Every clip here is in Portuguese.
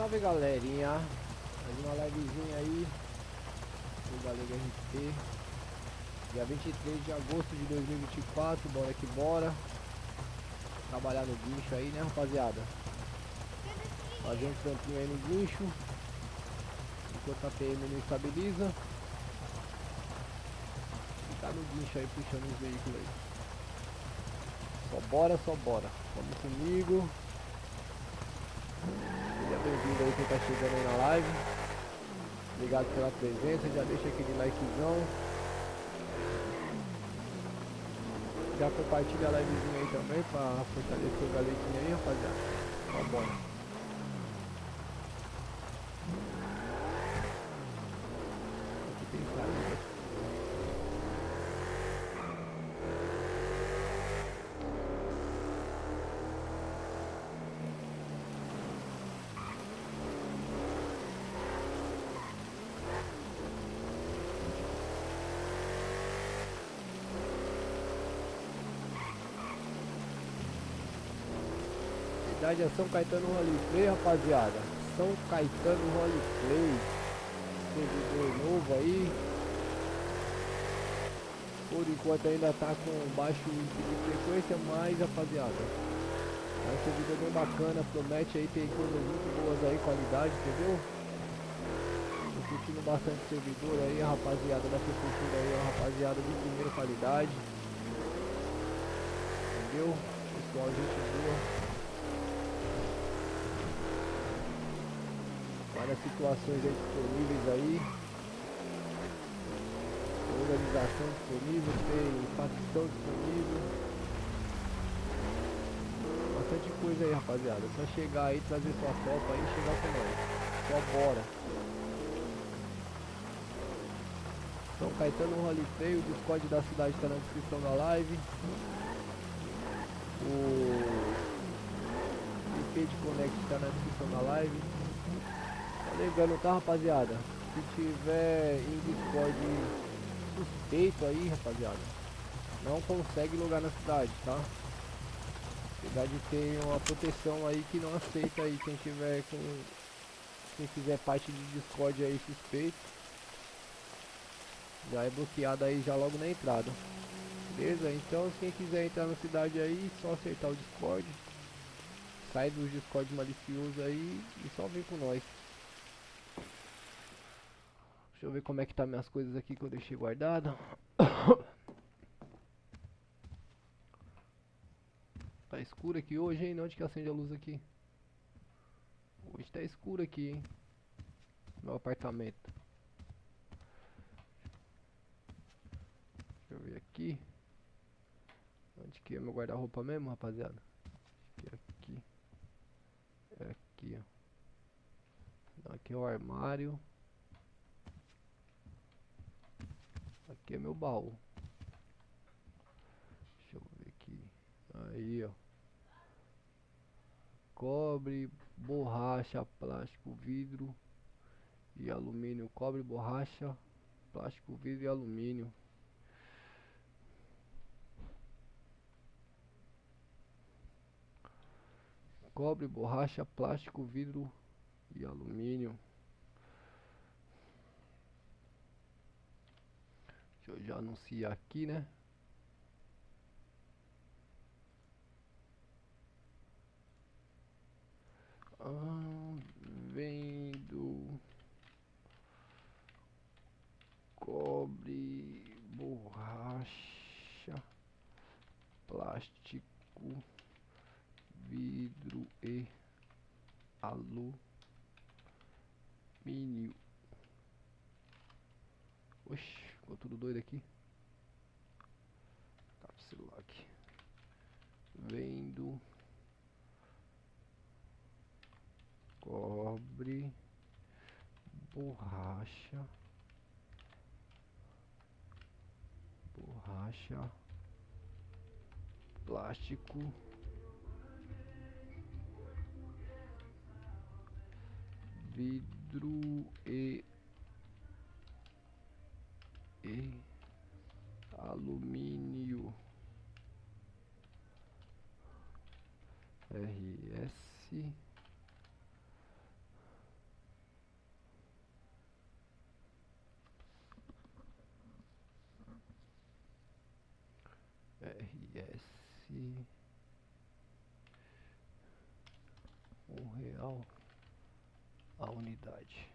salve galerinha, mais uma livezinha aí do Galega RP, dia 23 de agosto de 2024, bora que bora, trabalhar no guincho aí, né rapaziada, fazer um trampinho aí no guincho, enquanto a PM não estabiliza, ficar no guincho aí puxando os veículos aí, só bora, vamos comigo. Seja bem-vindo aí quem tá chegando aí na live. Obrigado pela presença, já deixa aquele likezão. Já compartilha a livezinha aí também pra fortalecer o galetinho aí, rapaziada. Vambora. Aqui tem saída. Cidade é São Caetano Roleplay, rapaziada. São Caetano Roleplay. Servidor novo aí. Por enquanto ainda tá com baixo índice de frequência, mas rapaziada, é um servidor bem bacana, promete aí ter coisas muito boas aí, qualidade, entendeu? Tô curtindo bastante o servidor aí, a rapaziada da prefeitura aí, a rapaziada de primeira qualidade. Entendeu? Pessoal, gente boa. Várias situações aí disponíveis aí. Organização disponível, tem facção disponível. Bastante coisa aí, rapaziada. É só chegar aí, trazer sua tropa aí e chegar com nós. Só bora. São Caetano Roleplay, o Discord da cidade está na descrição da live. O IP de Connect está na descrição da live. Tá lembrando, tá, rapaziada? Se tiver em Discord suspeito aí, rapaziada, não consegue logar na cidade, tá? A cidade tem uma proteção aí que não aceita aí quem tiver com... Quem fizer parte de Discord aí suspeito, já é bloqueado aí já logo na entrada. Beleza? Então quem quiser entrar na cidade aí, só acertar o Discord. Sai dos Discord maliciosos aí e só vem com nós. Deixa eu ver como é que tá minhas coisas aqui que eu deixei guardado. Tá escuro aqui hoje, hein? Onde que acende a luz aqui? Hoje tá escuro aqui, hein? Meu apartamento. Deixa eu ver aqui. Onde que é meu guarda-roupa mesmo, rapaziada? Acho que é aqui. É aqui, ó. Não, aqui é o armário. Aqui é meu baú. Deixa eu ver aqui. Aí, ó. Cobre, borracha, plástico, vidro e alumínio. Cobre, borracha, plástico, vidro e alumínio. Cobre, borracha, plástico, vidro e alumínio. Deixa eu já anunciar aqui, né? Vendo cobre, borracha, plástico, vidro e alumínio. Oxi, ficou tudo doido aqui. Caps Lock. Vendo cobre, borracha, plástico, vidro e alumínio. RS Esquece. R$1 a unidade.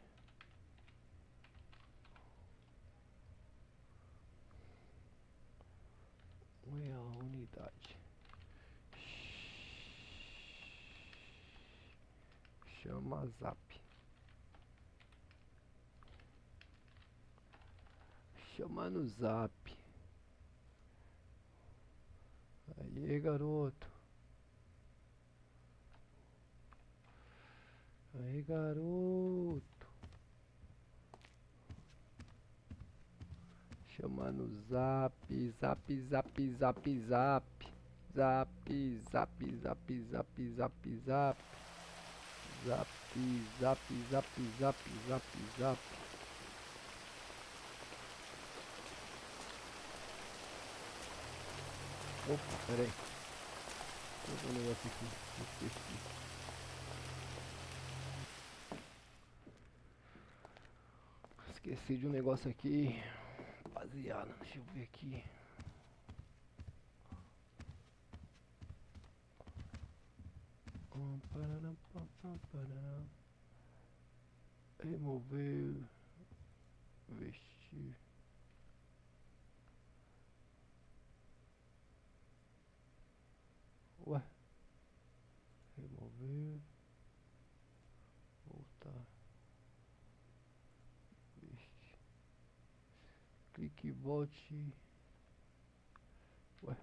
R$1 a unidade. Chama Zap. Chama no Zap. Aí, garoto. Aí, garoto. Chama no Zap. Zap, zap, zap, zap. Zap, zap, zap, zap, zap, zap. Zap, zap, zap, zap, zap, zap. Opa, peraí. Tem um negócio aqui. Esqueci. Esqueci de um negócio aqui. Rapaziada, deixa eu ver aqui. Remover. Vestir. Ué. Remover. Voltar. Vestir. Clique e volte. Ué.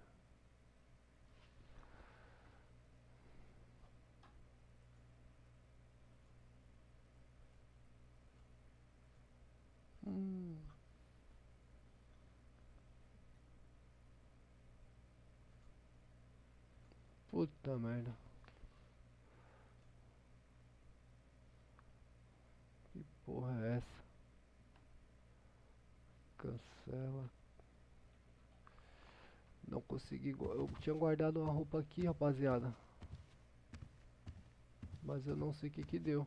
Puta merda. Que porra é essa? Cancela. Não consegui. Eu tinha guardado uma roupa aqui, rapaziada. Mas eu não sei o que que deu.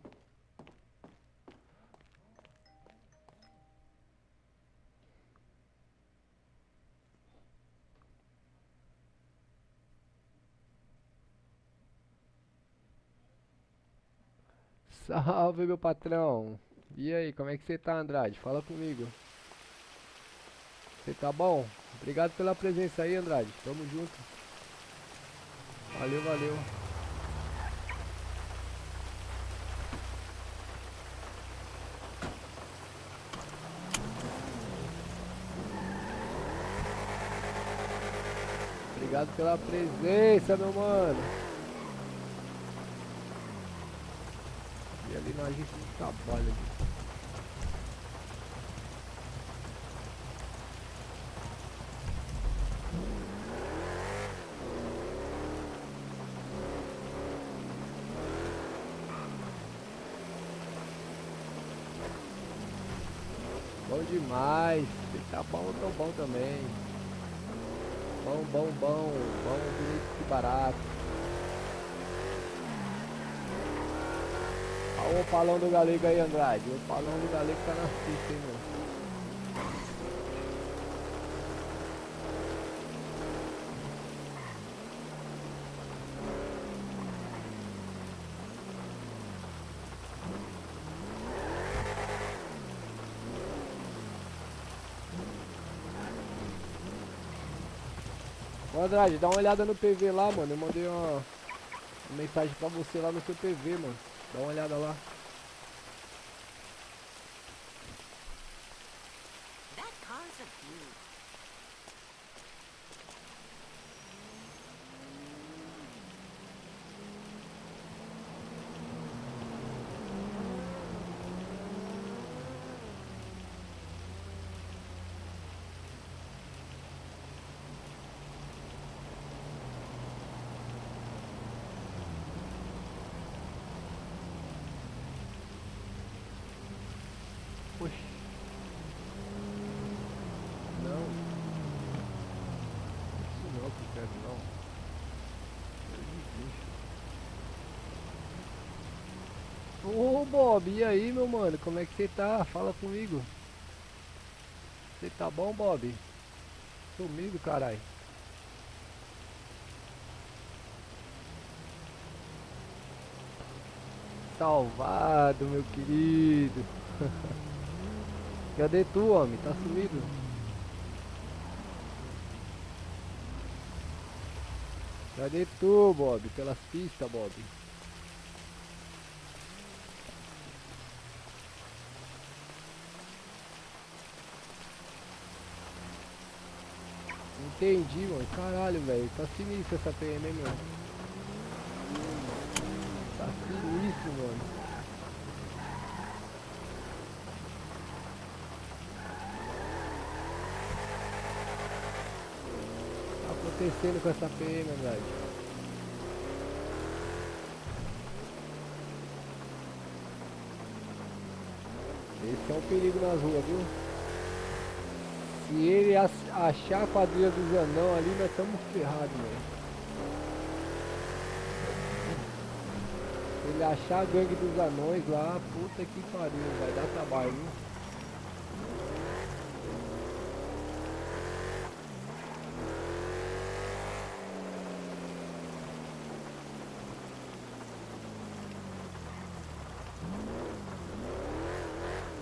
Salve, meu patrão. E aí, como é que você tá, Andrade? Fala comigo. Você tá bom? Obrigado pela presença aí, Andrade. Tamo junto. Valeu, valeu. Obrigado pela presença, meu mano. E ali na agência de trabalho ali. Bom demais. Você tá bom, eu tô bom também. Bom, bom, bom. Bom, bonito e barato. Olha o opalão do galego aí, Andrade. O opalão do galego tá na pista, hein, meu. Ô, Andrade, dá uma olhada no PV lá, mano. Eu mandei uma mensagem pra você lá no seu PV, mano. Dá uma olhada lá. That car's a beaut. Poxa. Não. Isso não que eu quero, não. Ô, Bob, e aí, meu mano? Como é que você tá? Fala comigo. Você tá bom, Bob? Sumido, caralho. salvado, meu querido. Cadê tu, homem? Tá sumido? Cadê tu, Bob? Pelas pistas, Bob. Entendi, mano. Caralho, velho. Tá sinistro essa PM, hein, meu. Tá sinistro, mano. Tá acontecendo com essa PM, velho? Esse é um perigo nas ruas, viu? Se ele achar a quadrilha dos anão ali, nós estamos ferrados, mano. Se ele achar a gangue dos anões lá, puta que pariu, vai dar trabalho, viu?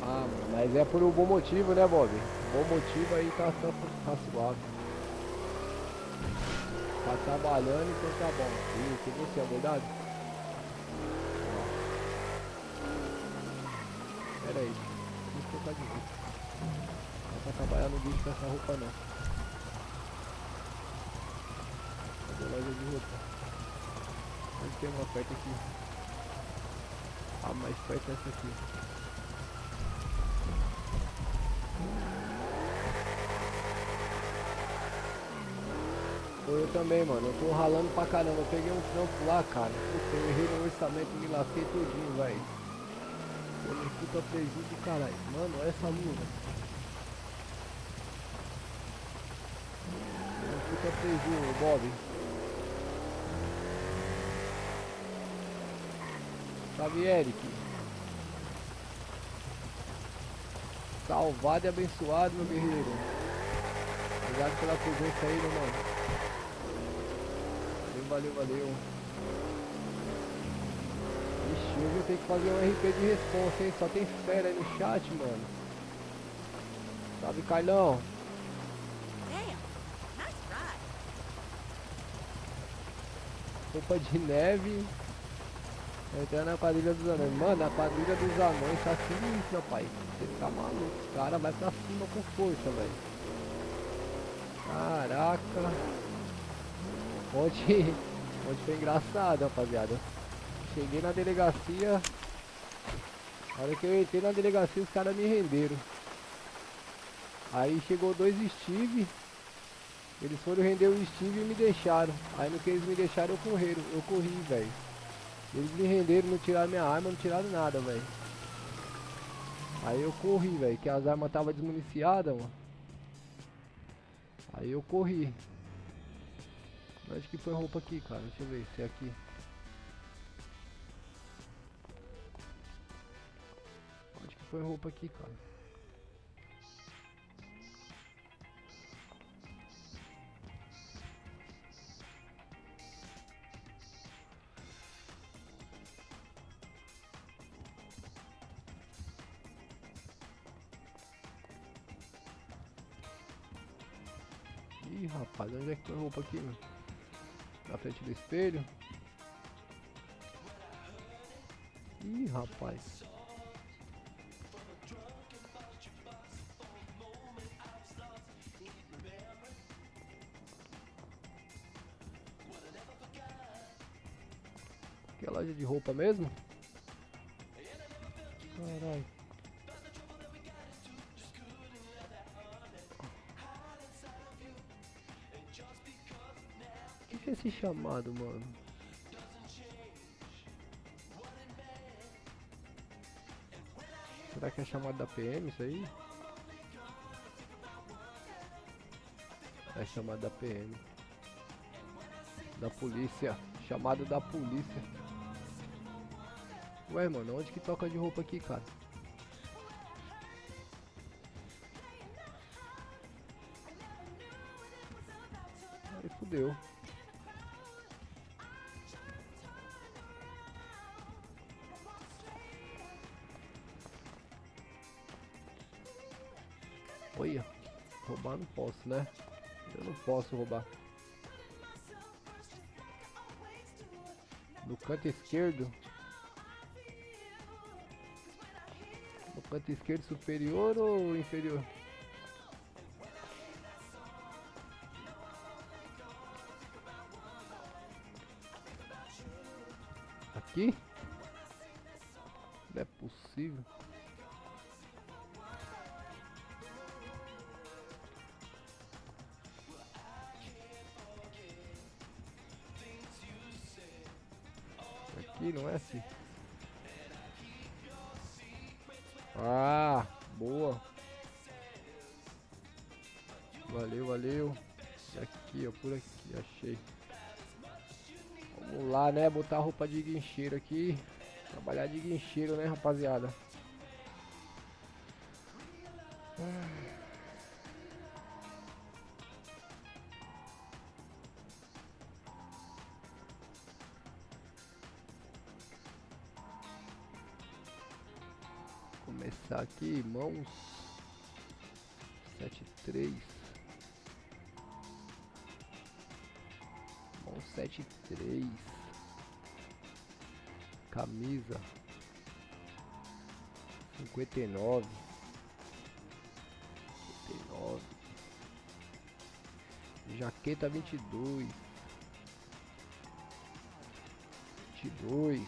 Ah, mano, mas é por um bom motivo, né, Bob? Bom motivo aí tá suave. Tá trabalhando, então tá bom. E que você é verdade? Pera aí. Deixa eu trocar de roupa. Não dá pra trabalhar no bicho com essa roupa não. Cadê a loja de roupa? Onde tem uma perto aqui? A mais perto é essa aqui. Eu também, mano. Eu tô ralando pra caramba. Eu peguei um trampo lá, cara. Puta, eu errei no orçamento e me lasquei todinho, velho. Eu me puta prejuízo do caralho. Mano, olha essa luva. Eu me puta prejuízo, Bob. Salve, Eric. Salvado e abençoado, meu guerreiro. Obrigado pela presença aí, meu mano. Valeu, valeu. Ixi, hoje eu tenho que fazer um RP de responsa, hein? Só tem fera aí no chat, mano. Salve, Carlão. Damn, nice ride. Roupa de neve. Entrando na quadrilha dos anões. Mano, a quadrilha dos anões tá sinistra, pai. Você tá maluco. Os caras vai pra cima com força, velho. Caraca. Ontem foi engraçado, rapaziada. Cheguei na delegacia. Na hora que eu entrei na delegacia, os caras me renderam. Aí chegou dois Steve. Eles foram render o Steve e me deixaram. Aí no que eles me deixaram, eu corri, velho. Eles me renderam, não tiraram minha arma, não tiraram nada, velho. Aí eu corri, velho, que as armas estavam desmuniciadas, mano. Aí eu corri. Acho que foi roupa aqui, cara. Deixa eu ver se é aqui. Acho que foi roupa aqui, cara. Ih, rapaz, onde é que foi roupa aqui, meu? Na frente do espelho. Ih, rapaz. Que é loja de roupa mesmo? Caralho. O que é esse chamado, mano? Será que é chamado da PM isso aí? É chamado da PM. Da polícia. Chamado da polícia. Ué, mano, onde que toca de roupa aqui, cara? Aí fudeu. Olha, roubar não posso, né? Eu não posso roubar. No canto esquerdo. No canto esquerdo superior ou inferior? Aqui? Não é possível. Aqui não é assim. Ah, boa. Valeu, valeu. Aqui, ó, por aqui, achei. Vamos lá, né? Botar a roupa de guincheiro aqui. Trabalhar de guincheiro, né, rapaziada? Começar aqui, mãos 73. Mão 73. Camisa 59. 59. Jaqueta 22. 22.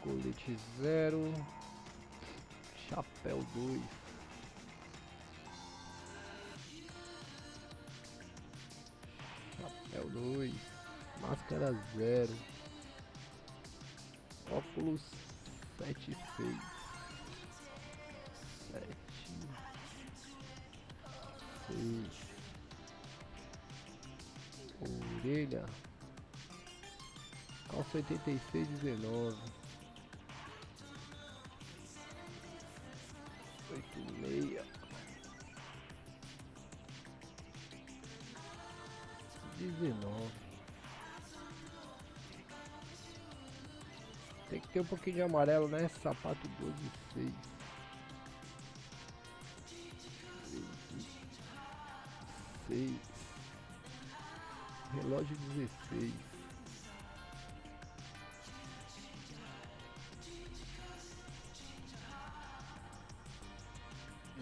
Colete 0. Chapéu 2. Chapéu 2. Máscara 0. Óculos 76. 7. 6. Orelha. Calça 86, 19. 86. 19. Tem que ter um pouquinho de amarelo, né? Sapato 12, 6. 6. Relógio 16.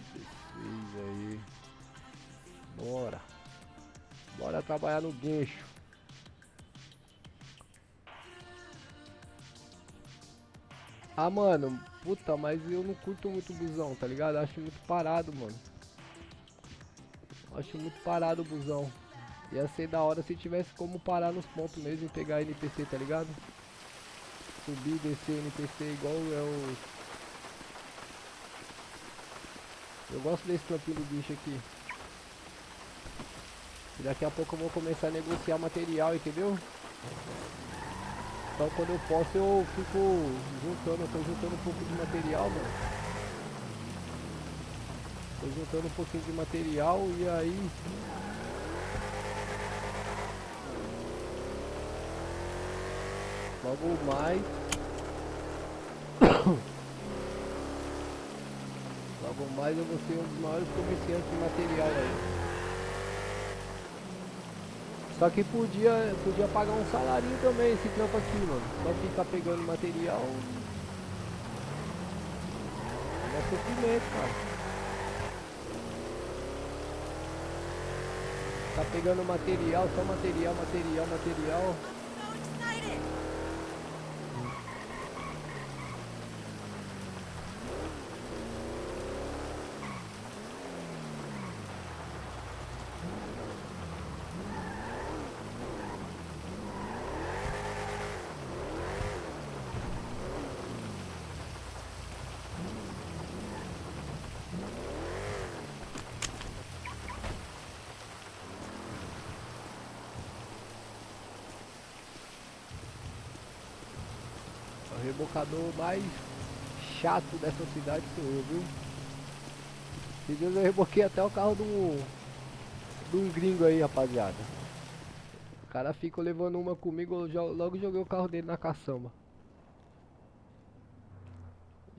16 aí. Bora. Bora trabalhar no guincho. Ah, mano, puta, mas eu não curto muito busão, tá ligado? Acho muito parado, mano. Acho muito parado o busão. Ia ser da hora se tivesse como parar nos pontos mesmo e pegar NPC, tá ligado? Subir e descer NPC igual é o... Eu gosto desse trampinho do bicho aqui. E daqui a pouco eu vou começar a negociar material, entendeu? Então quando eu posso eu fico juntando, eu tô juntando um pouco de material, mano. Tô juntando um pouquinho de material e aí... Logo mais... Logo mais eu vou ser um dos maiores comerciantes de material aí. Só que podia pagar um salarinho também esse trampo aqui, mano. Só ficar pegando material. Não é sofrimento, cara. Tá pegando material, só material, material, material. So excited! O rebocador mais chato dessa cidade sou eu, viu? Esses dias eu reboquei até o carro de um gringo aí, rapaziada. O cara fica levando uma comigo, logo joguei o carro dele na caçamba.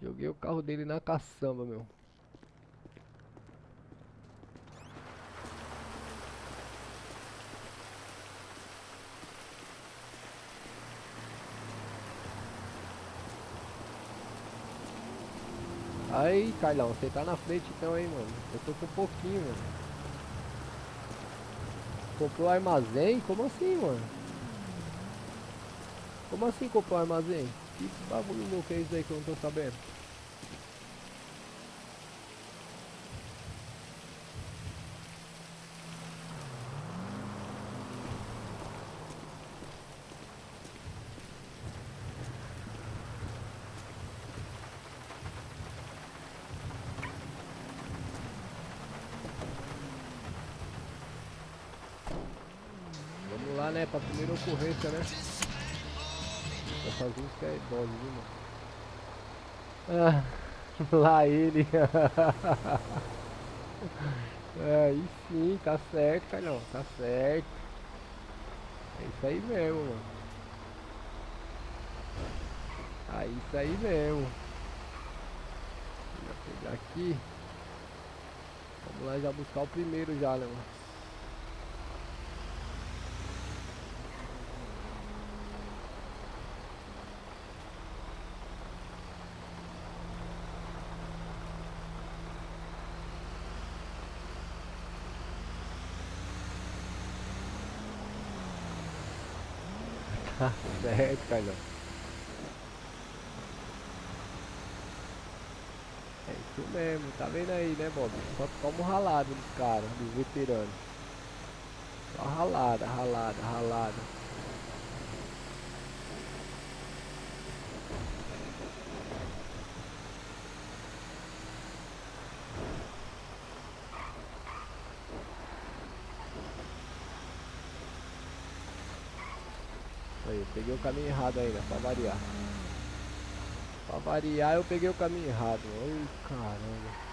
Joguei o carro dele na caçamba, meu. Aí, Carlão, você tá na frente então, hein, mano. Eu tô com um pouquinho, mano. Comprou armazém? Como assim, mano? Como assim comprou armazém? Que bagulho louco é isso aí que eu não tô sabendo? Vamos lá, né? Pra primeira ocorrência, né? Essas músicas é dose, viu, mano? Ah, lá ele. Aí sim, tá certo, Carlão. Tá certo. É isso aí mesmo, mano. É isso aí mesmo. Vou pegar aqui. Vamos lá já buscar o primeiro já, né, mano? Tá certo, Carlão. É isso mesmo, tá vendo aí, né, Bob? Só toma um ralado dos caras, dos veteranos. Só ralada, ralada, ralada. Aí, eu peguei o caminho errado ainda, pra variar. Pra variar, eu peguei o caminho errado. Ai, caramba.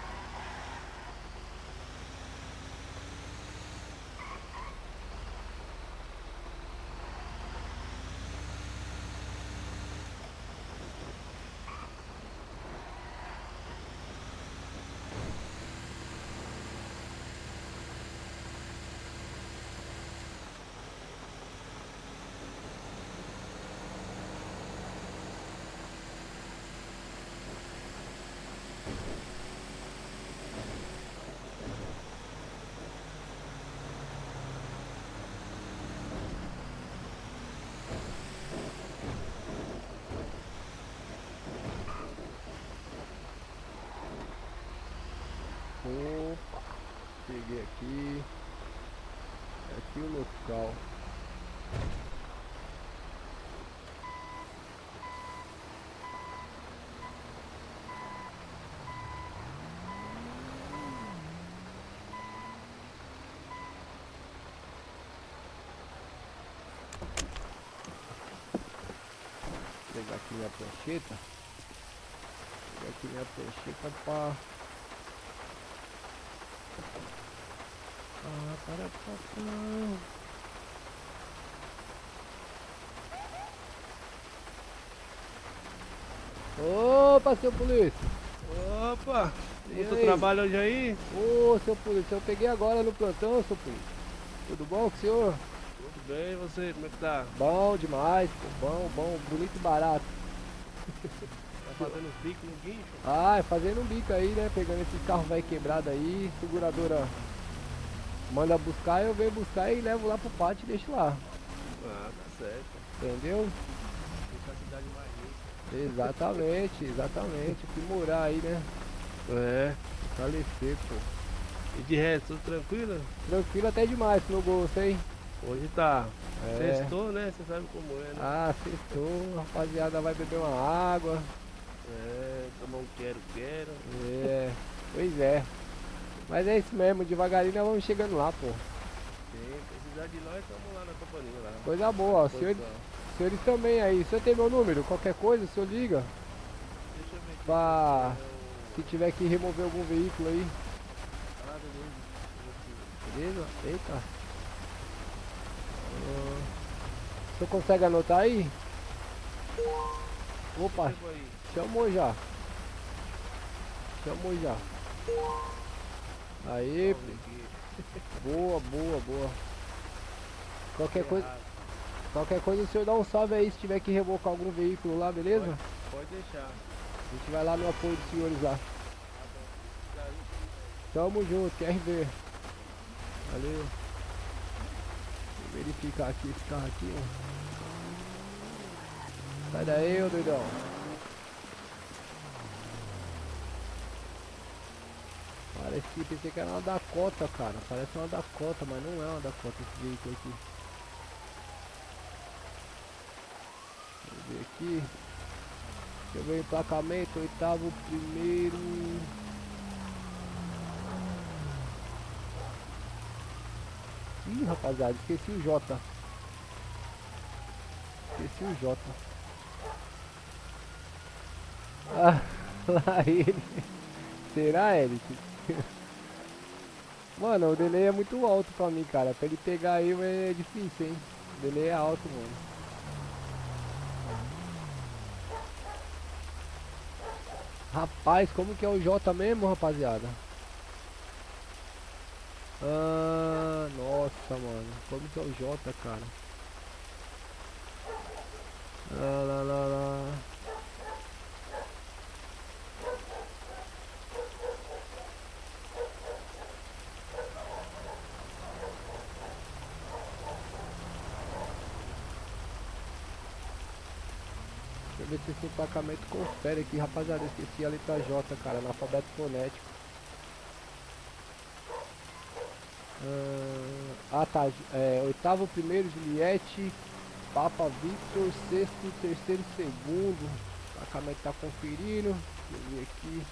Opa, peguei aqui. É aqui o local. Vou pegar aqui minha prancheta. Vou pegar aqui minha prancheta pra... Ah, para. Opa, seu polícia! Opa! E Muito aí? trabalho hoje aí? Ô, seu polícia, eu peguei agora no plantão, seu polícia. Tudo bom com o senhor? Tudo bem, e você? Como é que tá? Bom demais, pô. Bom, bonito e barato. Tá fazendo pico no guincho? Ah, é fazendo um bico aí, né? Pegando esses carros velho quebrado aí. Seguradora manda buscar, eu venho buscar e levo lá pro pátio e deixo lá. Ah, tá certo. Entendeu? Deixa a cidade mais rica. Exatamente. Aprimorar aí, né? É. Fortalecer, pô. E de resto, tudo tranquilo? Tranquilo até demais no gosto, hein? Hoje tá. É. Sextou, né? Você sabe como é, né? Ah, sextou, rapaziada vai beber uma água. É, tomar um quero. É, pois é. Mas é isso mesmo, devagarinho nós vamos chegando lá, pô. Sim, precisar de nós, estamos lá na companhia lá. Coisa boa, ó. Senhores também aí. O senhor tem meu número? Qualquer coisa, o senhor liga. Deixa eu ver aqui. Pra... É Se tiver que remover algum veículo aí. Ah, beleza. Beleza? Eita. O senhor consegue anotar aí? Opa, Chegou aí. chamou já. Aí, Vamos aqui. boa. Qualquer coisa, Errado. qualquer coisa o senhor dá um salve aí se tiver que revocar algum veículo lá, beleza? Pode deixar. A gente vai lá no apoio dos senhores lá. Tamo junto, QRV. Valeu. Vou verificar aqui esse carro aqui, ó. Sai daí, ô doidão. Parece que pensei que era uma Dakota, cara. Parece uma Dakota, mas não é uma Dakota esse veículo aqui. Vamos ver aqui. Deixa eu ver o emplacamento, oitavo, primeiro. Ih, rapaziada, esqueci o J. Esqueci o J. Ah, lá ele. Será, Eric? Mano, o delay é muito alto pra mim, cara. Pra ele pegar aí é difícil, hein? O delay é alto, mano. Rapaz, como que é o J mesmo, rapaziada? Ah, nossa, mano. Como que é o J, cara? Lá, lá, lá, lá. Deixa eu ver se esse emplacamento confere aqui, rapaziada. Eu esqueci a letra J, cara, no alfabeto fonético. Tá. Oitavo, primeiro, Juliette. Papa Victor, sexto, terceiro, segundo. O emplacamento tá conferindo. Deixa eu ver aqui.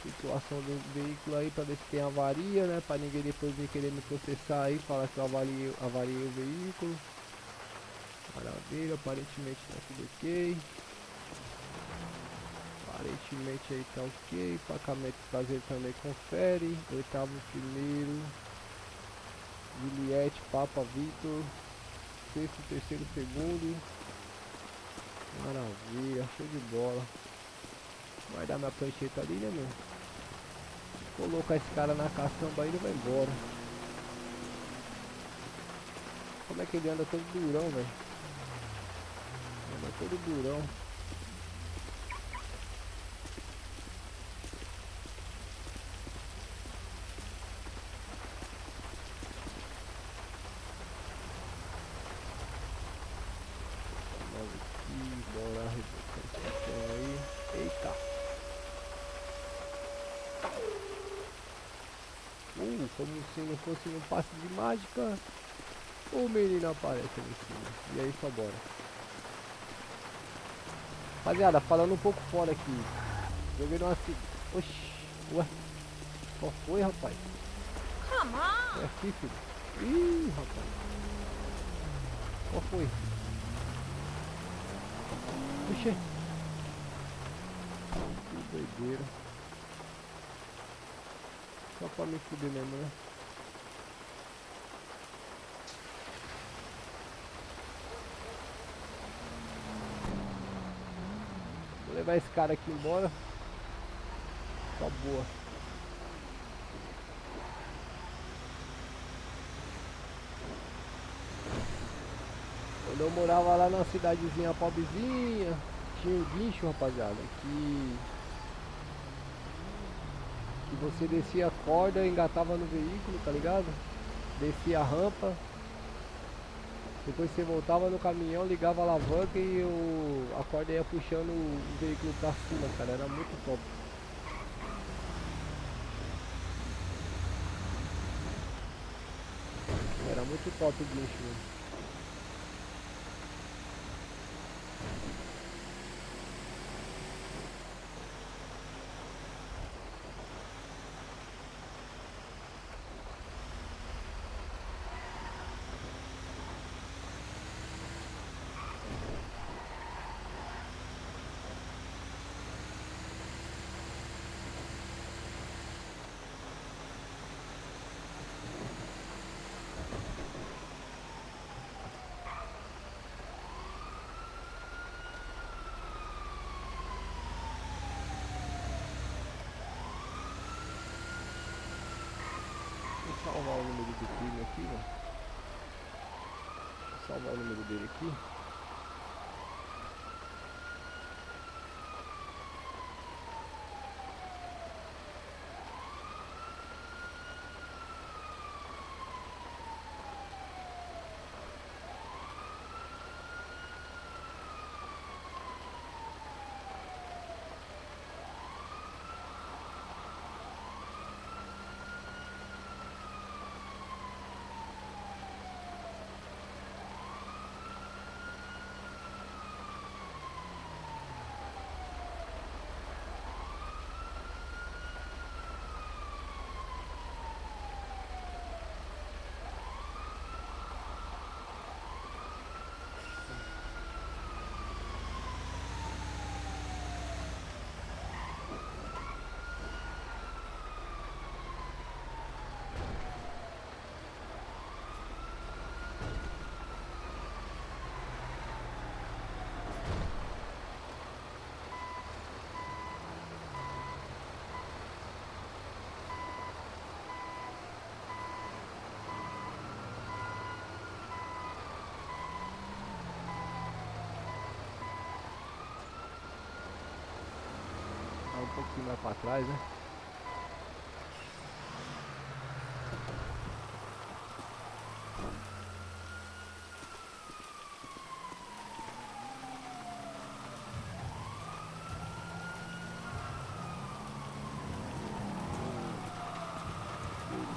Situação do veículo aí pra ver se tem avaria, né? Pra ninguém depois vir querer me processar aí, falar que eu avariei o veículo. Maravilha, aparentemente tá tudo ok. Aparentemente aí tá ok. Emplacamento traseiro também confere. Oitavo, primeiro. Juliette, Papa Victor. Sexto, terceiro, segundo. Maravilha, show de bola. Vai dar minha prancheta ali, né, meu? Colocar esse cara na caçamba aí, ele vai embora. Como é que ele anda todo durão, velho? Anda todo durão. Vamos aqui, bora arrebentar esse cachorro aí. Eita! Como se não fosse um passe de mágica, o menino aparece ali em cima. E aí só bora. Rapaziada, falando um pouco fora aqui. Joguei numa Oxi, ué. Qual foi, rapaz? Come on! É aqui, filho. Ih, rapaz. Qual foi? Oxê. Que doideira. Só pra me fuder mesmo, né? Vou levar esse cara aqui embora. Tá boa. Quando eu morava lá na cidadezinha pobrezinha, tinha um guincho, rapaziada, que você descia a corda, engatava no veículo, tá ligado? Descia a rampa, depois você voltava no caminhão, ligava a alavanca e a corda ia puxando o veículo pra cima, cara, era muito top. Era muito top o guincho, mano. Vou salvar o número do crime aqui, ó. Vou salvar o número dele aqui. um pouquinho mais pra trás, né?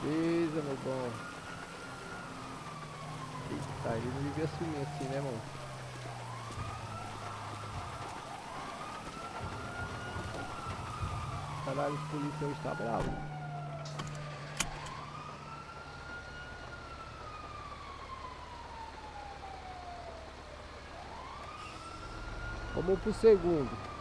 Beleza, meu bom. Eita, ele não devia sumir assim, né, mano? Caralho, os policiais hoje tá bravo. Vamos pro segundo.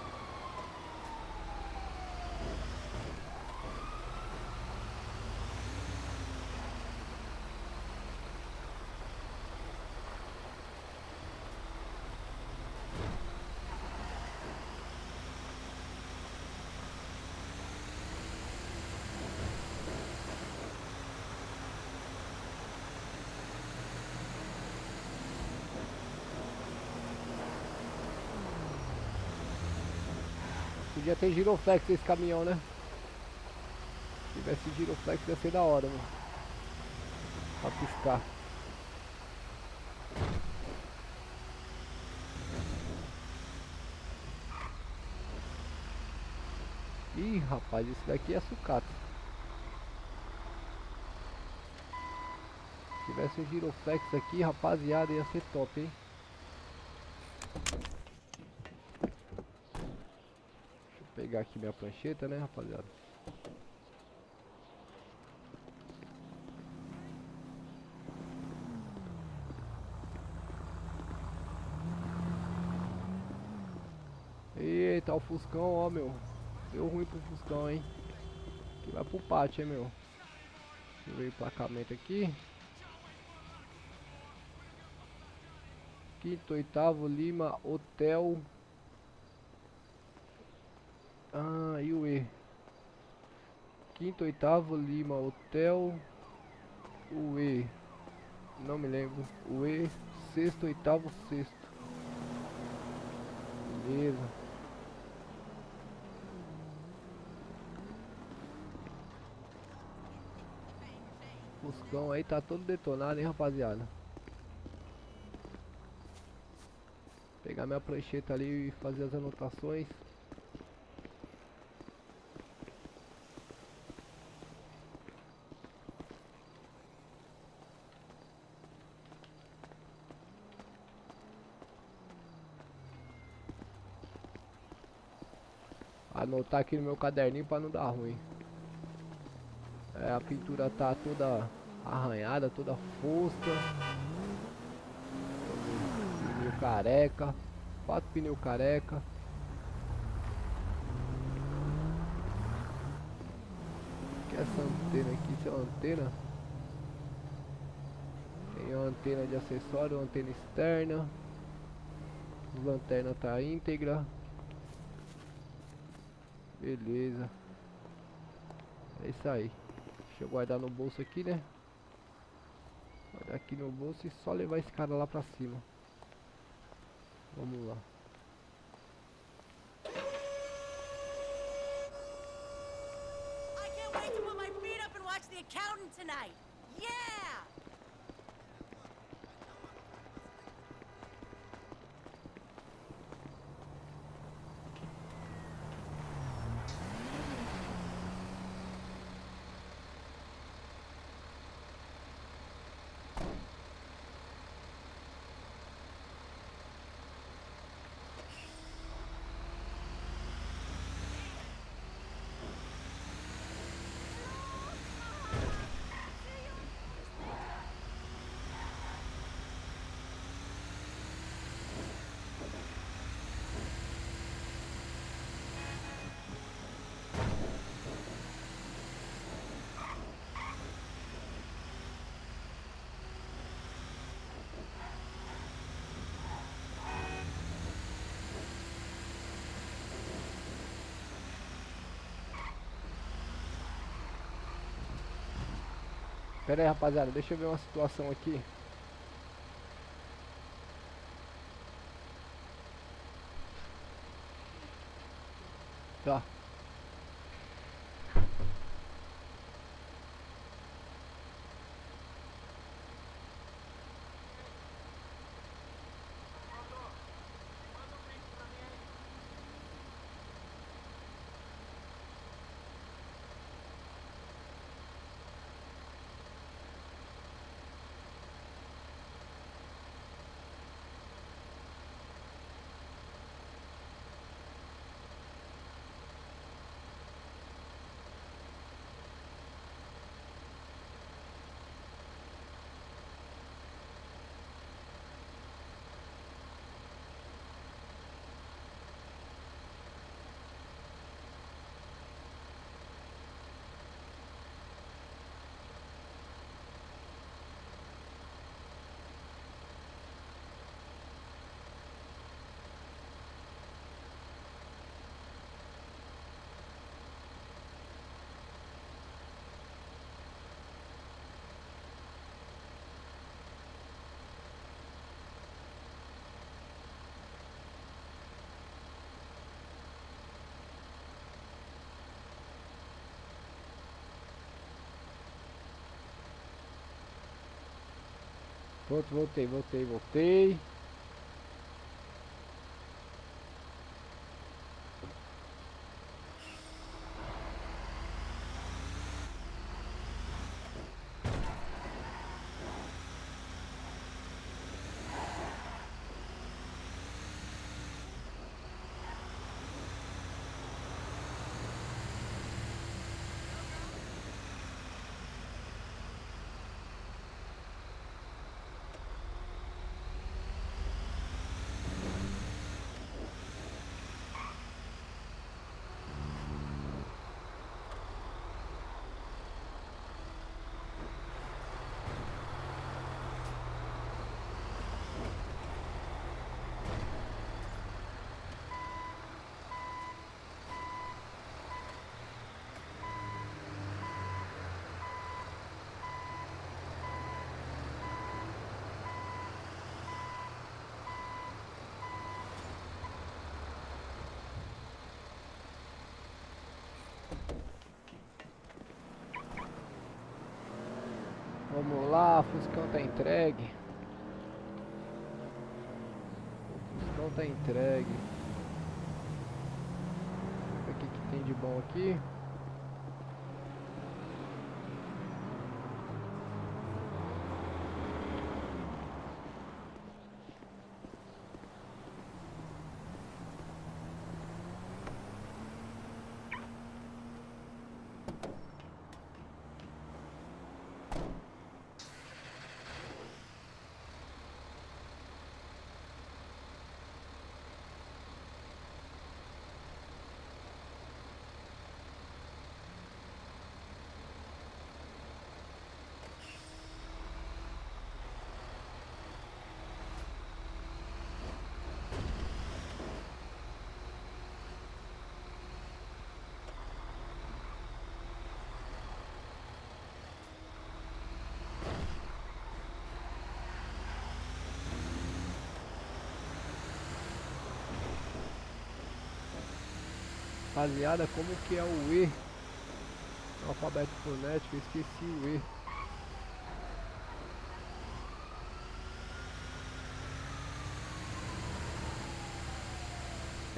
Podia ter giroflex esse caminhão, né? Se tivesse giroflex ia ser da hora, mano. Pra piscar. Ih, rapaz, esse daqui é sucata. Se tivesse um giroflex aqui, rapaziada, ia ser top, hein? Deixa eu pegar aqui minha prancheta, né, rapaziada? Eita, o Fuscão, ó, meu. Deu ruim pro Fuscão, hein? Que vai pro pátio, hein, meu. Deixa eu ver o emplacamento aqui. Quinto, oitavo, Lima, Hotel. Ah, e o E? Quinto, oitavo, Lima, Hotel. O E. Não me lembro. O E. Sexto, oitavo, sexto. Beleza. Fuscão aí tá todo detonado, hein, rapaziada. Pegar minha prancheta ali e fazer as anotações. Anotar aqui no meu caderninho pra não dar ruim. É, a pintura tá toda arranhada, toda fosca. Pneu careca. 4 pneus careca. Que é essa antena aqui? Isso é uma antena? Tem uma antena de acessório, uma antena externa. A lanterna tá íntegra. Beleza. É isso aí. Deixa eu guardar no bolso aqui, né? Guardar aqui no bolso e só levar esse cara lá pra cima. Vamos lá. I can't wait to put my feet up and watch The Accountant tonight. Yeah! Pera aí, rapaziada, deixa eu ver uma situação aqui. Tá. Pronto, voltei. Vamos lá, Fuscão tá entregue. O Fuscão tá entregue. O que que tem de bom aqui? Rapaziada, como que é o E? No alfabeto fonético, eu esqueci o E.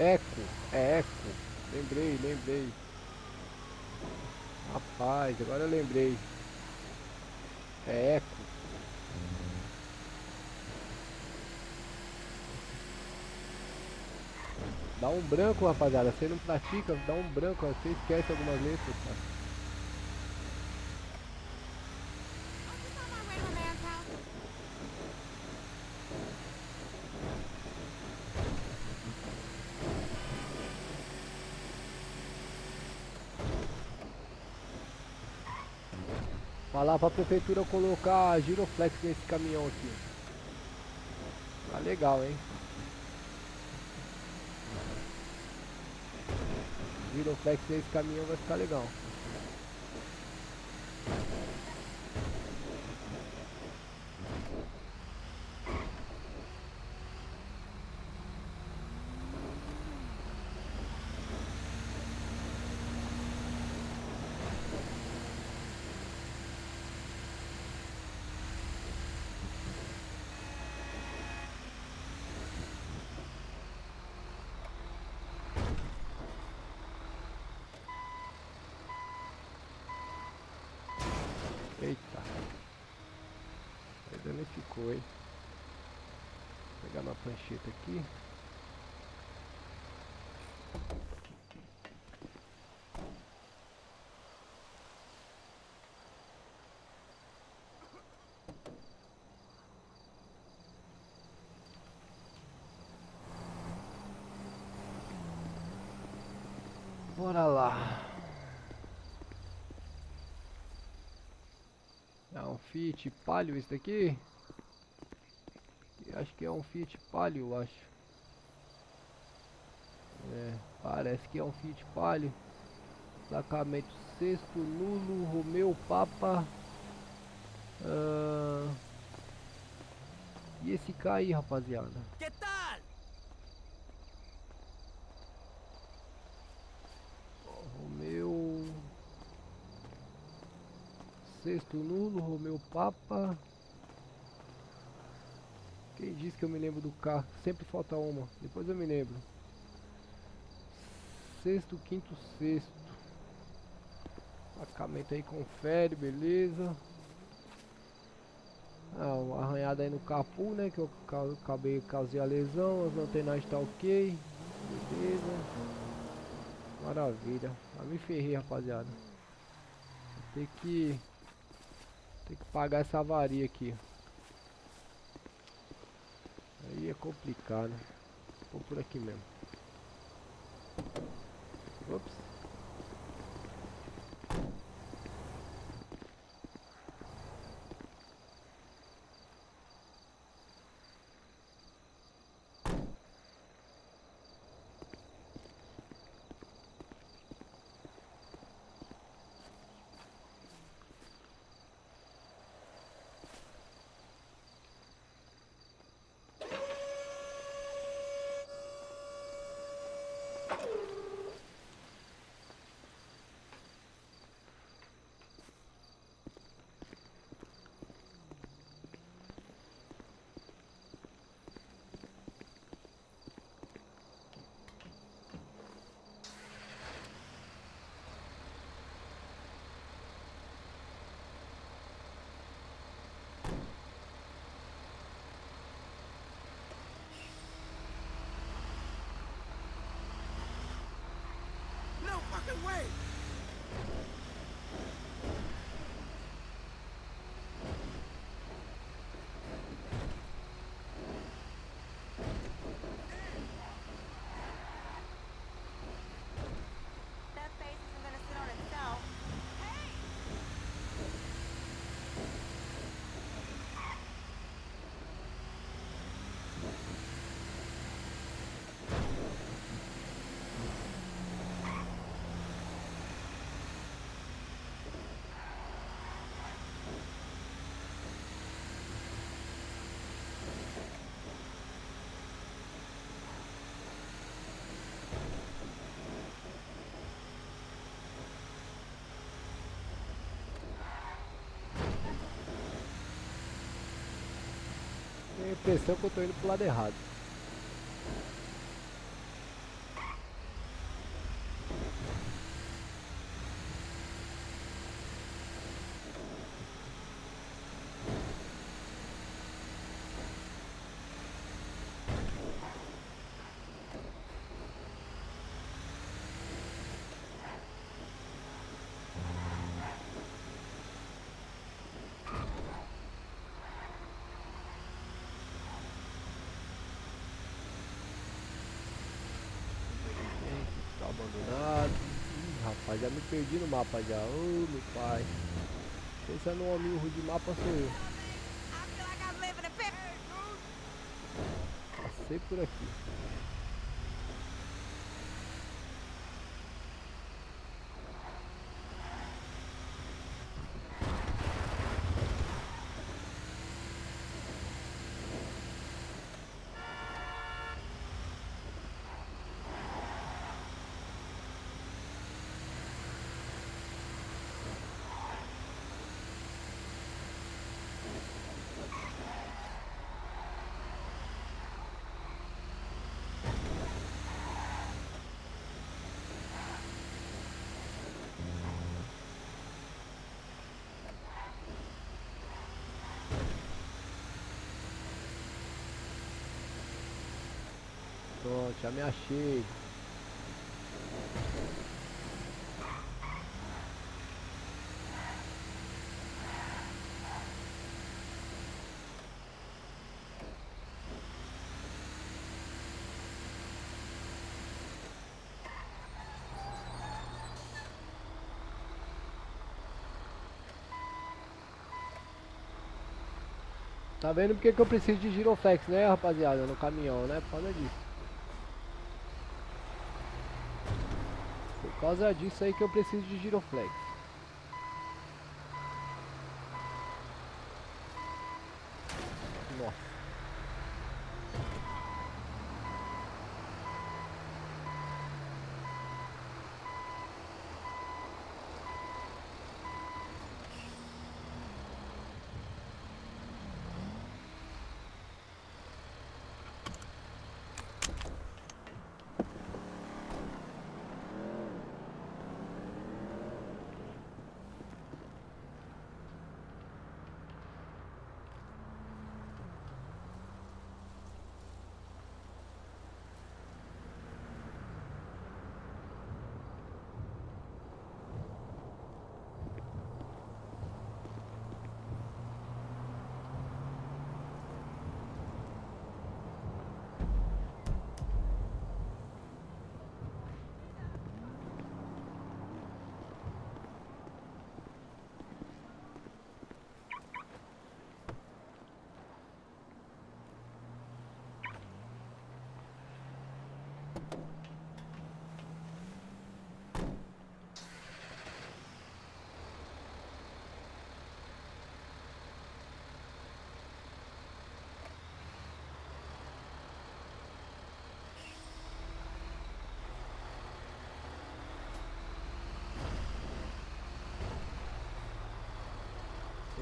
Eco, é eco. Lembrei. Rapaz, agora eu lembrei. É eco. Dá um branco, rapaziada. Você não pratica, dá um branco. Você esquece algumas letras, cara. I'm just on my way to a man's house. Falar pra prefeitura colocar giroflex nesse caminhão aqui. Tá legal, hein? Giroflex nesse caminhão vai ficar legal. Eita. Aí danificou, hein? Vou pegar uma prancheta aqui. Bora lá. É um Fiat Palio esse daqui? Acho que é um Fiat Palio, eu acho. É, parece que é um Fiat Palio. Placamento sexto, nulo, Romeo Papa. E esse cara aí, rapaziada? ¿Qué tal? Romeo. Sexto nulo, Romeo Papa. Quem disse que eu me lembro do carro? Sempre falta uma. Depois eu me lembro. Sexto, quinto, sexto. Acamento aí, confere, beleza. Ah, uma arranhada aí no capô, né? Que eu acabei, causei a lesão. As lanternas tá ok. Beleza. Maravilha. Já me ferrei, rapaziada. Tem que pagar essa avaria aqui. Aí é complicado. Vou por aqui mesmo. Ops. No fucking way! That face isn't gonna sit on itself. Hey! Tenho a impressão que eu tô indo pro lado errado. Tá abandonado. Ih, rapaz, já me perdi no mapa já. Ô, meu pai. Pensa no homem ruim de mapa sou eu. I feel like I'm living a picture. Passei por aqui. Pronto, já me achei. Tá vendo porque que eu preciso de giroflex, né, rapaziada? No caminhão, né? Por causa disso. Por causa disso aí que eu preciso de giroflex. Nossa.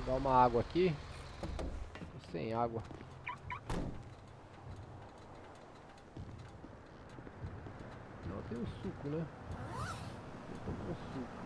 Pegar uma água aqui. Tô sem água. Não, tem o suco, né? Eu tô com suco.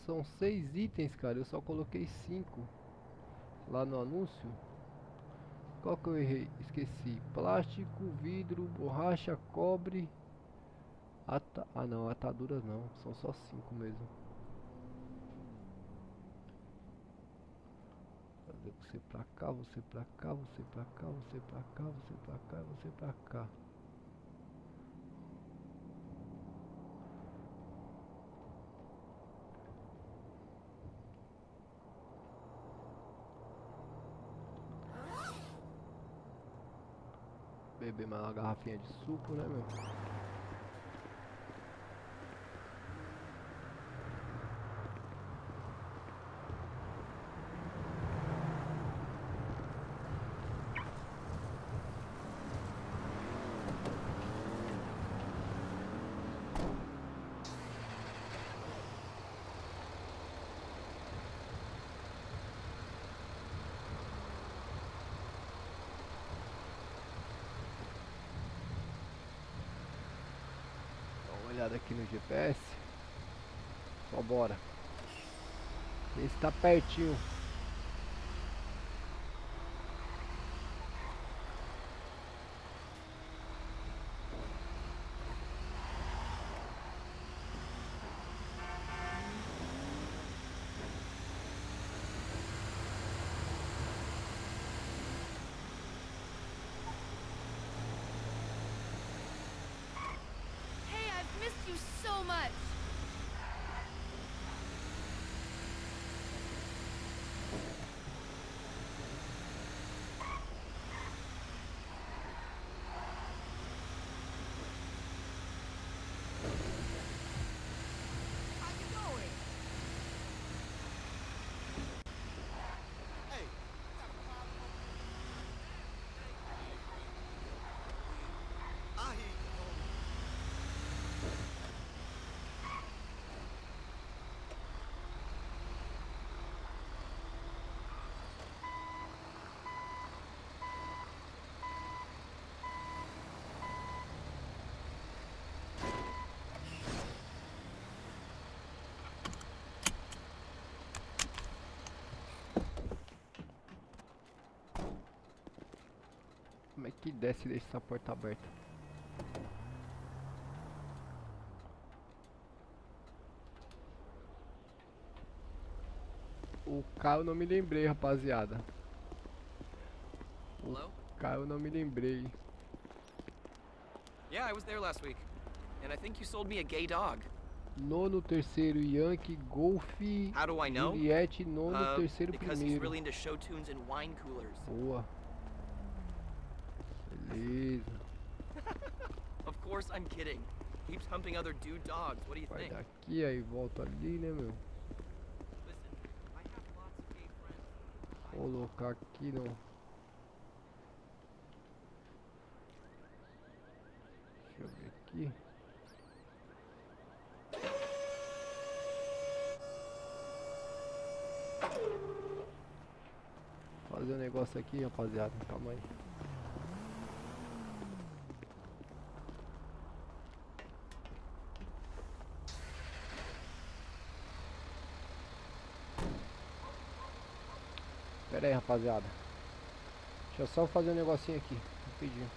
São 6 itens, cara. Eu só coloquei 5 lá no anúncio. Qual que eu errei? Esqueci. Plástico, vidro, borracha, cobre. Ah não, ataduras não. São só 5 mesmo. Fazer você pra cá, você pra cá, você pra cá, você pra cá, você pra cá, você pra cá. Beber mais uma garrafinha de suco, né, meu? Dá uma olhada aqui no GPS. Só bora. Esse tá pertinho. Hey, I've missed you so much. How you going? Hey, got a problem over there? I hear you, homie. Como é que desce e deixa essa porta aberta? O K eu não me lembrei, rapaziada. Hello? K eu não me lembrei. Yeah, I was there last week. And I think you sold me a gay dog. Nono, terceiro, Yankee, Golf, How do I know? Juliette, nono, terceiro, Because he's primeiro. really into show tunes and wine coolers. Boa. Beleza. Of course I'm kidding. Keeps humping other dude dogs. What do you Vai think? daqui, aí volta ali, né, meu? Listen, I have lots of gay friends. Colocar aqui no... Deixa eu ver aqui. Fazer um negócio aqui, rapaziada. Calma aí. Pera aí, rapaziada. Deixa eu só fazer um negocinho aqui, rapidinho.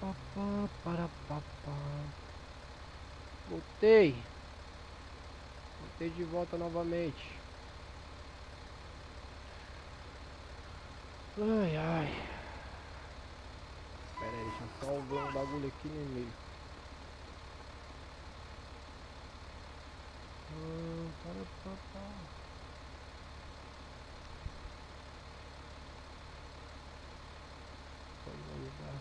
Parapapá, parapapá. Voltei. Voltei de volta novamente. Ai, ai. Pera aí, deixa eu só ver um bagulho aqui no meio. Parapapá. Vamos lá.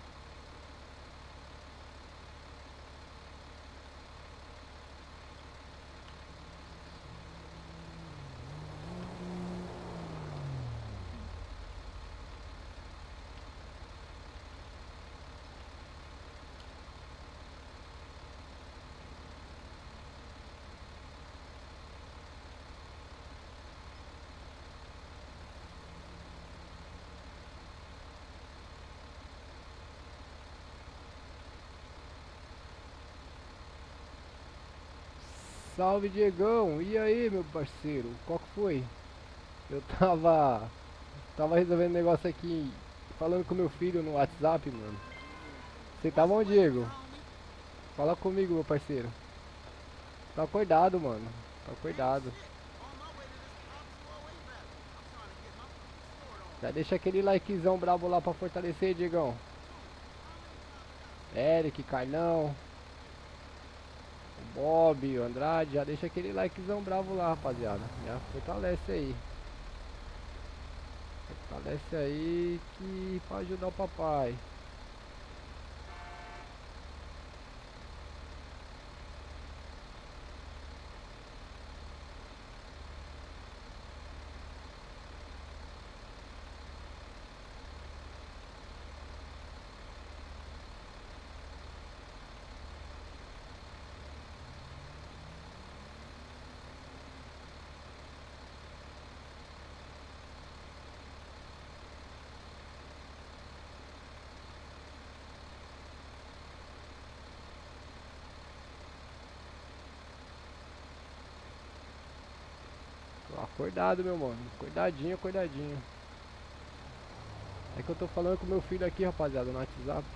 Salve, Diegão, e aí, meu parceiro, qual que foi? Eu tava resolvendo um negócio aqui, falando com meu filho no WhatsApp, mano. Você tava onde, Diego? Fala comigo, meu parceiro. Tá acordado, mano, tá acordado. Já deixa aquele likezão brabo lá pra fortalecer, Diegão. Eric, Carlão, o Bob, o Andrade, já deixa aquele likezão bravo lá, rapaziada. Já fortalece aí. Fortalece aí que pra ajudar o papai. Tô acordado, meu mano. Cuidadinho, cuidadinho. É que eu tô falando com meu filho aqui, rapaziada, no WhatsApp.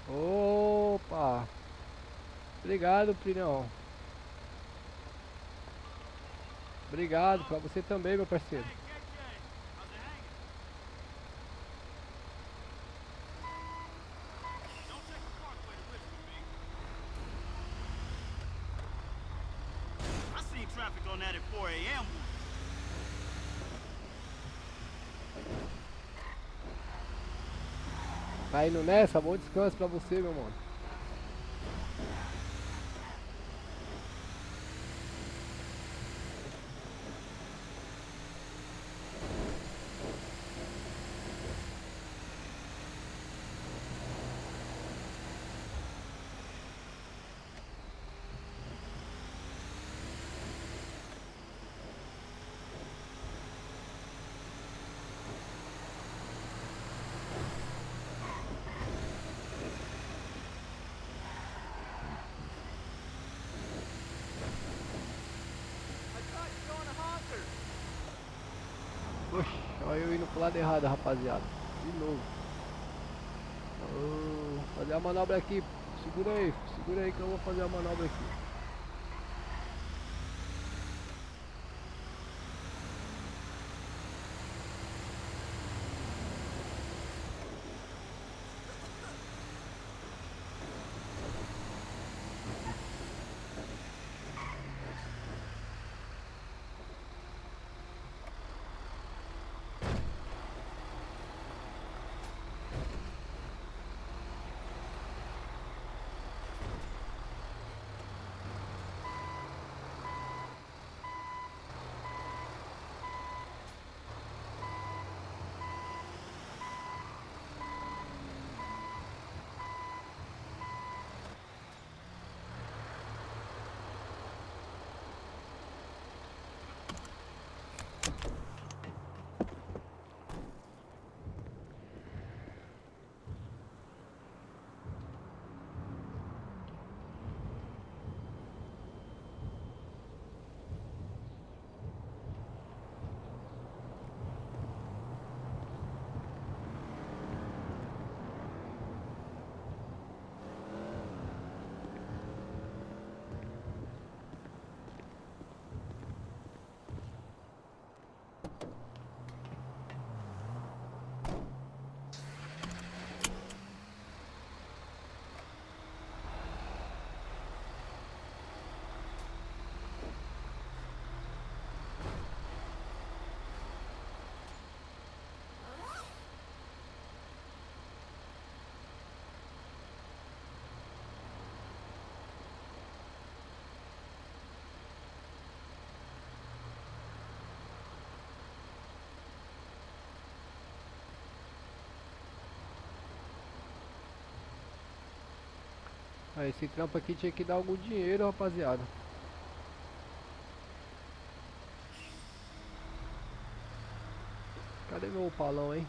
Opa! Obrigado, Prinão. Obrigado, pra você também, meu parceiro. I seen traffic on that at 4 a.m. Tá indo nessa? Bom descanso pra você, meu mano. Oxi, olha eu indo pro lado errado, rapaziada. De novo. Fazer a manobra aqui. Segura aí que eu vou fazer a manobra aqui. Ah, esse trampo aqui tinha que dar algum dinheiro, rapaziada. Cadê meu opalão, hein?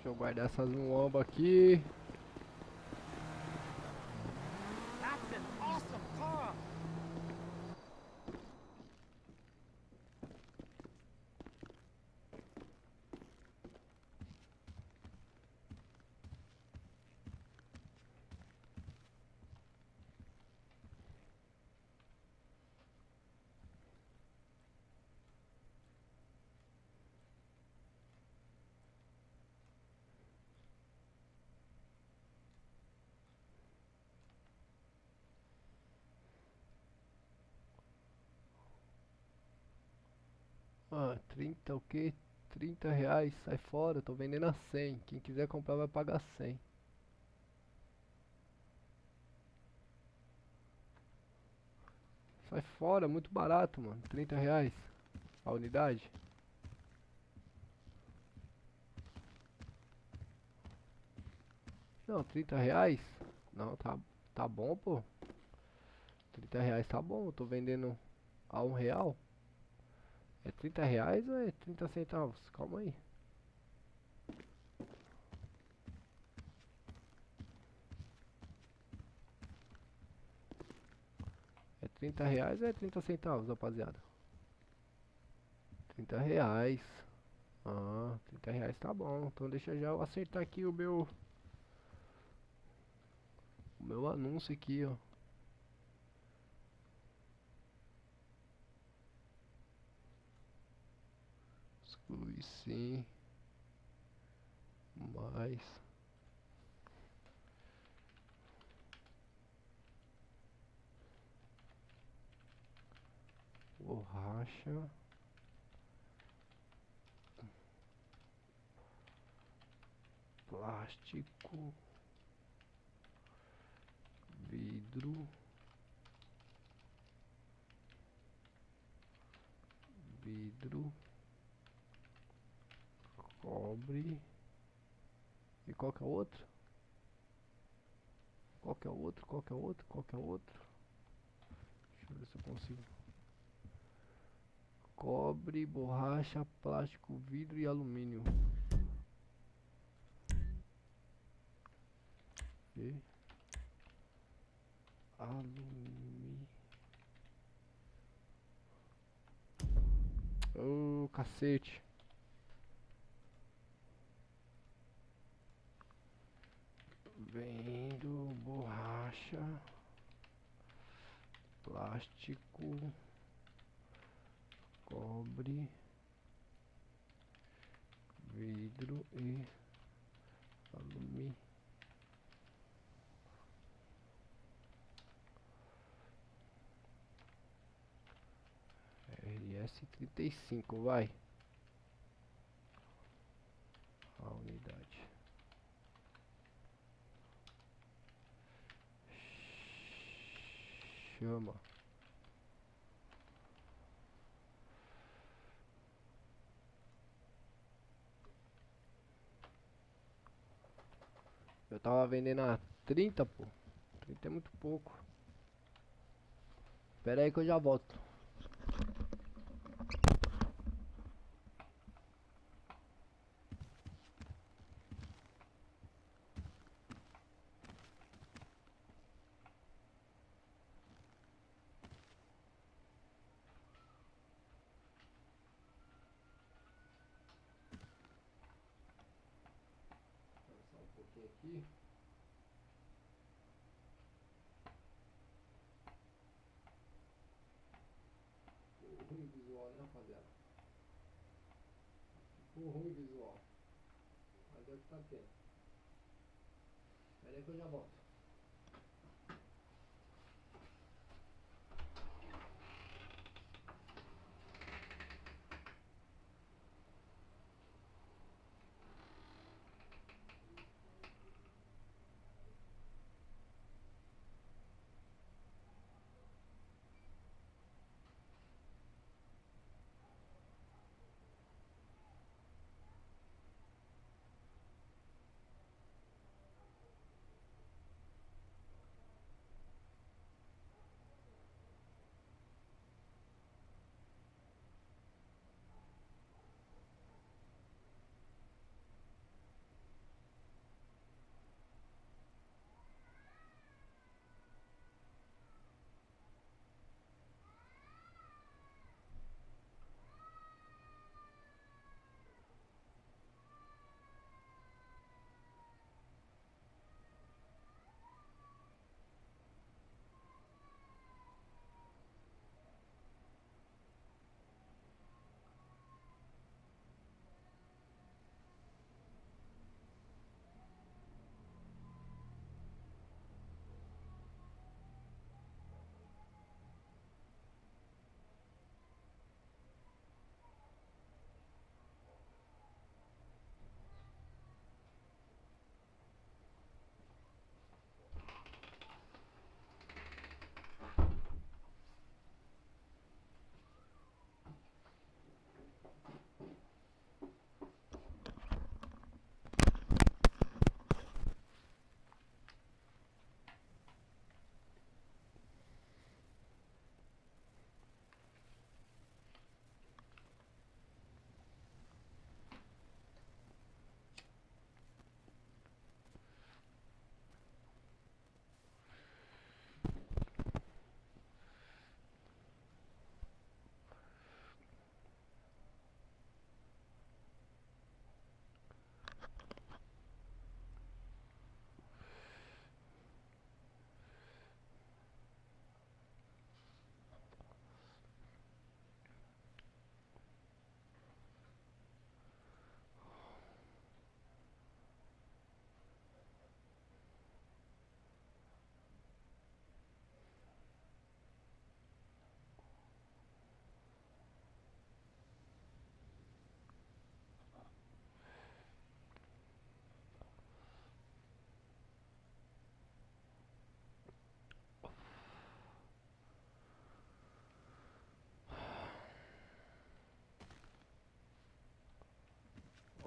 Deixa eu guardar essas muambas aqui. That's an awesome car! Ah, 30 o quê? 30 reais, sai fora, tô vendendo a 100. Quem quiser comprar vai pagar 100. Sai fora, muito barato, mano. 30 reais a unidade. Não, 30 reais? Não, tá bom, pô. 30 reais tá bom, eu tô vendendo a R$ 1. É 30 reais ou é 30 centavos? Calma aí. É 30 reais ou é 30 centavos, rapaziada? 30 reais. Ah, 30 reais tá bom. Então deixa já eu acertar aqui o meu anúncio aqui, ó. Exclui sim. Mais. Borracha. Plástico. Vidro. Vidro. Cobre. E qual que é o outro? Qual que é o outro? Qual que é o outro? Qual que é o outro? Deixa eu ver se eu consigo. Cobre, borracha, plástico, vidro e alumínio. E alumínio. Ô, cacete. Vendo borracha, plástico, cobre, vidro e alumínio. RS 35, vai. A unidade. Chama. Eu tava vendendo a 30, pô. 30 é muito pouco. Pera aí que eu já volto. Só um pouquinho aqui. Ficou ruim visual, né, rapaziada? Ficou ruim visual. Mas é o que tá tendo. Pera aí que eu já volto.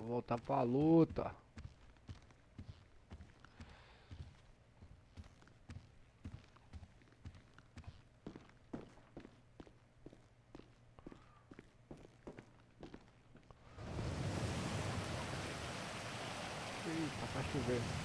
Vou voltar pra luta. Eita, tá chovendo.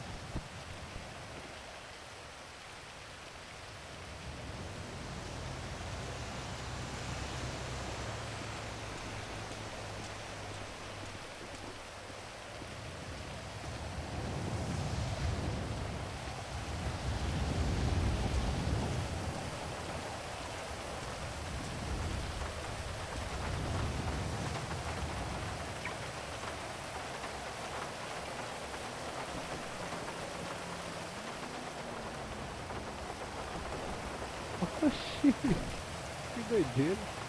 Oxi, que doideira.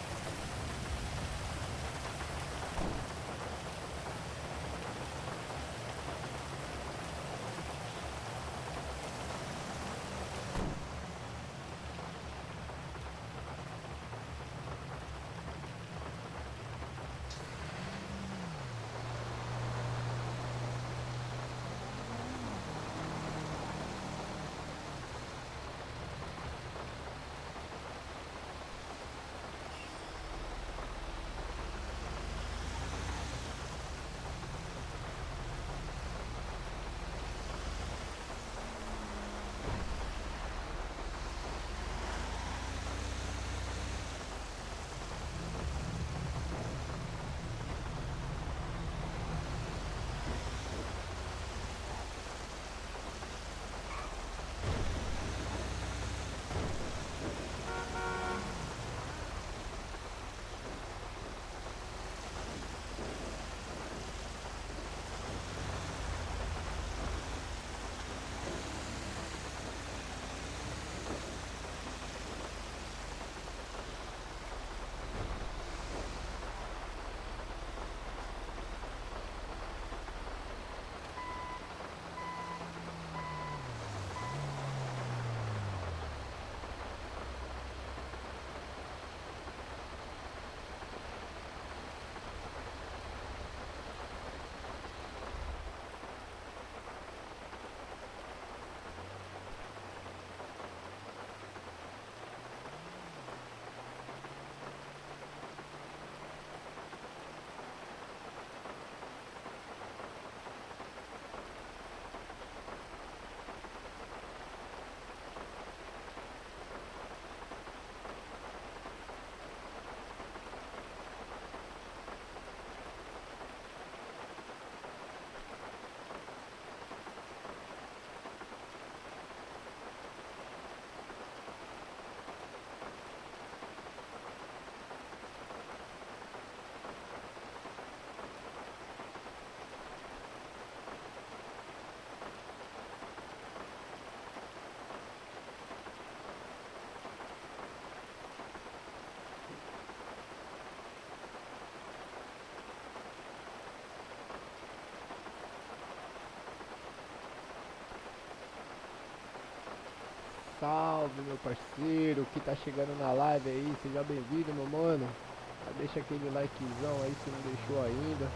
Salve, meu parceiro que tá chegando na live aí, seja bem-vindo, meu mano. Já deixa aquele likezão aí se não deixou ainda.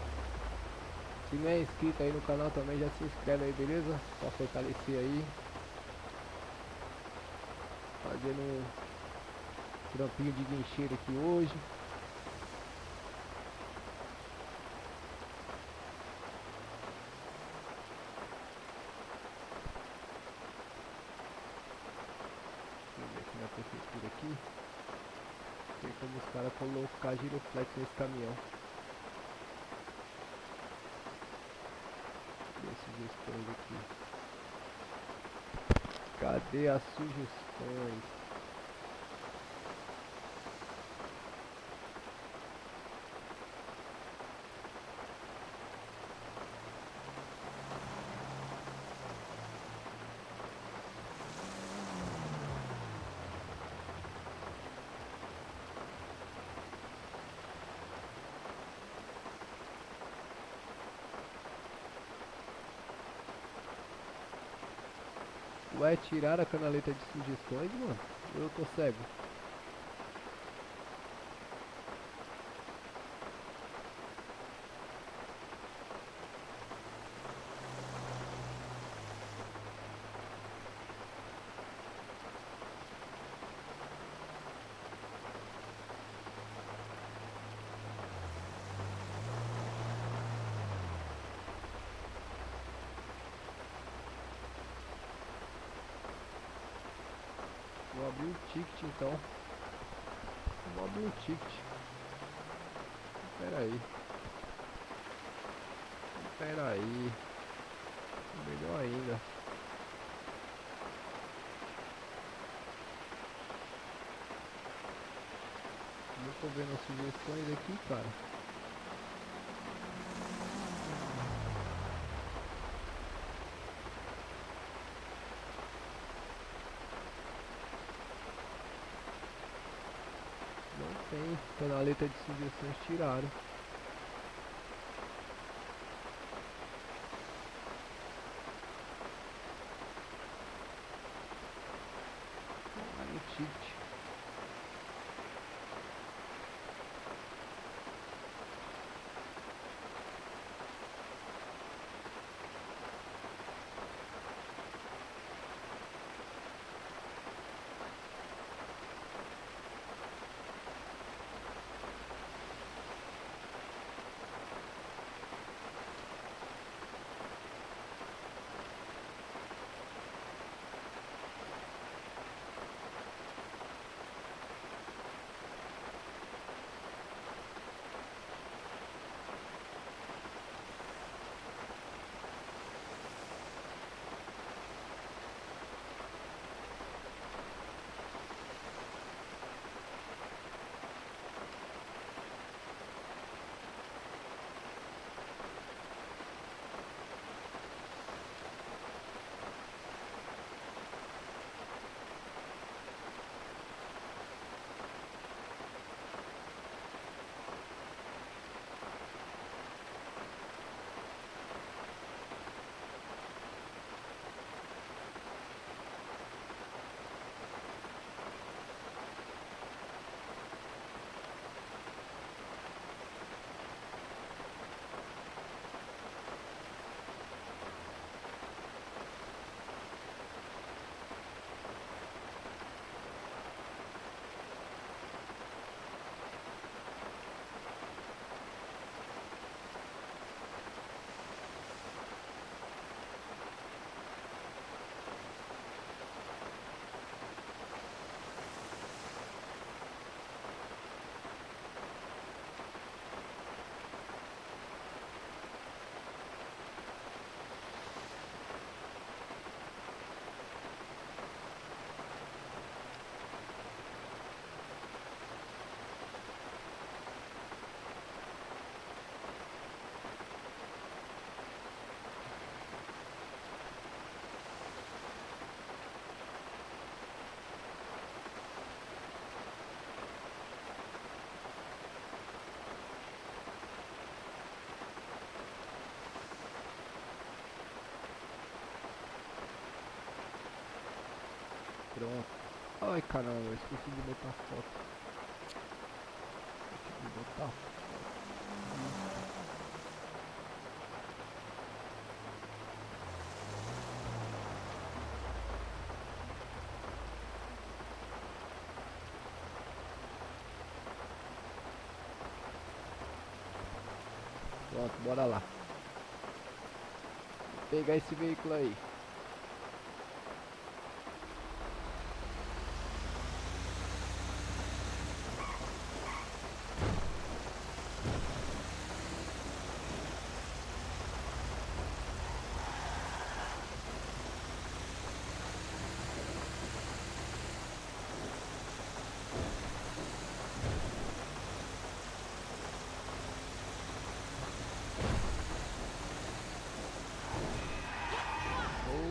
Se não é inscrito aí no canal também, já se inscreve aí, beleza? Pra fortalecer aí. Fazendo um trampinho de guincheiro aqui hoje. Na prefeitura aqui, tem como os caras colocar giroflex nesse caminhão. Cadê sugestões aqui? Cadê as sugestões? Vai tirar a canaleta de sugestões, mano? Eu tô cego. abrir o ticket então. Vou abrir o ticket. Pera aí. Pera aí. Melhor ainda. Não tô vendo as sugestões aqui, cara. Não tem. Tá na letra de sugestões, tiraram. No ticket. Pronto. Ai caramba, esqueci de botar foto. Esqueci de botar foto. Pronto, bora lá. Vou pegar esse veículo aí.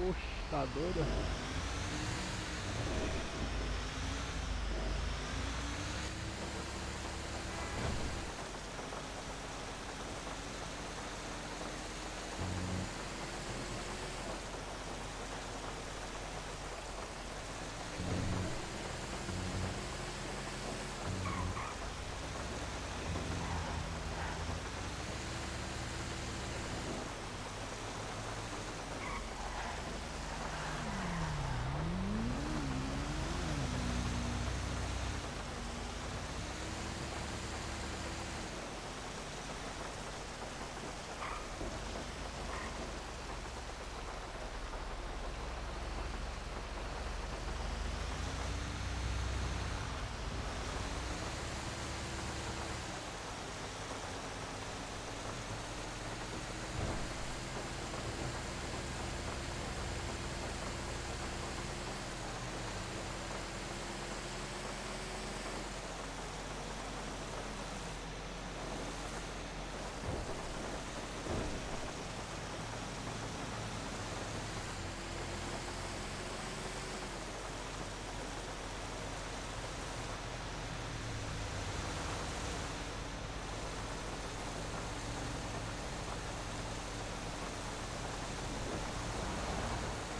Oxe, tá doido?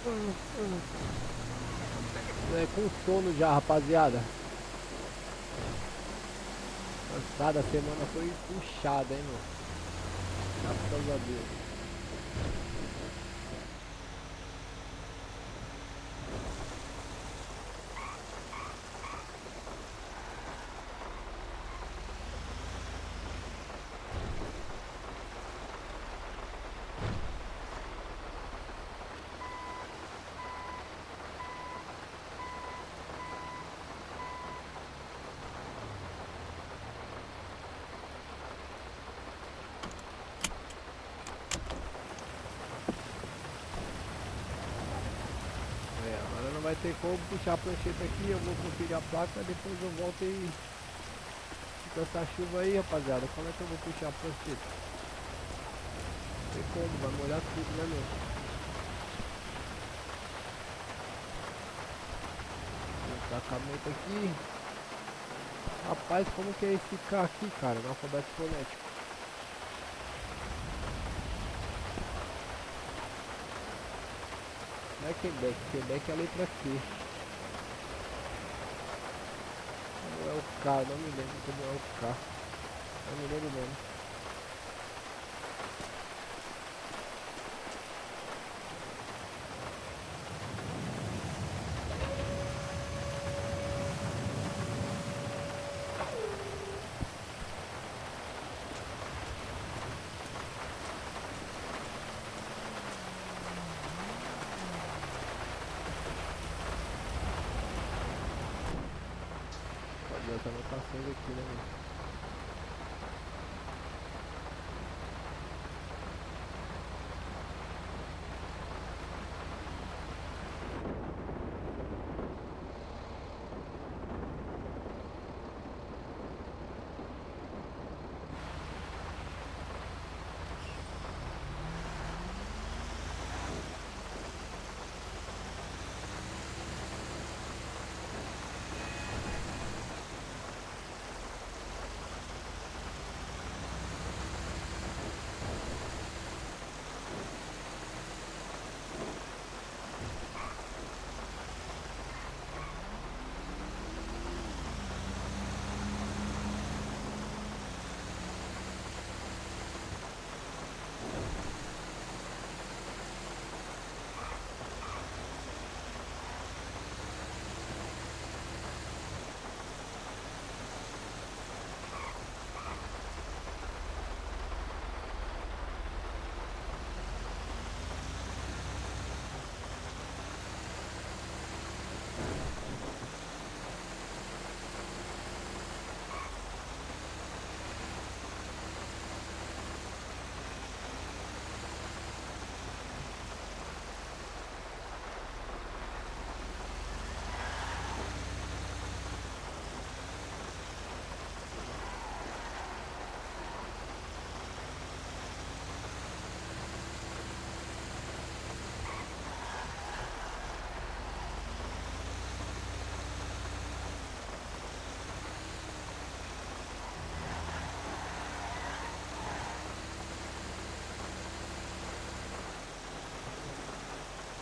É com sono já, rapaziada. Cada semana foi puxada, hein, meu. Graças a Deus. Agora não vai ter como puxar a prancheta aqui, eu vou conferir a placa, depois eu volto e com essa chuva aí, rapaziada, como é que eu vou puxar a prancheta? Não tem como, vai molhar tudo, né, meu? Vou tacar muito aqui. Rapaz, como que é esse carro aqui, cara, no alfabeto fonético? Não é Quebec, Quebec é a letra Q. Como é o K, não me lembro como é o K. Não me lembro mesmo. Pode dar as anotações aqui, né, meu?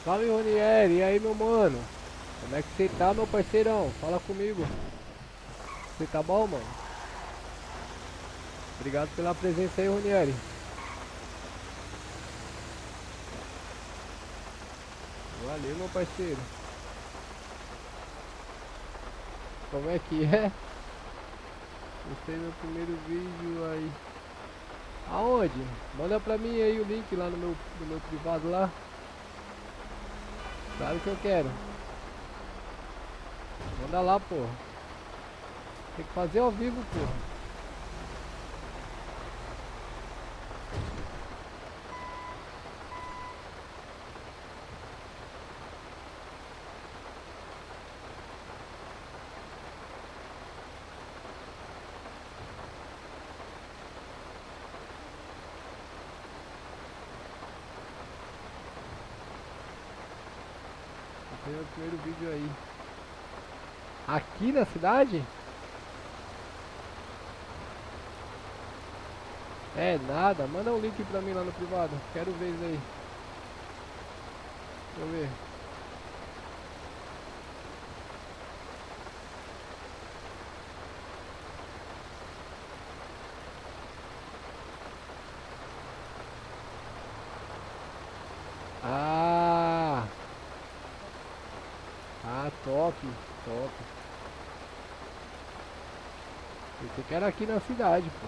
Salve, Ronieri, e aí, meu mano? Como é que você tá, meu parceirão? Fala comigo. Você tá bom, mano? Obrigado pela presença aí, Ronieri. Valeu, meu parceiro. Como é que é? Gostei do primeiro vídeo aí. Aonde? Manda pra mim aí o link lá no meu privado lá. Sabe o que eu quero? Manda lá, porra. Tem que fazer ao vivo, porra. Tem o primeiro vídeo aí. Aqui na cidade? É nada, manda um link pra mim lá no privado. Quero ver isso aí. Deixa eu ver. top, top. Pensei que era aqui na cidade, pô.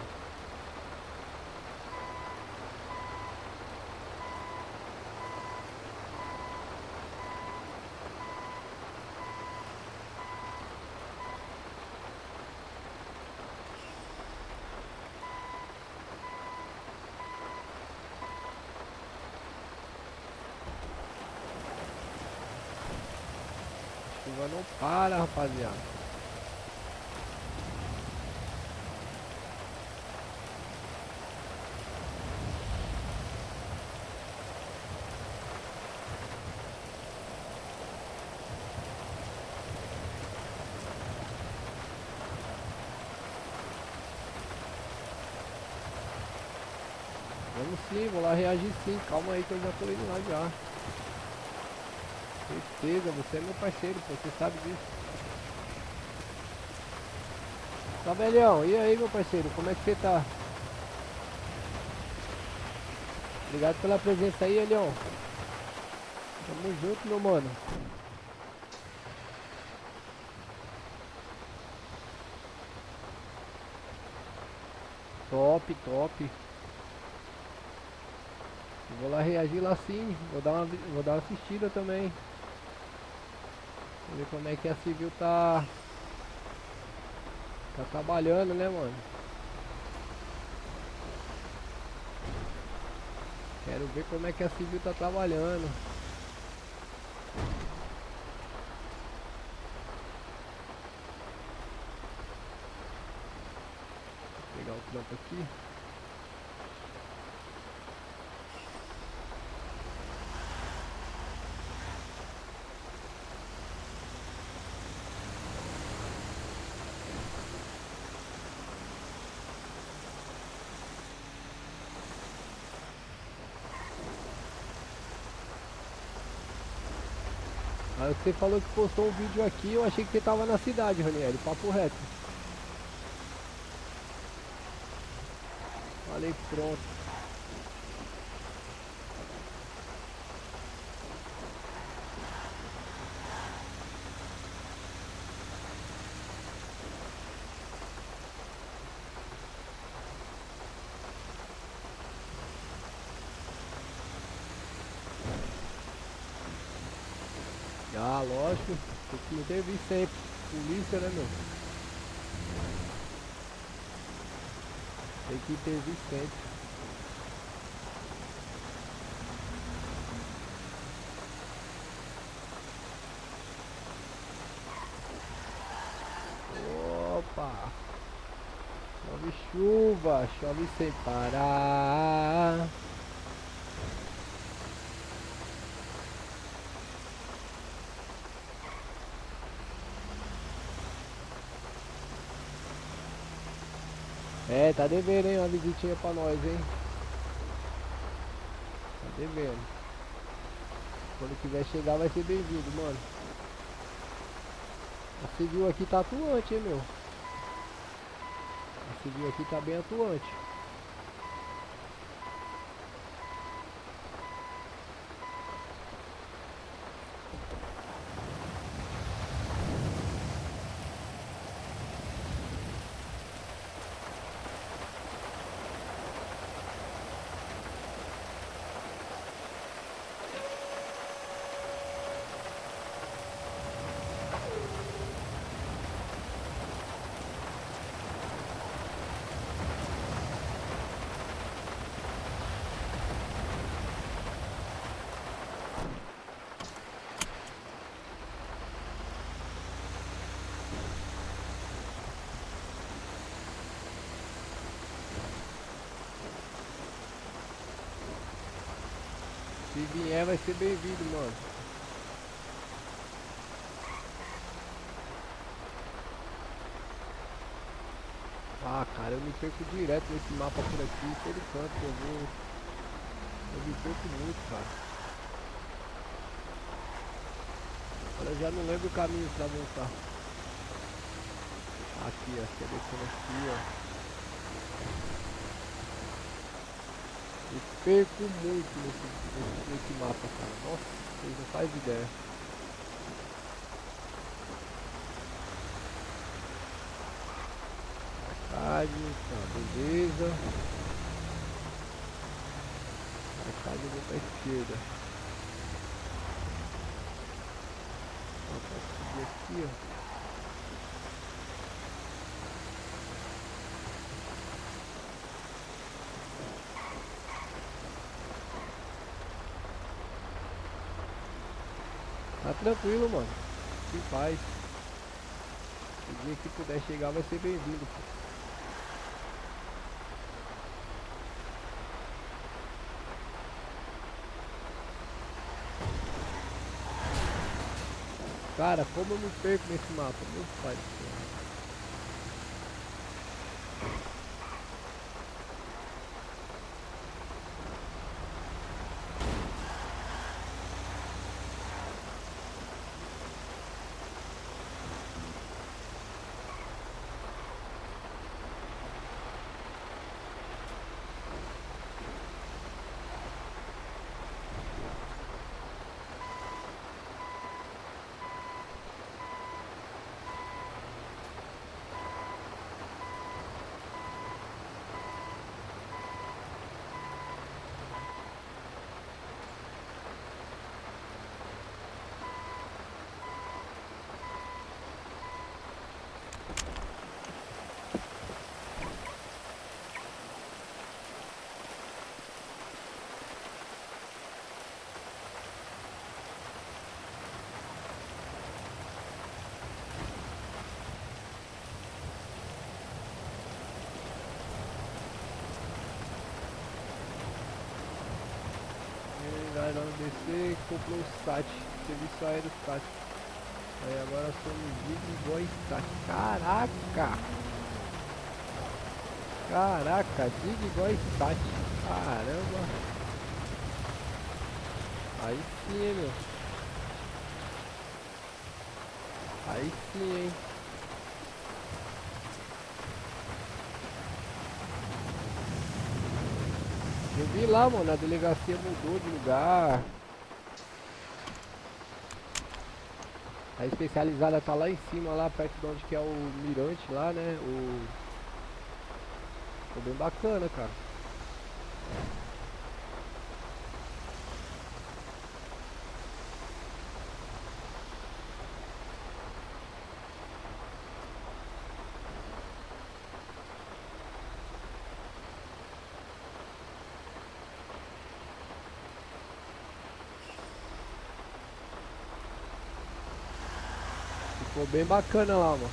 Chuva não para, rapaziada. Vamos sim, vou lá reagir sim. Calma aí que eu já tô indo lá já. Certeza, você é meu parceiro, pô, você sabe disso. Tá, velhão, e aí, meu parceiro, como é que você tá? Obrigado pela presença aí, Elião. Tamo junto, meu mano. Top, top. Eu vou lá reagir lá sim, vou dar uma assistida também. Ver como é que a civil tá trabalhando, né, mano? Quero ver como é que a civil tá trabalhando. Vou pegar o trampo aqui. Aí você falou que postou um vídeo aqui, eu achei que você tava na cidade, Ranieri, papo reto. Falei, pronto. Ah, lógico, tem que intervir sempre. Polícia, né, meu? Tem que intervir sempre. Opa! Chove chuva, chove sem parar. É, tá devendo, hein, uma visitinha pra nós, hein. Tá devendo. Quando quiser chegar vai ser bem-vindo, mano. A civil aqui tá atuante, hein, meu. A civil aqui tá bem atuante. Se vier vai ser bem-vindo, mano. Ah, cara, eu me perco direto nesse mapa por aqui, todo canto que eu vou. Eu me perco muito, cara. Agora eu já não lembro o caminho pra voltar. Aqui, ó, seleção aqui, ó. Eu perco muito nesse mapa, cara. Nossa, vocês não fazem ideia. estádio, tá, beleza. Estádio vou pra esquerda. Ó, posso subir aqui, ó. Tá tranquilo, mano. Se faz. O dia que puder chegar vai ser bem-vindo. Cara, como eu me perco nesse mapa, meu pai do céu. Vai lá no BC, comprou o SAT, serviço aéreo SAT. Aí agora somos Dig SAT. Caraca! Caraca, Dig SAT. Caramba! Aí sim, hein, meu. Aí sim, hein. Eu vi lá, mano, a delegacia mudou de lugar. A especializada tá lá em cima, lá perto de onde que é o mirante lá, né? Ficou bem bacana, cara. Ficou bem bacana lá, mano.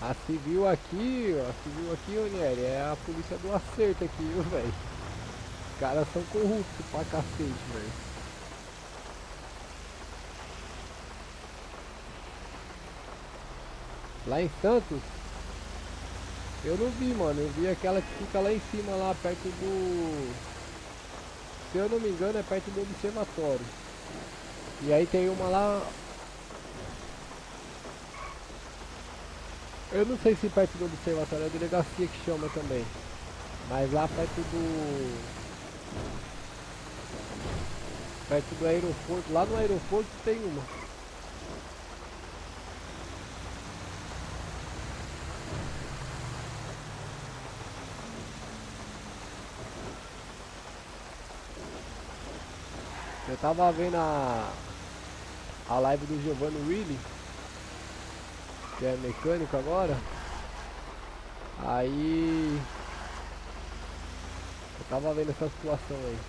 A civil aqui, ó, a civil aqui, ô Nieri, é a polícia do acerto aqui, viu, velho? Os caras são corruptos pra cacete, velho. Lá em Santos, eu não vi, mano. Eu vi aquela que fica lá em cima, lá perto do... Se eu não me engano, é perto do observatório. E aí tem uma lá... Eu não sei se perto do observatório é a delegacia que chama também. Mas lá perto do... Perto do aeroporto, lá no aeroporto tem uma. Eu tava vendo a live do Giovanni Willi, que é mecânico agora. Aí eu tava vendo essa situação aí.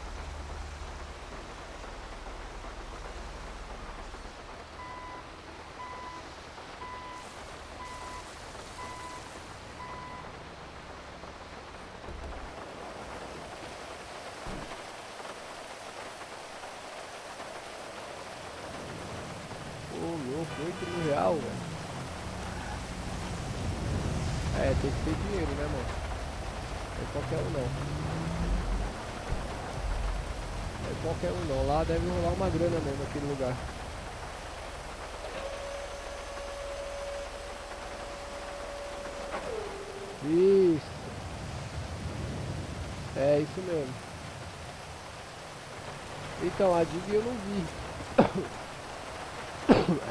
R$8.000, velho. É, tem que ter dinheiro, né, mano? Não é qualquer um não. Não é qualquer um não. Lá deve rolar uma grana mesmo naquele lugar. Isso. É isso mesmo. Então, a Dig eu não vi.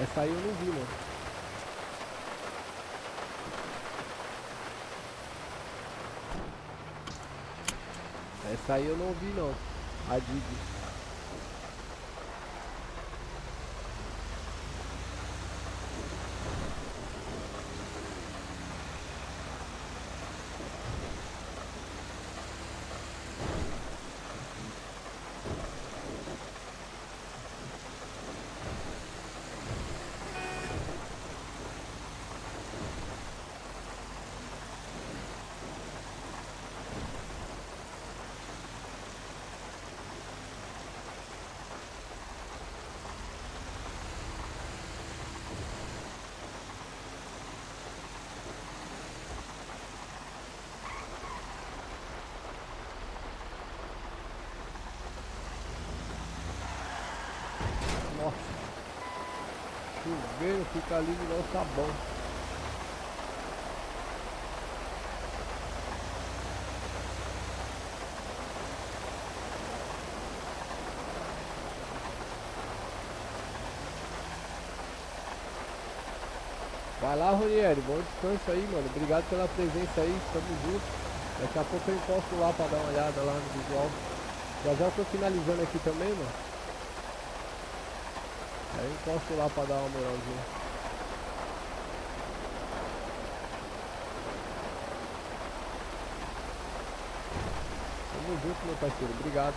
Essa aí eu não vi, mano. Essa aí eu não vi, não. A Dig. Nossa. Chuveiro fica ali igual sabão. Vai lá, Ronieri, bom descanso aí, mano. Obrigado pela presença aí, tamo junto. Daqui a pouco eu encosto lá pra dar uma olhada lá no visual. Já já eu tô finalizando aqui também, mano. Aí eu encosto lá pra dar uma moralzinha. Tamo junto, meu parceiro. Obrigado.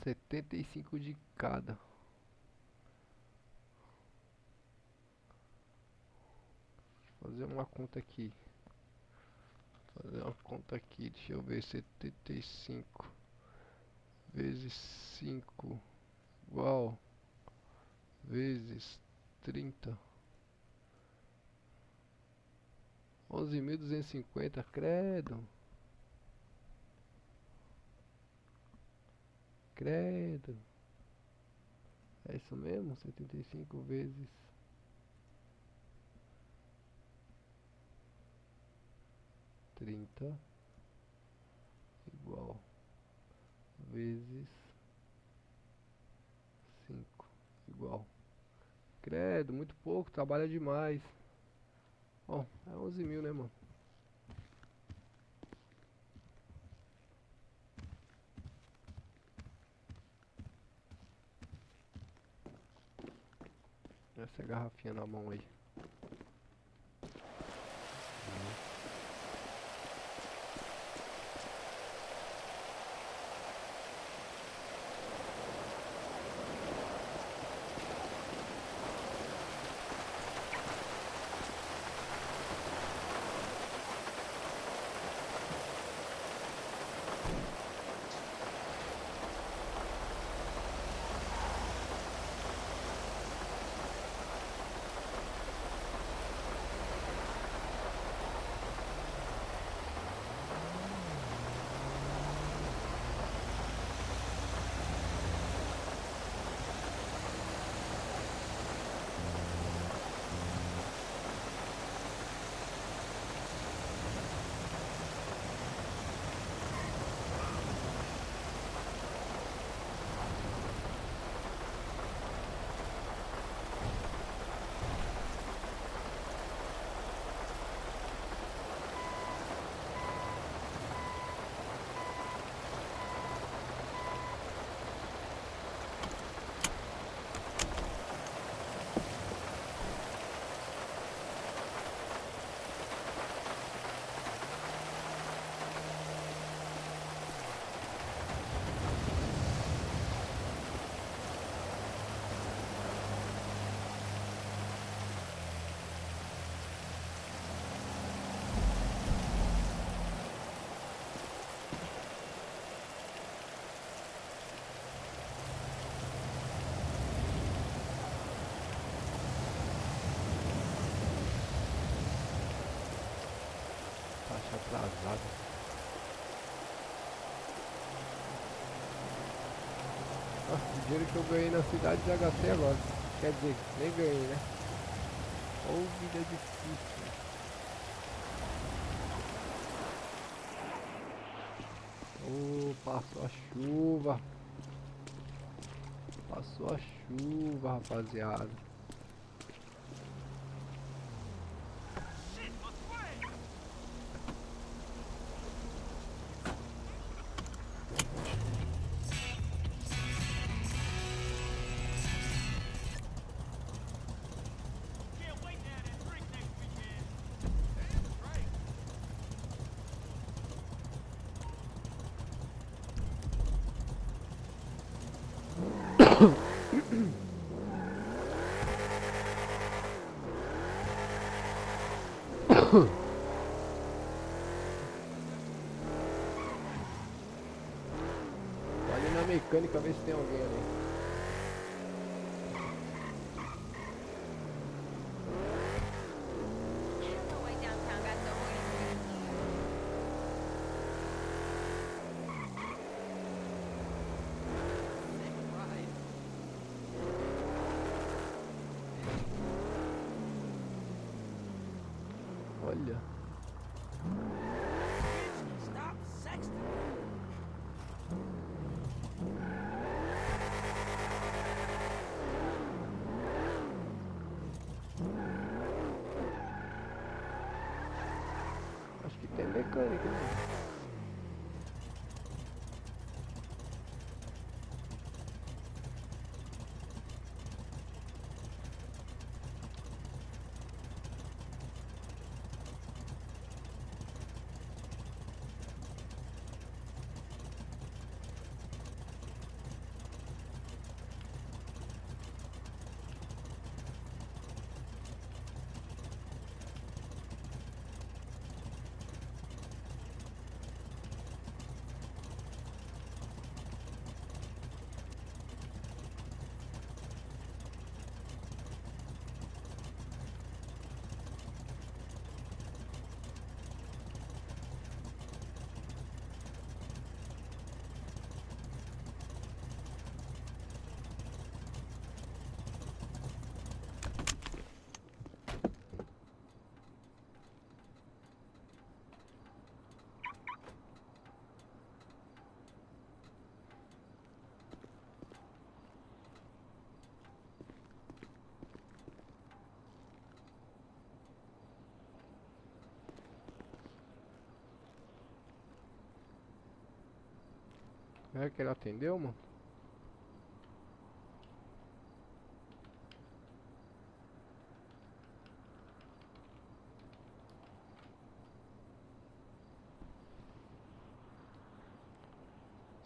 75 de cada. Fazer uma conta aqui. Deixa eu ver. 75 vezes 5 igual vezes 30. 11.250, credo. Credo. É isso mesmo? 75 vezes 30 igual vezes 5 igual. Credo, muito pouco, trabalha demais. Bom, é 11 mil, né, mano? Essa garrafinha na mão aí. Atrasado. Nossa, o dinheiro que eu ganhei na cidade já gastei agora. Quer dizer, nem ganhei, né? Ou vida difícil. Oh, passou a chuva. Passou a chuva, rapaziada. Vou ali na mecânica ver se tem alguém ali. I don't know why downtown got so weird. Sick ride. Olha. Stop sexting. Acho que tem mecânica, né? Será que ele atendeu, mano?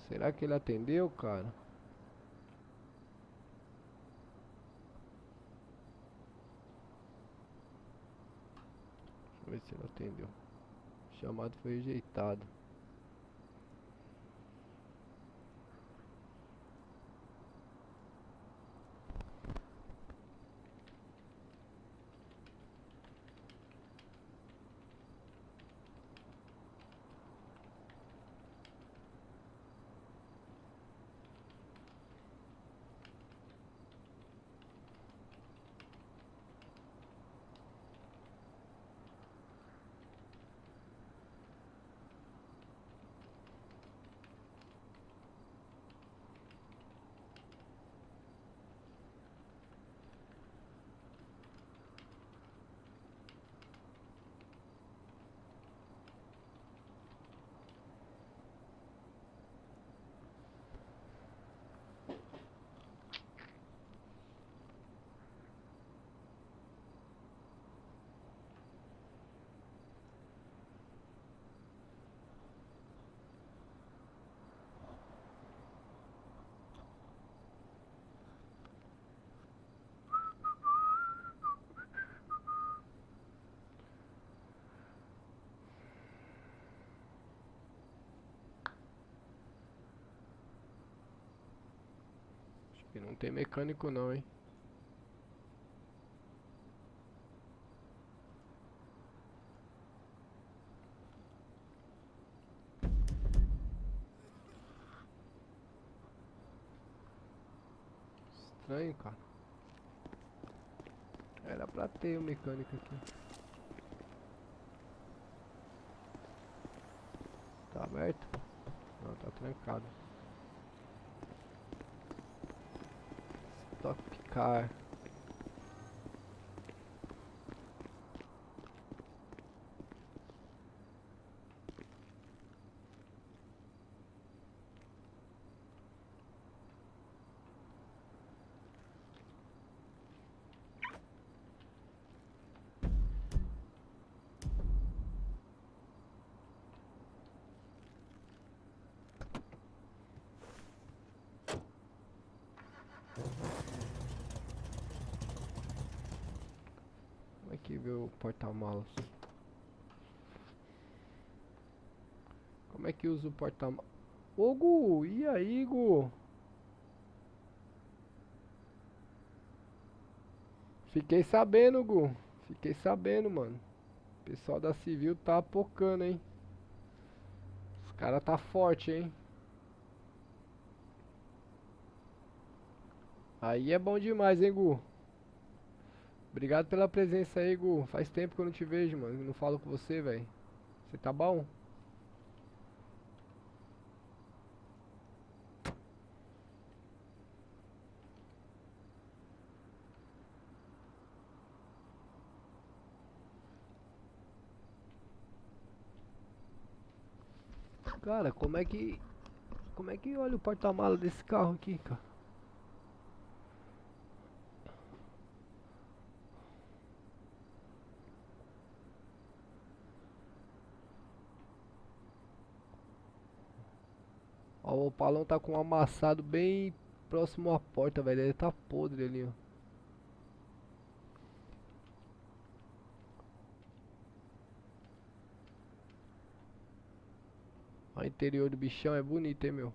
Será que ele atendeu, cara? Deixa eu ver se ele atendeu. O chamado foi rejeitado. Acho que não tem mecânico não, hein? Estranho, cara. Era pra ter um mecânico aqui. Tá aberto? Não, tá trancado. Stop car. Como é que vê o porta-malas? Como é que usa o porta-malas? Ô Gu, e aí, Gu? Fiquei sabendo, Gu. Fiquei sabendo, mano. O pessoal da Civil tá apocando, hein? Os caras tá forte, hein? Aí é bom demais, hein, Gu? Obrigado pela presença aí, Gu. Faz tempo que eu não te vejo, mano. Eu não falo com você, velho. Você tá bom? Cara, como é que... Como é que olha o porta-mala desse carro aqui, cara? Ó, o Opalão tá com um amassado bem próximo à porta, velho. Ele tá podre ali, ó. O interior do bichão é bonito, hein, meu?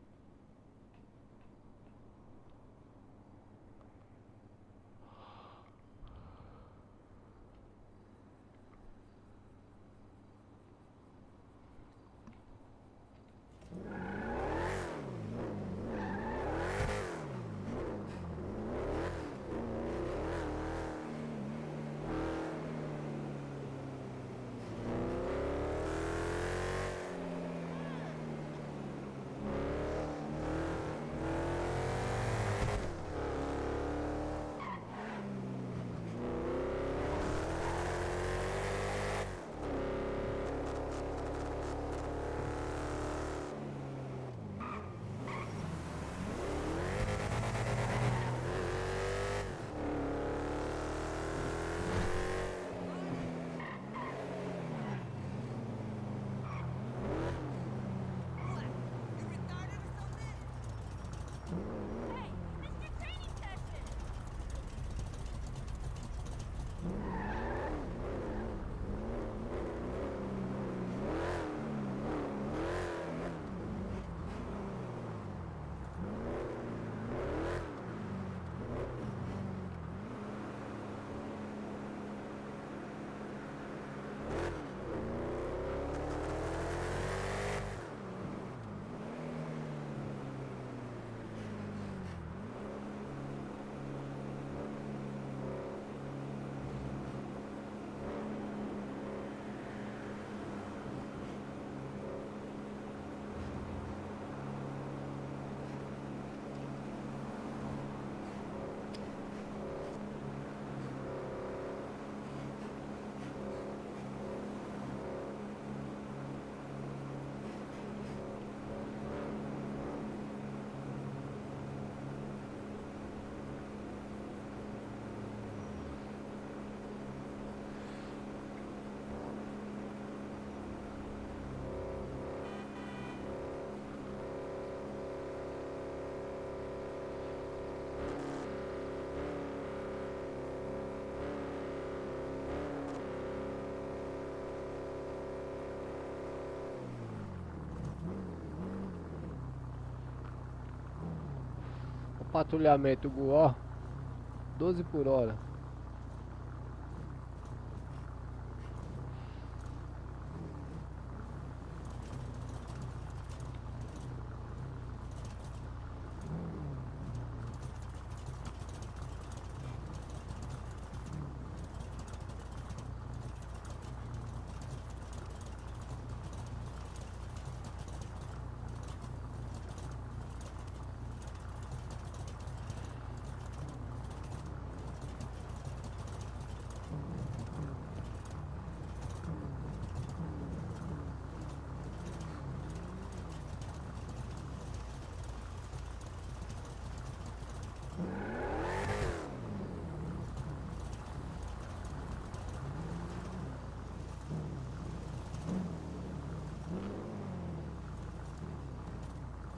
patrulhamento, Gu, ó. 12 por hora.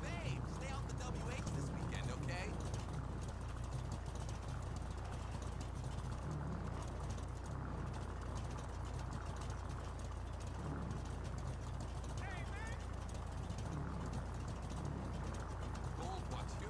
Babe, stay off the WH this weekend, okay? Gold wants you.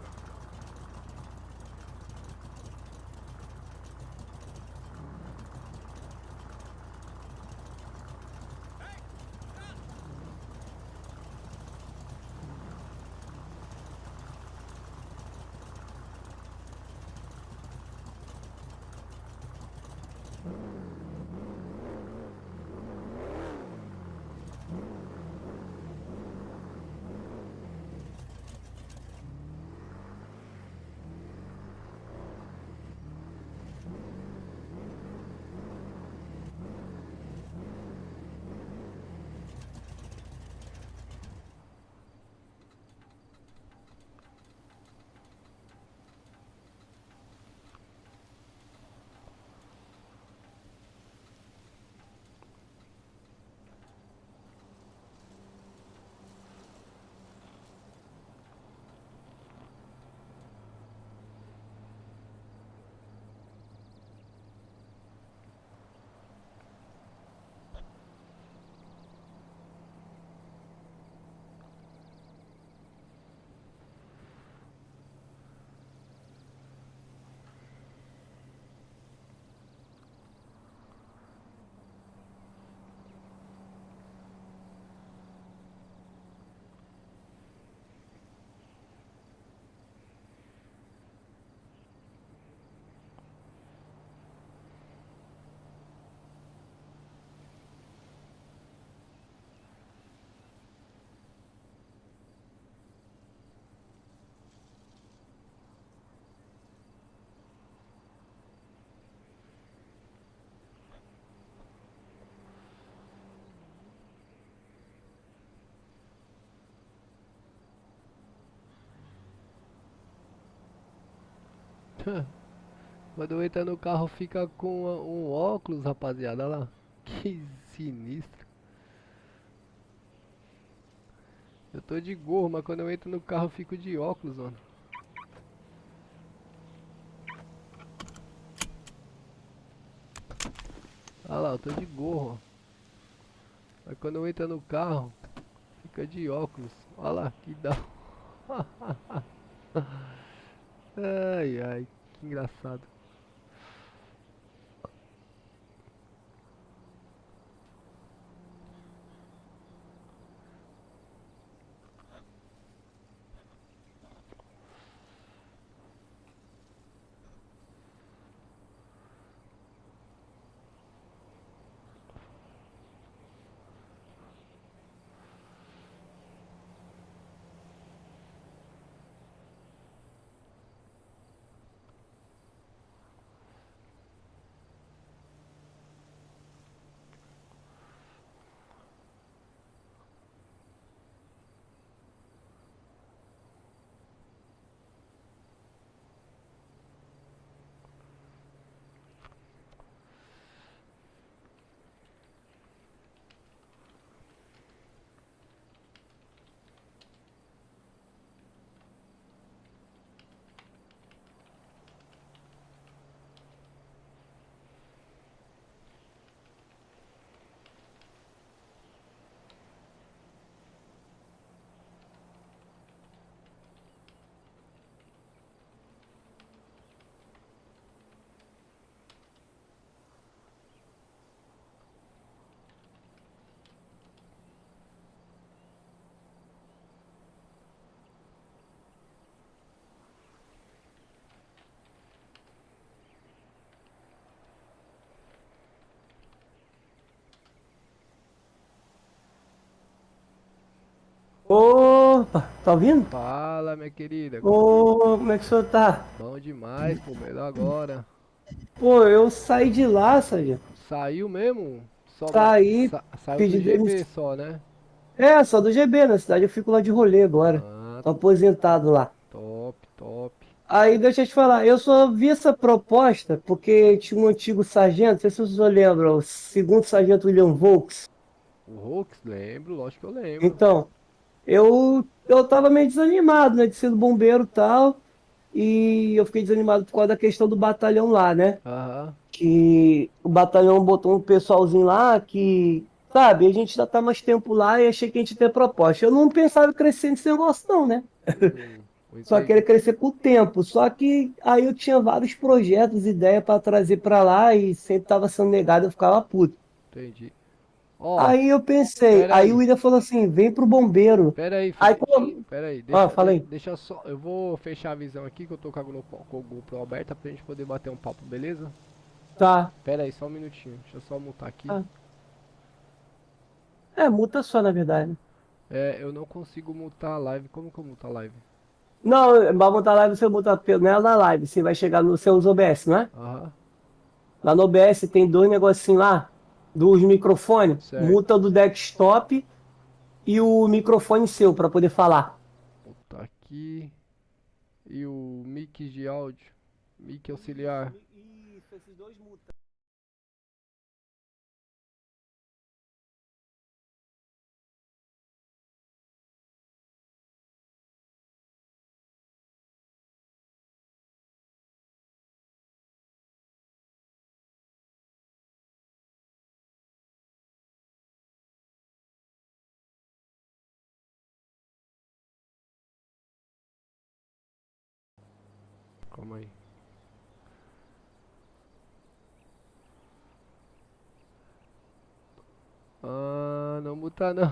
Quando entra no carro fica com um óculos, rapaziada. Olha lá. Que sinistro. Eu tô de gorro, mas quando eu entro no carro eu fico de óculos, mano. Olha lá, eu tô de gorro, ó. Mas quando eu entro no carro, fica de óculos. Olha lá, que dá. Ai, ai, que engraçado. Tá ouvindo? Fala, minha querida. Ô, como é que o senhor tá? Bom demais, pô, melhor agora. Pô, eu saí de lá, sargento. Saiu mesmo? Só, Saí, saiu pedi do GB demissão. só, né? É, só do GB na cidade, eu fico lá de rolê agora. Ah, Tô aposentado lá. top, top. Aí, deixa eu te falar, eu só vi essa proposta porque tinha um antigo sargento, não sei se o senhor lembra, o segundo sargento William Volks. O Hawks, lembro, lógico que eu lembro. Então, eu tava meio desanimado, né, de ser do bombeiro e tal, e eu fiquei desanimado por causa da questão do batalhão lá, né? Aham. Que o batalhão botou um pessoalzinho lá que, sabe, a gente já tá mais tempo lá e achei que a gente ia ter proposta. Eu não pensava em crescer nesse negócio, não, né? Só queria Entendi. crescer com o tempo. Só que aí eu tinha vários projetos, ideia para trazer para lá e sempre tava sendo negado, eu ficava puto. Entendi. Ó, Aí eu pensei, pera aí o aí. William falou assim: vem pro bombeiro. Pera aí, Aí, como. pera aí. Ah, falei. Deixa só. Eu vou fechar a visão aqui que eu tô com o GoPro aberta pra gente poder bater um papo, beleza? Tá. Pera aí, só um minutinho. Deixa eu só mutar aqui. Ah. É, multa só, na verdade. É, eu não consigo mutar a live. Como que eu muto a live? Não, vai montar live, você monta não é na live, você vai chegar no seu OBS, não é? Aham, Lá no OBS tem dois negocinhos lá, dos microfones, certo. muta do desktop e o microfone seu para poder falar. Botar aqui. E o mic de áudio. Mic auxiliar. Isso, esses dois muta. Calma aí. Ah, não muta não.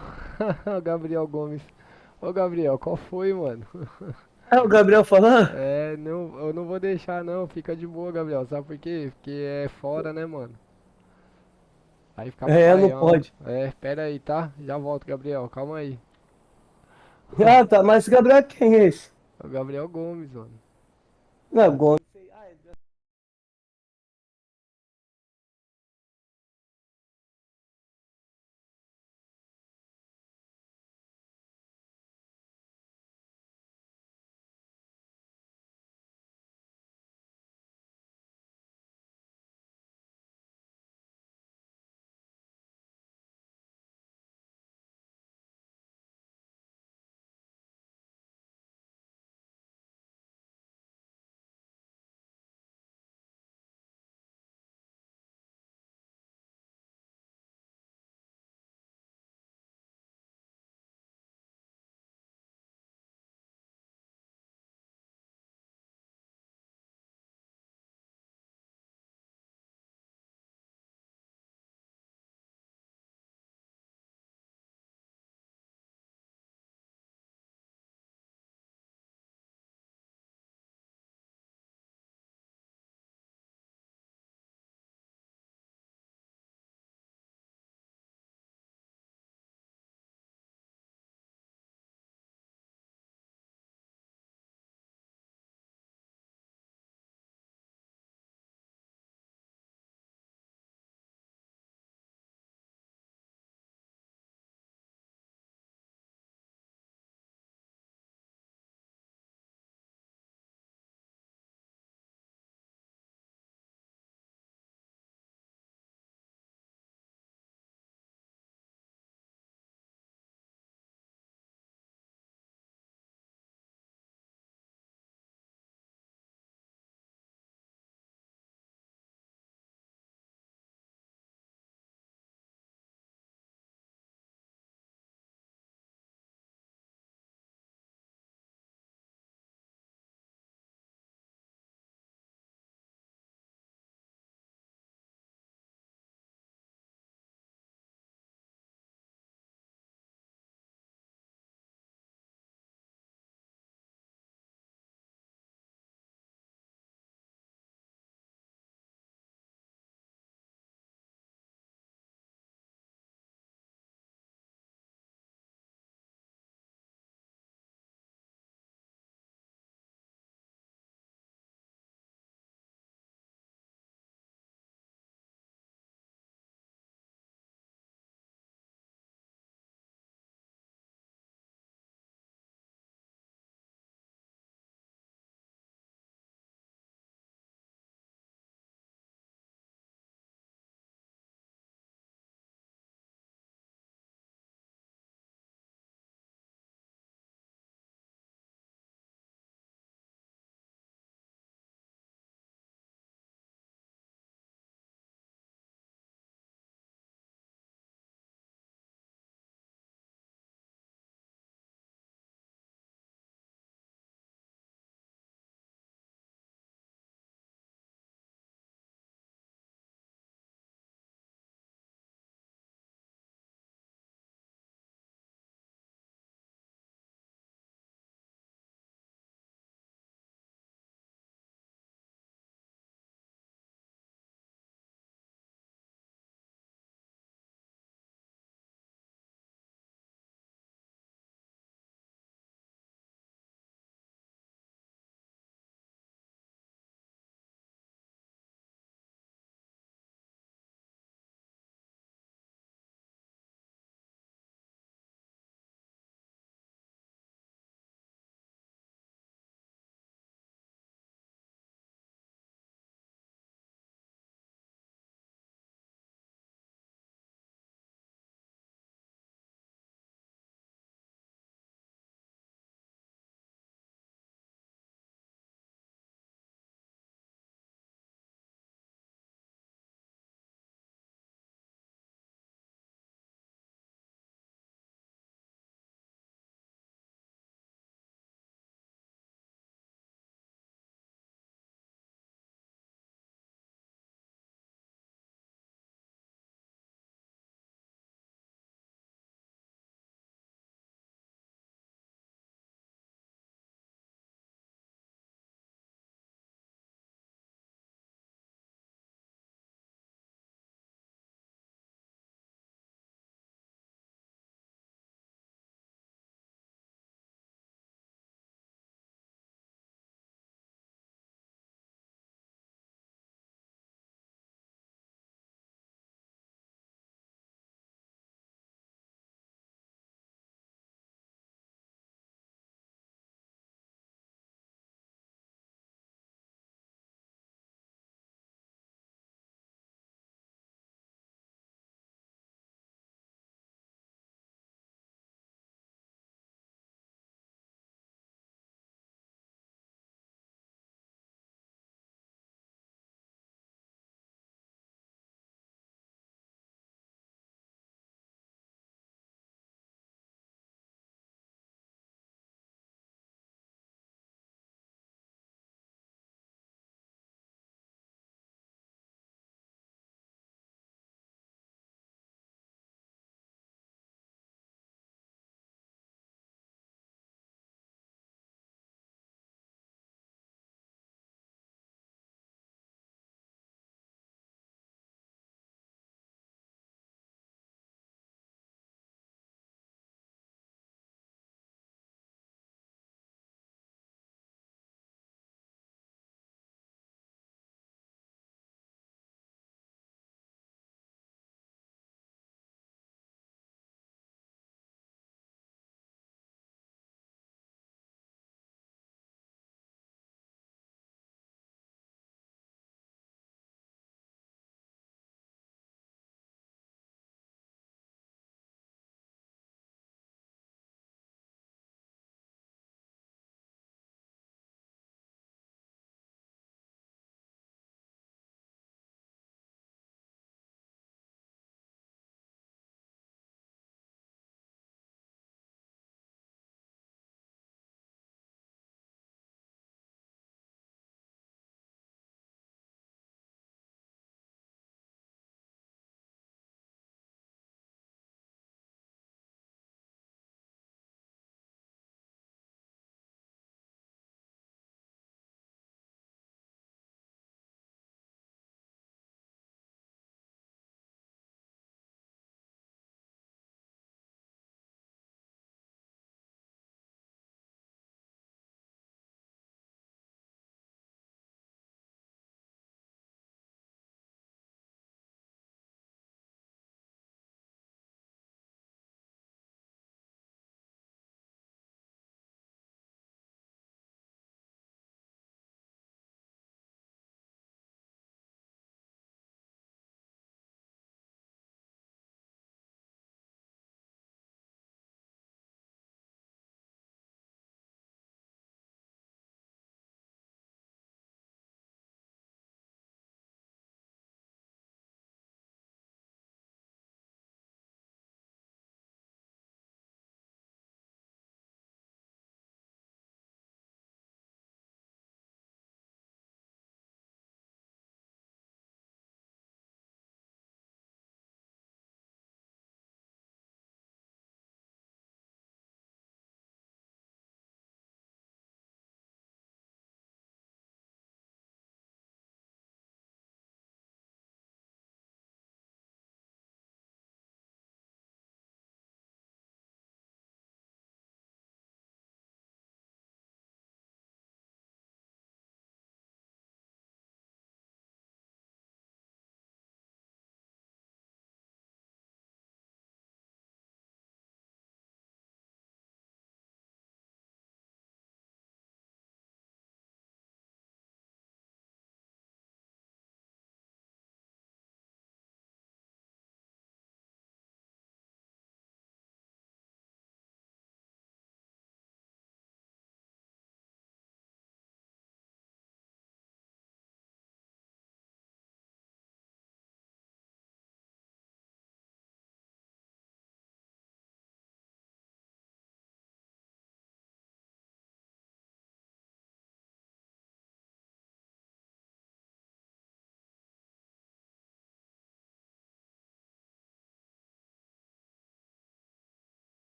Gabriel Gomes. Ô Gabriel, qual foi, mano? É o Gabriel falando? É, não, eu não vou deixar não, fica de boa, Gabriel. Sabe por quê? Porque é fora, né, mano? Aí fica É, não paião. pode. É, pera aí, tá? Já volto, Gabriel, calma aí. Ah, tá, mas esse Gabriel quem é esse? É o Gabriel Gomes, mano. Não é Gomes.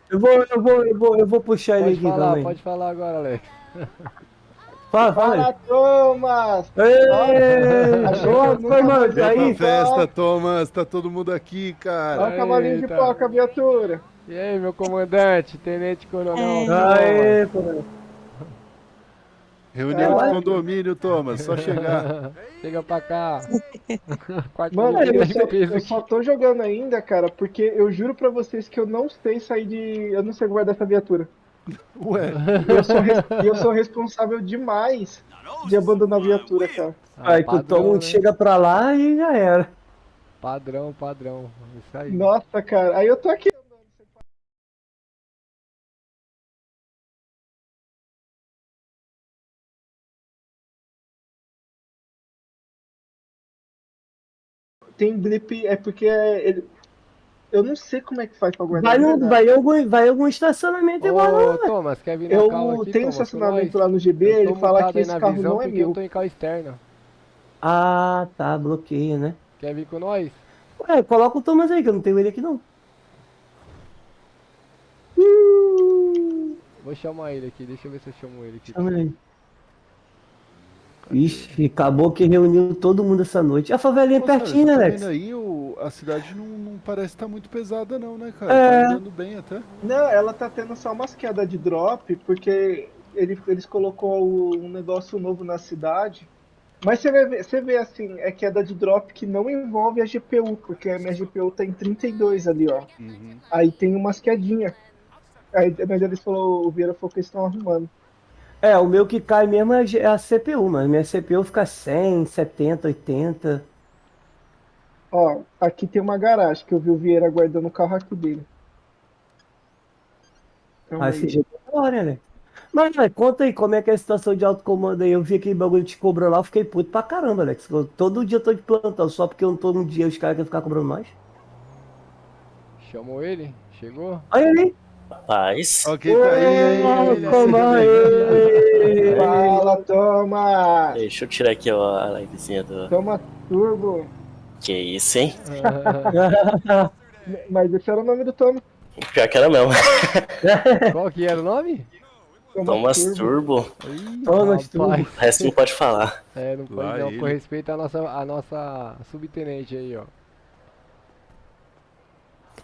Eu vou puxar ele aqui também. Pode falar agora, Alex. Fala. Thomas! Ei, Achou? foi, mano, Deu tá pra aí? Festa, Thomas, tá todo mundo aqui, cara. Olha o cavalinho de Eita. pau com a viatura. E aí, meu comandante, tenente coronel. Aê, pô. Reunião de condomínio, Thomas, só chegar. Chega pra cá. Mano, Quarto-feira eu só tô jogando ainda, cara, porque eu juro pra vocês que eu não sei sair de. Eu não sei guardar essa viatura. Ué, Eu sou responsável demais de abandonar a viatura, cara. Aí tu toma um né? chega pra lá e já era. Padrão. Isso aí. Nossa, cara. Aí eu tô aqui. Tem blip, é porque eu não sei como é que faz pra guardar. Vai em algum estacionamento igual Ô, não. Thomas, quer vir na calma Eu aqui, tenho Thomas, estacionamento com lá nós? no GB, Eu tô ele fala mutado que aí esse na carro visão não é porque eu meu. tô em carro externo. Ah, tá, bloqueia, né? Quer vir com nós? Ué, coloca o Thomas aí, que eu não tenho ele aqui não. Vou chamar ele aqui, deixa eu ver se eu chamo ele aqui. Chama ele. Ixi, acabou que reuniu todo mundo essa noite. A favelinha é Ô, Sérgio, pertinho, né, tá Alex? vendo aí, a cidade não parece estar muito pesada não, né, cara? É. Tá andando bem até. Não, ela tá tendo só umas quedas de drop, porque eles colocou um negócio novo na cidade. Mas você vê assim, é queda de drop que não envolve a GPU, porque a minha GPU tá em 32 ali, ó. Uhum. Aí tem umas quedinhas. Aí mas eles falou, o Vieira falou que eles estão arrumando. É, o meu que cai mesmo é a CPU, mano. Minha CPU fica 100, 70, 80. Ó, aqui tem uma garagem que eu vi o Vieira guardando o carro aqui dele. Calma Aí aí. esse jeito é da hora, né? Mas conta aí como é que é a situação de alto comando aí. Eu vi aquele bagulho te cobrou lá, eu fiquei puto pra caramba, Alex. Todo dia eu tô de plantão, só porque eu não tô um dia os caras querem ficar cobrando mais. Chamou ele? Chegou? Olha ali. Rapaz, Ó, quem tá aí? Fala, Thomas! deixa eu tirar aqui ó, a livezinha do. Thomas Turbo! Que isso, hein? Mas esse era o nome do Thomas. Pior que era mesmo. Qual que era o nome? Thomas Turbo. Ih, Thomas rapaz. O resto não pode falar. É, não pode Lá não, ele. por respeito à nossa subtenente aí, ó.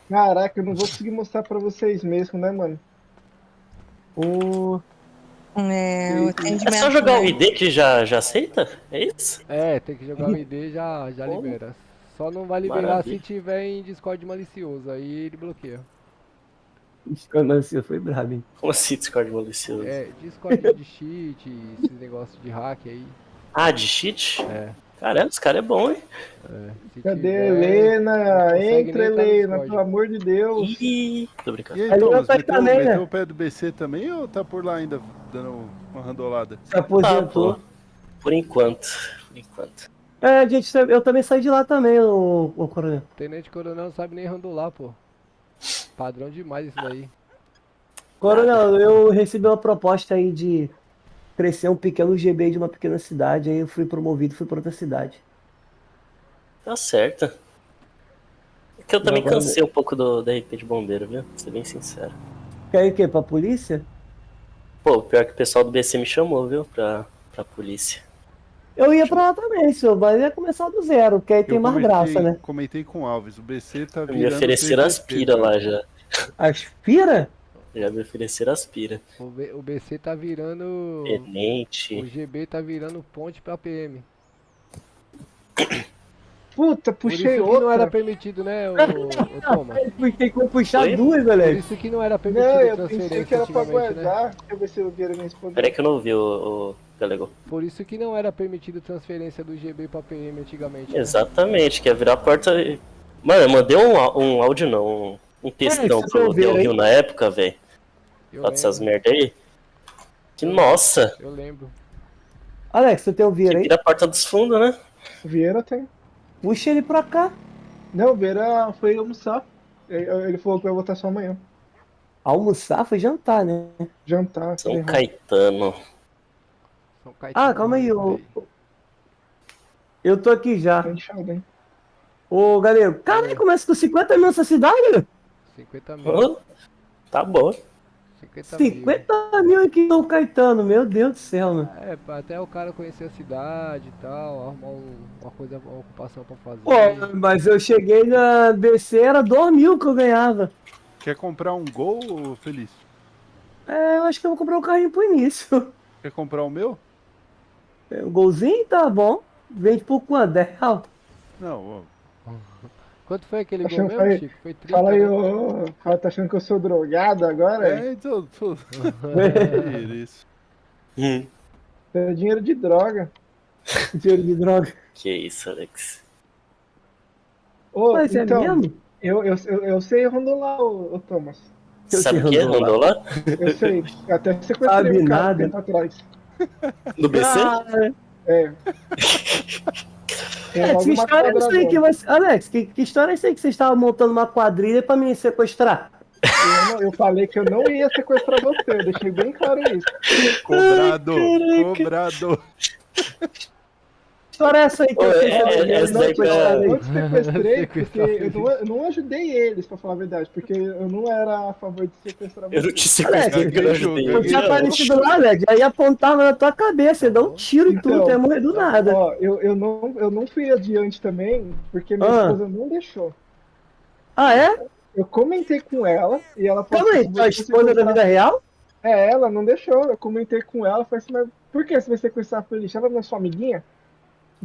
Caraca, eu não vou conseguir mostrar pra vocês mesmo, né, mano? O... É, o É atendimento. só jogar o né? ID que já aceita? É isso? É, tem que jogar o ID já libera. Só não vai liberar Maravilha. se tiver em Discord malicioso, aí ele bloqueia. Você foi brabo, hein? Como assim Discord malicioso? É, Discord de cheat, esses negócios de hack aí. Ah, de cheat? É. Caramba, esse cara é bom, hein? Se Cadê tiver, a Helena? não consegue Entra, nem entrar no Helena, Discord. pelo amor de Deus. Ih, tô brincando. E aí, Ali Thomas, vai meteu, também, né? meteu o pé do BC também ou tá por lá ainda dando uma randolada? Se aposentou. Tá, pô. Por enquanto. Por enquanto. É, gente, eu também saí de lá também, o coronel. Tenente Coronel não sabe nem randolar, pô. Padrão demais isso daí. Coronel, eu recebi uma proposta aí de crescer um pequeno GB de uma pequena cidade, aí eu fui promovido, fui pra outra cidade. Tá certo. É que eu também Agora- cansei um pouco do RP de bombeiro, viu? Pra ser bem sincero. Quer ir o quê? Pra polícia? Pô, pior que o pessoal do BC me chamou, viu? Pra polícia. Eu ia pra lá também, senhor, mas ia começar do zero, porque aí tem mais graça, né? Comentei com o Alves, o BC tá Me virando... ofereceram as TVT, pira cara. lá já. Aspira? Já me ofereceram as pira. O BC tá virando. O Tenente. GB tá virando ponte pra PM. Puta, Por isso puxei que outra. não era permitido, né, o Thomas? Tem que puxar Oi? duas, Por Alex. isso que não era permitido Não, eu pensei transferência que era pra antigamente, né? guardar. Deixa eu ver se o Vieira me respondeu. Peraí que eu não ouvi o Galego. Por isso que não era permitido transferência do GB pra PM antigamente. Né? Exatamente, quer virar a porta. Mano, eu mandei um áudio não, um textão você pro ouviu, Del Rio hein? na época, velho. Eu Fala dessas lembro, merda aí. Que nossa, eu lembro. Alex, você tem o que Vieira aí? vira a porta dos fundos, né? O Vieira tem. Puxa ele pra cá. Não, o Vieira foi almoçar. Ele falou que vai voltar só amanhã. Almoçar foi jantar, né? Jantar. São falei errado. Caetano. São Caetano, Ah, calma aí, velho. eu tô aqui já. Tá inchado, hein? Ô, galera, caralho, começa com 50 mil nessa cidade? 50 mil. Hã? Tá bom. 50 mil. 50 mil aqui em São Caetano, meu Deus do céu, mano. É, pra até o cara conhecer a cidade e tal, arrumar uma coisa, uma ocupação pra fazer. Pô, mas eu cheguei na BC, era 2 mil que eu ganhava. Quer comprar um Gol, Felício? É, eu acho que eu vou comprar um carrinho pro início. Quer comprar o meu? O golzinho tá bom. Vende por quanto? 10 real? Não, ó. Quanto foi aquele gol Achando- mesmo, aí, Chico? Foi 30, Fala aí, né? ô. Fala, tá achando que eu sou drogado agora? É, então. Isso. É dinheiro de droga. Dinheiro de droga. Que isso, Alex. Ô, Mas então, é mesmo? eu sei rondolar, ô Thomas. Eu Sabe sei o que? rondolar. Andou lá? Eu sei. Até sequestrei Sabe um cara nada. tempo atrás. No BC? É. Tem Alex, logo que uma história é quadra isso aí que agora. você... Alex, que história é isso aí que você estava montando uma quadrilha pra me sequestrar? Eu falei que eu não ia sequestrar você, eu deixei bem claro isso. Cobrado. Cobrado. Que história é essa aí que Ô, você essa daí sequestrado aí? Eu te sequestrei porque Sequestrar eu não ajudei eles, pra falar a verdade, porque eu não era a favor de sequestrar você. Eu não te sequestrei, Alex, eu ajudei. Eu tinha aparecido lá, Alex, aí apontava na tua cabeça, ia dar um tiro em tudo, Então, tu ia morrer do nada. Ó, eu não fui adiante também, porque minha esposa não deixou. Ah, é? Eu comentei com ela e ela falou Calma aí, assim, tua "Você esposa da sequestrar-" vida real? É, ela não deixou. Eu comentei com ela, falei assim, mas por que você vai sequestrar a Feliz? Ela não é sua amiguinha?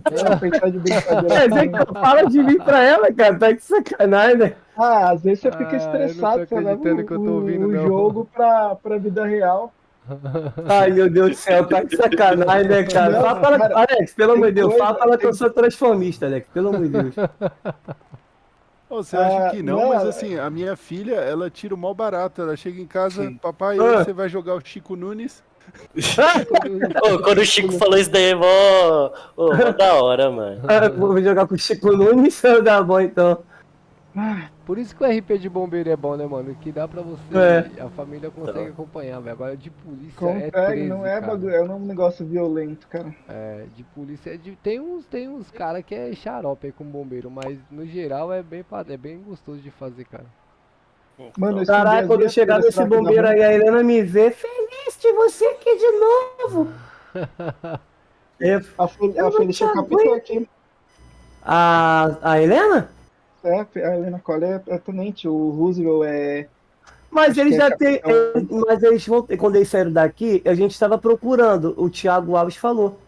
Ela fez tá de brincadeira. Quer dizer que tu fala de mim pra ela, cara, tá de sacanagem, né? Ah, às vezes você fica Ah, eu não tô estressado, você leva acreditando que eu tô ouvindo, o não. jogo pra vida real. Ai, meu Deus do céu, tá de sacanagem, né, cara? Não, Fala pra ela, cara, Alex, pelo amor de Deus, coisa- fala pra ela que eu sou transformista, Alex, pelo amor de Deus. Ô, você acha Ah, que não, não, mas assim, a minha filha, ela tira o mal barato. Ela chega em casa, papai, Ah. hoje você vai jogar o Chico Nunes. Ô, quando o Chico falou isso daí, mó da hora, mano. Ah, vou jogar com o Chico Nunes, dá bom então. Por isso que o RP de bombeiro é bom, né, mano? Que dá pra você, a família consegue acompanhar, velho. Agora de polícia é 13, não é cara. bagulho, é um negócio violento, cara. É, de polícia tem uns cara que é xarope aí com bombeiro, mas no geral é bem gostoso de fazer, cara. Mano, eu Caralho, escondi quando as chegar coisas nesse pra bombeiro dar aí, a Helena me vê, feliz de você aqui de novo. É, A Eu não Felícia te captou aguento. aqui. a Helena? É, a Helena Cole é tenente, o Roosevelt é. Mas Acho eles que é já têm. capitão. Mas eles vão ter. Quando eles saíram daqui, a gente estava procurando. O Thiago Alves falou.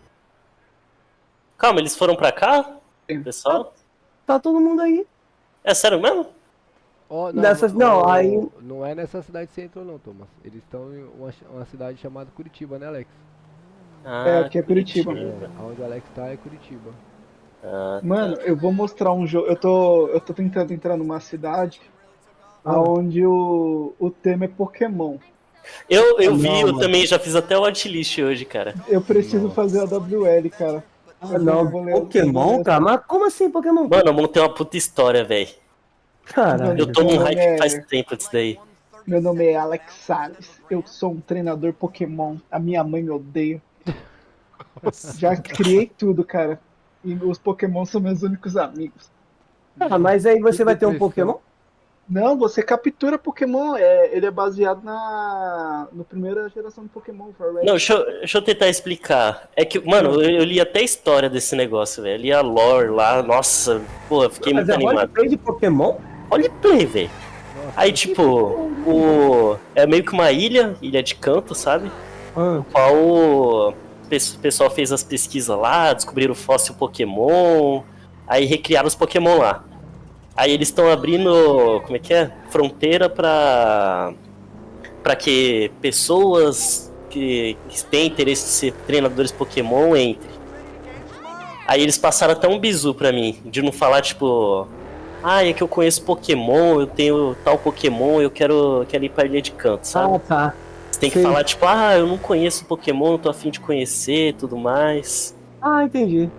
Calma, eles foram pra cá? Pessoal? Tá todo mundo aí. É sério mesmo? Ó, aí- não é nessa cidade que você entrou não, Thomas. Eles estão em uma cidade chamada Curitiba, né, Alex? É, aqui é Curitiba. Onde o Alex tá é Curitiba. Ah, Mano, eu vou mostrar um jogo. Eu tô tentando entrar numa cidade onde o tema é Pokémon. eu vi, Não, eu mano. também já fiz até o watchlist hoje, cara. Eu preciso fazer a WL, cara. Eu Não, vou ler- Pokémon, cara? Mas como assim Pokémon? Mano, eu montei uma puta história, velho. Caralho. Eu tô num Meu nome hype é- faz tempo disso daí. Meu nome é Alex Salles. Eu sou um treinador Pokémon. A minha mãe me odeia. Já criei tudo, cara. E os Pokémon são meus únicos amigos. Ah, mas aí você vai ter um Depressão. Pokémon? Não, você captura Pokémon. Ele é baseado no primeira geração de Pokémon. Red. Não, deixa eu tentar explicar. É que, mano, eu li até a história desse negócio, velho. Li a lore lá, nossa, pô, eu fiquei Mas muito é animado. roleplay de Pokémon? Roleplay, velho. Aí, tipo, é meio que uma ilha de canto, sabe? Ah, Qual o pessoal fez as pesquisas lá, descobriram o fóssil Pokémon, aí recriaram os Pokémon lá. Aí eles estão abrindo, como é que é? Fronteira pra que pessoas que têm interesse de ser treinadores Pokémon entrem. Aí eles passaram até um bizu pra mim, de não falar tipo, é que eu conheço Pokémon, eu tenho tal Pokémon, eu quero ir pra ilha de canto, sabe? ah, tá. Você tem que Sim. falar, tipo, eu não conheço Pokémon, eu tô afim de conhecer tudo mais. Ah, entendi.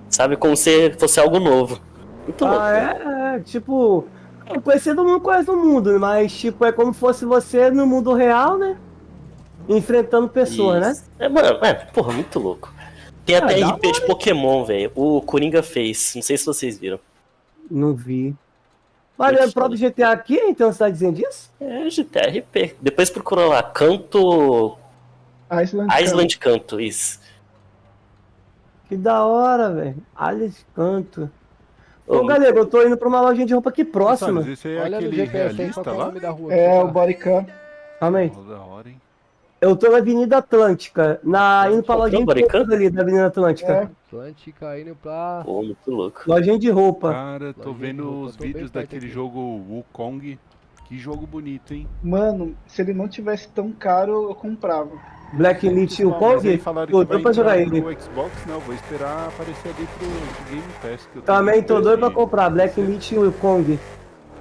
Sabe, como se fosse algo novo. Muito louco. Tipo, conhecer todo mundo conhece o mundo, mas tipo, é como se fosse você no mundo real, né? Enfrentando pessoas, né? Isso. Mano, porra, muito louco. Tem até da RP de Pokémon, velho. O Coringa fez, não sei se vocês viram. Não vi. Mas Eu é te o próprio GTA aqui, então você tá dizendo isso? É GTA RP. Depois procura lá, Canto. Island Canto, isso. Que da hora, velho. Alice Canto. Ô, Ô, Galego, eu tô indo pra uma lojinha de roupa aqui Ô, Salles, próxima. esse aí é Olha no aquele GPS aí qual realista que é o lá? nome da rua que É você o tá. Bodycam. Calma aí. Pô, da hora, hein? Eu tô na Avenida Atlântica, indo pra Comprou lojinha o de Bodycam? roupa ali da Avenida Atlântica. É. Atlântica indo pra... Pô, muito louco. Lojinha de roupa. Cara, tô Lojinha de vendo roupa, os tô bem vídeos perto daquele aqui. jogo Wukong. Que jogo bonito, hein? Mano, se ele não tivesse tão caro, eu comprava. Black Meat e o Pessoal, mas aí Kong. falaram Tô que vai doido pra jogar entrar ele. pro Xbox, não, vou esperar aparecer ali pro Game Pass. Que eu Também tô tenho doido pra de- comprar Black Meat e o Kong.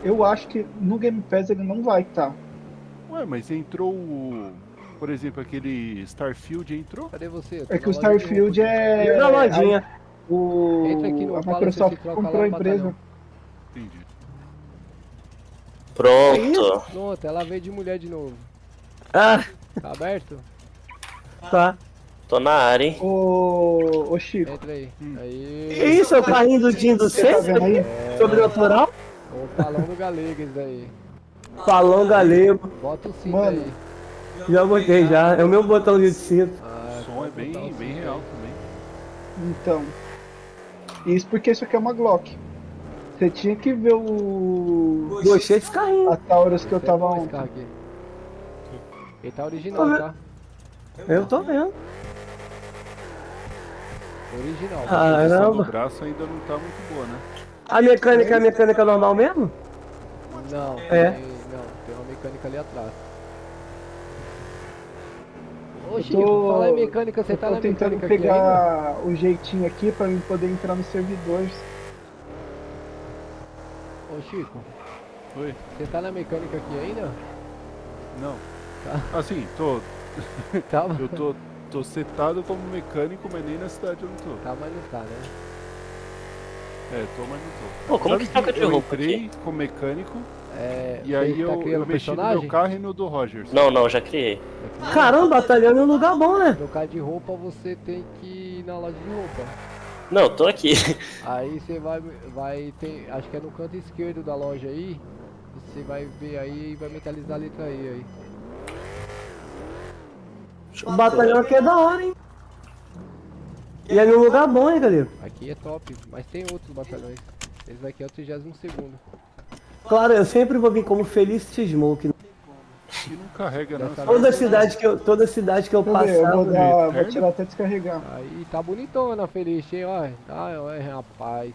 Eu acho que no Game Pass ele não vai estar. Ué, mas entrou o... Por exemplo, aquele Starfield entrou? Cadê você? Eu tô É que na o loja de Starfield roupa aqui. é. E na lojinha. Entra aqui no A Palace, Microsoft se troca comprou lá a no empresa. batalhão. Entendi. Pronto. Pronto, ela veio de mulher de novo. Ah, Tá aberto? tá. Tô na área, hein? Ô Chico, Entra aí. Que Aí. isso? É o carrinho do Dinho do você tá vendo aí? Sobrenatural? O falão do galego isso aí. Falão galego. Bota o cinto Mano. aí. Já botei já. É o meu botãozinho de cinto. Ah, O som é pode bem, botar o bem cinto real aí. também. Então. Isso porque isso aqui é uma Glock. Você tinha que ver o. Gostei desse carrinho. A Taurus que eu Esse é tava bom esse ontem. carro aqui. Ele tá original, tá? Eu tô vendo. Original. A posição do Caramba. braço ainda não tá muito boa, né? A mecânica é a mecânica normal mesmo? Não, É. tem uma mecânica ali atrás. Ô Eu Chico, tô- fala em mecânica, você Eu tá tô na tentando mecânica aqui ainda? pegar o jeitinho aqui pra mim poder entrar nos servidores. Ô Chico, Oi? você tá na mecânica aqui ainda? Não. Tá. Assim, tô... Tava? Eu tô setado como mecânico, mas nem na cidade eu não tô. Tá, mas não tá, né? É, tô, mas não tô. Pô, como Sabe que troca de eu roupa entrei aqui? como mecânico É, e aí você tá eu criando mexi no personagem? meu carro e no do Rogers. Não, já criei. Caramba, batalhão é um lugar bom, né? Trocar de roupa você tem que ir na loja de roupa. Não, tô aqui. Aí você vai ter, acho que é no canto esquerdo da loja aí. Você vai ver aí e vai mentalizar a letra E aí. O batalhão aqui é da hora, hein? E é num lugar bom, hein, galera? Aqui é top, mas tem outros batalhões. Esse daqui é o 32º. Claro, eu sempre vou vir como Felicity Smoke. E não carrega, não. Dessa sabe? Toda cidade que eu Deixa eu ver, eu passava. vou tirar até descarregar. Aí tá bonitona a Feliz, hein, ó. Ai, rapaz.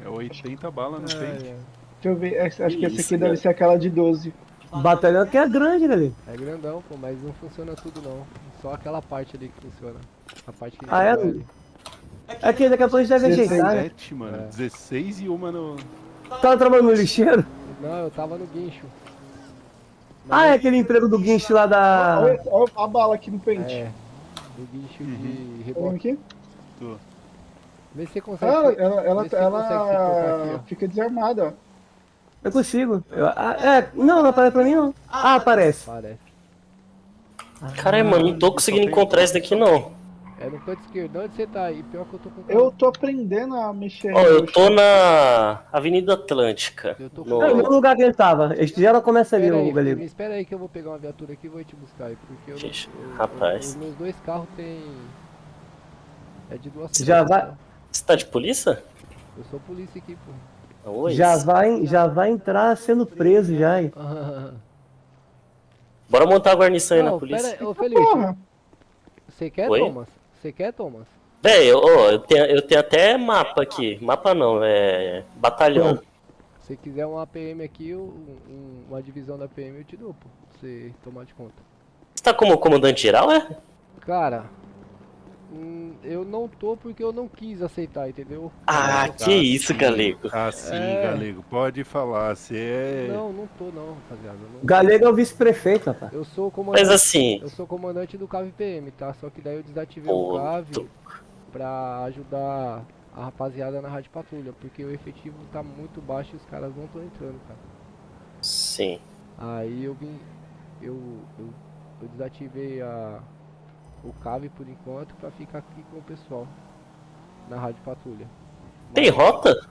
É 80 bala no Ai, pente. ai. Deixa eu ver, acho que essa Isso, aqui deve cara. ser aquela de 12. O batalhão aqui é grande, galera. É grandão, pô, mas não funciona tudo não. Só aquela parte ali que funciona. A parte que Ah, é? vai ali. Aqui daqui a pouco a gente deve 16, ajeitar, né? 17, mano. É. 16 e uma no... Tava trabalhando no lixeiro? Não, eu tava no guincho. Ah, é aquele emprego do guincho lá da... Olha a bala aqui no pente. É, do guincho de Tá vendo reboque. aqui? Tô. Vê se você consegue. Ah, ela vê se você consegue se colocar aqui, ó. fica desarmada, ó. Eu consigo. Não aparece pra mim, não. Ah, aparece. Parece. Caralho, mano, não tô conseguindo encontrar isso daqui não. É no canto esquerdo. Onde você tá aí? Pior que eu tô com. Eu tô aprendendo a mexer. Ó, eu no tô na Avenida Atlântica. Eu tô no- É o mesmo lugar que ele tava. Já ela começa ali, Espera o aí, galego. me espera aí que eu vou pegar uma viatura aqui e vou te buscar aí. Porque eu, Ixi, eu- rapaz. os meus dois carros tem. É de duas Já portas, vai- né? Você tá de polícia? Eu sou polícia aqui, pô. Oi. Já vai entrar sendo preso já, hein? Bora montar a guarnição aí na Não, polícia. pera aí, ô Felipe. Porra! Você quer, Oi? Thomas? Você quer, Thomas? Véi, ó, eu tenho até mapa aqui. Mapa não, é batalhão. Se quiser uma PM aqui, uma divisão da PM eu te dou, pô. Pra você tomar de conta. Você tá como comandante geral, é? Cara, eu não tô porque eu não quis aceitar, entendeu? Ah, que isso, galego. Assim, É. galego, pode falar. Você é... Não tô não, rapaziada. Eu não- Galego é o vice-prefeito, rapaz. Eu sou comandante. Mas assim, Eu sou comandante do CAV PM, tá? Só que daí eu desativei Pô, o CAV pra ajudar a rapaziada na rádio patrulha, porque o efetivo tá muito baixo e os caras não estão entrando, cara. sim. Aí eu vim. Eu desativei o CAV por enquanto pra ficar aqui com o pessoal na rádio patrulha. Tem rota?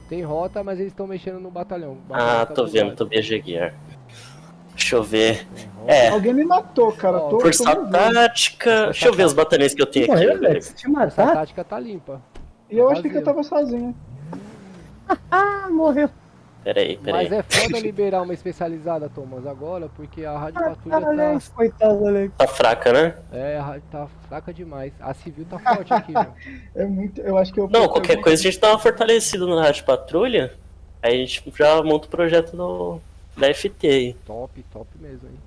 Tem rota, mas eles estão mexendo no batalhão. O Ah, batalhão tá tô vendo, bugado. tô BGGR. Deixa eu ver. Tem rota. É, Alguém me matou, cara. Ó, Tô força nervoso. tática. Deixa eu ver os batalhões que eu tenho aqui. Morreu, galera. Alex? Te Essa matar? tática tá limpa. E eu achei que eu Vazio. tava sozinho. Ah, morreu. Peraí. Mas é foda liberar uma especializada, Thomas, agora, porque a rádio patrulha Alex, coitado, Alex. Tá fraca, né? a rádio tá fraca demais. A civil tá forte aqui, mano. É muito. Eu acho que eu. Não, qualquer coisa a gente dá uma fortalecida no Rádio Patrulha. Aí a gente já monta o projeto da FT aí. Top mesmo, hein?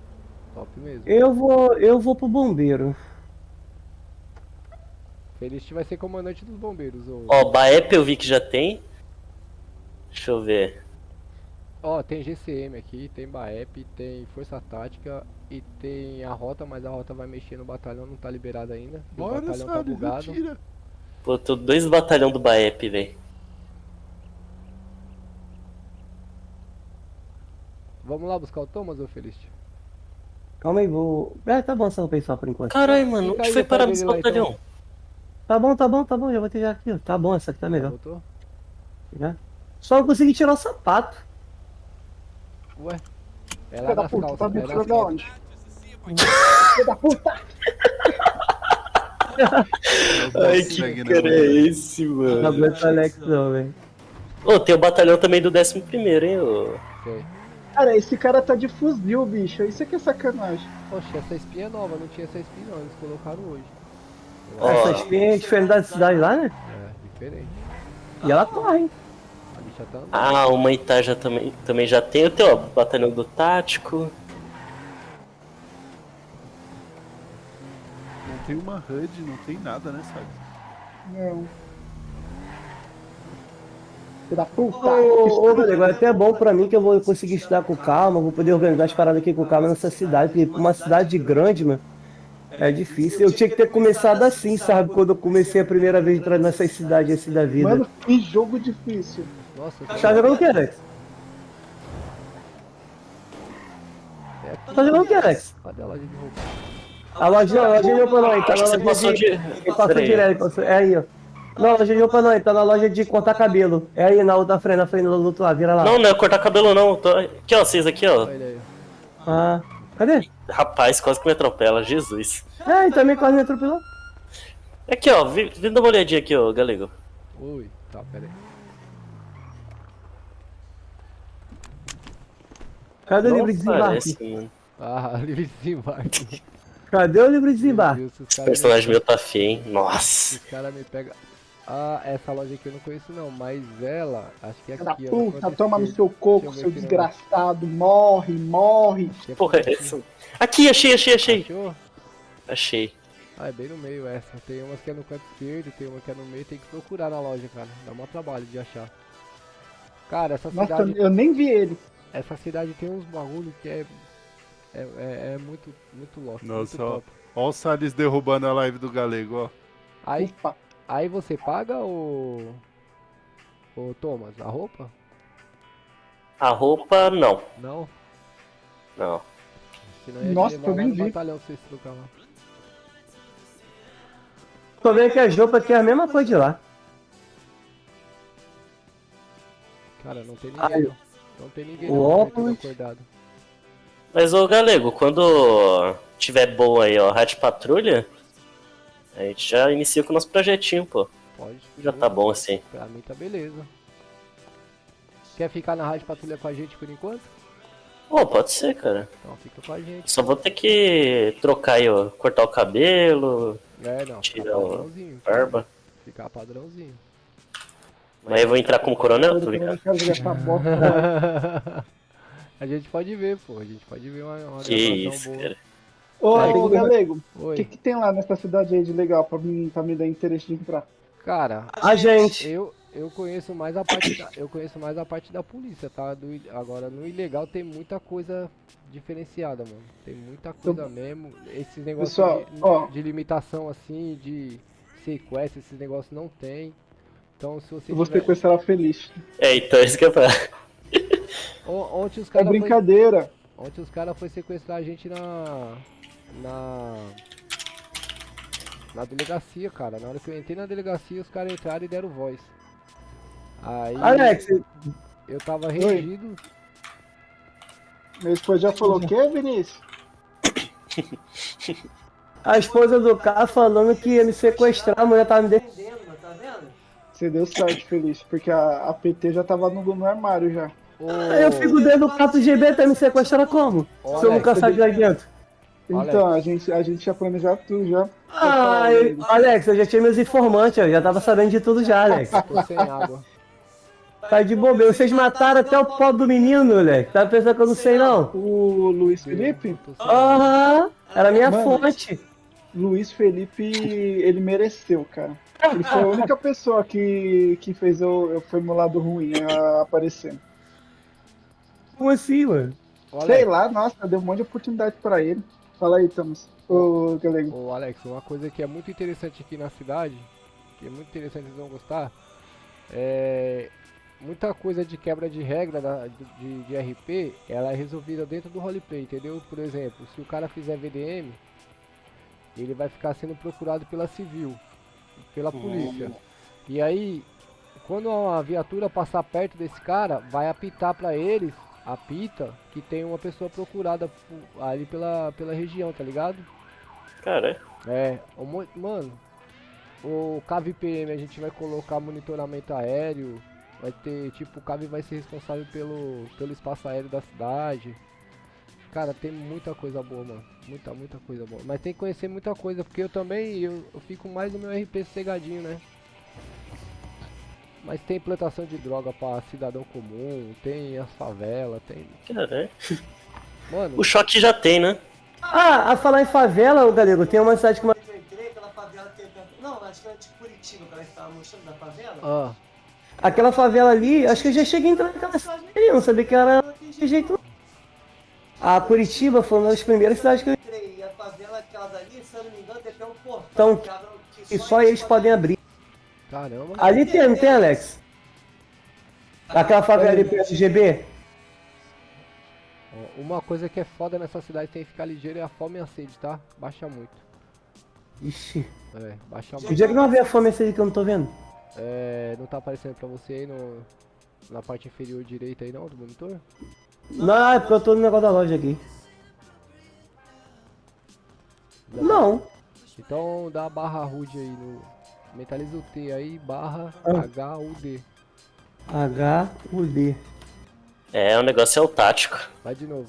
Top mesmo. Eu vou pro bombeiro. Feliz vai ser comandante dos bombeiros. Ó, Baep eu vi que já tem. Deixa eu ver. Ó, tem GCM aqui, tem BAEP, tem Força Tática e tem a rota, mas a rota vai mexer no batalhão, não tá liberada ainda. O Bora, batalhão tá Salles, bugado. atira. Pô, tô 2 batalhão do Baep, velho. Vamos lá buscar o Thomas, ô Felício? Calma aí, vou. Tá bom essa roupa aí só por enquanto. Caralho, mano, Fica onde aí, foi eu parar pego nesse ele lá, batalhão? então. Tá bom, já vou ter já aqui, ó. Tá bom, essa aqui tá melhor. Voltou? Já. Só não consegui tirar o sapato. Ué? É lá Filha da nas puta, calças, tá é me nas tirando da calças. onde? Filha da puta! Ai, consegue, que né, cara mano? é esse, Não mano? aguento o Alex não, velho. Ô, tem o batalhão também do 11º, hein, ô. Sei. Cara, esse cara tá de fuzil, bicho. Isso aqui é sacanagem. Poxa, essa espinha é nova, não tinha essa espinha não, eles colocaram hoje. Ó. Essa espinha é diferente da cidade lá, né? É, diferente. E ela corre, hein? A bicha tá andando. Ah, uma Itaja também já tem. Eu tenho, ó, batalhão do Tático. Não tem uma HUD, não tem nada, né, sabe? Não. Filha da puta! Ô, Rodrigo, é até bom pra mim que eu vou conseguir estudar com calma, vou poder organizar as paradas aqui com calma nessa cidade, porque uma cidade grande, mano, é difícil. Eu tinha que ter começado assim, sabe? Quando eu comecei a primeira vez a entrar nessas cidades assim da vida. Mano, que jogo difícil. Nossa, Tá jogando o que, Alex? é aqui. Tá jogando o que, Alex? Cadê a loja de roupa? A loja de roupa não, ele tá Acho na que você loja passou de... de. Ele passou Peraí. direto, passou... É aí, ó. Não, loja de roupa não, ele tá na loja de cortar cabelo. É aí, na outra frente, do outro lado, vira lá. Não, não é cortar cabelo, não. Aqui, ó, vocês aqui, ó. Olha ele aí. Ah, cadê? Rapaz, quase que me atropela, Jesus. É, e também quase me atropelou. Aqui, ó, vem dar uma olhadinha aqui, ó, galego. Ui, tá, pera aí. Cadê o livro de desembarque? Parece, mano. Ah, livre de desembarque. Cadê o livro de desembarque? Meu Deus, os Esse caras personagem meu tá feio, hein? Nossa. Os caras me pegam. Ah, essa loja aqui eu não conheço não, mas ela, acho que é Filha da aqui, ó. no puta, canto toma no esquerdo. seu coco, Deixa eu seu ver aqui no- desgraçado. Morre, morre. Deixa eu Porra, ver é aqui. essa? Aqui, achei. Achou? Achei. Ah, é bem no meio essa. Tem umas que é no canto esquerdo, tem uma que é no meio, tem que procurar na loja, cara. Dá maior trabalho de achar. Cara, Nossa, cidade, eu nem vi ele. essa cidade tem uns bagulho que é muito lost, Nossa, muito ó. top. Ó o Salles derrubando a live do galego, ó. Aí, Ufa. aí você paga o Thomas, a roupa? A roupa, não. Não? Não. Senão ia Nossa, levar eu lá nem no vi. batalhão pra vocês trocar lá. Tô vendo que a roupa aqui é a mesma coisa de lá. Cara, não tem Ai, ninguém. Não tem ninguém o não, óculos. tudo acordado. Mas, ô, galego, quando tiver boa aí, ó, Rádio Patrulha, a gente já inicia com o nosso projetinho, pô. Pode. Já tá bom assim. Pra mim tá beleza. Quer ficar na Rádio Patrulha com a gente por enquanto? Pô, pode ser, cara. Então fica com a gente. Só vou ter que trocar aí, ó, cortar o cabelo, É, não. Tira Ficar o- padrãozinho. barba. Ficar padrãozinho. Mas eu vou entrar como coronel, tô Eu não brincando. quero ver essa bosta. A gente pode ver, pô. A gente pode ver uma Que gravação isso, boa. cara. Ô, Aí tem ô que- Galego, o Oi. que tem lá nessa cidade aí de legal pra me dar interesse de entrar? Cara, A gente. eu conheço mais a parte da polícia, tá? Agora no ilegal tem muita coisa diferenciada, mano. Tem muita coisa mesmo. Esses negócios Pessoal, ó. de limitação assim, de sequestro, esses negócios não tem. Então se você Eu vou tiver... sequestrar feliz. É, então isso que é pra... Ontem os É caras brincadeira. Ontem os caras foram sequestrar a gente na delegacia, cara. Na hora que eu entrei na delegacia, os caras entraram e deram voz. Aí Alex, eu tava rendido. Minha esposa já falou o quê, Vinícius? a esposa do cara falando que ia me sequestrar, a mulher tava me defendendo, tá vendo? Você deu sorte, Feliz, porque a PT já tava no armário já. Aí eu fico dentro do 4GB, tá me sequestrar como? Se eu nunca saio de lá dentro. Então, a gente já planejava tudo já. Ai, Alex, eu já tinha meus informantes, eu já tava sabendo de tudo já, Alex. Tô sem água. Tá de bobeira, vocês mataram até o pobre do menino, Alex. Tá pensando que eu não sei não? O Luiz Felipe? Aham, era minha Mano, fonte. Luiz Felipe, ele mereceu, cara. Ele foi a única pessoa que fez eu foi meu lado ruim aparecer. Como assim, mano? Sei lá, nossa, deu um monte de oportunidade pra ele. Fala aí, Thomas. Ô, Galego. Ô Alex, uma coisa que é muito interessante aqui na cidade, que é muito interessante, vocês vão gostar, é muita coisa de quebra de regra de RP, ela é resolvida dentro do roleplay, entendeu? Por exemplo, se o cara fizer VDM, ele vai ficar sendo procurado pela civil, pela polícia. E aí, quando a viatura passar perto desse cara, vai apitar pra eles, apita, que tem uma pessoa procurada ali pela região, tá ligado? Cara, Mano, o KVPM a gente vai colocar monitoramento aéreo, vai ter, tipo, o CAV vai ser responsável pelo espaço aéreo da cidade. Cara, tem muita coisa boa, mano. Muita coisa boa. Mas tem que conhecer muita coisa, porque eu também, eu fico mais no meu RP sossegadinho, né? Mas tem plantação de droga pra cidadão comum, tem as favelas, tem... cara. Mano... O choque já tem, né? Ah, a falar em favela, ô Galego, tem uma cidade que eu entrei, aquela favela tem... Não, acho que era de Curitiba, que ela estava mostrando da favela. Aquela favela ali, acho que eu já cheguei a entrar naquela cidade ali, eu não sabia que era desse jeito. A Curitiba foi uma das primeiras cidades que eu entrei. E a favela, aquela dali, se eu não me engano, tem até um portão que só eles podem abrir. Caramba. Ali tem, não tem, Alex? Aquela favela ali perto do GB? Uma coisa que é foda nessa cidade, tem que ficar ligeiro, é a fome e a sede, tá? Baixa muito. Ixi. Baixa O muito. dia que não havia fome esse aí que eu não tô vendo? Não tá aparecendo pra você aí na parte inferior direita aí não, do monitor? Não, é porque eu tô no negócio da loja aqui. Não. Então dá a barra HUD aí no... Mentaliza o T aí, barra HUD. HUD. O negócio é o tático. Vai de novo.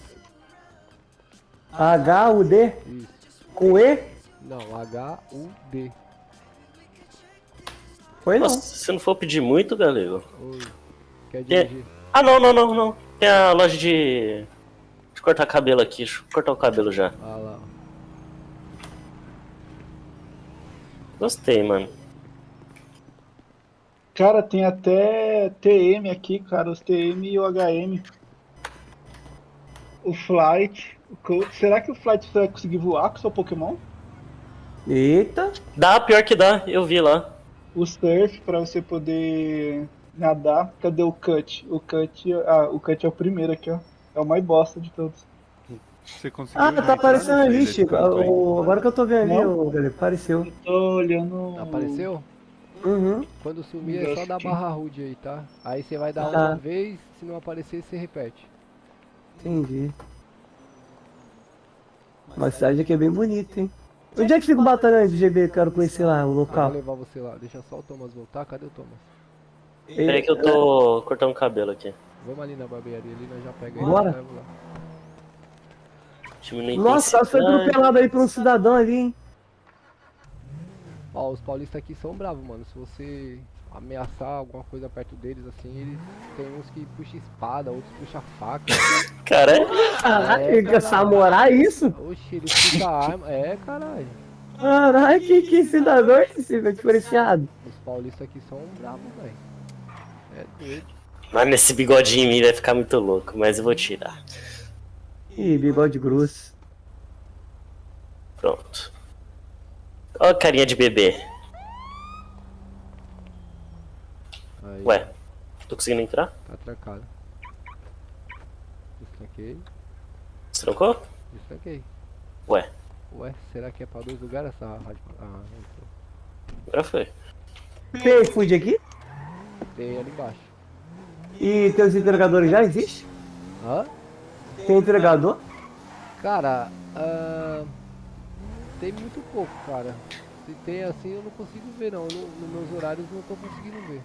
HUD? Isso. Com E? Não, HUD. Foi não. Nossa, se não for pedir muito, Galego. Oi. Quer dirigir? Ah, não. Tem a loja de cortar cabelo aqui. Deixa eu cortar o cabelo já. Ah lá. Gostei, mano. Cara, tem até TM aqui, cara, os TM e o HM. O Flight. Será que o Flight vai conseguir voar com o seu Pokémon? Eita. Dá, pior que dá, eu vi lá. O Surf, pra você poder nadar. Cadê o Cut? O Cut é o primeiro aqui, ó. É o mais bosta de todos. Você conseguiu Ah, tá aparecendo ali, Chico. Chico. Agora que eu tô vendo ali, Não. ô, galera, apareceu. Eu tô olhando... Apareceu? Uhum. Quando sumir é só dar barra HUD aí, tá? Aí você vai dar Tá. uma vez, se não aparecer você repete. Entendi. Uma cidade aqui é bem bonita, hein? Onde é que fica o batalhão de GB? Quero conhecer lá o Vou local. levar você lá, deixa só o Thomas voltar, cadê o Thomas? Peraí que eu tô cortando o cabelo aqui. Vamos ali na barbearia ali, nós já pega Bora. ele e leva lá. Diminui a Nossa, ela foi intensidade. atropelado aí por um cidadão ali, hein? Ó, os paulistas aqui são bravos, mano. Se você ameaçar alguma coisa perto deles, assim, eles tem uns que puxam espada, outros puxam faca. Cara, Caraca, samurai isso? Oxi, eles puxam arma. Caralho. Caralho, que cidadão é esse, velho, diferenciado? Os paulistas aqui são bravos, velho. É doido. Mano, esse bigodinho em mim vai ficar muito louco, mas eu vou tirar. Ih, bigode grosso. Pronto. Ó a carinha de bebê. Aí, Ué, tô conseguindo entrar? tá trancado. Destranquei. Destrancou? Destranquei. Ué, Ué, será que é pra 2 lugares essa rádio? Ah, não. agora foi. Tem food aqui? Tem ali embaixo. E teus entregadores já existem? Hã? Tem entregador? Cara, tem muito pouco, cara. Se tem assim eu não consigo ver não. Nos meus horários não tô conseguindo ver.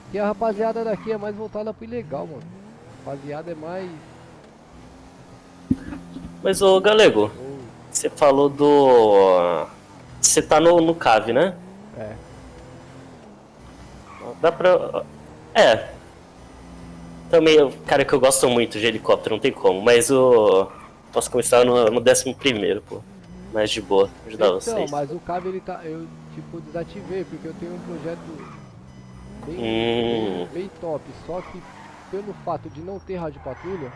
Porque a rapaziada daqui é mais voltada pro ilegal, mano. A rapaziada é mais. Mas, ô Galego, você falou do... Você tá no CAV, né? É. Dá pra... É. Também, cara, que eu gosto muito de helicóptero, não tem como. Mas o... Posso começar no 11º, pô. Mais de boa, ajudar Então, vocês. mas o cabo ele tá. Eu tipo desativei porque eu tenho um projeto bem top. Só que pelo fato de não ter rádio patrulha,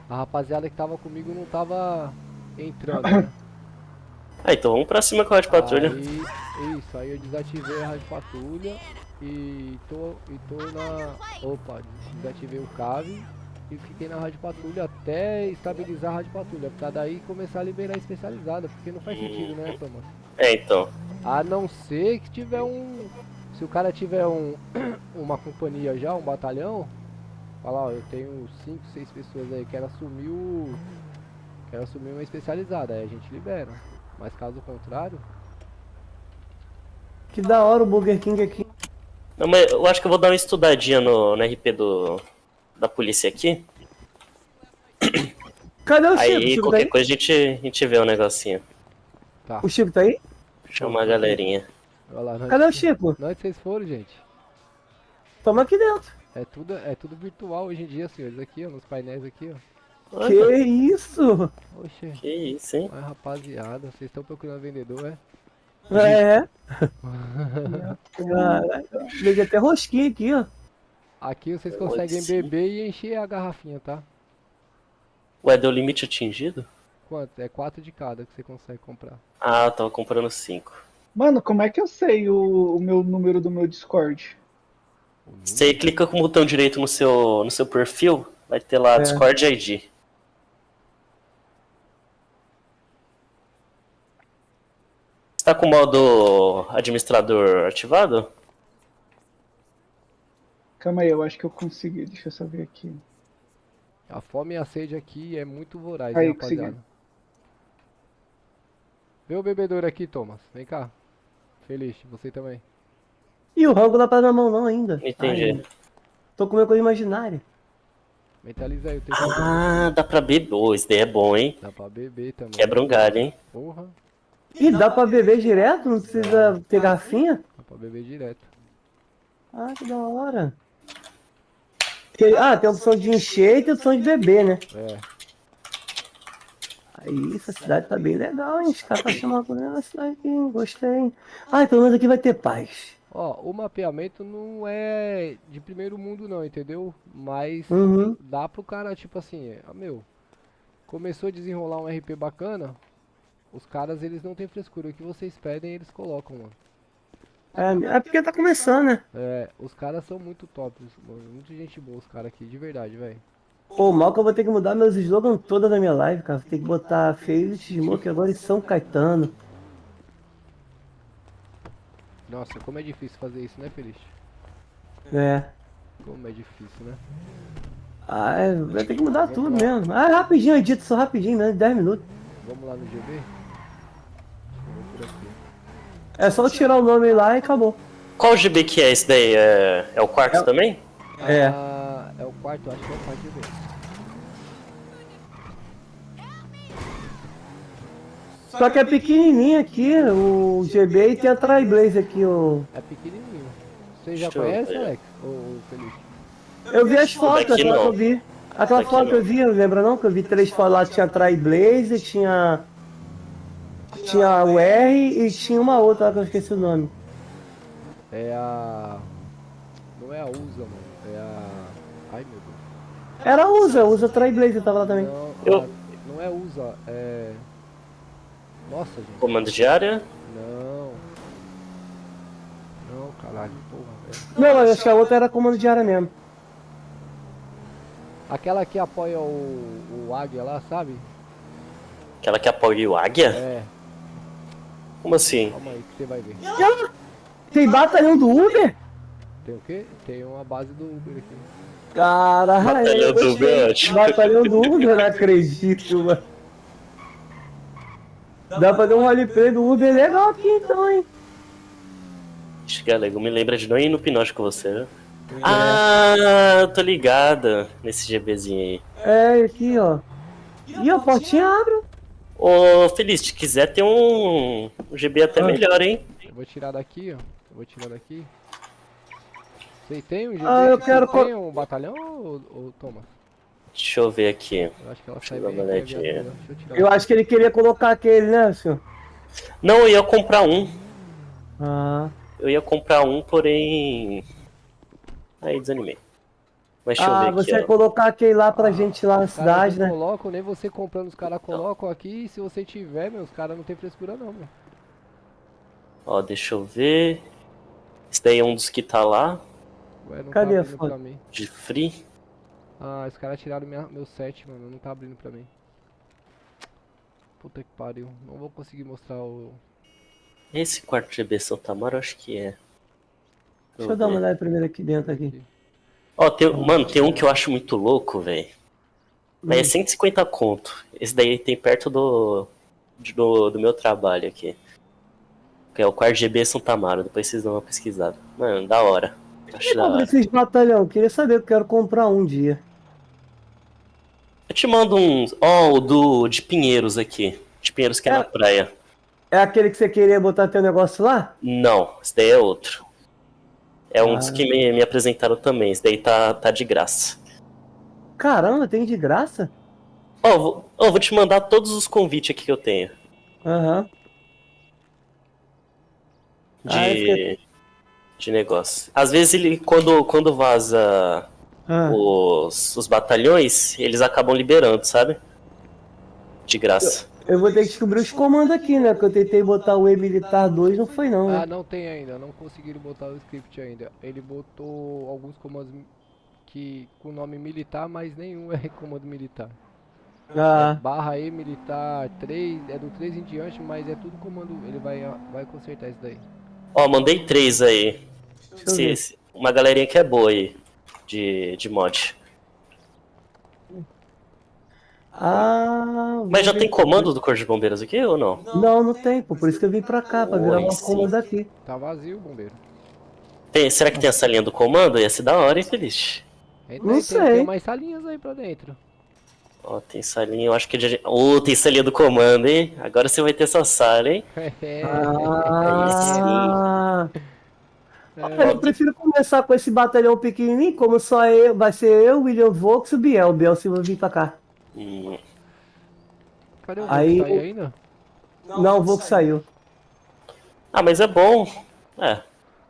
a rapaziada que tava comigo não tava entrando, né? Ah, então vamos pra cima com a rádio patrulha. Aí eu desativei a rádio patrulha e tô na. Opa, desativei o cave e fiquei na rádio patrulha até estabilizar a rádio patrulha, pra daí começar a liberar especializada, porque não faz sentido, né, Thomas? É, então. A não ser que tiver um. Se o cara tiver uma companhia já, um batalhão, fala, ó, eu tenho 5, 6 pessoas aí, quero assumir uma especializada, aí a gente libera. Mas caso contrário. Que da hora o Burger King aqui. Não, mas eu acho que eu vou dar uma estudadinha no RP da polícia aqui. Cadê o Chico? Aí O Chico qualquer tá aí? coisa a gente vê o negocinho. Tá. O Chico tá aí? Chama a galerinha. Olha lá, Cadê o Chico? Onde vocês foram, gente? Toma aqui dentro. É tudo virtual hoje em dia, senhores. Aqui, ó, nos painéis aqui, ó. Que isso? Oxe. Que isso, hein? Mas rapaziada, vocês estão procurando vendedor, é? É. Caraca. Veio até rosquinha aqui, ó. Aqui vocês conseguem beber e encher a garrafinha, tá? Ué, deu limite atingido? Quanto? É 4 de cada que você consegue comprar. Ah, eu tava comprando 5. Mano, como é que eu sei o meu número do meu Discord? Você clica com o botão direito no seu perfil, vai ter lá Discord ID. Você tá com o modo administrador ativado? Calma aí, eu acho que eu consegui. Deixa eu só ver aqui. A fome e a sede aqui é muito voraz, Aí, hein, rapaziada. Vê o bebedouro aqui, Thomas. Vem cá. Feliz, você também. E o rango não tá na mão não ainda. Entendi. Ai, tô comendo coisa imaginária. Mentaliza aí o teu. Ah, dá pra beber. Oh, isso daí é bom, hein? Dá pra beber também. Quebra um galho, hein? Porra, Ih, dá pra beber direto? Não precisa ter garrafinha? dá pra beber direto. Ah, que da hora. Tem a opção de encher e tem a opção de beber, né? É. Aí, essa cidade tá bem legal, hein? Os caras tá chamando a cidade aqui, hein? Gostei, hein? Ah, pelo menos aqui vai ter paz. Ó, o mapeamento não é de primeiro mundo não, entendeu? Mas Uhum. dá pro cara, tipo assim, começou a desenrolar um RP bacana, os caras, eles não tem frescura, o que vocês pedem, eles colocam, mano. É porque tá começando, né? É, os caras são muito tops, mano, muita gente boa os caras aqui, de verdade, velho. Pô, mal que eu vou ter que mudar meus slogans toda da minha live, cara. Vou ter que botar Feio de Smoke agora em São Caetano. Nossa, como é difícil fazer isso, né, Feliz? É. Como é difícil, né? Vai ter que mudar tudo mesmo. Rapidinho, edito, só rapidinho, menos de 10 minutos. Vamos lá no GB? Deixa eu ver por aqui. É só tirar o nome lá e acabou. Qual GB que é esse daí? É o quarto também? É. É o quarto, acho que é o quarto GB. Só que é pequenininho aqui, o GB, e tem a Trailblazer aqui, o... É pequenininho. Você já Deixa eu conhece, ver. Alex? Ô, Feliz? Eu vi as fotos, Daqui aquela não. que eu vi. Aquela Daqui foto que eu não. vi, lembra não? Que eu vi 3 fotos lá, tinha a Trailblazer, tinha o R e tinha uma outra lá que eu esqueci o nome. É a... Não é a USA, mano. É a... Ai, meu Deus. Era a USA Trailblazer tava lá também. Não, Eu- não é USA, é... Nossa, gente. Comando de área? Não. Não, caralho, porra, velho. Não, eu acho que a outra era comando de área mesmo. Aquela que apoia o Águia lá, sabe? Aquela que apoia o Águia? É, Como assim? calma aí que você vai ver. Tem batalhão do Uber? Tem o quê? Tem uma base do Uber aqui. Caralho, Batalhão do Uber é ótimo. Batalhão do Uber, não acredito, mano. Dá pra fazer um roleplay do Uber legal aqui então, hein? Ixi, galego, me lembra de não ir no Pinote com você, viu? Ah, tô ligada nesse GBzinho aí. É, aqui, ó. E a portinha abre. Ô, Feliz, se quiser ter um GB até melhor, hein? Eu vou tirar daqui, ó. Eu vou tirar daqui. Você tem um GB? Eu quero... Você tem um batalhão ou Thomas? Deixa eu ver aqui. Eu acho que ela Deixa sai eu dar bem uma aqui, a olhadinha. viatura. Deixa eu tirar. Eu acho que ele queria colocar aquele, né, senhor? Não, eu ia comprar um. Ah. Eu ia comprar um, porém... Aí desanimei. Mas deixa eu ver aqui, você vai ó. colocar aquele lá pra gente lá na Os caras cidade, não né? colocam, nem você comprando, os caras colocam aqui. E se você tiver, meu, os caras não tem frescura não, meu. Ó, deixa eu ver. Esse daí é um dos que tá lá, Ué, não Cadê tá a abrindo foto? pra mim. de free. Ah, os caras tiraram meu set, mano. Não tá abrindo pra mim. Puta que pariu. Não vou conseguir mostrar o... Esse quarto GB Santa Mara, eu acho que é. Deixa eu dar uma olhada primeiro aqui dentro aqui. Ó, mano, tem um que eu acho muito louco, velho. Mas é 150 conto. Esse daí tem perto do meu trabalho aqui. Que é o quarto GB Santa Mara. Depois vocês dão uma pesquisada. Mano, da hora. Acho da Compra hora. esses batalhão. Queria saber, eu quero comprar um dia. Eu te mando uns. Ó, o de Pinheiros aqui. De Pinheiros que é na praia. É aquele que você queria botar teu negócio lá? Não, esse daí é outro. É um dos que me apresentaram também. Esse daí tá de graça. Caramba, tem de graça? Ó, vou te mandar todos os convites aqui que eu tenho. Aham. De negócio. Às vezes ele, quando vaza os batalhões, eles acabam liberando, sabe? De graça. Eu vou ter que descobrir os comandos aqui, né? Que eu tentei botar o E-Militar 2, não foi não, Ah, né? não tem ainda. Não conseguiram botar o script ainda. Ele botou alguns comandos que com nome militar, mas nenhum é comando militar. Barra E militar 3, é do 3 em diante, mas é tudo comando. Ele vai consertar isso daí. Ó, mandei 3 aí. Uma galerinha que é boa aí. De mod. Mas já tem comando do Corpo de Bombeiros aqui ou não? Não, não tem, pô. Por isso que eu vim pra cá, pra virar uma comando aqui. Tá vazio, bombeiro. Será que tem a salinha do comando? Ia ser da hora, hein, Feliz? Não sei. Tem mais salinhas aí pra dentro. Ó, tem salinha, eu acho que é de... tem salinha do comando, hein? Agora você vai ter essa sala, hein? Eu prefiro começar com esse batalhão pequenininho, como só eu, vai ser eu, William Vox e o Biel. O Biel se vai vir pra cá. Cadê o Vox? Aí, Tá aí ainda? Não, o Vox saiu. Ah, mas é bom.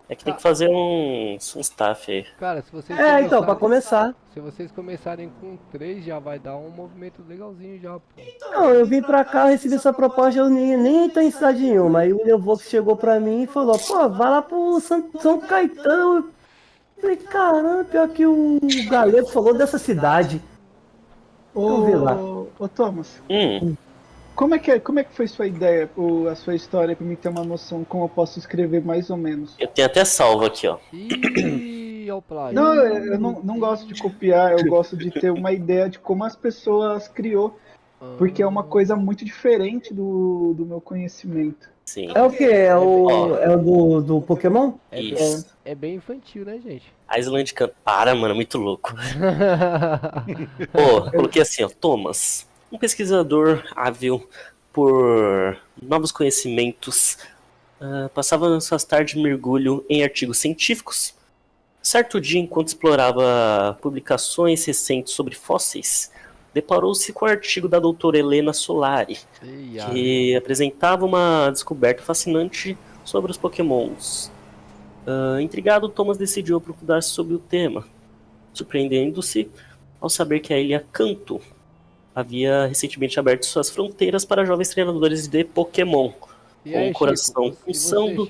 É que tem que fazer um staff aí. Cara, se vocês então, pra começar. Se vocês começarem com 3, já vai dar um movimento legalzinho já, pô. Não, eu vim pra cá, recebi essa proposta, eu nem tô em cidade nenhuma. Aí o William Vox chegou pra mim e falou, pô, vai lá pro São Caetano. Eu falei, caramba, pior que o galego falou dessa cidade. Vamos ver lá. Ô Thomas, como é que foi sua ideia, a sua história, pra mim ter uma noção como eu posso escrever mais ou menos? Eu tenho até salvo aqui, ó. Ih, é o plágio. Não, eu não gosto de copiar, eu gosto de ter uma ideia de como as pessoas criou, porque é uma coisa muito diferente do meu conhecimento. Sim. É o que? É o do Pokémon? Isso. É bem infantil, né, gente? Island Camp. Para, mano, muito louco. Pô, coloquei assim, ó. Thomas, um pesquisador ávido por novos conhecimentos, passava suas tardes de mergulho em artigos científicos. Certo dia, enquanto explorava publicações recentes sobre fósseis, deparou-se com o artigo da doutora Helena Solari, que apresentava uma descoberta fascinante sobre os pokémons. Intrigado, Thomas decidiu aprofundar sobre o tema, surpreendendo-se ao saber que a ilha Kanto havia recentemente aberto suas fronteiras para jovens treinadores de Pokémon. Com o coração pulsando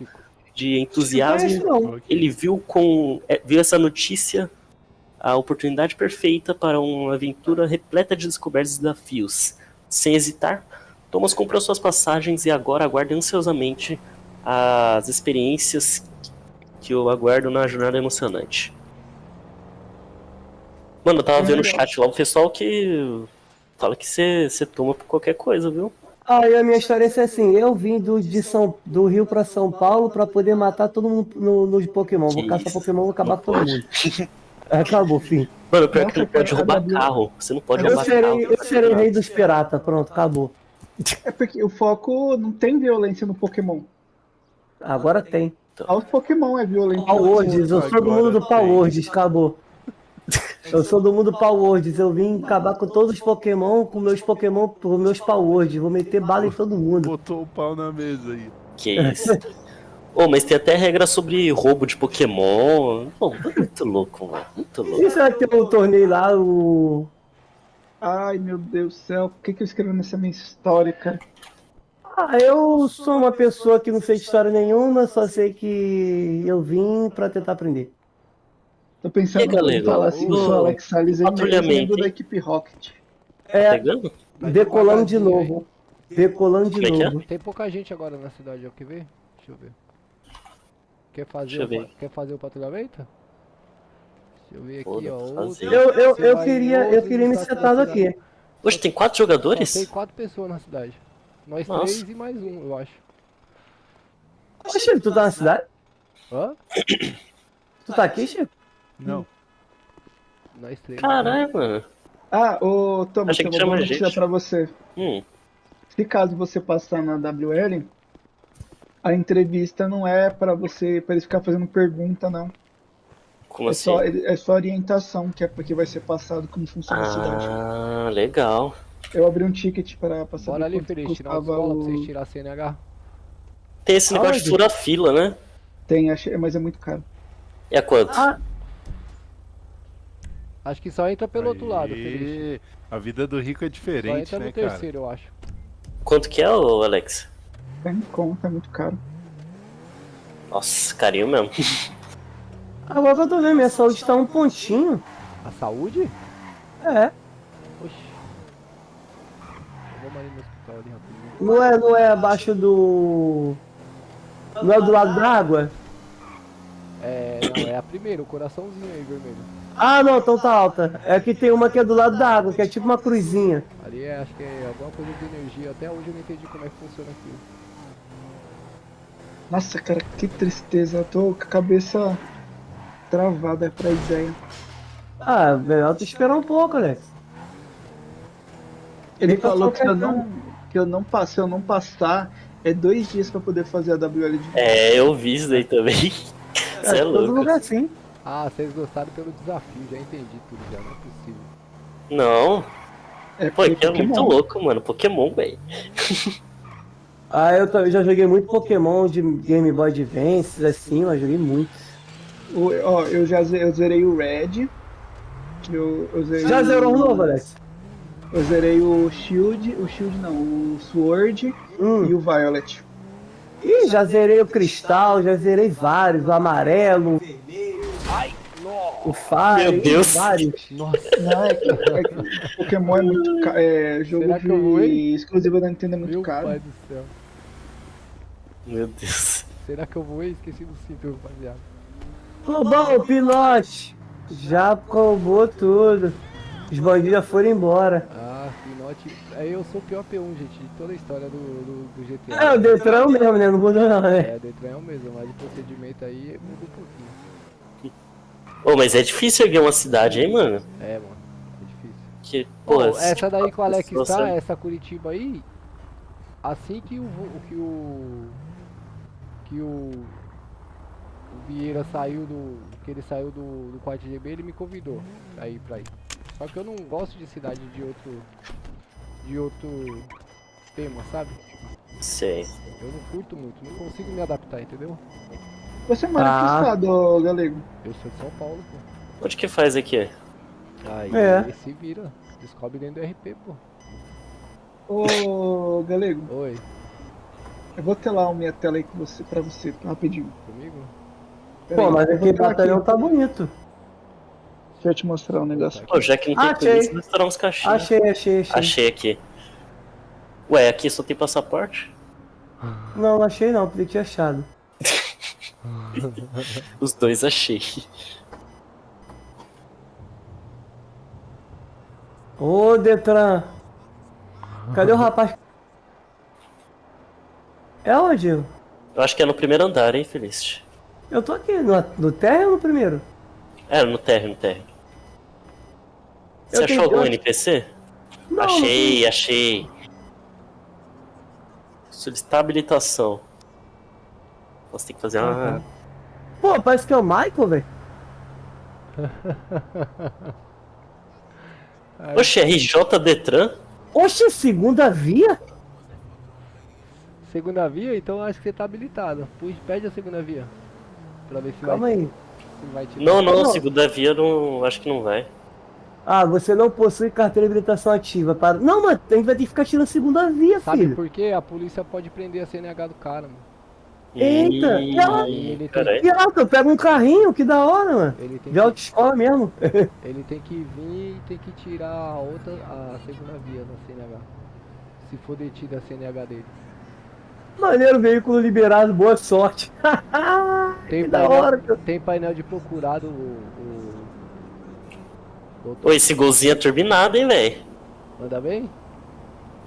de entusiasmo, ele viu essa notícia a oportunidade perfeita para uma aventura repleta de descobertas e desafios. Sem hesitar, Thomas comprou suas passagens e agora aguarda ansiosamente as experiências que eu aguardo na jornada emocionante. Mano, eu tava vendo o chat lá, o pessoal que fala que você toma por qualquer coisa, viu? Aí a minha história é assim, eu vim do Rio pra São Paulo pra poder matar todo mundo nos Pokémon. Vou caçar Pokémon, vou acabar com todo mundo. Acabou, fim. Mano, pior que não pode roubar carro. Você não pode roubar carro. Eu serei rei dos piratas, pronto, acabou. É porque o foco não tem violência no Pokémon. Agora tem. Aos Pokémon é violência. Power Words, eu sou do mundo do Power Words, acabou. Eu sou do mundo Power Words, eu vim acabar com todos os Pokémon, com meus Pokémon, com meus Power Words. Vou meter bala em todo mundo. Botou o pau na mesa aí. Que isso. Ô, mas tem até regra sobre roubo de Pokémon. Pô, muito louco, mano. Muito louco. E será que tem um torneio lá, o... Ai, meu Deus do céu, por que eu escrevi nessa minha história, cara? Ah, eu sou uma pessoa que não sei de história nenhuma, só sei que eu vim pra tentar aprender. Tô pensando em falar assim, eu sou Alex Salles, eu lembro da equipe Rocket. Pegando? Decolando de novo. Decolando de Como é que é? novo. Tem pouca gente agora na cidade, ó. Quer ver? Deixa eu ver. Quer fazer o patrulhamento? Deixa eu ver aqui, ó. Eu queria me setar aqui. Hoje tem 4 jogadores? Tem 4 pessoas na cidade. Nós Nossa. 3 e mais um, eu acho. Chico, tu tá na cidade? Hã? Tu tá aqui, Chico? Não. Nós 3. Caralho, mano. Ah, ô Thomas, Achei eu que vou tinha mais notícia gente. pra você. Se caso você passar na WL, a entrevista não é pra eles ficar fazendo pergunta, não. Como é assim? É só orientação, que é porque vai ser passado como funciona a cidade. Ah, legal. Eu abri um ticket pra saber Bora ali, quanto Feliz, tirar uma custava escola pra vocês tirar a CNH. Tem esse negócio de furar fila, né? Tem, mas é muito caro. E a quanto? Acho que só entra pelo outro lado, Feliz. A vida do rico é Só diferente, entra né, no cara? terceiro, eu acho. Quanto que é, ô Alex? Tá em conta, é muito caro. Nossa, carinho mesmo. Agora que eu tô vendo, minha saúde tá um pontinho. A saúde? É. Oxi. Vamos ali no hospital ali rapidinho. Não é abaixo do... Não é do lado da água? Não, é a primeira, o coraçãozinho aí vermelho. Ah, não, então tá alta. É que tem uma que é do lado da água, que é tipo uma cruzinha. Ali acho que é alguma coisa de energia. Até hoje eu não entendi como é que funciona aquilo. Nossa, cara, que tristeza. Eu tô com a cabeça travada pra ideia. Ah, melhor tu esperar um pouco, Alex. Ele falou que eu não passar, é 2 dias pra poder fazer a WL de Eu vi isso daí também. Você é todo louco. lugar assim. Ah, vocês gostaram pelo desafio, já entendi tudo já, não é possível. Não. Pô, porque é muito louco, mano. Pokémon, velho. Ah, eu já joguei muito Pokémon de Game Boy Advance, assim, eu joguei muito. Eu zerei o Red. Eu zerei Já zerou um novo, Alex? Eu zerei o Shield, o Sword e o Violet. Ih, já zerei o Cristal, já zerei vários, o Amarelo, o Fire, Meu Deus. vários. Nossa, Não, é que Pokémon é muito caro. Jogo Será que eu vou ir? exclusivo da Nintendo é muito meu caro. pai do céu. Meu Deus. Será que eu voei? Esqueci do cinto, rapaziada. Roubou o pilote. Já roubou tudo. Os bandidos já foram embora. Ah, Pinote. Eu sou o pior P1, gente, de toda a história do GTA. É, o Detran é o mesmo, né? Não mudou não, né? O Detran é o mesmo, mas o procedimento aí muda um pouquinho. Ô, mas é difícil erguer uma cidade, hein, mano? É, mano, é difícil. Que, pô, Essa daí que o Alex nossa. tá, essa Curitiba aí, assim que o Vieira saiu que ele saiu do 4GB, ele me convidou pra ir. Só que eu não gosto de cidade de outro tema, sabe? Sei. Eu não curto muito, não consigo me adaptar, entendeu? Você mora em que estado, Galego? Eu sou de São Paulo, pô. Onde que faz aqui? Aí É. se vira, descobre dentro do RP, pô. Ô, Galego, Oi, eu vou telar a minha tela aí pra você, rapidinho. comigo? Pera Pô, aí, mas eu vou aquele telar batalhão aqui. tá bonito. Deixa eu te mostrar um negócio aqui. Pô, já que não tem Achei. polícia, vou estourar uns caixinhos. Achei. Achei aqui. Ué, aqui só tem passaporte? Não achei não, podia ter achado. Os dois achei. Ô, Detran. Cadê o rapaz? É onde? Eu acho que é no primeiro andar, hein, Felicity? Eu tô aqui, no térreo ou no primeiro? É, no térreo, no térreo. Você Eu achou tenho algum dois. NPC? Não, Achei, achei. Solicitar habilitação. Nossa, tem que fazer uma... Pô, parece que é o Michael, velho. Oxe, RJ Detran? Oxe, segunda via? Segunda via, então acho que você tá habilitado. Pede a segunda via. Pra ver se Calma vai, aí. se vai te Não, dar. não, segunda via não. Acho que não vai. Ah, você não possui carteira de habilitação ativa. Para... Não, mano, a gente vai ter que ficar tirando segunda via, Sabe filho. por quê? A polícia pode prender a CNH do cara, mano. Eita, e ela... Aí ele tem, Peraí. E ela, eu pego um carrinho, que da hora, mano. ele tem De autoescola mesmo. ele tem que vir e tem que tirar a segunda via da CNH. Se for detida a CNH dele. Maneiro, veículo liberado, boa sorte. Tem que da hora. tem painel de procurado Ô, esse golzinho é turbinado, hein, velho? Manda bem?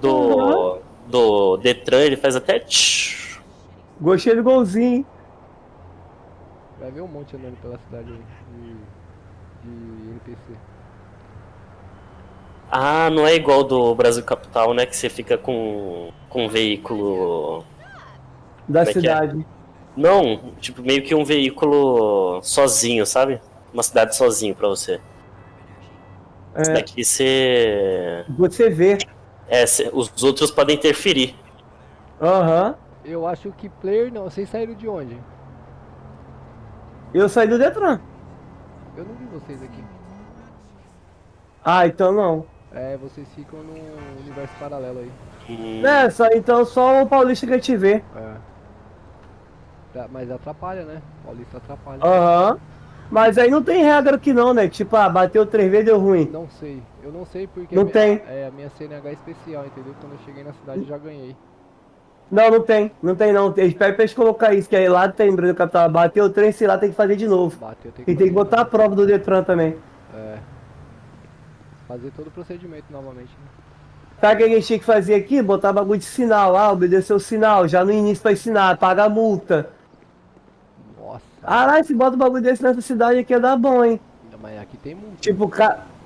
Do Detran, ele faz até... tch. Gostei do golzinho, hein? Vai ver um monte andando pela cidade aí de NPC. Ah, não é igual do Brasil Capital, né? Que você fica com um veículo... Da Como é que é? cidade. Não, tipo, meio que um veículo sozinho, sabe? Uma cidade sozinho pra você. Esse É, daqui você... você vê. Os outros podem interferir. Aham. Eu acho que player não. Vocês saíram de onde? Eu saí do Detran. Eu não vi vocês aqui. Ah, então não. É, vocês ficam num universo paralelo aí. É, então só o Paulista que te vê. É. Mas atrapalha, né? Paulista atrapalha. Aham. Mas aí não tem regra aqui não, né? Tipo, bateu 3 vezes, deu ruim. Não sei. Eu não sei porque Não tem. a minha CNH é especial, entendeu? Quando eu cheguei na cidade já ganhei. Não tem. Não tem não. Eles pedem pra eles colocar isso, que aí lá tem Brasil Capital. Bateu o trem, sei lá, tem que fazer de novo. Bateu, tem E tem que botar a prova do Detran também. É. Fazer todo o procedimento novamente, né? Sabe o que a gente tinha que fazer aqui? Botar bagulho de sinal lá, obedecer o sinal, já no início pra ensinar, pagar multa. Nossa. Caralho, se bota um bagulho desse nessa cidade aqui ia dar bom, hein? Mas aqui tem multa. Tipo,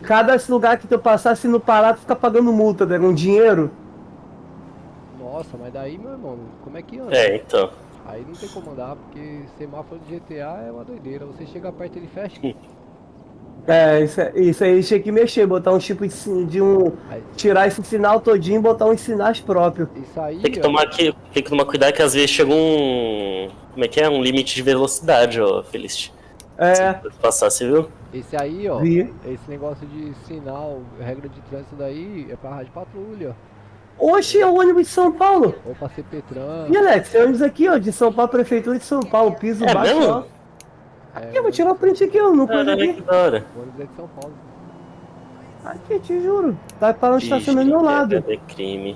cada lugar que tu passar, se não parar, tu fica pagando multa, né? Um dinheiro. Nossa, mas daí, meu irmão, como é que anda? É, então. Aí não tem como andar, porque semáforo de GTA é uma doideira. Você chega perto ele fecha. É, isso aí tinha que mexer, botar um tipo de um. Tirar esse sinal todinho e botar uns sinais próprios. Isso aí. Tem que tomar cuidado que às vezes chega um... Como é que é? Um limite de velocidade, ó, Felicity. É. Se passar, você viu? Esse aí, ó. Vi. Esse negócio de sinal, regra de trânsito daí é pra rádio patrulha. Oxe, é o ônibus de São Paulo. Ou pra CPTran. E Alex, é ônibus aqui, ó, de São Paulo, Prefeitura de São Paulo, piso É baixo, mesmo? ó. Aqui, eu vou tirar o print aqui, ó, no coisa Caralho, aqui. que da hora. O ônibus é de São Paulo. Aqui, te juro. Tá parando estacionando do meu lado. É crime.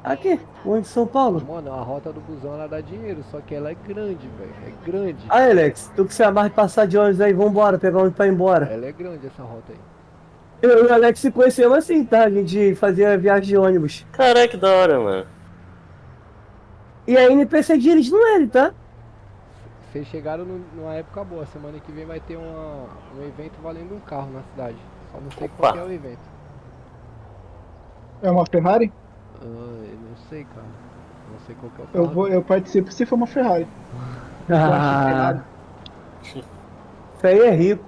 Aqui, o ônibus de São Paulo. Mano, a rota do busão ela dá dinheiro, só que ela é grande, velho. É grande. Aí, Alex, tu que se amarra de passar de ônibus aí, vambora, pegar o ônibus pra ir embora. Ela é grande essa rota aí. Eu e o Alex se conhecemos assim, tá? A gente fazia viagem de ônibus. Caraca, que da hora, mano. E a NPC dirige no ele, tá? Vocês chegaram numa época boa. Semana que vem vai ter um evento valendo um carro na cidade. Só não sei qual que é o evento. É uma Ferrari? Eu não sei, cara. Não sei qual que é o carro. Eu participo se for uma Ferrari. Ah, isso aí é rico.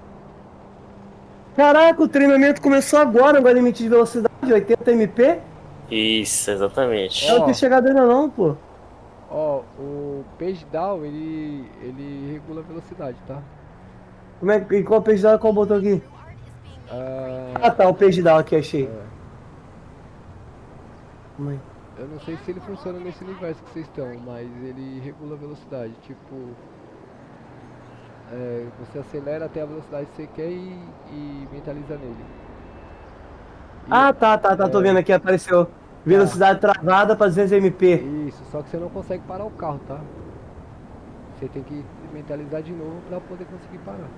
Caraca, o treinamento começou agora, agora limite de velocidade, 80 MP. Isso, exatamente. Eu não tinha chegado ainda não, pô. Ó, o page down, ele regula a velocidade, tá? Como é que qual page down, qual botão aqui? Ah tá, o page down aqui, achei. Mãe. Eu não sei se ele funciona nesse universo que vocês estão, mas ele regula a velocidade, tipo... você acelera até a velocidade que você quer e mentaliza nele. Ah, tá, tô vendo aqui, apareceu. Velocidade travada pra 200 MP. Isso, só que você não consegue parar o carro, tá? você tem que mentalizar de novo pra poder conseguir parar.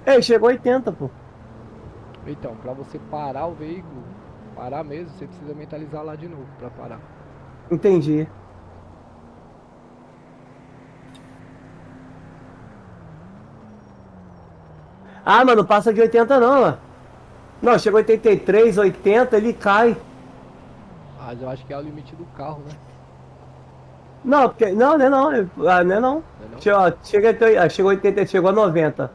Ei, chegou 80, pô. Então, pra você parar o veículo, parar mesmo, você precisa mentalizar lá de novo pra parar. Entendi. Ah, mas não passa de 80 não, ó. Não, chegou 83, 80, ele cai. Mas eu acho que é o limite do carro, né? Não, porque. Não, não é não. Ah, não é não. Não é não? Chegou 80, chegou a 90.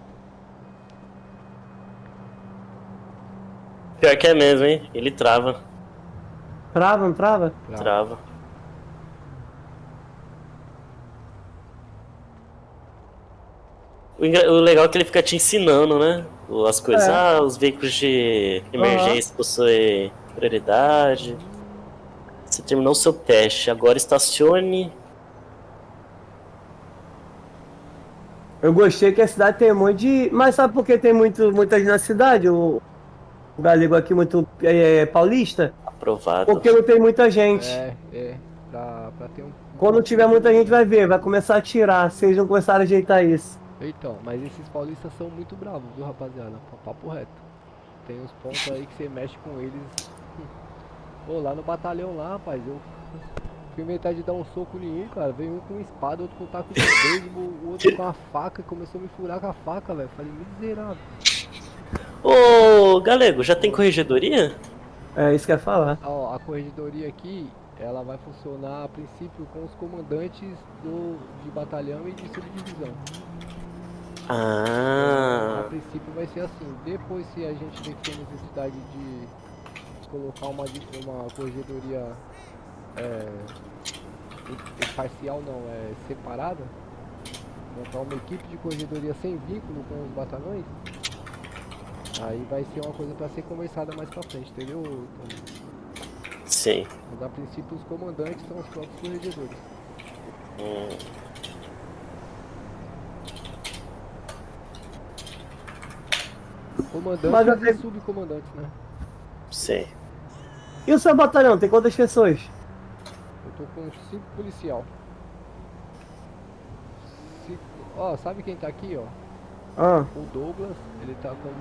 Pior que é mesmo, hein? Ele trava. Trava, não trava? Trava. O legal é que ele fica te ensinando, né? As coisas. É. Os veículos de emergência possuem prioridade. Você terminou o seu teste. Agora estacione. Eu gostei que a cidade tem um monte de. Mas sabe por que tem muita gente na cidade? O galego aqui muito paulista? Aprovado. Porque não tem muita gente. Pra ter um... Quando tiver muita gente vai ver, vai começar a tirar. Vocês não começaram a ajeitar isso. Então, mas esses paulistas são muito bravos, viu, rapaziada? Papo reto. Tem uns pontos aí que você mexe com eles. Pô, lá no batalhão lá, rapaz, eu fui inventar de dar um soco em um, cara. Veio um com espada, outro com taco de beisebol, o outro com a faca, começou a me furar com a faca, velho. Falei, miserável. Ô, Galego, já tem corregedoria? É isso que eu ia falar. Ó, a corregedoria aqui, ela vai funcionar a princípio com os comandantes de batalhão e de subdivisão. A princípio vai ser assim. Depois, se a gente tem necessidade de colocar uma corregedoria parcial, não, separada, montar uma equipe de corregedoria sem vínculo com os batalhões, aí vai ser uma coisa para ser conversada mais pra frente, entendeu, Tony? Sim. Mas a princípio os comandantes são os próprios corregedores. Comandantes e subcomandantes, né? Sim. E o seu batalhão, tem quantas pessoas? Eu tô com 5 policial. Ó, sabe quem tá aqui, ó? O Douglas, ele tá como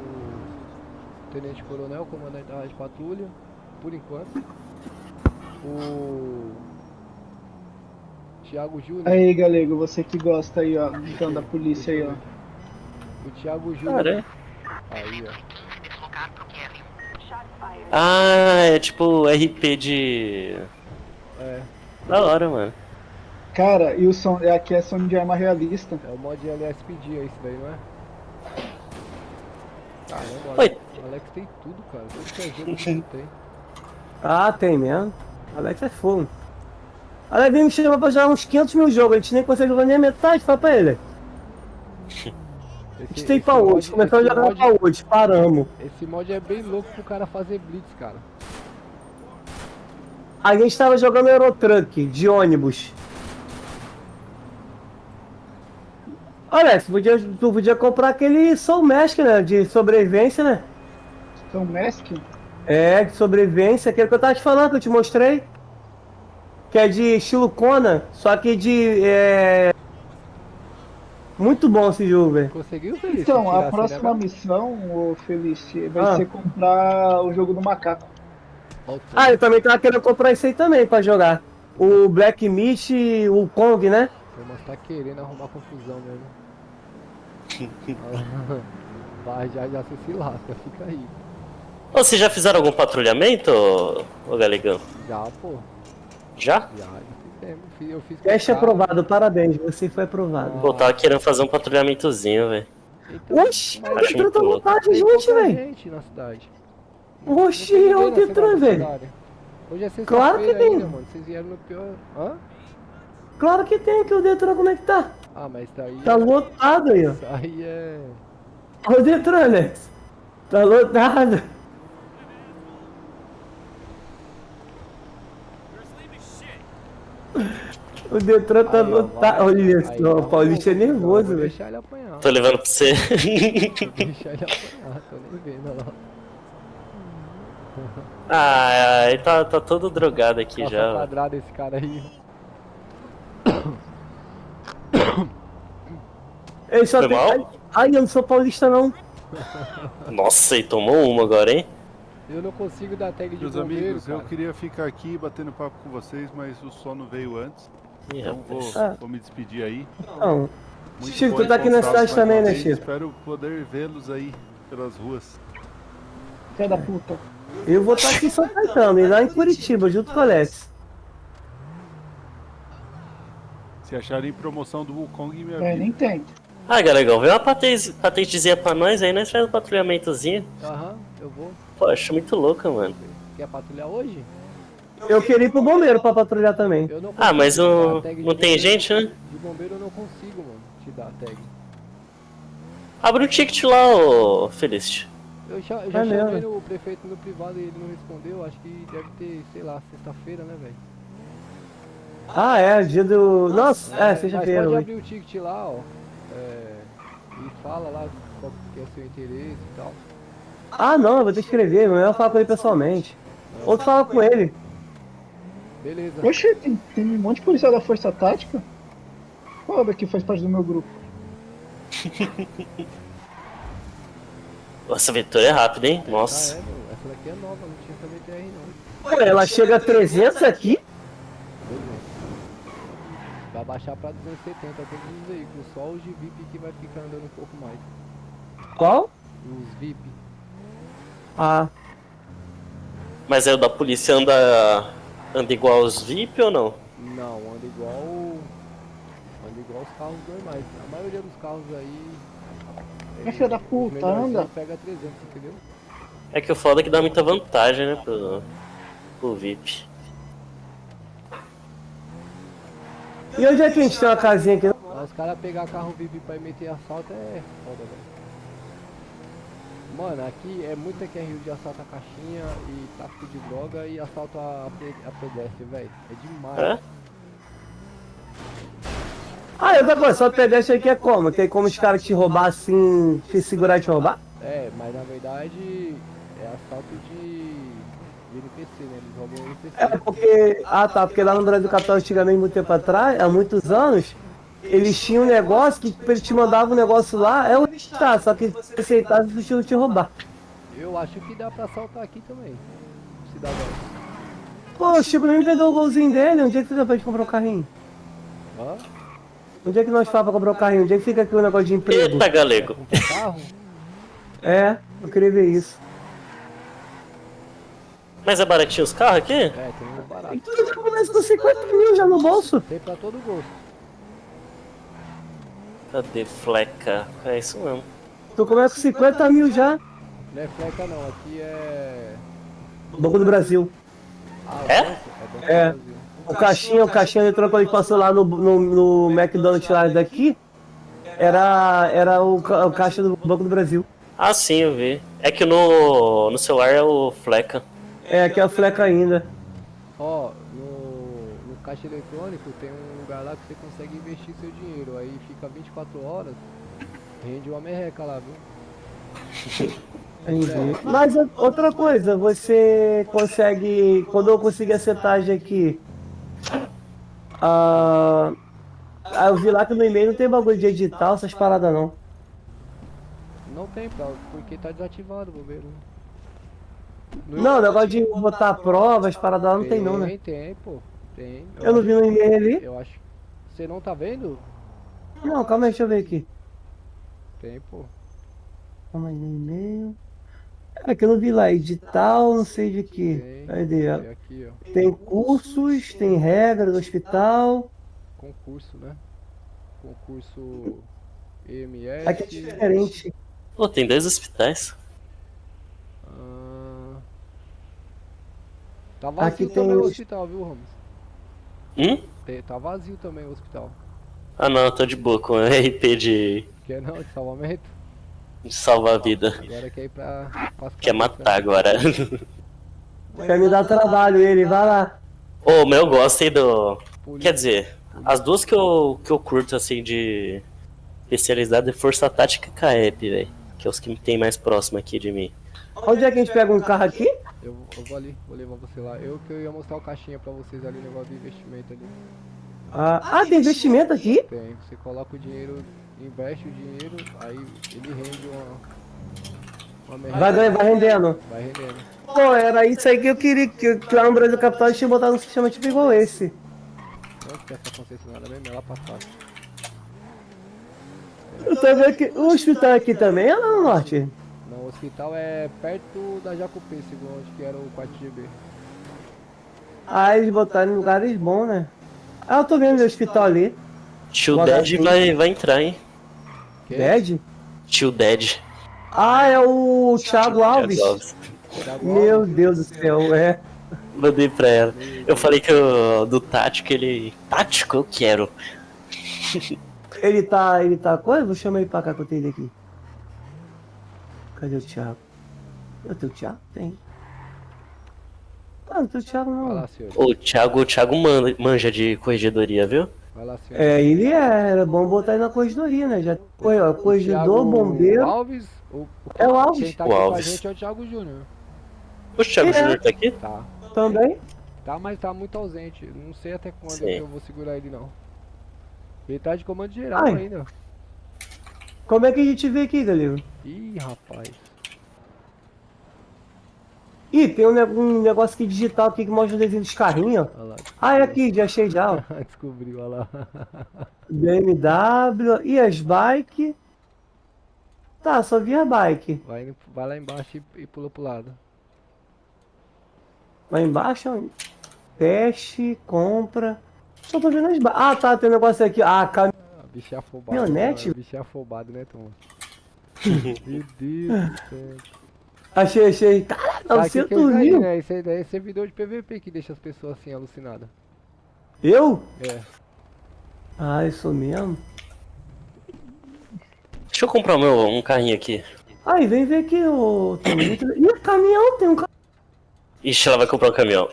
tenente coronel, comandante da rádio patrulha, por enquanto. O Thiago Júnior. Aí, galego, você que gosta aí, ó, então da polícia aí, ó. O Thiago Júnior. Aí, ó. Ah, é tipo RP de... Da hora, mano. Cara, e o som, aqui é som de arma realista. É o mod LSPD, é isso daí, não é? Caramba, Oi. o Alex tem tudo, cara. Tudo que é jogo que ele tem. Ah, tem mesmo. Alex é fogo. Alex veio me chamar pra jogar uns 500 mil jogos. A gente nem consegue jogar nem a metade, fala pra ele. A gente tem pra hoje, começamos a jogar pra hoje, paramos. Esse mod é bem louco pro cara fazer blitz, cara. A gente tava jogando Eurotruck de ônibus. Olha, tu podia comprar aquele Soul Mask, né? De sobrevivência, né? Soul Mask? É, de sobrevivência, aquele que eu tava te falando, que eu te mostrei. Que é de estilo Conan, só que de... Muito bom esse jogo, velho. Conseguiu, Felice? Então, a próxima missão, ô Felice, vai ser comprar o jogo do macaco. Ah, eu também tava querendo comprar isso aí também pra jogar. O Black Meat e o Kong, né? Mas tá querendo arrumar confusão mesmo. Vai, já se lasca, fica aí. Ô, vocês já fizeram algum patrulhamento, ô Galegão? Já, pô. Já? Já fizemos. Eu fiz Teste aprovado, parabéns, você foi aprovado. Pô, tava querendo fazer um patrulhamentozinho, velho. Oxi, o Detran tá vontade de gente, velho. gente na cidade. Oxi, é o Detran, velho. Hoje é sexta-feira Claro que tem. ainda, mano. Vocês vieram no pior... Hã? Claro que tem, que o Detran como é que tá? Ah, mas daí... Tá lotado aí, ó. Isso aí é... Olha o Detran, né? Tá lotado. O Detran tá lotado. Olha só, o Paulista é nervoso, velho. Deixar ele apanhar. Tô levando pra você. Deixar ele apanhar, tô nem vendo, olha lá. Ele tá todo drogado aqui Nossa, já. quadrado esse cara aí. Ele só Foi tem. mal? Ai, eu não sou paulista, não. Nossa, e tomou uma agora, hein? Eu não consigo dar tag de Meus bombeiro, amigos, eu cara. queria ficar aqui batendo papo com vocês, mas o sono veio antes. Ih, Então rapaz. vou me despedir aí. Não. Muito Chico, bom tu tá aqui na encontrá-los cidade mais também, uma né, vez. Chico? Espero poder vê-los aí pelas ruas. Filha da puta. Eu vou estar aqui em São Caetano e lá em Curitiba, junto com o Alex. Se acharem promoção do Wukong, me É, avisa. nem tenta. Ah, Galegão, vê uma patentezinha pra nós aí, nós fazemos um patrulhamentozinho. Aham, eu vou. Poxa, muito louca, mano. Quer patrulhar hoje? Eu queria ir pro bombeiro pra patrulhar também. Eu não Ah, mas consigo dar tag de não tem bombeiro. gente, né? De bombeiro eu não consigo, mano, te dar tag. Abre um ticket lá, ô Felicity. Eu já É chamei mesmo? o prefeito no privado e ele não respondeu. Acho que deve ter, sei lá, sexta-feira, né, velho? Ah, é, dia do. Nossa, Mas sexta-feira pode hoje. abrir o ticket lá, ó. E fala lá qual que é o seu interesse e tal. Ah, não, eu vou ter que escrever, mas eu falo com ele pessoalmente. Ou tu fala com ele. Beleza. Oxe, tem um monte de policial da Força Tática? Qual daqui faz parte do meu grupo? Essa aventura é rápida, hein? Ah, Nossa. é, meu. Essa daqui é nova, não tinha também TR não. Pô, ela chega a 300 aqui? Beleza. Vai baixar pra 270 todos os veículos, só os de VIP que vai ficar andando um pouco mais. Qual? Os VIP. Ah, Mas aí o da polícia anda igual aos VIP ou não? Não, anda igual os carros normais. A maioria dos carros aí. É filha da puta, os melhorzinhos anda. Pega 300, entendeu? É que o foda é que dá muita vantagem, né, pro VIP. e onde é que a gente tem uma casinha aqui? Mas os caras pegar carro VIP pra ir meter assalto é foda, velho. Mano, aqui é muita QRU de assalto a caixinha e tráfico de droga e assalto a pedestre, velho. É demais. É? Ah, outra coisa, só pedestre aqui é como? Tem como os caras te roubar assim, te segurar e te roubar? É, mas na verdade é assalto de NPC, né? Eles roubam NPC. É porque. Ah tá, porque lá no Brasil Capital antigamente, muito tempo atrás, há muitos anos, eles tinham um negócio que eles te mandavam um negócio lá, é o tá, só que se aceitasse eles tinham te roubar. Eu acho que dá pra assaltar aqui também, cidadão. Pô, o Chico nem vendeu o golzinho dele, onde é que fica pra gente comprar um carrinho? Hã? Onde é que nós faz pra comprar um carrinho? Onde é que fica aqui o negócio de emprego? Eita, galego. Comprar carro? É, eu queria ver isso. Mas é baratinho os carros aqui? É, tem um barato. Tudo já começa com 50 mil já no bolso. Tem pra todo gosto. Cadê fleca? É isso mesmo. Tu começa com 50 mil já. Não é fleca não, aqui é... Banco do Brasil. Ah, É? Banco? É Banco É. do Brasil. O caixinha eletrônico quando a gente passou lá no McDonald's lá daqui, era o caixa do Banco do Brasil. Ah, sim, eu vi. É que no celular é o fleca. É, aqui é a fleca ainda. Ó, no caixa eletrônico tem um lugar lá que você consegue investir seu dinheiro. Aí fica 24 horas, rende uma merreca lá, viu? Entendi. Mas outra coisa, você consegue, quando eu conseguir a setagem aqui, eu vi lá que no e-mail não tem bagulho de edital, essas paradas não. Não tem, porque tá desativado o bombeiro. Não, negócio de botar provas, paradas lá não tem não, né? Tem, pô. Tem. Eu não vi no e-mail ali. Eu acho. Você não tá vendo? Não, calma aí, deixa eu ver aqui. Tem, pô. Calma aí, no e-mail. É que eu não vi lá, edital, não sei de que. Tem. Cadê? Tem aqui, ó. Tem cursos, tem regra do hospital. Concurso, né? Concurso EMS. Aqui é diferente. Pô, tem 2 hospitais. Tá vazio Aqui tem também o os- hospital, viu, Ramos? Hum? Tá vazio também o hospital. Ah não, eu tô de boa com RP de Quer não, de salvamento? salvar a vida. Agora quer ir pra... Quer matar agora. Quer me dar trabalho ele, vai lá. Ô, mas eu gosto aí do... Quer dizer, as duas que eu curto, assim, de especialidade é Força Tática e CAEP, velho. Que é os que tem mais próximo aqui de mim. Onde é que a gente pega um carro aqui? Eu vou ali, vou levar você lá. Que eu ia mostrar o caixinha pra vocês ali, negócio de investimento ali. Ah, tem investimento aqui? Tem, você coloca o dinheiro investe o dinheiro, aí ele rende uma Vai rendendo. Vai rendendo. Pô, era isso aí que eu queria, que lá no Brasil Capital tinha botado um sistema tipo igual esse. Onde que é essa concessionária mesmo? É lá pra trás. Eu tô vendo que o hospital aqui também é lá no norte. Não, o hospital é perto da Jacupê, segundo onde que era o 4GB. Ah, eles botaram em lugares bons, né? Ah, eu tô vendo o hospital ali. Tio O Dead HC. vai entrar, hein? Dead? Tio Dead. Ah, é o Thiago Alves. Thiago Meu Alves. Deus do céu, é. Mandei pra ela. Eu falei que do tático ele. Tático eu quero. Ele tá coisa? Vou chamar ele pra cá que eu tenho ele aqui. Cadê o Thiago? Eu tenho o Thiago? Tem. Ah, não tem o Thiago Vai não. lá, senhor. O Thiago manja de corregedoria, viu? Vai lá, senhor. É, ele era bom botar ele na corregedoria, né? Já foi, ó, corregedor, Thiago bombeiro. Alves? É o Alves. Quem tá O aqui com a Alves. gente é o Thiago Júnior. O Thiago É. Júnior tá aqui? Tá. Também. Tá, mas tá muito ausente. Não sei até quando Sim. eu vou segurar ele, não. Ele tá de comando geral Ai. ainda. Como é que a gente vê aqui, galera? Ih, rapaz. Ih, tem um negócio aqui digital aqui que mostra o desenho dos carrinhos. Olha lá. Ah, é aqui, já achei já. Ó. Descobriu, olha lá. BMW. E as bike? Tá, só vi a bike. Vai lá embaixo e pula pro lado. Lá embaixo, ó, teste, compra. Só tô vendo as bike. Ah, tá, tem um negócio aqui. Ah, caminhão. Ah, bicho é afobado. Caminhonete? Né? Bicho é afobado, né, Tom? Meu Deus do céu. Achei. Caraca, Sabe você que é isso aí, dormiu. né? Esse é servidor de PVP que deixa as pessoas assim alucinadas. Eu? É. Ah, isso mesmo. Deixa eu comprar um carrinho aqui. Aí, vem ver aqui, ô. Ih, o caminhão tem um caminhão. Ixi, ela vai comprar um caminhão.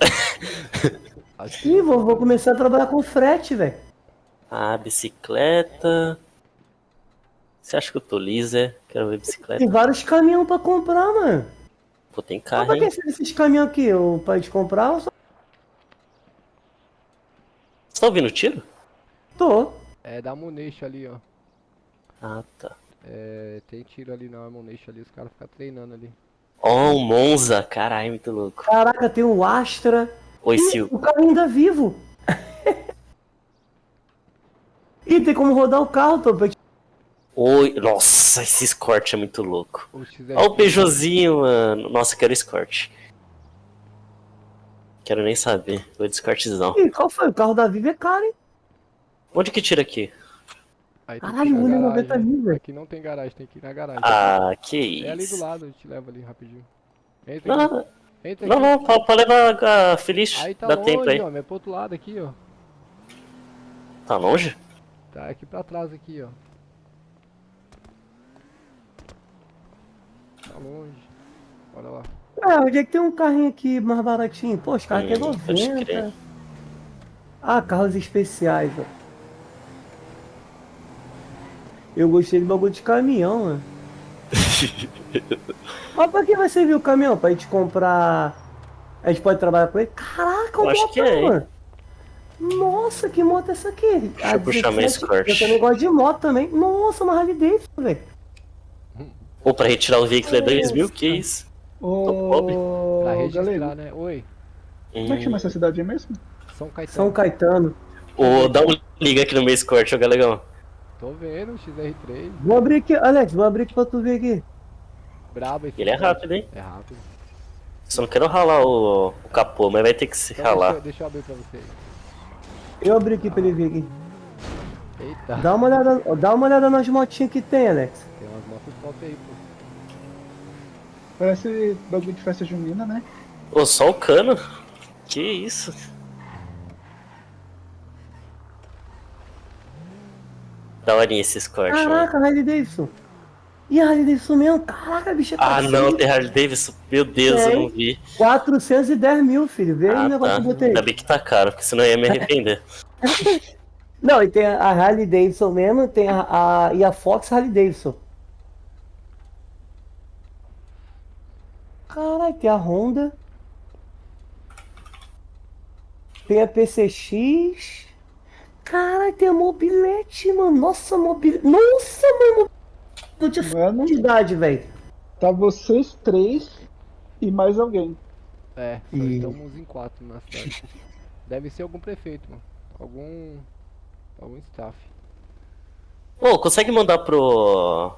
Ih, vou começar a trabalhar com frete, velho. Ah, bicicleta. Você acha que eu tô lisa? Quero ver bicicleta. Tem vários caminhões pra comprar, mano. Pô, tem Mas carro, pra que hein? serve esses caminhões aqui? Pra gente comprar ou só... Você tá ouvindo tiro? Tô. É da Muneixo ali, ó. Ah, tá. É, tem tiro ali na Muneixo ali, os caras ficam treinando ali. Ó, um Monza. Caralho, muito louco. Caraca, tem um Astra. Oi, Ih, Sil. o carro ainda vivo. Ih, tem como rodar o carro, tô. Oi. Nossa, esse Escort é muito louco. O XR. Ó o Peugeotzinho, mano. Nossa, quero Escort. Quero nem saber. Vou de Escortzão. Ih, qual foi? O carro da Vivo é caro, hein? Onde que tira aqui? Aí tem Caralho, que ir na o garagem. 90 mil, velho. Aqui não tem garagem, tem que ir na garagem. Ah, que É ali do isso. lado, eu te levo ali rapidinho. Entra aqui. Não, Entra não, aqui. não, pode levar a Feliz. Aí tá Dá longe, tempo aí. ó, mas é pro outro lado aqui, ó. Tá longe? Tá aqui pra trás aqui, ó. Tá longe. Bora lá. Onde é que tem um carrinho aqui mais baratinho? Pô, os carros aqui é pode crer. 90. Ah, carros especiais, ó. Eu gostei do bagulho de caminhão, mano. Mas pra que vai servir o caminhão? Pra gente comprar... A gente pode trabalhar com ele? Caraca, Eu o acho moto, que é, hein? mano. Nossa, que moto é essa aqui? Deixa eu puxar meu Escort. Eu também gosto de moto também. Nossa, uma Harley Davidson, velho. Ou pra retirar o veículo é 2.000? Que isso? Ô, Pra registrar, galera, né? Oi. como é que chama essa cidade mesmo? São Caetano. São Caetano. Ô, dá um liga aqui no meu Escort, ô Galegão. Tô vendo, XR3. Vou abrir aqui, Alex, vou abrir aqui pra tu ver aqui. Brabo esse. Ele é rápido, hein? É rápido. Só não quero ralar o capô, mas vai ter que se Então ralar. deixa eu abrir pra você. Eu abri aqui pra ele ver aqui. Eita. Dá uma olhada nas motinhas que tem, Alex. Tem umas motos top aí, pô. Parece bagulho de festa junina, né? Ô, só o cano? Que isso? Da horinha esse Escort, mano. Caraca, Harley Davidson. E a Harley Davidson mesmo? Caraca, bicho, é Ah, não, cacete. tem Harley Davidson. Meu Deus, eu Tem. não vi. 410 mil, filho. Vê aí o Ah, negócio tá. que eu botei. Ainda bem que tá caro, porque senão eu ia me arrepender. Não, e tem a Harley Davidson mesmo, tem e a Fox Harley Davidson. Caralho, tem a Honda. Tem a PCX. Caralho, tem a mobilete, mano. Nossa, mobilete. Nossa, mano. Não tinha Mano, idade, velho. tá vocês três e mais alguém. É, só E- estamos em 4 na cidade. Deve ser algum prefeito, mano. Algum staff. Ô, consegue mandar pro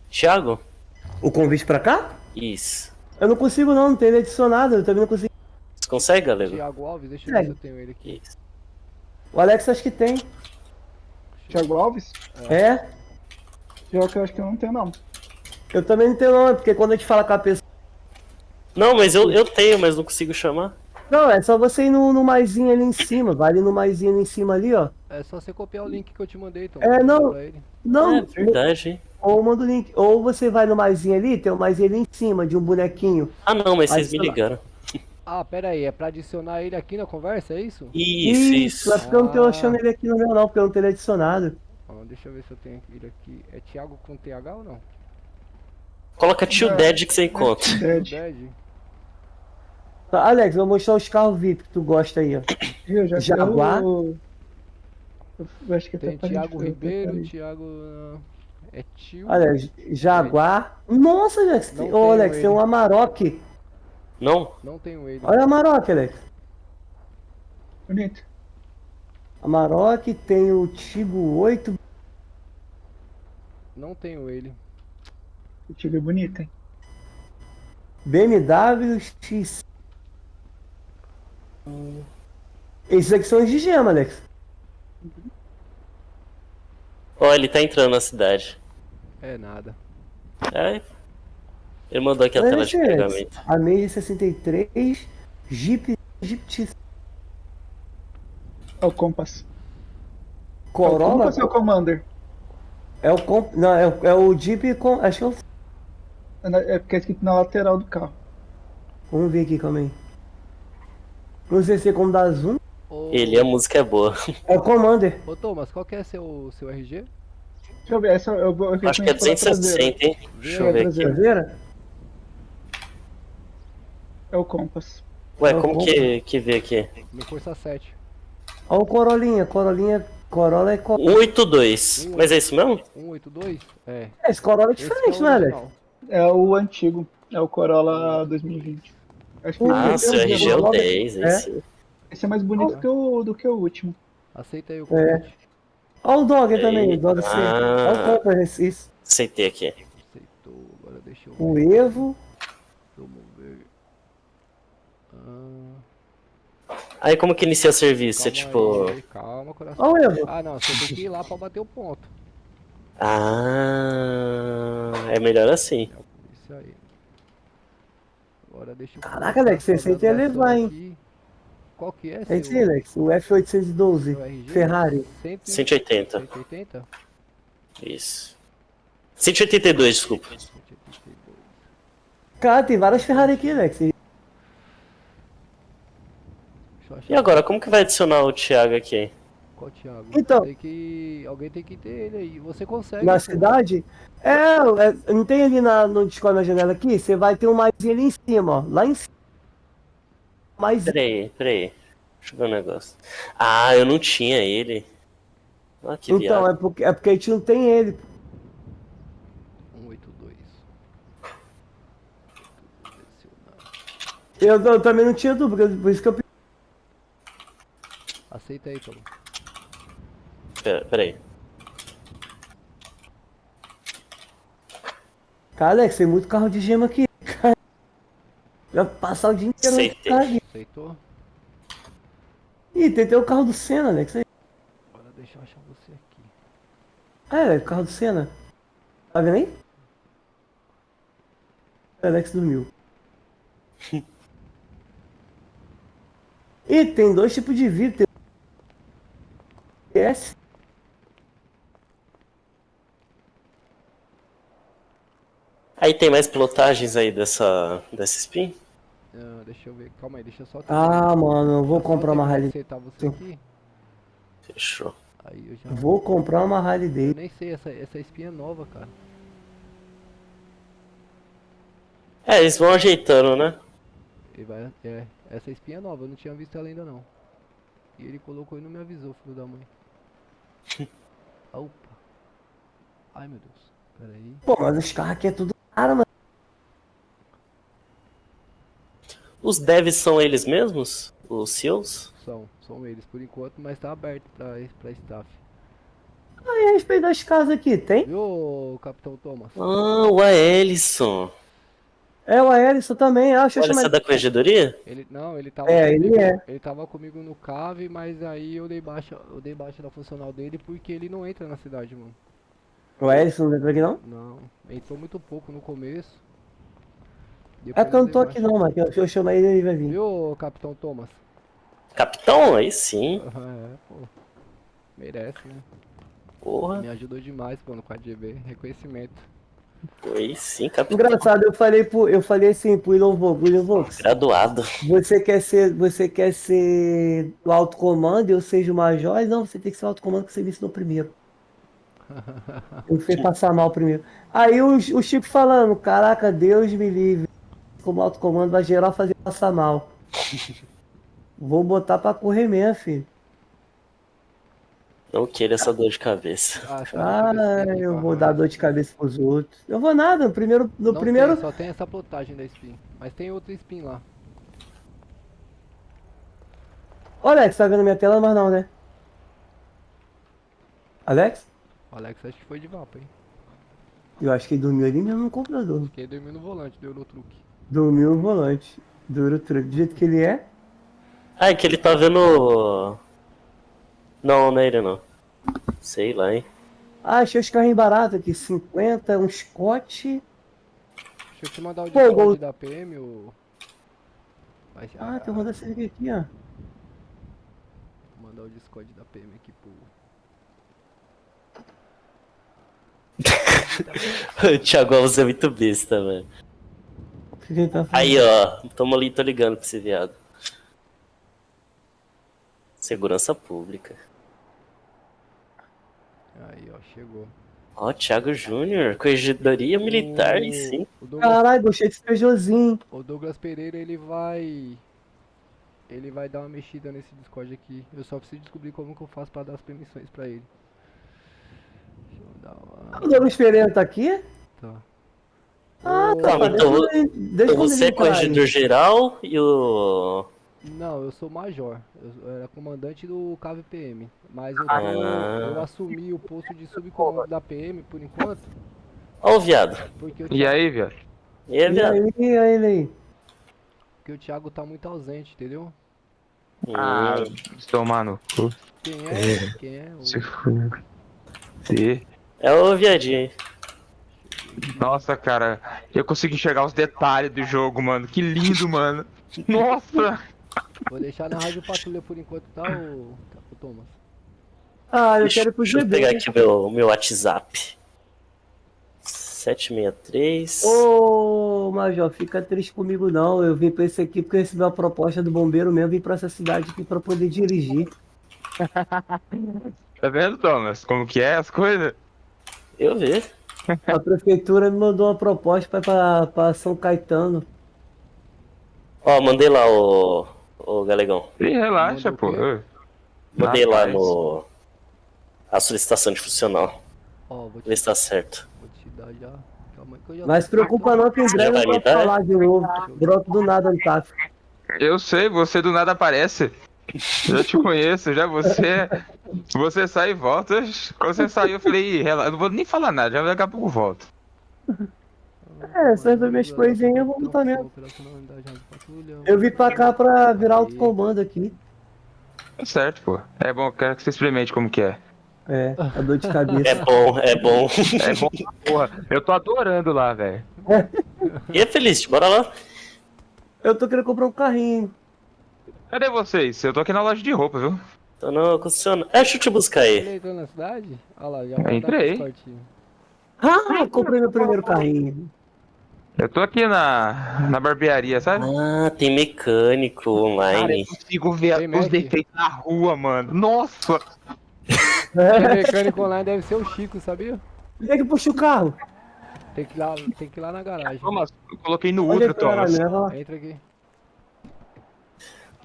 Thiago? O convite pra cá? Isso. Eu não consigo não tem ele adicionado. Eu também não consigo. Você consegue, galera? Thiago Alves, deixa eu ver É. se eu tenho ele aqui. Isso. O Alex acho que tem. Thiago Alves? É? Pior que eu acho que eu não tenho, não. Eu também não tenho não, é porque quando a gente fala com a pessoa. Não, mas eu tenho, mas não consigo chamar. Não, é só você ir no maisinho ali em cima. Vai ali no maisinho ali em cima ali, ó. É só você copiar o link que eu te mandei, então. É, não. Pra ele. Não, É verdade, hein? ou manda o link. Ou você vai no maisinho ali, tem um maisinho ali em cima de um bonequinho. Ah, não, mas vocês me Adiciona. ligaram. Ah, pera aí, é pra adicionar ele aqui na conversa, é isso? Isso. É porque eu não tô achando ele aqui no meu não, porque eu não tenho ele adicionado. Ó, deixa eu ver se eu tenho ele aqui. É Thiago com TH ou não? Coloca Tio Dead que você encontra. Dead. Tá, Alex, vou mostrar os carros VIP que tu gosta aí, ó. Eu já Jaguar. Eu acho que Tem até Thiago parente, Ribeiro, parente. Thiago. É tio. Olha, Jaguar. Nossa, Alex, Não ô tenho Alex, tem ele. um Amarok. Não? Não tenho ele. Olha o Amarok, Alex. Bonito. Amarok, tem o Tigo 8. Não tenho ele. O Tigo é bonito, hein? BMW X. Esses aqui são os de gema, Alex. Ó, ele tá entrando na cidade. É nada. É. Ele mandou aqui a Olha tela esse, de Alex. carregamento. A Meiji 63, Jeep X. É o Compass. É o Corolla. Compass ou é o Commander? Não, é o Jeep com. Acho que é o. É porque é escrito na lateral do carro. Vamos ver aqui, calma aí. Não sei se é como dar zoom. Ele, a música é boa. É o Commander. Ô Thomas, qual que é seu RG? Deixa eu ver, essa eu vou. Acho que é 260, hein? Deixa eu ver aqui. Traseira? É o Compass. Ué, como que vê aqui? Meu Força 7. Olha o Corolinha. Corolla é. 182. Mas é isso mesmo? 182? É. Esse Corolla é Esse diferente, é o né, Alex? original. É o antigo. É o Corolla 2020. Acho que Ah, seu RG é o 10, É. esse. esse é mais bonito do que o último. Aceita aí o É. convite. Olha o Dog Aí. também, o Dog C. Ah. Olha o Compass, isso. Aceitei aqui. Aceitou. Agora deixa eu ver. O Evo. Vamos ver. Aí como que inicia serviço? É tipo. Aí, calma, coração. Olha o Evo. Ah, não. Você tem que ir lá pra bater o ponto. Ah, é melhor assim. Isso aí. Agora deixa eu. Caraca, Alex, colocar você ia essa levar, hein? aqui. Qual que é, É esse, Alex. O F812. seu RG? Ferrari. 180. 180? Isso. 182, desculpa. 182. Cara, tem várias Ferrari aqui, Alex. Deixa eu achar. E agora, como que vai adicionar o Thiago aqui? Qual Thiago? Então. Alguém tem que ter ele aí. Você consegue. Na pô. cidade? Não tem ali no Discord na janela aqui? Você vai ter um maisinho ali em cima, ó. Lá em cima. Mais Peraí. Deixa eu ver um negócio. Ah, eu não tinha ele. Ah, que Então, viado. é porque a gente não tem ele. 182. Eu também não tinha dúvida, por isso que eu pedi. Aceita aí, Tom. Peraí. Cara, Alex, tem muito carro de gema aqui. Cara. Vai passar o dia inteiro Aceitei. nesse carro aqui. Aceitou? Ih, tem até o carro do Senna, Alex. Aí. Agora deixa eu achar você aqui. É, o carro do Senna. Tá vendo aí? O Alex dormiu. E tem dois tipos de vidro. Tem esse. Aí tem mais pilotagens aí dessa spin? Ah, deixa eu ver. Calma aí, deixa eu só. Ah, mano, eu vou comprar uma Harley. Aceitar você aqui. Fechou. Aí eu já. Vou comprar uma Harley Eu dele. nem sei, essa espinha é nova, cara. É, eles vão ajeitando, né? Essa espinha é nova, eu não tinha visto ela ainda não. E ele colocou e não me avisou, filho da mãe. Opa. Ai, meu Deus. Pera aí. Pô, mas os carros aqui é tudo caro, mano. Os devs são eles mesmos? Os seus? São eles por enquanto, mas tá aberto pra staff. Aí, a respeito das casas aqui, tem? Viu, Capitão Thomas? Ah, o Aelison. É, o Aelison também, acho. Olha, você é da corregedoria? Ele tava Ele comigo, é. ele tava comigo no cave, mas aí eu dei baixa da funcional dele porque ele não entra na cidade, mano. O Aelison não entrou aqui não? Não, entrou muito pouco no começo. É porque eu não tô aqui não, mano. Eu chamo ele e ele vai vir. Viu, Capitão Thomas? Capitão? Aí sim. É, pô. Merece, né? Porra. Me ajudou demais, mano, com a GB. Reconhecimento. Aí sim, capitão. Engraçado, eu falei assim pro Ilovox. Graduado. Você quer ser do alto comando e eu seja o major? Não, você tem que ser o alto comando que você me ensinou primeiro. Eu fui passar mal primeiro. Aí o Chico falando, caraca, Deus me livre. Como alto comando vai geral fazer passar mal. Vou botar pra correr mesmo, filho. Não queira essa dor de cabeça. Eu vou dar dor de cabeça pros outros. Eu vou nada, no primeiro. Tem, só tem essa plotagem da spin. Mas tem outra spin lá. Ô, Alex, tá vendo minha tela, mas não, né? Alex? O Alex acho que foi de vapo, hein? Eu acho que ele dormiu ali mesmo no computador. Acho que ele dormiu no volante, deu no truque. Dormiu no volante. Deu no truque. Do jeito que ele é. Ah, é que ele tá vendo. Não é ele não. Sei lá, hein. Ah, achei os carrinhos baratos aqui. 50, um Scott. Deixa eu te mandar o Discord da PM, o... Ah, tem um Honda Civic aqui, ó. Vou mandar o Discord da PM aqui pro... O Thiago Alves é muito besta, velho. Tá aí, ó. Tamo ali, tô ligando pra esse viado. Segurança pública. Aí, ó, chegou. Ó, Thiago Júnior, corregedoria militar, sim. Caralho, gostei desse Peugeotzinho. O Douglas Pereira, ele vai dar uma mexida nesse Discord aqui. Eu só preciso descobrir como que eu faço pra dar as permissões pra ele. Deixa eu dar uma... O Douglas Pereira tá aqui? Tá. Ah, tá. Então você é corregedor geral e o... Não, eu sou major. Eu era comandante do CAV PM. Mas eu assumi o posto de subcomando da PM por enquanto. Ó o viado. E aí, viado? E aí, viado? E aí? Porque o Thiago tá muito ausente, entendeu? Ah, tomar no cu. Quem é? Quem é? Se fuder. Sim. É o viadinho aí. Nossa, cara, eu consegui enxergar os detalhes do jogo, mano. Que lindo, mano. Nossa! Vou deixar na rádio patrulha por enquanto, tá, o Thomas? Ah, eu quero ir pro Deixa eu GB. pegar aqui o meu WhatsApp. 763. Ô, Major, fica triste comigo não. Eu vim pra esse aqui porque eu recebi uma proposta do bombeiro mesmo. Vim pra essa cidade aqui pra poder dirigir. Tá vendo, Thomas? Como que é as coisas? Eu vi. A prefeitura me mandou uma proposta pra São Caetano. Ó, mandei lá o Galegão. Ih, relaxa, pô. Mandei lá a solicitação de funcional. Ó, vou Ver se tá certo. te dar já. Calma aí que eu já... Mas se preocupa não que em breve eu vou falar de novo. Broto do nada no táxi. Eu sei, você do nada aparece. Já te conheço, já você sai e volta. Quando você saiu, eu falei, relaxa, não vou nem falar nada, já daqui a pouco eu volto. Essas minhas coisinhas eu vou botar mesmo. Eu vim pra cá pra virar alto comando aqui. Tá certo, pô. É bom, quero que você experimente como que é. É, a dor de cabeça. É bom. É bom, porra. Eu tô adorando lá, velho. E é feliz, bora lá. Eu tô querendo comprar um carrinho. Cadê vocês? Eu tô aqui na loja de roupa, viu? Tô no concessionário. Deixa eu te buscar aí. Ele entrou na cidade? Olha lá, já Entrei. Ah, comprei meu primeiro carrinho. Eu tô aqui na barbearia, sabe? Ah, tem mecânico Cara, eu online. consigo ver os defeitos na rua, mano. Nossa! O mecânico online deve ser o Chico, sabia? Onde é que puxa o carro? Tem que ir lá na garagem. Thomas, eu coloquei no Onde é Ultra, que era, Thomas. né? Vai lá. Entra aqui.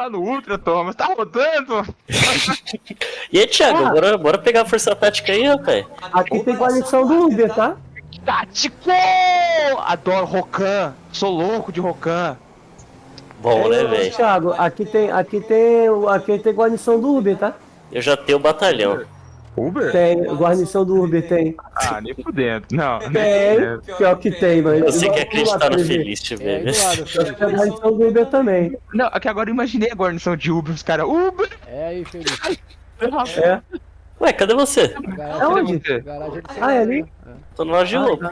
Tá no Ultra, Thomas. Tá rodando. E aí, Thiago, bora pegar a força tática aí, rapaz. Aqui tem guarnição do Uber, tá? Tático! Adoro Rocan. Sou louco de Rocan. Bom, né, velho? Thiago, aqui tem guarnição do Uber, tá? Eu já tenho o batalhão. Uber? Tem, guarnição do Uber tem. Ah, nem fudendo. Não, nem Tem, fudendo. pior que tem, mano. Você quer acreditar no Feliz, É, velho? do lado, Felipe. Tem guarnição do Uber também. Não, é que agora eu imaginei a guarnição de Uber, os caras. Uber! É aí, Felipe. É. Ué, cadê você? Garagem, Aonde? garagem do Ah, é ali? Tô no loja de roupa.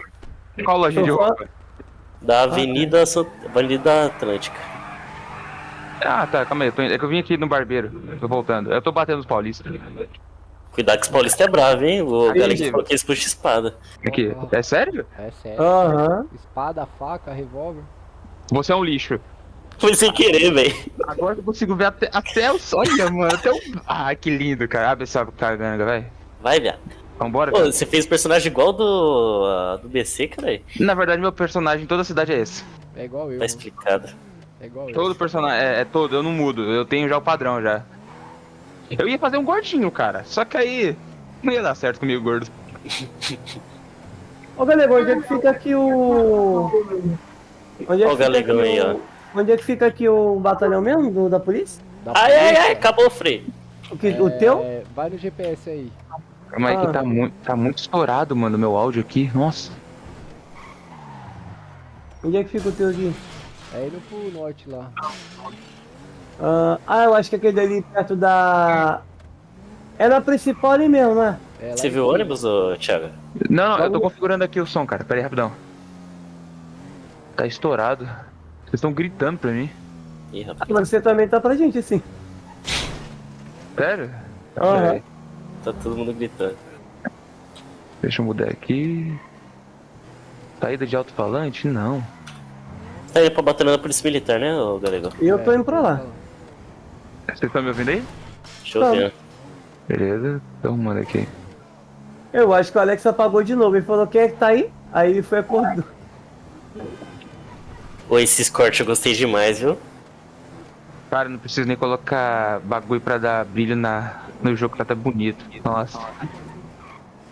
Qual loja de Sou fã. roupa? Da Avenida Atlântica. Ah, tá, calma aí. É que eu vim aqui no barbeiro. Tô voltando. Eu tô batendo nos paulistas. Cuidado que os paulistas é bravo, hein? O Aí, galera que Diego. falou que eles puxam espada. Aqui. É sério? É sério. Aham. Espada, faca, revólver. Você é um lixo. Foi sem querer, velho. Agora eu consigo ver até o. Olha, mano, até o. Ah, que lindo, cara. Abre essa caganga, vai. Vai, viado. Vambora, Pô, cara. você fez personagem igual do BC, cara? Na verdade, meu personagem em toda a cidade é esse. É igual eu. Tá mano. explicado. É igual eu. Todo personagem. É todo, eu não mudo. Eu tenho já o padrão já. Eu ia fazer um gordinho, cara. Só que aí. Não ia dar certo comigo, gordo. Ô, Galego, onde é que fica aqui o... Onde é Ó que o fica Galegão aqui aí, o... Onde é que fica aqui o batalhão mesmo, da polícia? Da Ai, ai, polícia. ai, acabou, Frei. O teu? É, vai no GPS aí. Calma aí que tá muito estourado, mano, o meu áudio aqui. Nossa. Onde é que fica o teu aqui? É indo pro norte lá. Eu acho que aquele ali perto da... É na principal ali mesmo, né? É, lá Você em viu o cima. ônibus, ô, Thiago? Não, eu tô configurando aqui o som, cara. Pera aí, rapidão. Tá estourado. Vocês estão gritando pra mim. Ih, rapaz, Mas você também tá pra gente, assim. Sério? Aham. Pera aí. tá todo mundo gritando. Deixa eu mudar aqui. Saída de alto-falante? Não. Você tá indo pra batalhão da Polícia Militar, né, ô Galegão? E eu tô indo pra lá. Vocês estão me ouvindo aí? Deixa eu ver. Beleza, então manda aqui. Eu acho que o Alex apagou de novo. Ele falou, quem é que tá aí? Aí ele foi acordou. Ô, esses cortes eu gostei demais, viu? Cara, não preciso nem colocar bagulho pra dar brilho no jogo que tá bonito. Nossa.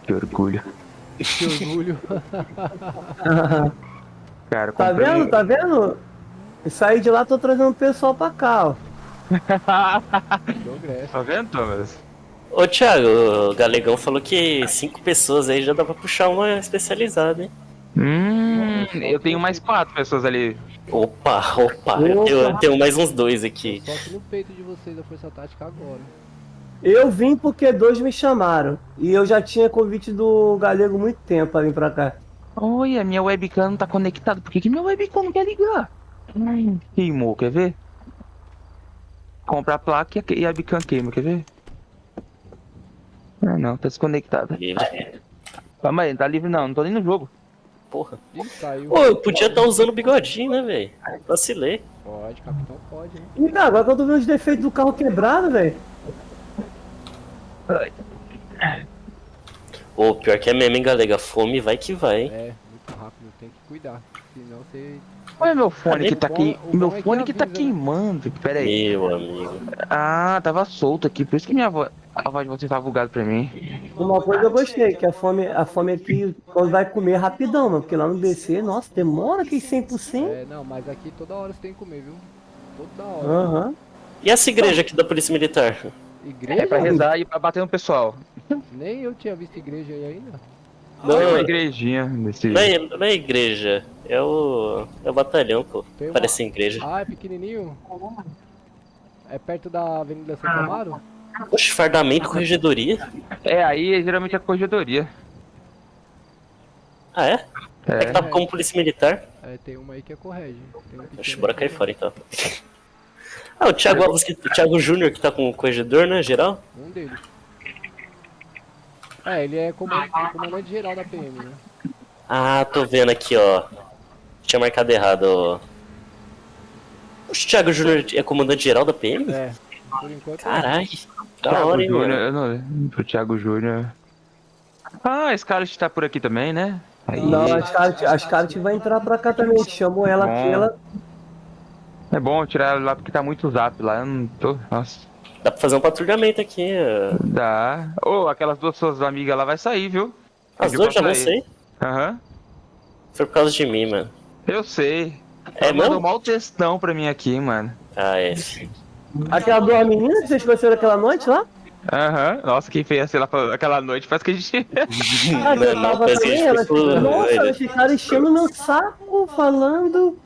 Que orgulho. Que orgulho. Cara, Tá comprei vendo? Tá vendo? Eu saí de lá, tô trazendo o pessoal pra cá, ó. Progresso. Tá vendo, Thomas? Ô, Thiago, o Galegão falou que 5 pessoas aí já dá pra puxar uma especializada, hein? Eu tenho mais 4 pessoas ali. Opa. Eu tenho mais uns 2 aqui. Só que no peito de vocês da Força Tática agora. Eu vim porque 2 me chamaram. E eu já tinha convite do Galego há muito tempo pra vir pra cá. Olha, minha webcam não tá conectada. Por que minha webcam não quer ligar? Queimou, quer ver? Compra a placa e a webcam queima, quer ver? Ah, não, tá desconectada. Livre. Calma aí, não tá livre não tô nem no jogo. Porra. Ih, saiu. Pô, eu podia estar usando bigodinho, né, velho? Vacilei. Pode, capitão pode, hein? E cara, agora que eu tô vendo os defeitos do carro quebrado, velho. Ô, pior que é mesmo, hein, Galega? Fome vai que vai, hein? É, muito rápido, tem que cuidar. Senão você. Olha meu fone que tá O bom- queimando. o Meu bom é que fone que tá avisa, né? queimando. Pera aí. Meu amigo. Ah, tava solto aqui. Por isso que a voz de vocês tava bugada pra mim. Uma coisa eu gostei, que a fome aqui, quando vai comer rapidão, mano. Porque lá no BC, nossa, demora aqui 100%. É, não, mas aqui toda hora você tem que comer, viu? Toda hora. Aham. E essa igreja aqui da Polícia Militar? Igreja? É pra rezar e pra bater no pessoal. Nem eu tinha visto igreja aí ainda. Não, É uma igrejinha nesse. não é igreja. É o batalhão, pô. Tem uma- Parece igreja. Ah, é pequenininho? É perto da Avenida Santo Amaro? Oxe, fardamento, corregedoria. É, aí geralmente é corregedoria. Ah, é? É que É. tá como Polícia Militar. É, tem uma aí que é correge. Tem um Oxe, pequeno bora que cair é fora então. Ah, o Thiago Alves, o Thiago Júnior que tá com o corregedor, né, geral? um deles. É, ele é comandante geral da PM, né? Ah, tô vendo aqui, ó. Tinha marcado errado, ó. O Thiago Júnior é comandante geral da PM? É, por enquanto. Caralho, da Thiago hora, hein, Júnior, mano. eu não. Pro Thiago Júnior. Ah, a Scarlett tá por aqui também, né? Aí. Não, a Scarlett vai entrar pra cá também. Chamou ela aqui, Bom. ela. É bom tirar lá porque tá muito zap lá. Eu não tô. Nossa. Dá pra fazer um patrulhamento aqui. Dá. Ô, aquelas duas suas amigas lá vai sair, viu? As Pediu duas já pra vão sair. sair? Aham. Foi por causa de mim, mano. Eu sei. É Ela mandou mesmo? mal textão pra mim aqui, mano. Ah, é. Aquela duas meninas que vocês conheceram aquela noite lá? Aham. Nossa, quem fez sei lá aquela noite parece que a gente. Ah, eu Não, tava parece que a também, gente elas, ficou nossa, doido. elas ficaram enchendo meu saco, falando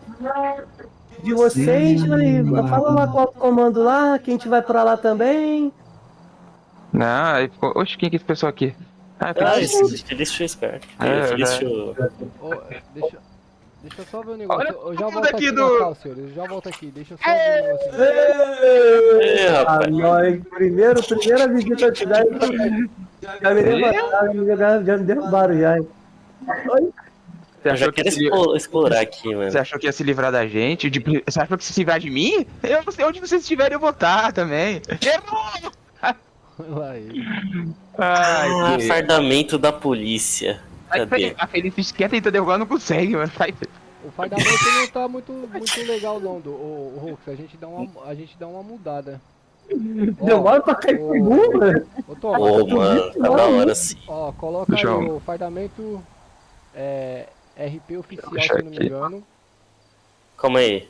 de vocês, aí, fala lá qual o comando lá, que a gente vai pra lá também. Não, aí ficou. Oxe, quem é esse pessoal aqui? Ah, Ah, Felício. esse Felício Scar. É, Felício. Ô, deixa eu só ver o negócio. Olha Eu já tudo volto aqui aqui do- na cal, senhores. Eu já volto aqui. Deixa eu só ver o negócio. rapaz. Nós, primeira visita à cidade, já me derrubaram, já me derrubaram já. Hein? Oi? Você Eu já achou, que quero se... explorar aqui, mano. você achou que ia se livrar da gente? Você achou que se livrar de mim? Eu não sei onde vocês estiverem, eu vou estar também. Errou! Olha lá ele. Ai, Ah, que... fardamento da polícia. Cadê? A Feliz quer tentar derrubar, não consegue, mano. Sai. O fardamento não tá muito legal não, o Rox. A gente dá uma mudada. Demora pra cair segura. Ô, Tom, Ô, mano, tá da hora sim. ó, coloca aí João. o fardamento RP oficial, Deixa se eu não me aqui. engano. Calma aí.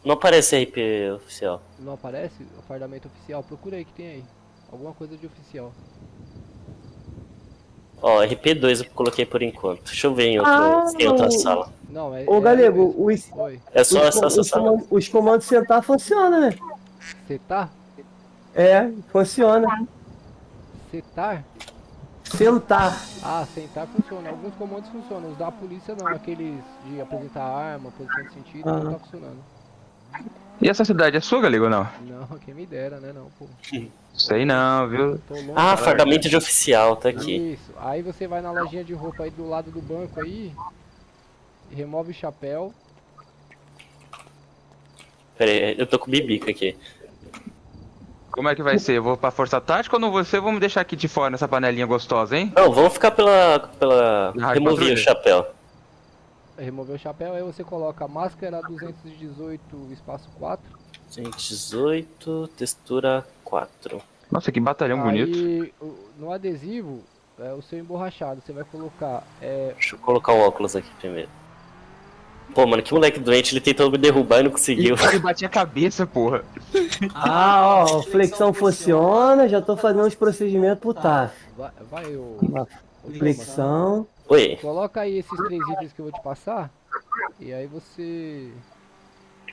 Não aparece RP oficial. Não aparece o fardamento oficial? Procura aí que tem aí. Alguma coisa de oficial. Ó, RP2 eu coloquei por enquanto. Deixa eu ver em outra sala. Não, Ô, Galego, Oi. É só essa sala? os comandos sentar funcionam, né? Setar? É, funciona. Setar? Sentar. Ah, sentar funciona. Alguns comandos funcionam. Os da polícia não. Aqueles de apresentar arma, posição de sentido, não tá funcionando. E essa cidade é sua, Galego, ou não? Não, quem me dera, né não, pô. Sei não, viu? Tô longe. Ah, fardamento de oficial, tá aqui. Isso. Aí você vai na lojinha de roupa aí do lado do banco aí. Remove o chapéu. Pera aí, eu tô com bibica aqui. Como é que vai ser? Eu vou pra força tática ou não você? Vou me deixar aqui de fora nessa panelinha gostosa, hein? Não, vamos ficar pela Na rádio remover patrulha? o chapéu. Remover o chapéu, aí você coloca máscara 218 espaço 4. 118, textura 4. Nossa, que batalhão bonito. Aí no adesivo, o seu emborrachado, você vai colocar Deixa eu colocar o óculos aqui primeiro. Pô, mano, que moleque doente, ele tentou me derrubar e não conseguiu. Ele bati a cabeça, porra. Ah, ó, flexão funciona, já tô fazendo os procedimentos pro TAF. vai o Flexão. Oi. Coloca aí esses 3 itens que eu vou te passar. E aí você.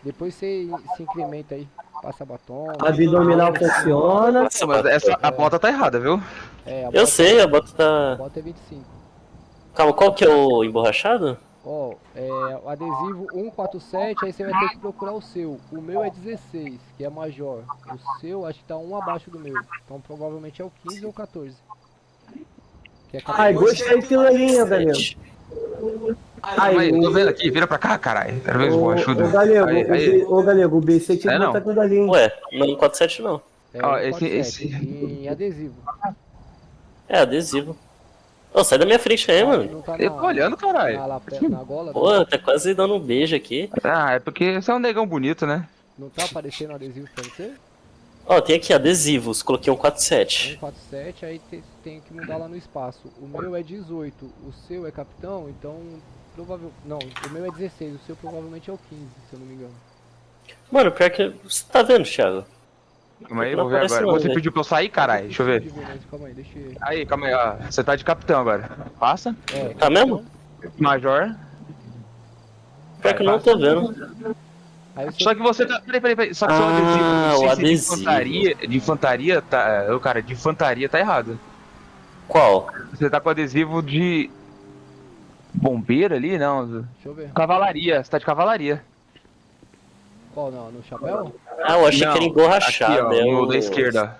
Depois você se incrementa aí. Passa batom. Abdominal funciona. Nossa, Mas a bota tá errada, viu? A Eu sei, a bota tá... bota é 25. Calma, qual que é o emborrachado? Ó, o adesivo 147, aí você vai ter que procurar o seu. O meu é 16, que é major. O seu acho que tá um abaixo do meu. Então provavelmente é o 15 ou 14. Que é Ai, gostei daquilo ali, galera. Aí, tô vendo aqui, vira pra cá, caralho. Quero ver os Ô, ajuda. Galego, o BC tinha que não. botar aquilo ali, hein? Ué, não 47 não. É Ó, 147, em adesivo. É adesivo. Ô, sai da minha frente aí, mano. Não tá Eu tô olhando, caralho. na gola, Pô, tá quase dando um beijo aqui. Ah, é porque você é um negão bonito, né? não tá aparecendo adesivo pra você? Ó, tem aqui adesivos, coloquei um 47. 147, aí tem que mudar lá no espaço. O meu é 18, o seu é capitão, então provavelmente... Não, o meu é 16, o seu provavelmente é o 15, se eu não me engano. Mano, pior que... Você tá vendo, Thiago? Calma aí, Não vou ver aparece agora. não, Você velho. pediu pra eu sair, caralho? Deixa eu ver. Calma aí, deixa eu... Aí, calma aí, ó. Você tá de capitão agora. Passa. Tá mesmo? Major. Pior que eu não tô vendo. Aí Só que você tá. Peraí. Só que seu adesivo. Ah, não sei o se adesivo. de infantaria tá. Ô, cara, de infantaria tá errado. Qual? Você tá com adesivo de. Bombeiro ali? Não. Deixa eu ver. Cavalaria. Você tá de cavalaria. Qual, não? No chapéu? Ah, eu achei Não, que era emborrachado. Aqui, ó, é no o... da esquerda.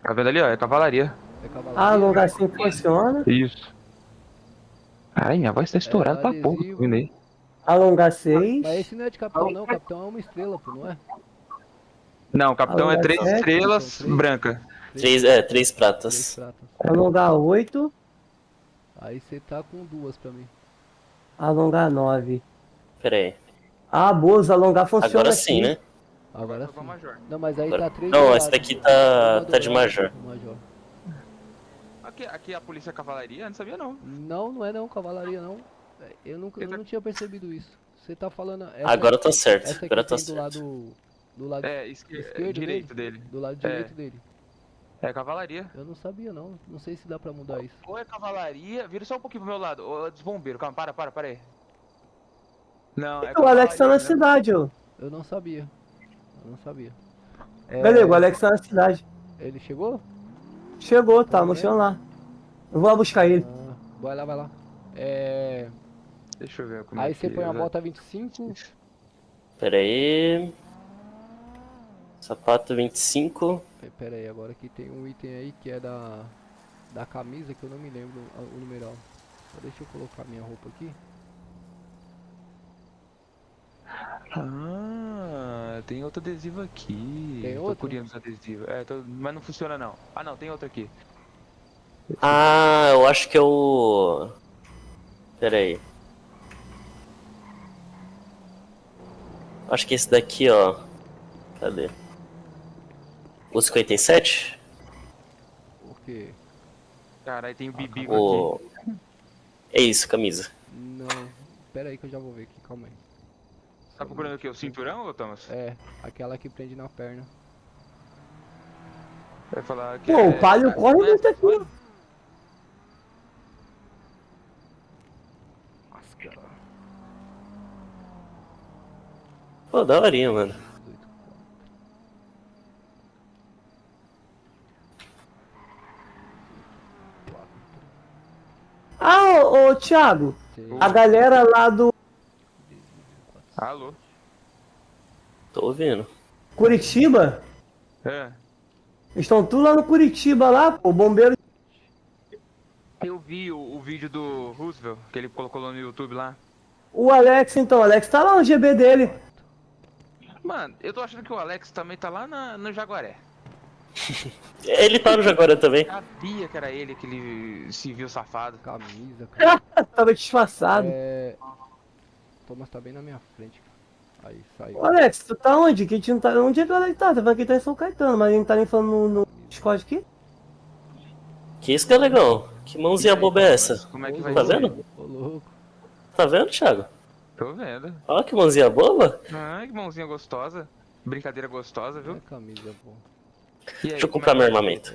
Tá vendo ali, ó? É cavalaria. É cavalaria? Ah, alongação funciona. Isso. Ai, minha voz tá estourada pra porra. adesivo. Tá vendo aí? Alongar 6. Mas esse não é de capitão não, capitão é uma estrela, pô, não é? Não, o capitão é Alongar 3 sete, estrelas são três. branca. 3 Três pratas. pratas. Alongar 8. Aí você tá com 2 pra mim. Alongar 9. Pera aí. Ah, boa, os alongar funciona Agora aqui. sim, né? Agora Só com a sim. Major. Não, mas aí Agora- tá 3 Não, esse daqui tá de Major. Aqui a polícia é cavalaria? Eu não sabia não. Não, não é não, cavalaria não. Eu não tinha percebido isso. Você tá falando. Agora tá certo, Essa aqui agora tá tem do lado É, esquerdo direito dele? dele. Do lado direito dele. É cavalaria. Eu não sabia não. Não sei se dá pra mudar isso. Ou é cavalaria. Vira só um pouquinho pro meu lado. Ô, dos bombeiros. Calma, para aí. Não, é O Alex tá na cavalaria, né? cidade, ó. Eu não sabia. Galego, o Alex tá na cidade. Ele chegou? Chegou, tá mostrando lá. Eu vou lá buscar ele. Ah, vai lá. Deixa eu ver como Aí é você que põe a eu- bota 25. Pera aí. Sapato 25. Pera aí, agora aqui tem um item aí que é da camisa que eu não me lembro o numeral. Só deixa eu colocar minha roupa aqui. Ah, tem outro adesivo aqui. Tem Tô outro? curioso nos adesivos. Mas não funciona não. Ah não, tem outro aqui. Ah, eu acho que é o. Pera aí. Acho que esse daqui, ó. Cadê? O 57? Por quê? Caralho, tem o bibigo O. aqui. É isso, camisa. Não. Pera aí que eu já vou ver aqui, calma aí. Tá procurando o quê? O cinturão, ô Thomas? É, aquela que prende na perna. Vai falar que Pô, o palio corre não é muito aqui. acessório? Máscara. Pô, daorinha, mano. 4. Ah, ô Thiago, a galera lá do Alô? Tô ouvindo. Curitiba, É. estão tudo lá no Curitiba lá, pô, bombeiro. Eu vi o vídeo do Roosevelt, que ele colocou no YouTube lá. O Alex, então, o Alex tá lá no GB dele. Mano, eu tô achando que o Alex também tá lá no Jaguaré. Ele tá no Jaguaré também. Sabia que era ele, aquele civil safado. Camisa, cara. Tava disfarçado. Thomas tá bem na minha frente. Aí, saiu. Ô, Alex, tu tá onde? Que a gente não tá... Onde é que o Alex tá? Tá falando que ele tá em São Caetano, mas ele não tá nem falando no Discord aqui? Que isso que é legal. Que mãozinha boba é essa? Como é que vai Tá ser? vendo? Ô, louco. Tá vendo, Thiago? Tô vendo. Ó, que mãozinha boba. Ah, que mãozinha gostosa. Brincadeira gostosa, É viu? camisa, pô. E aí, Deixa eu como comprar é meu que- armamento.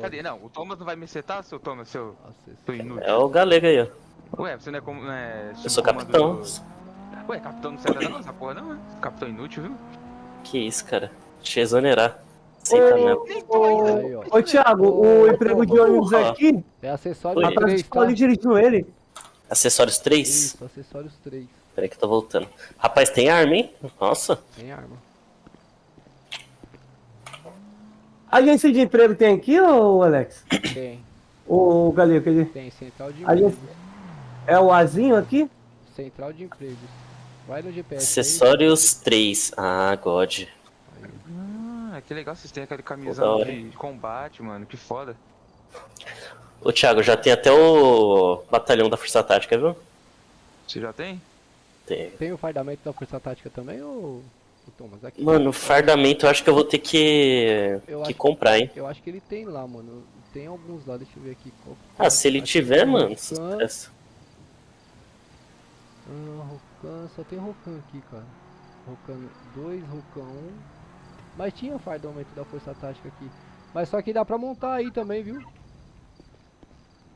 Cadê? Não, o Thomas não vai me setar, seu Thomas, seu inútil. É o Galega aí, ó. Ué, você não é como. Não é Eu sou subcomando capitão. do- Ué, capitão não seta não, essa porra não, é? Capitão inútil, viu? Que isso, cara. Deixa eu exonerar. Aceita mesmo. Aí, ó. Ô, Thiago, o emprego de ônibus Ó. aqui, É acessório Oi. a 3, ficou ali tá? dirigindo ele. Acessórios 3? Isso, acessórios 3. Peraí que eu tô voltando. Rapaz, tem arma, hein? Nossa. Tem arma. Agência de emprego tem aqui, ô Alex? Tem. O Galego, ele... Tem central de Agência... empregos. É o Azinho aqui? Central de empregos. Vai no GPS. Acessórios 3. Ah, God. Ah, que legal, vocês têm aquele Da camisão hora. de combate, mano, que foda. Ô, Thiago, já tem até o batalhão da Força Tática, viu? Você já tem? Tem. Tem o fardamento da Força Tática também, ou o Thomas? Aqui. Mano, fardamento eu acho que eu vou ter que acho- comprar, hein? Eu acho que ele tem lá, mano. Tem alguns lá, deixa eu ver aqui. Qual que Ah, se ele Aqui tiver, tem mano. Rocan. Sucesso. Rocan, só tem Rocan aqui, cara. Rocan 2, Rocan 1. Mas tinha fardamento da Força Tática aqui. Mas só que dá pra montar aí também, viu?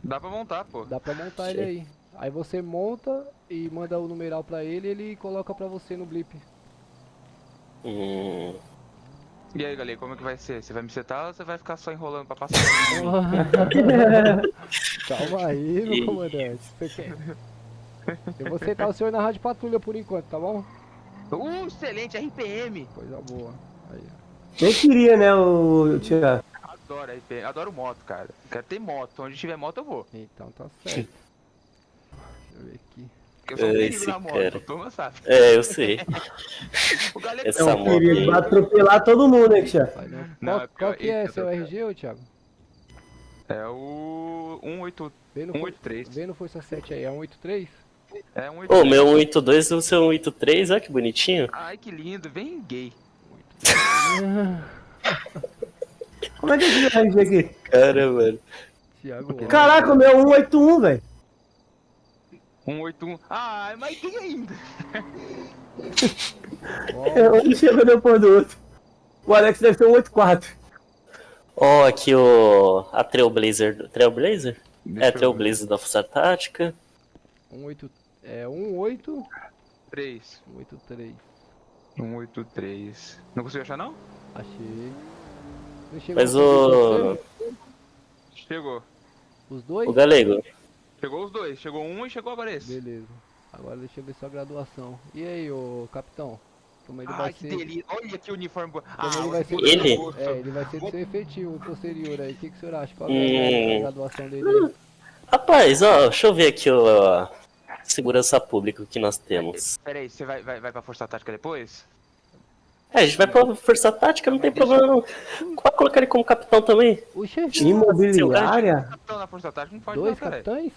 Dá pra montar, pô. Dá pra montar ele aí. Aí você monta e manda o numeral pra ele e ele coloca pra você no blip. E aí, galera, como é que vai ser? Você vai me setar ou você vai ficar só enrolando pra passar? Calma aí, meu comandante. Você quer? Eu vou sentar o senhor na rádio patrulha por enquanto, tá bom? Excelente, RPM! Coisa boa. Aí, Nem queria, né, o Thiago? Adoro RPM, adoro moto, cara. Quero ter moto, onde tiver moto eu vou. então tá certo. Deixa eu ver aqui. Porque eu sou um É, perigo esse na moto, cara. o Thomas sabe. É, eu sei. O galera Essa É um moto perigo, aí. vai atropelar todo mundo, hein, Thiago? Vai, não. Não, Qual, é qual pior, que é esse seu eu- RG, ô Thiago? É o 183. Vê no, 183. vê no Força 7 aí, é 183? É um Ô, meu 182 e o seu 183, olha que bonitinho. Ai, que lindo, bem gay. Como é que é esse RG aqui? Cara, mano. Thiago Alves. Caraca, o meu 181, velho. 181. Ah, é mais gay ainda. Um chega depois do outro. O Alex deve ter um 84. Ó, aqui a Trailblazer. Trailblazer? Deixa É, eu ver. Trailblazer da Força Tática. 18. É 18. 3. 183. 183. Não conseguiu achar, não? Achei. Não chegou Mas a fazer o. Chegou. os dois? O Galego. Chegou os dois. Chegou um e chegou a Varese. Beleza. Agora deixa eu ver sua graduação. E aí, ô capitão? Como ele Ai, vai que ser. delícia. Olha que uniforme. Como ele vai ser. Ele? Ele vai ser do seu efetivo posterior aí. O que o senhor acha? Qual é a graduação dele aí? Rapaz, ó, deixa eu ver aqui o segurança pública que nós temos. Pera aí, você vai pra Força Tática depois? É, a gente vai pra Força Tática, não tem problema não. Pode colocar ele como capitão também. O chefe. Imobiliária? Capitão na Força Tática não pode Dois não, cara. capitães?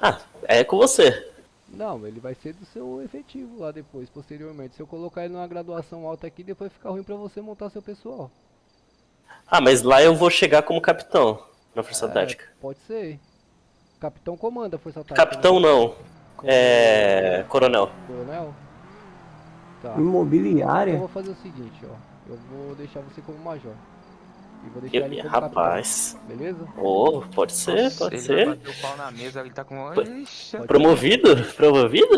Ah, é com você. Não, ele vai ser do seu efetivo lá depois, posteriormente. Se eu colocar ele numa graduação alta aqui, depois fica ruim pra você montar seu pessoal. Ah, mas lá eu vou chegar como capitão na Força Tática. Pode ser. Capitão comanda a Força Tática. Capitão né? não. É. Coronel. Coronel? Tá. Então eu Imobiliária? vou fazer o seguinte, ó. Eu vou deixar você como major. E vou deixar ele como Rapaz. capitão. Beleza? Oh, pode ser, Nossa, pode ele ser. vai bater o pau na mesa, ele tá com... Ixi, Promovido? Promovido?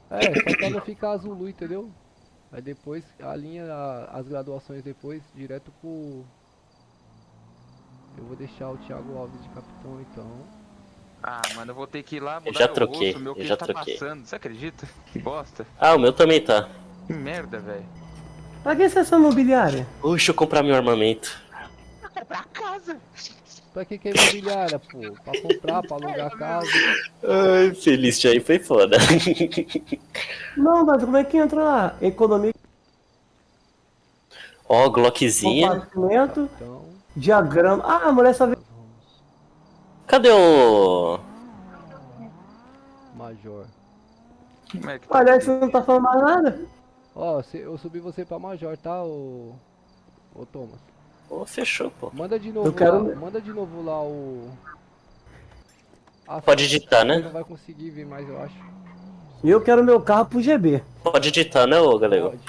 É, só pra não ficar azul, entendeu? Aí depois alinha as graduações depois, direto pro... Eu vou deixar o Thiago Alves de capitão então. Ah, mano, eu vou ter que ir lá mudar já meu troquei, rosto, meu eu queijo já tá troquei. passando. Você acredita? Que bosta. Ah, o meu também tá. Que merda, velho. Pra que essa imobiliária? Deixa eu comprar meu armamento. Pra casa. Pra que é imobiliária, pô? Pra comprar, pra alugar a casa. Ai, feliz aí foi foda. Não, mas como é que entra lá? Economia, Ó, Glockzinha. compartimento, Então, diagrama. Ah, a mulher só vê. Cadê o. major. Como é que O Alex não tá falando mais nada? Ó, eu subi você pra major, tá, ô Thomas? Oh, fechou, pô. Manda de novo Eu quero- lá, manda de novo lá o... Pode editar, Você né? não vai conseguir ver mais, eu acho. E eu quero meu carro pro GB. Pode editar, né, ô Galego? Pode.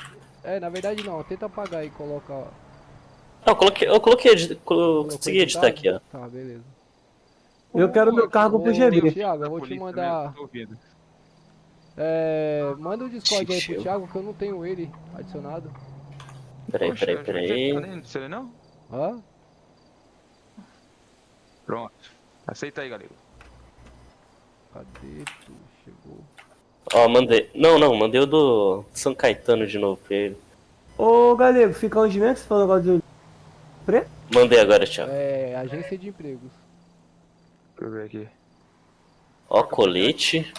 É, na verdade não, tenta apagar e coloca... Não, eu coloquei, consegui editar aqui, ó. Tá, beleza. Eu quero meu cargo pro Ô, GB. Thiago, eu vou te mandar... manda o Discord aí pro Thiago, que eu não tenho ele adicionado. Peraí. Não sei não? Hã? Pronto. Aceita aí, galera. Cadê tu? Chegou. Ó, mandei. Não, mandei o do São Caetano de novo pra ele. Ô, Galego, fica onde mesmo que você falou negócio de preto? Mandei agora, Thiago. É, agência de empregos. Deixa eu ver aqui. Ó, colete.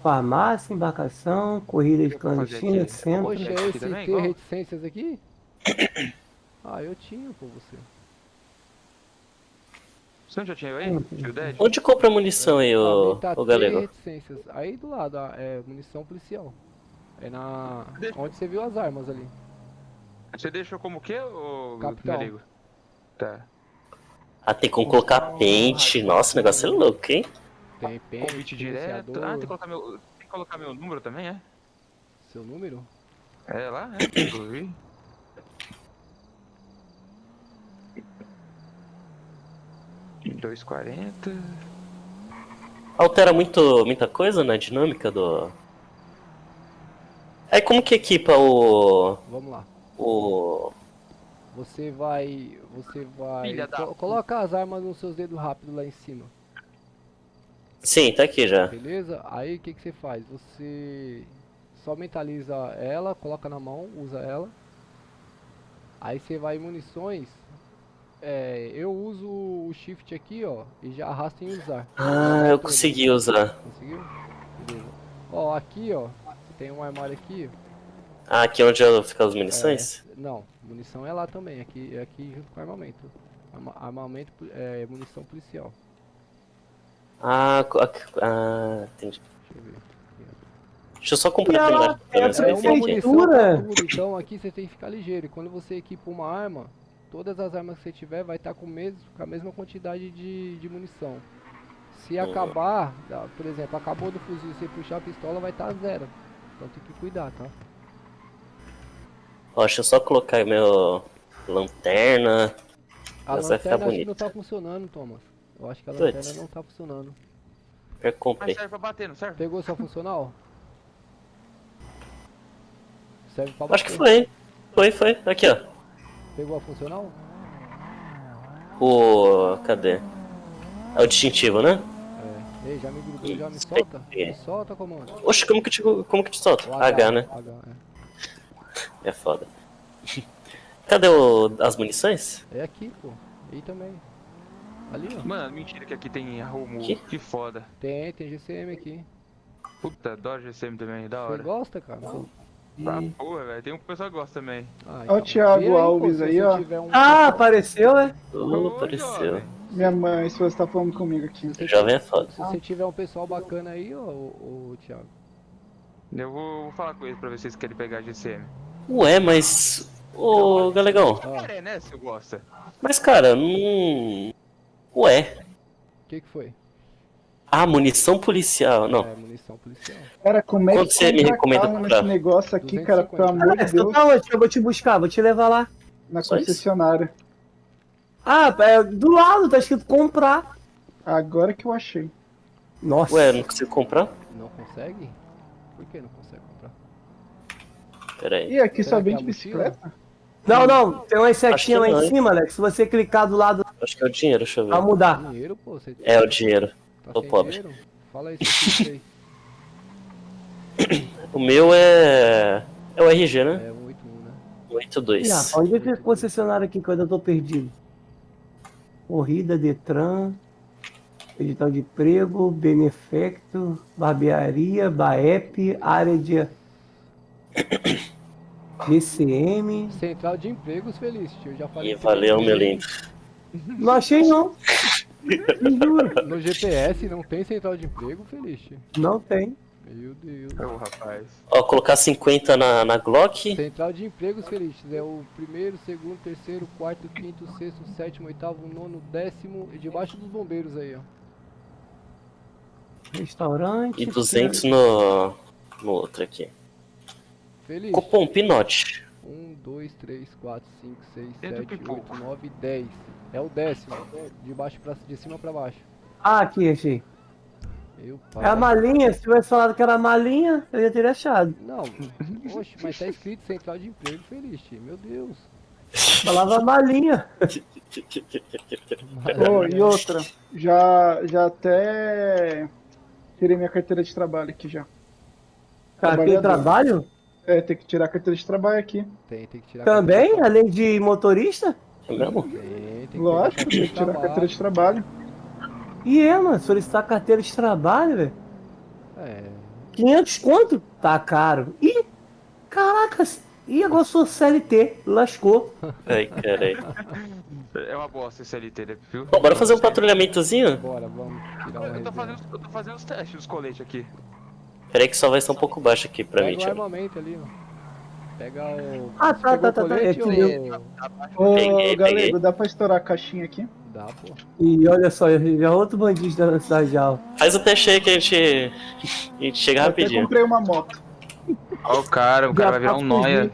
Farmácia, embarcação, corrida de clandestina, aqui. centro. Poxa, aqui esse também, ter igual? reticências aqui? Ah, eu tinha com você. Você não já tinha eu aí? Tio Dead? Onde compra munição aí, ô Tá ter Galego? reticências. Aí do lado, munição policial. É na... onde você viu as armas ali. Você deixou como o quê, ô Capitão. Galego? Tá. Ah, tem como colocar pente. Nossa, o negócio é louco, hein? Tem pente, Convite direto. silenciador, Ah, tem que colocar meu número também, é? seu número. É lá, é? Inclusive. $2,40. Altera muita coisa na dinâmica do... Aí como que equipa o... Vamos lá. o... Você vai... Filha da Coloca as armas nos seus dedos rápido lá em cima. Sim, tá aqui já. Beleza? Aí o que você faz? Você só mentaliza ela, coloca na mão, usa ela. Aí você vai em munições. Eu uso o shift aqui, ó, e já arrasto em usar. Ah, eu consegui usar. Conseguiu? Beleza. Ó, aqui, ó, tem um armário aqui. Ah, aqui onde eu fico as munições? Não, munição é lá também, aqui junto com armamento. Armamento munição policial. Ah, entendi. Deixa Deixa eu ver. Deixa eu só E comprar ela blindagem. é pra ver É se uma eu munição entendi. pra Prefeitura. tudo, então aqui você tem que ficar ligeiro. E quando você equipa uma arma, todas as armas que você tiver vai estar com a mesma quantidade de munição. Se acabar, por exemplo, acabou do fuzil e você puxar a pistola, vai estar zero. Então tem que cuidar, tá? Ó, deixa eu só colocar aí meu lanterna. A Essa vai ficar lanterna acho que não bonita. tá funcionando, Thomas. Eu acho que a Puts. lanterna não tá funcionando. Eu Mas comprei. serve pra bater, não serve? Pegou sua funcional? Serve pra Acho que bater. foi. Aqui, ó. Pegou a funcional? Cadê? É o distintivo, né? É. Ei, já me grudou, já me Isso solta? aí. Me solta, comando. Oxe, como que te solta? O H, né? H, É foda. Cadê as munições? é. É aqui, pô. Aí também. Ali, ó. Mano, mentira que aqui tem Romulo. Que? Que foda. Tem GCM aqui. Puta, adoro GCM também, da Você hora. gosta, cara? Ah, porra, velho. Tem um pessoal que gosta também. Ah, Ó o Thiago Vê aí, pô, Alves se aí, você ó. tiver um Ah, apareceu, é? Oh, Ô, apareceu. jovem. Minha mãe, se você tá falando comigo aqui. Se você Jovem é foda. Se você tiver um pessoal bacana aí, ó, o Thiago. Eu vou falar com eles pra ver se eles querem pegar a GCM. Ué, mas. Ô, Galegão. Cara, né, se gosta. Mas, cara, não. Ué. O que foi? Ah, munição policial. Não. É, munição policial. Cara, como é Quanto que você me compra recomenda carro comprar? nesse negócio aqui, cara? Pelo 250. amor de Você Deus, tá onde? Eu vou te buscar, vou te levar lá. na Só isso? concessionária. Ah, é do lado, tá escrito comprar. Agora que eu achei. Nossa. Ué, não consigo comprar? Não consegue? Por que não consegue comprar? Pera aí. E aqui Será só que é vende a bicicleta? Não, tem uma setinha lá Acho que não, em cima, Alex. Se você clicar do lado, Acho que é o dinheiro, deixa eu vai ver. mudar. Dinheiro, pô. Você É o dinheiro. tá tô sem pobre. dinheiro? Fala aí, seu aí. O meu é. É o RG, né? É 181, né? 82. Ih, rapaz, onde é que é concessionário aqui que eu ainda tô perdido? Corrida, Detran, edital de emprego, Benefecto, barbearia, BAEP, área de GCM. Central de Empregos, Felício. Eu já falei. E que valeu, tem meu lindo. Não achei não. Me juro. No GPS não tem Central de Emprego, Felício. Não tem. Meu Deus. Ô, rapaz. Ó, colocar 50 na Glock. Central de Empregos, Felício. É o primeiro, segundo, terceiro, quarto, quinto, sexto, sétimo, oitavo, nono, décimo e debaixo dos bombeiros aí, ó. Restaurante. E 200 no outro aqui. Feliz. Cupom Pinote. 1, 2, 3, 4, 5, 6, Dentro 7, do pipoco. 8, 9, 10. É o décimo. De cima pra baixo. Ah, aqui, achei. Meu É a pai. malinha. Se tivesse falado que era a malinha, eu já teria achado. Não, oxe, mas tá escrito Central de Emprego, Feliz. Meu Deus. Falava malinha. Oh, e outra, já até tirei minha carteira de trabalho aqui já. Cara, tem trabalho? É, tem que tirar a carteira de trabalho aqui. Tem que tirar. Também? Além de motorista? É mesmo? Tem que Lógico, tem que tirar a carteira de trabalho. E é, mano, solicitar carteira de trabalho, velho. É. 500 conto? Tá caro. Ih, caracas. Ih, agora eu sou CLT. Lascou. Ai, carai. É uma bosta esse LT, né, viu? Bom, bora fazer um patrulhamentozinho? Bora, vamos tirar uma Eu tô resenha. fazendo os testes dos coletes aqui. Pera aí que só vai estar um pouco baixo aqui pra mim, Pega o Thiago. armamento ali, ó. Pega o. Ah, Você tá, pegou tá. o colete É, ou- Ô, Peguei. Galego, dá pra estourar a caixinha aqui? Dá, pô. E olha só, já outro bandido da cidade de Alva. Faz o teste aí que a gente chega Eu até rapidinho. comprei uma moto. Ó o cara vai virar um nóia.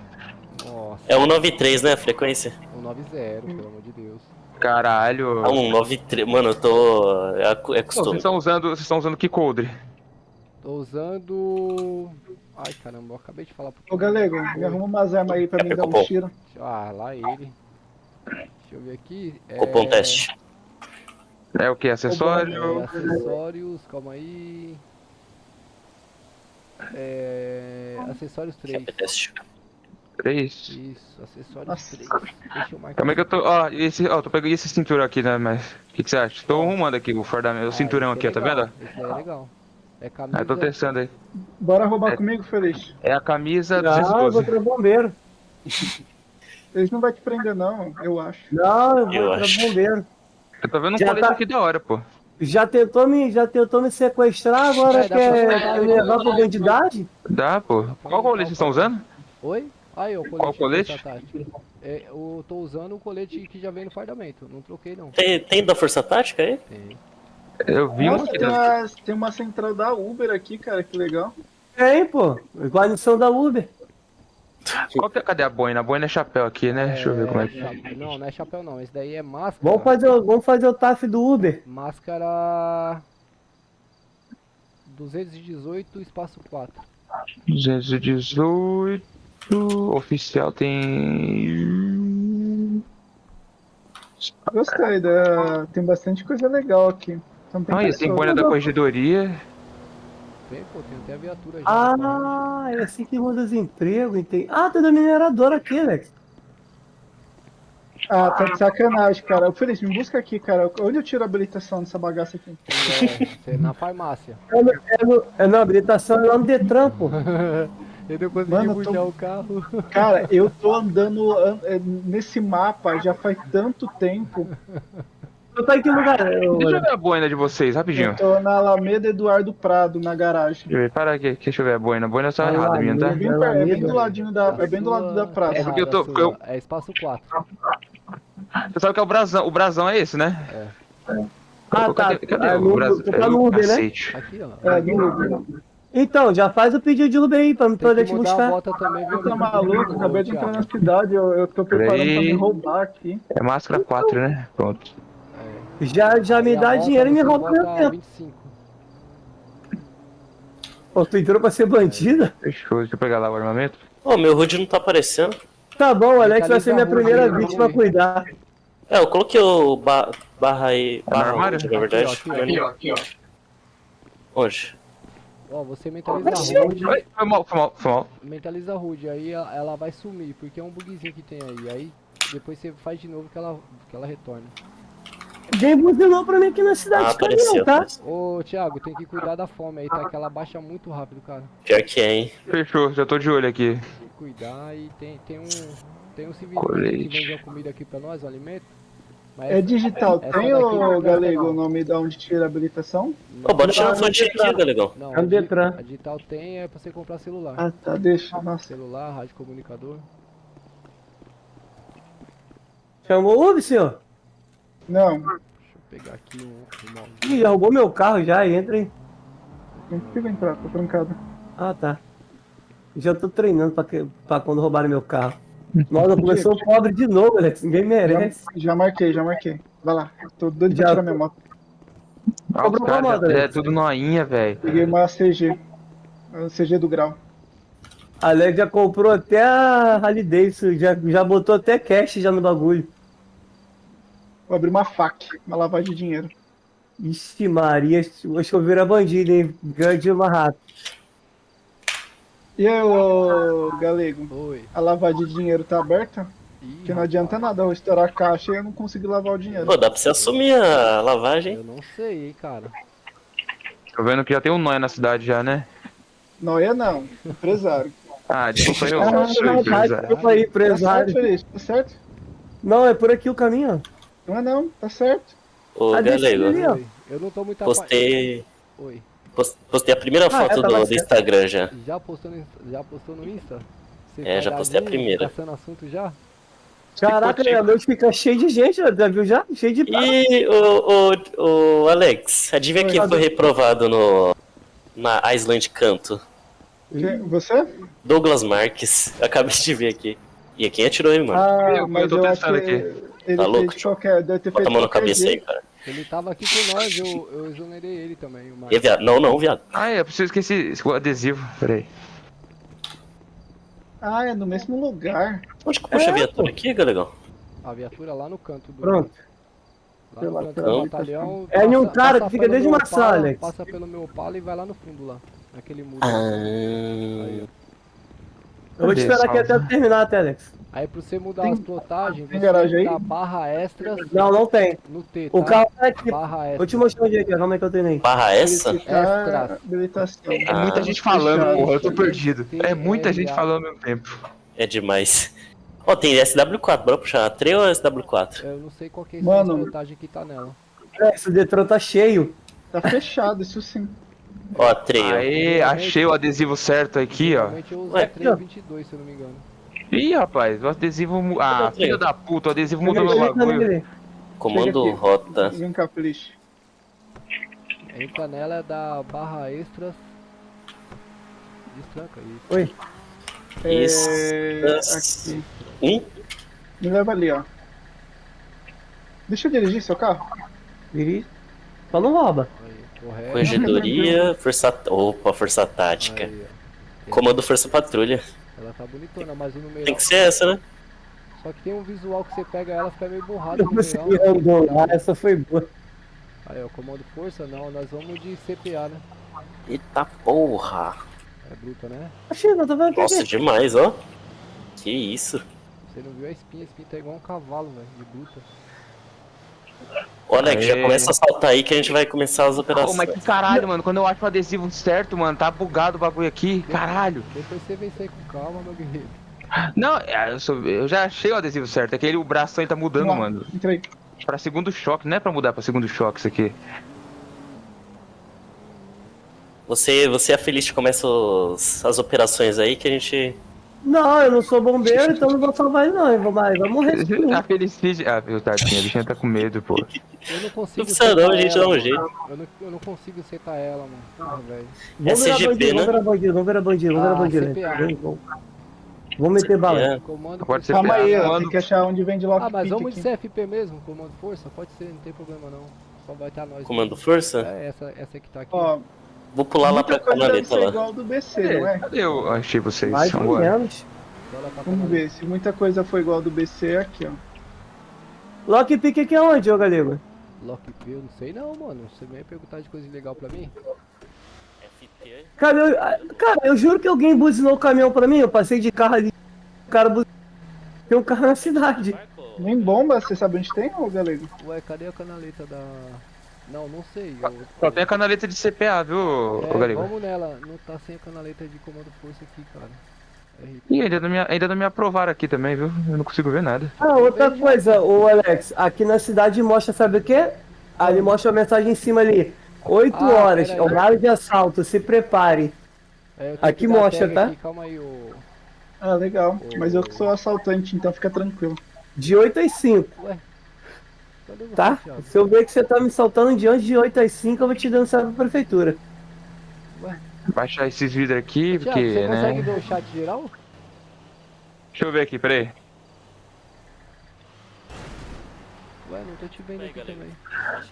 Nossa, É 193, né, a frequência? 190, pelo amor de Deus. Caralho. Ah, 193. Mano, eu tô... É Pô, vocês costume. estão usando que coldre? Tô usando. Ai caramba, eu acabei de falar pro. Ô, Galego, me arruma umas armas aí pra mim dar um Cupom. tiro. Ah, lá ele. Deixa eu ver aqui. Cupom teste. É o que? Acessório? Acessórios, calma aí. Acessórios 3. Teste. 3. Isso, acessórios Nossa. 3. Deixa eu marcar. Como é que eu tô? Ó, tô pegando esse cinturão aqui, né? Mas o que você acha? Tô arrumando aqui o fardamento, o cinturão esse aqui, ó, tá legal, vendo? Esse daí é legal. É camisa. Aí tô testando aí. Bora roubar comigo, Feliz. É a camisa Não, eu vou 212. pra bombeiro. Eles não vão te prender, não, eu acho. Não, eu Eu vou pra acho. bombeiro. Eu tô vendo um Já colete tá- aqui da hora, pô. Já tentou me sequestrar, agora Dá pra soltar quer ele me levar com pra bandidagem? Dá, pô. Qual colete vocês estão usando? Oi? Aí, o colete. Qual colete? Força Tática. É, eu tô usando o colete que já vem no fardamento. Não troquei, não. Tem da Força Tática aí? Tem. Eu vi um Nossa, aqui. tem uma central da Uber aqui, cara, que legal. Tem, pô. Guarnição da Uber. Cadê a boina? A boina é chapéu aqui, né? Deixa eu ver como é que. Não, não é chapéu, não. Esse daí é máscara. Vamos fazer o TAF do Uber. Máscara 218, espaço 4. 218. Oficial tem. Gostei, tem bastante coisa legal aqui. Então tem Ah, e tem pessoas. boina da corregedoria. Tem, pô, tem até a viatura já. Ah, é assim que muda os empregos, entendi. Ah, tem da mineradora aqui, Alex. Ah, tá de sacanagem, cara. Feliz, me busca aqui, cara. Onde eu tiro a habilitação dessa bagaça aqui? É na farmácia. É na habilitação, é lá no Detran, pô. Eu não consegui Mano, puxar o carro. Cara, eu tô andando nesse mapa já faz tanto tempo. Tu tá em que lugar? Deixa eu ver a boina de vocês, rapidinho. Eu tô na Alameda Eduardo Prado, na garagem. Deixa eu ver, para aqui, deixa eu ver a boina. A boina tá errada, minha, tá? É bem do ladinho é bem do lado da praça. porque eu tô- Errada a sua. É espaço 4. Você sabe que é o brasão é esse, né? Ah, tá. Cadê É o no- brasão? tu tá no Uber, né? Cacete. Aqui, ó. É, do Uber. Então, já faz o pedido de Uber aí pra me Tem poder que te mudar a buscar. bota também, viu? Tá maluco? Acabei de entrar na cidade, eu tô preparando pra Peraí. me roubar aqui. É máscara 4, né? Pronto. Já me Aí a dá bota dinheiro e me você rouba meu bota tempo. 25. Pô, tu entrou pra ser bandida? Fechou, deixa eu pegar lá o armamento. Ô, meu HUD não tá aparecendo. Tá bom, o Alex vai ser minha Mentaliza primeira ruim, vítima a vamos ver. cuidar. É, eu coloquei o barra aí. Tá no Barra armário? HUD, na verdade. Aqui, ó, Aqui, ó. Onde? Ó, você mentaliza rude. Ai, foi mal. Mentaliza rude, aí ela vai sumir, porque é um bugzinho que tem aí. Aí depois você faz de novo que ela retorna. Ninguém buzinou pra mim aqui na cidade, Ah, de caminhão, apareceu. tá? apareceu. Ô, Thiago, tem que cuidar da fome aí, tá? Que ela baixa muito rápido, cara. Pior que é, hein? Fechou, já tô de olho aqui. Tem que cuidar e tem um civis Colete. que vende uma comida aqui pra nós, um alimento. Mas É digital, essa tem, daqui ô não é Galego, não. o nome da onde tira a habilitação? Ô, bora tirar uma fotinha aqui, galegão. Não, É no Detran. a digital tem, é pra você comprar celular. Ah, tá, deixa. Nossa. Celular, rádio comunicador. Chamou o Uber, senhor? Não, Deixa eu pegar aqui um mouse. Ih, já roubou meu carro já, entra aí. não consigo entrar, tô trancado. Ah, tá. Já tô treinando pra quando roubarem meu carro. Nossa, começou pobre de novo, Alex. Ninguém merece. Já marquei. Vai lá, tô doido pra Já tirar minha moto. Ah, os Comprou caras qual moda, é Alex? tudo noinha, velho. Peguei uma CG. A CG do grau. Alex já comprou até a Harley Davidson, já botou até cash já no bagulho. Vou abrir uma FAC, uma lavagem de dinheiro. Ixi, Maria, acho que eu viro a bandida, hein? Grande mais rápido. E aí, ô Galego, Oi. a lavagem de dinheiro tá aberta? Ih, Porque não adianta nada eu estourar a caixa e eu não conseguir lavar o dinheiro. Pô, dá pra você assumir a lavagem. eu não sei, hein, cara. Tô vendo que já tem um nóia na cidade já, né? Noia não, empresário. Ah, desculpa eu. Ah, sou verdade, empresário. desculpa aí, Tá certo, empresário. Feliz? Tá certo? Não, é por aqui o caminho, ó. Não é não, tá certo. Ô, Ah, deixa ele galego, ali, ó. Oi. Eu não tô muito postei. Oi. Postei a primeira foto tá do mais certo. Instagram já. Já postou no Insta? Você É, já postei a folgadinho, primeira. Caçando assunto já? Caraca, a noite fica cheia de gente, ó. Já viu já? Cheio de papo. E o Alex, adivinha quem foi reprovado na Island Canto? Você? Douglas Marques. Acabei de ver aqui. E quem atirou ele, mano? Eu Mas tô eu acho testando que aqui. ele Tá fez louco, de qualquer, deve ter Bota feito a mão na qualquer cabeça aí, jeito. cara. Ele tava aqui com nós, eu exonerei ele também. E, viado? Não, viado. Ah, eu preciso esqueci o adesivo. Peraí. Ah, é no mesmo lugar. Onde que puxa a viatura aqui, galegão? A viatura lá no canto do. Pronto. Lá no canto Então. do batalhão. É em um cara que passa fica pelo desde meu uma sala, Opala, Alex. Passa pelo meu Opala e vai lá no fundo lá. Naquele muro. Ah, Eu vou te esperar aqui até terminar, até, Alex. Aí pra você mudar Tem- as plotagens, tem você garagem tem que aí? dar barra extras Não, não tem. no T, O tá? carro tá aqui. Barra Vou extra. te mostrar onde é que é. Calma aí que eu treinei. barra essa? Verificar Extras. habilitação. É muita Ah, gente falando, fechado. porra. Eu tô perdido. É muita gente TRA. falando ao mesmo tempo. É demais. Ó, tem SW4, bora puxar a 3 ou SW4? Eu não sei qual que é Mano. a plotagem que tá nela. Esse Detran tá cheio. Tá fechado, isso sim. Ó, treio. Aê, achei o adesivo certo aqui, ó. Normalmente eu uso Ué, 322, se eu não me engano. Ih, rapaz, o adesivo. Ah, filho da puta, o adesivo mudou meu Chega bagulho. nele. Comando Chega aqui. rota. Vem cá, Feliz. Entra nela da barra extras. Destranca isso. Oi. Isso. Aqui. Um? Me leva ali, ó. Deixa eu dirigir seu carro. Dirige. Só não rouba. Aí, correto. Corregedoria, força. Opa, força tática. Aí, ó. Comando força patrulha. Ela tá bonitona, mas o numeral. Tem que ser essa, né? Só que tem um visual que você pega ela, fica meio borrado Eu no consegui numeral. andar lá, essa foi boa. Aí, ó, comando força, não, nós vamos de CPA, né? Eita porra. É bruta, né? Achei, não tô vendo o que Nossa, é. demais, ó. Que isso. Você não viu a espinha tá igual um cavalo, velho, de bruta. Ô, Alex, já Aê. começa a saltar aí que a gente vai começar as Pô, operações. mas que caralho, mano. Quando eu acho o adesivo certo, mano, tá bugado o bagulho aqui. Caralho. Depois você vem sair com calma, meu guerreiro. Não, eu já achei o adesivo certo. É que o braço aí tá mudando, Vamos lá, mano. entra aí. Pra segundo choque, não é pra mudar pra segundo choque isso aqui. Você é feliz que começa as operações aí que a gente. Não, eu não sou bombeiro, então não vou salvar ele não. Vai morrer sim. A Felicity. Ah, meu tadinho, a bichinha tá com medo, pô. Eu não consigo Não precisa não, setar a gente ela, dá um mano. jeito. Eu não consigo setar ela, mano. Porra, velho. Vamos virar SGP, bandido, né? vamos virar bandido, vamos virar bandido, vamos virar Ah, bandido. CPA. Vamos meter bala. É. Comando Pode ser Calma aí, ó. mano. Tem que achar onde vende lockpick Ah, mas vamos de aqui. CFP mesmo, comando força? Pode ser, não tem problema não. Só vai estar nós. Comando força? É, essa que tá aqui. Ó, Vou pular lá pra muita coisa deve canaleta ser lá. igual do BC, não é? Cadê eu achei vocês? Mais ou Vambora. menos. Ela tá Vamos ver, se muita coisa foi igual do BC, é aqui, ó. Lockpick aqui é onde, ô galego? Lockpick, eu não sei não, mano. Você vem perguntar de coisa legal pra mim? FT. Cara, eu juro que alguém buzinou o caminhão pra mim, eu passei de carro ali, o cara buzinou. Tem um carro na cidade. Nem bomba, você sabe onde tem, ô galego? Ué, cadê a canaleta da... Não sei. Eu... Só tem a canaleta de CPA, viu, ô Galego? Vamos nela. Não tá sem a canaleta de comando força aqui, cara. RP. Ih, ainda não me aprovaram aqui também, viu? Eu não consigo ver nada. Ah, outra coisa, ô Alex, aqui na cidade mostra, sabe o quê? Ali mostra a mensagem em cima ali. 8 Ah, horas, pera aí. horário de assalto, se prepare. É, eu tenho Aqui que dar mostra, tag tá? aqui, calma aí, ô... Ah, legal. Mas eu que sou assaltante, então fica tranquilo. De 8 às 5, Ué? Cadê você, tá? Thiago? Se eu ver que você tá me saltando de antes de 8 às 5, eu vou te denunciar pra prefeitura. Baixar esses vidros aqui, Thiago, porque, você consegue né? ver o chat geral? Deixa eu ver aqui, peraí. Ué, não tô te vendo aqui também.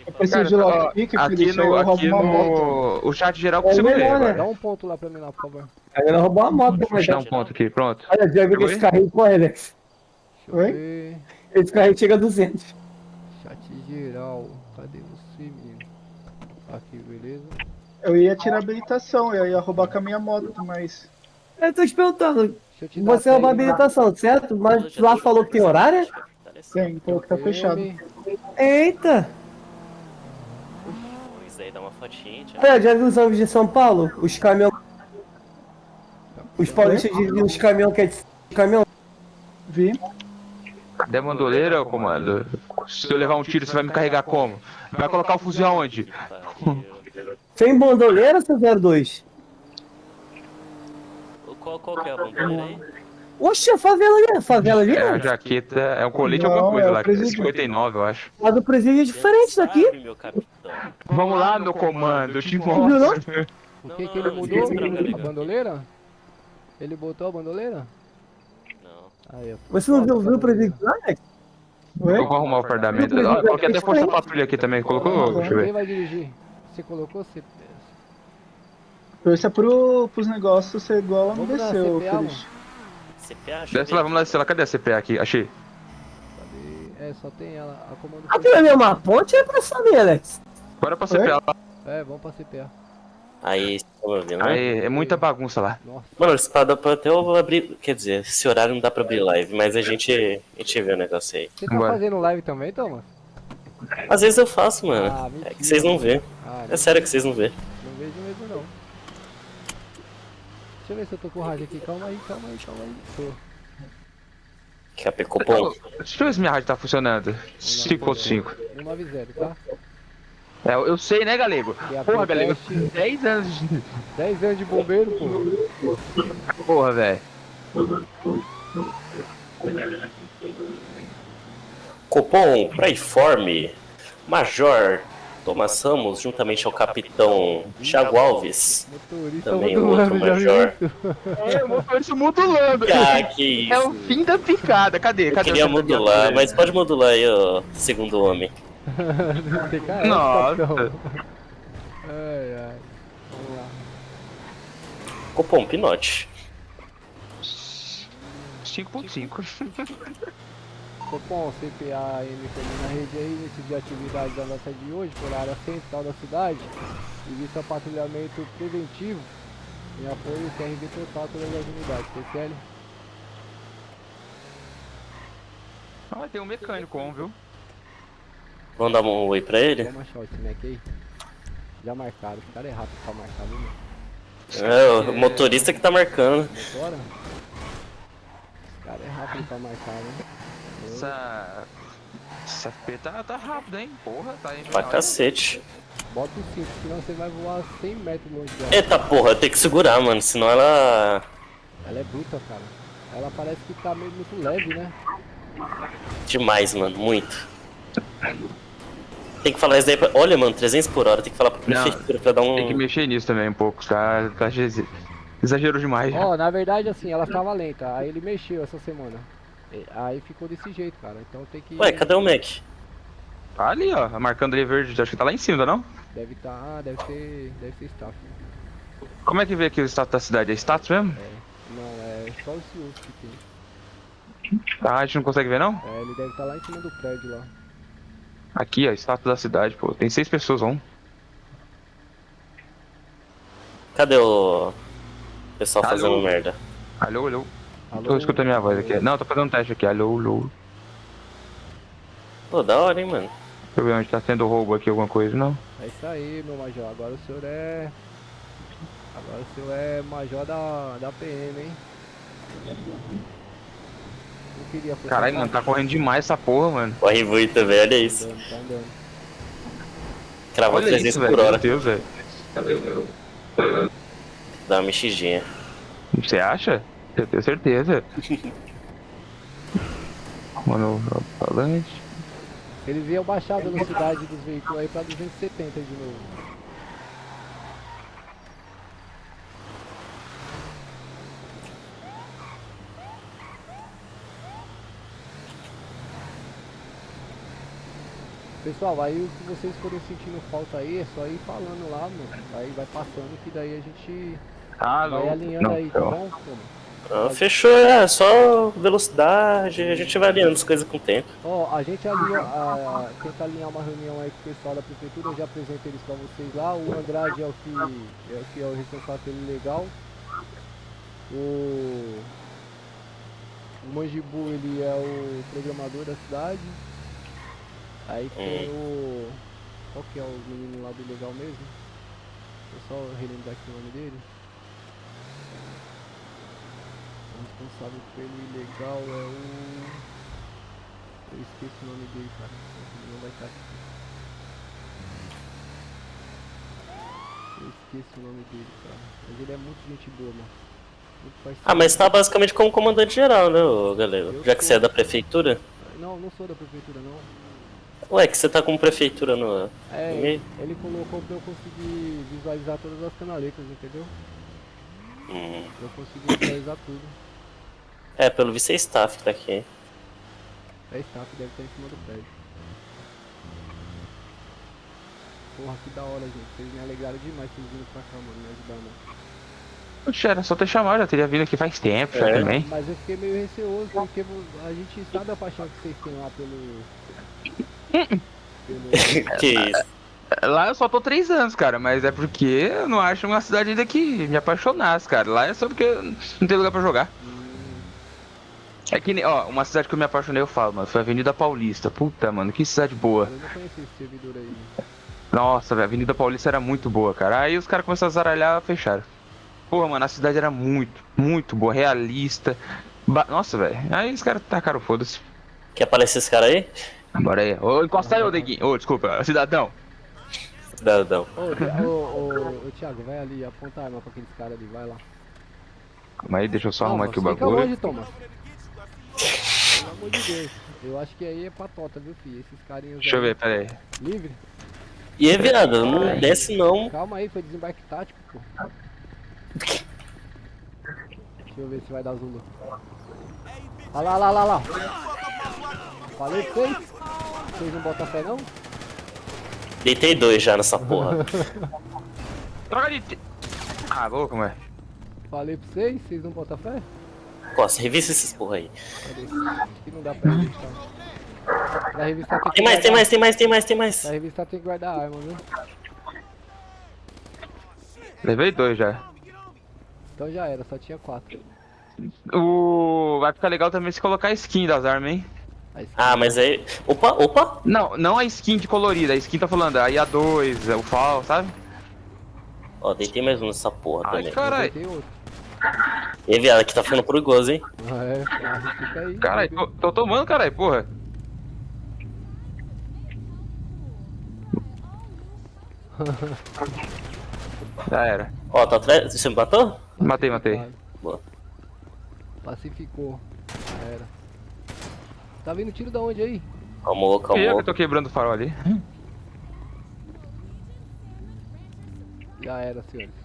Eu preciso de lockpick, Aqui Feliz, aí eu roubo aqui uma moto. no... O chat geral É consigo ver melhor, né? agora. Dá um ponto lá pra mim lá, por favor. Aí ela roubou a moto, Deixa eu mas dar um ponto aqui, pronto. olha, já viu que esse carrinho corre, Alex. Deixa eu Oi? ver. Esse carrinho chega a 200. Chat geral. Cadê você, menino? Aqui, beleza. Eu ia tirar habilitação, eu ia roubar com a minha moto, mas... Eu tô te perguntando, Deixa eu te dar você roubou a tag. habilitação, certo? Mas lá falou que tem horário? Sim, falou que tá fechado. Eita! Isso aí dá uma fotinha, tchau. Olha, já viu os ônibus de São Paulo? Os caminhões. Os paulistas diziam os caminhões que é de caminhão. Vi. Cadê a bandoleira, ô comando? Se eu levar um tiro, você vai me carregar como? Vai colocar o fuzil aonde? Sem bandoleira, seu 02? Qual que é a bandeira aí? Oxe, a favela ali, É a né? jaqueta, é um colete Não, alguma coisa é o lá, que é presídio. 59, eu acho. Mas o presídio é diferente daqui. Sabe, meu capitão. Vamos lá, meu comando, eu te mostro. O que Não, que ele não, mudou? esquece pra mim, A bandoleira? Ele botou a bandoleira? Não. Aí, ó. Você não viu o presídio lá, Alex? Eu Oi? vou arrumar o fardamento. Ó, coloquei até força patrulha aqui também, colocou? Deixa eu Quem ver. vai dirigir? Você colocou CPS? Torça pros negócios ser igual lá no Vamos na BC, ô CPA, Feliz. CPA, Desce lá, vamos lá, desce lá. Cadê a CPA aqui? Achei. Cadê? É, só tem ela. A comando Aquilo ali é uma ponte é pra saber, Alex. Bora pra CPA lá. É, vamos pra CPA. Aí, tá me ouvindo, né? Aí, é muita bagunça lá. Nossa. Mano, esse dá pra até eu abrir. Quer dizer, esse horário não dá pra abrir live, mas a gente vê o negócio aí. Você tá Bora. fazendo live também, Thomas? Às vezes eu faço, mano. Ah, É mentira. que vocês não vê. Ah, É sério que vocês não vê. não vejo mesmo não. Deixa eu ver se eu tô com rádio aqui. Calma aí. Tô. Que a Pecopom. Deixa eu ver se minha rádio tá funcionando. 5.5. 190, tá? Eu sei, né, Galego? Que é a Porra, Galego, Proteste. 10 anos de... 10 anos de bombeiro, pô. Porra, velho. Copom, Praiforme, Major Thomas Ramos, juntamente ao capitão Thiago Alves. Motorista Também o modulando, outro já major. viu isso? O motorista modulando. Ah, que isso. É o fim da picada. Cadê? Eu Cadê queria o modular, mas pode modular aí, ó, segundo homem. TKS, Nossa. capitão. Ai, ai. Vamos lá. Copom, Pinote. 5.5. Copom, CPA MPM na rede aí, início de atividades da data de hoje, pela área central da cidade, e vista patrulhamento preventivo, em apoio CRV total a todas as unidades, PCL. Ah, tem um mecânico, viu? Vamos dar um oi pra ele? Vamos achar esse Mac aí. Já marcaram, o cara é rápido pra marcar, viu, meu? É, o motorista que tá marcando. Bora? Esse cara é rápido pra marcar, né? Essa FP tá rápido, hein? Porra, tá aí. Pra cacete. Bota o cinto, senão você vai voar 100 metros longe dela. Eita porra, eu tenho que segurar, mano, senão ela... Ela é bruta, cara. Ela parece que tá meio muito leve, né? Demais, mano, muito. Tem que falar isso daí pra... Olha, mano, 300 por hora, tem que falar pra prefeitura pra dar um... Tem que mexer nisso também um pouco, tá exagero demais. Ó, na verdade, assim, ela tava lenta. Aí ele mexeu essa semana. Aí ficou desse jeito, cara. Então tem que... Ué, cadê o Mac? Tá ali, ó, marcando ali verde, acho que tá lá em cima, não? Deve tá... deve ser staff. Como é que vê aqui o status da cidade? É status mesmo? Não, é só o Cius que tem. Ah, a gente não consegue ver, não? Ele deve estar lá em cima do prédio lá. Aqui, ó, status da cidade, pô. Tem 6 pessoas, vamos. Cadê o pessoal Alô? fazendo merda? Alô, alô. Alô? Tô escutando minha voz aqui. Não, tô fazendo um teste aqui. Alô, alô. Pô, da hora, hein, mano. Deixa eu ver onde tá sendo roubo aqui, alguma coisa, não? É isso aí, meu major. Agora o senhor é... Agora o senhor é major da PM, hein? Não queria fosse Caralho, mano, tá correndo demais essa porra, mano. Corre muito, velho, olha isso. Tá andando. Cravou Olha 300 isso, por velho. hora. Meu Deus, velho. Dá uma mexidinha. Você acha? Eu tenho certeza. Mano, falante. Eles iam baixar a velocidade dos veículos aí pra 270 de novo. Pessoal, aí o que vocês forem sentindo falta aí é só ir falando lá, mano. Aí vai passando que daí a gente vai alinhando aí, tá bom? Ah, fechou, é só velocidade, a gente vai alinhando as coisas com o tempo. Ó, a gente alinha, tenta alinhar uma reunião aí com o pessoal da prefeitura, eu já apresentei eles pra vocês lá. O Andrade é o que é o responsável pelo legal. O Manjibu, ele é o programador da cidade. Aí tem o... Qual que é o menino lá do legal mesmo? Vou só relembrar aqui o nome dele. O responsável pelo ilegal é o... Eu esqueci o nome dele, cara. Não vai estar aqui. Eu esqueci o nome dele, cara. Mas ele é muito gente boa, mano. Muito parceiro. Ah, mas tá basicamente como comandante geral, né, ô galera? Já que você é da prefeitura? Não, não sou da prefeitura, não. Ué, que você tá com prefeitura no meio? Ele colocou pra eu conseguir visualizar todas as canaletas, entendeu? Eu consegui visualizar tudo. É, pelo visto é staff que tá aqui. É staff, deve estar em cima do prédio. Porra, que da hora, gente. Vocês me alegraram demais vocês vindo pra cá, mano, me ajudar, mano. Poxa, era só ter chamado, já teria vindo aqui faz tempo já também. Mas eu fiquei meio receoso, porque a gente sabe a paixão que vocês têm lá pelo... Que isso? Lá eu só tô 3 anos, cara, mas é porque eu não acho uma cidade ainda que me apaixonasse, cara. Lá é só porque não tem lugar pra jogar. É que, ó, uma cidade que eu me apaixonei, eu falo, mano, foi a Avenida Paulista. Puta, mano, que cidade boa. Eu não conheci esse servidor aí. Nossa, velho, a Avenida Paulista era muito boa, cara. Aí os caras começaram a zaralhar, fecharam. Porra, mano, a cidade era muito boa, realista. Nossa, velho, aí os caras tacaram foda-se. Quer aparecer esse cara aí? Bora aí. Ô, encosta aí, ô Neguinho. Ô, desculpa, cidadão. Cidadão. Ô, Thiago, vai ali, aponta a arma pra aqueles caras ali, vai lá. Calma aí, deixa eu só arrumar aqui o Fica bagulho. longe, Thomas. Pelo amor de Deus. Eu acho que aí é patota, viu, filho? Esses carinhos Deixa eu aí. ver, pera aí. Livre? E aí, viado, não desce não. Calma aí, foi desembarque tático, pô. Deixa eu ver se vai dar Zulu. Olha lá. Falei pra vocês. Vocês não botam fé, não? Deitei 2 já nessa porra. Troca de... Ah, boa, como é? Falei pra vocês não botam fé? Posso, revista esses porra aí. Cadê? Acho que não dá pra revistar. Pra revistar tem que Tem mais. Pra revistar tem que guardar a arma, viu? Levei 2 já. Então já era, só tinha 4. Vai ficar legal também se colocar a skin das armas, hein? Ah, mas aí... Opa! Não a skin de colorida, a skin tá falando, a IA2, o FAL, sabe? Ó, deitei mais um nessa porra Ai, também. caralho. Tem outro. E aí, viado, aqui tá ficando perigoso, hein? Fica aí. Caralho, tô tomando, caralho, porra. Já era. Ó, tá atrás... Você me matou? Matei. Boa. Pacificou. Já era. Tá vindo tiro da onde aí? Calmou. Eu que tô quebrando o farol ali. Já era, senhores.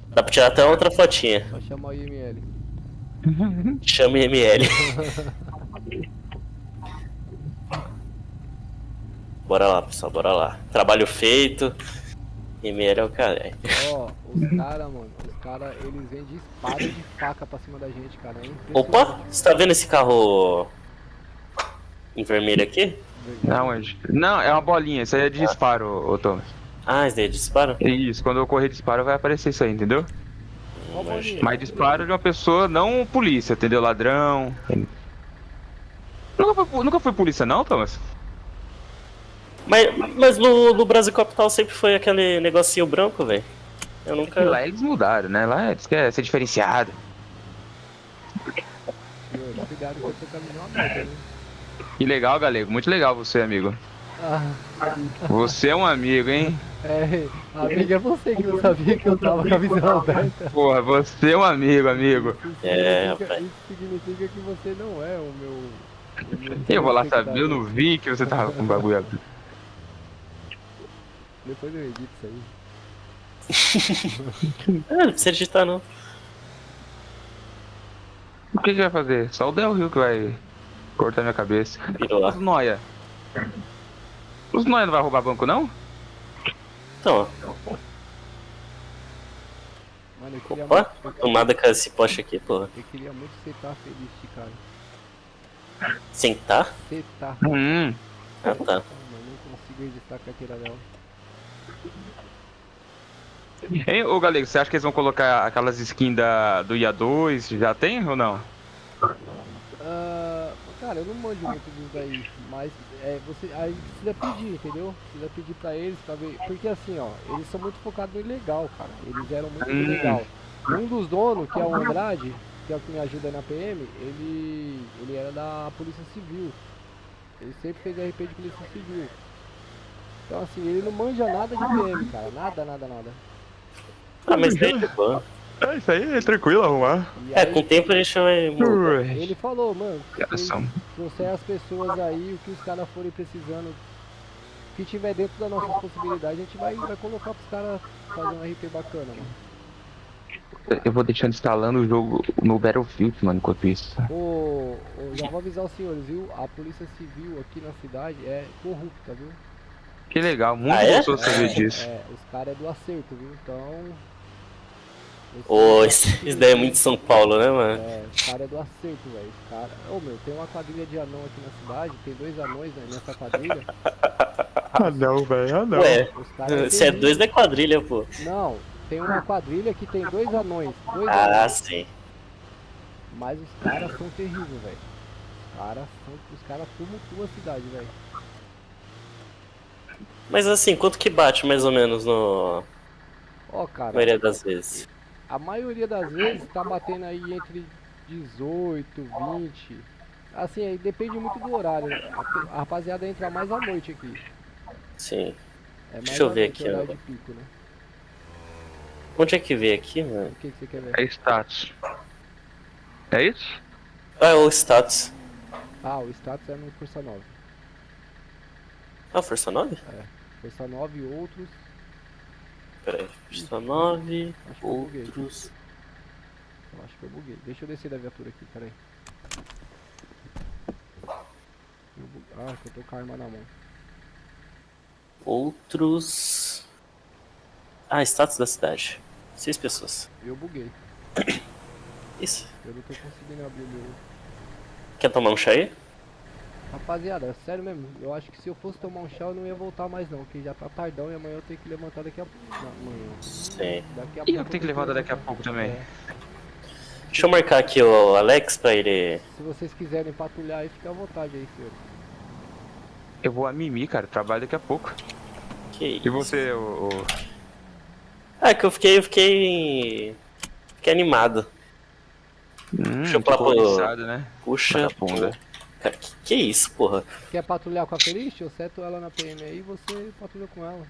Dá pra tirar até outra fotinha. Só chamar o IML. Chama IML. Bora lá, pessoal, bora lá. Trabalho feito. IML é o cara. Ó, os caras, mano, eles vêm de espada e de faca pra cima da gente, cara. É impressionante. Opa, você tá vendo esse carro em vermelho aqui? Não, onde? Não, é uma bolinha, isso aí é de disparo, ô Thomas. Ah, esse daí é de disparo? Isso, quando eu correr disparo vai aparecer isso aí, entendeu? Ó, bolinha. Mas disparo de uma pessoa, não polícia, entendeu? Ladrão. Nunca foi polícia não, Thomas? Mas no Brasil Capital sempre foi aquele negocinho branco, velho. Eu nunca... Lá eles mudaram, né? Lá eles querem ser diferenciado. Senhor, cuidado com esse caminhão aberto, né? Que legal, Galego. Muito legal você, amigo. Ah, Você é um amigo, hein? amigo, é você que não sabia que eu tava com a visão aberta. Porra, você é um amigo. Isso significa que você não é o meu... Eu vou lá saber, eu não vi que você tava com o bagulho aberto. Depois eu edito isso aí. Não precisa digitar não. O que vai fazer? Só o Del Rio que vai cortar minha cabeça. Virou lá. Os Noia. Os Noia não vai roubar banco, não? Então, Mano, eu queria opa, muito... tomada com esse poste aqui, porra. Eu queria muito setar feliz, cara. Sentar? Setar. Ah, tá. Eu não consigo registrar a carteira dela. Hein, ô Galego, você acha que eles vão colocar aquelas skins do IA2? Já tem ou não? Cara, eu não manjo muito disso daí, mas você aí precisa pedir, entendeu? Precisa pedir pra eles pra ver. Porque assim, ó, eles são muito focados no ilegal, cara. Eles eram muito no ilegal. Um dos donos, que é o Andrade, que é o que me ajuda na PM, ele era da Polícia Civil. Ele sempre fez RP de Polícia Civil. Então assim, ele não manja nada de PM, cara. Nada. Ah, mas daí é bom. É, isso aí é tranquilo arrumar. Com o tempo a gente vai mudar. Ele falou, mano, se trouxer as pessoas aí, o que os caras forem precisando, o que tiver dentro das nossas possibilidades, a gente vai colocar pros caras fazer um RP bacana, mano. Eu vou deixando instalando o jogo no Battlefield, mano, enquanto isso. Já vou avisar os senhores, viu? A Polícia Civil aqui na cidade é corrupta, viu? Que legal, muito gostoso saber disso. Os caras é do acerto, viu? Então... Isso daí é muito São Paulo, né, mano? Os caras é do acerto, velho. Meu, tem uma quadrilha de anão aqui na cidade, tem 2 anões, né, nessa quadrilha. Ah não, velho, ah não. Ué, se é 2 da quadrilha, pô. Não, tem uma quadrilha que tem 2 anões. Sim. Mas os caras são terríveis, velho. Os caras tumultuam a cidade, velho. Mas assim, quanto que bate mais ou menos no... Cara, a maioria das vezes? A maioria das vezes tá batendo aí entre 18, 20. Assim, aí depende muito do horário. A rapaziada entra mais à noite aqui. Sim. É mais Deixa eu à ver noite, aqui, horário ó. de pico, né? Onde é que vê aqui, mano? O que você quer ver? É status. É isso? Ah, é o status. Ah, o status é no Força 9. Ah, Força 9? Força 9 e outros. Pera aí. Força 9, Acho que eu buguei. outros. Eu acho que eu buguei. Deixa eu descer da viatura aqui, peraí. Ah, que eu tô com a arma na mão. Outros. Ah, status da cidade. 6 pessoas. Eu buguei. Isso. Eu não tô conseguindo abrir o meu. Quer tomar um chá aí? Rapaziada, sério mesmo, eu acho que se eu fosse tomar um chá eu não ia voltar mais não, porque já tá tardão e amanhã eu tenho que levantar daqui a pouco. Amanhã. Sim. Daqui a E eu pouco tenho que levantar daqui a pouco também. É. Deixa eu marcar aqui o Alex pra ele. Se vocês quiserem patrulhar aí, fica à vontade aí, senhor. Eu vou a Mimi, cara. Trabalho daqui a pouco. Que E isso? você, o... Ah, é que eu fiquei animado. Deixa eu tipo falar pro- oriçado, né? Puxa. Vagabunda. Pô. Cara, que isso, porra? Quer patrulhar com a Feliz? Eu seto ela na PM aí e você patrulha com ela.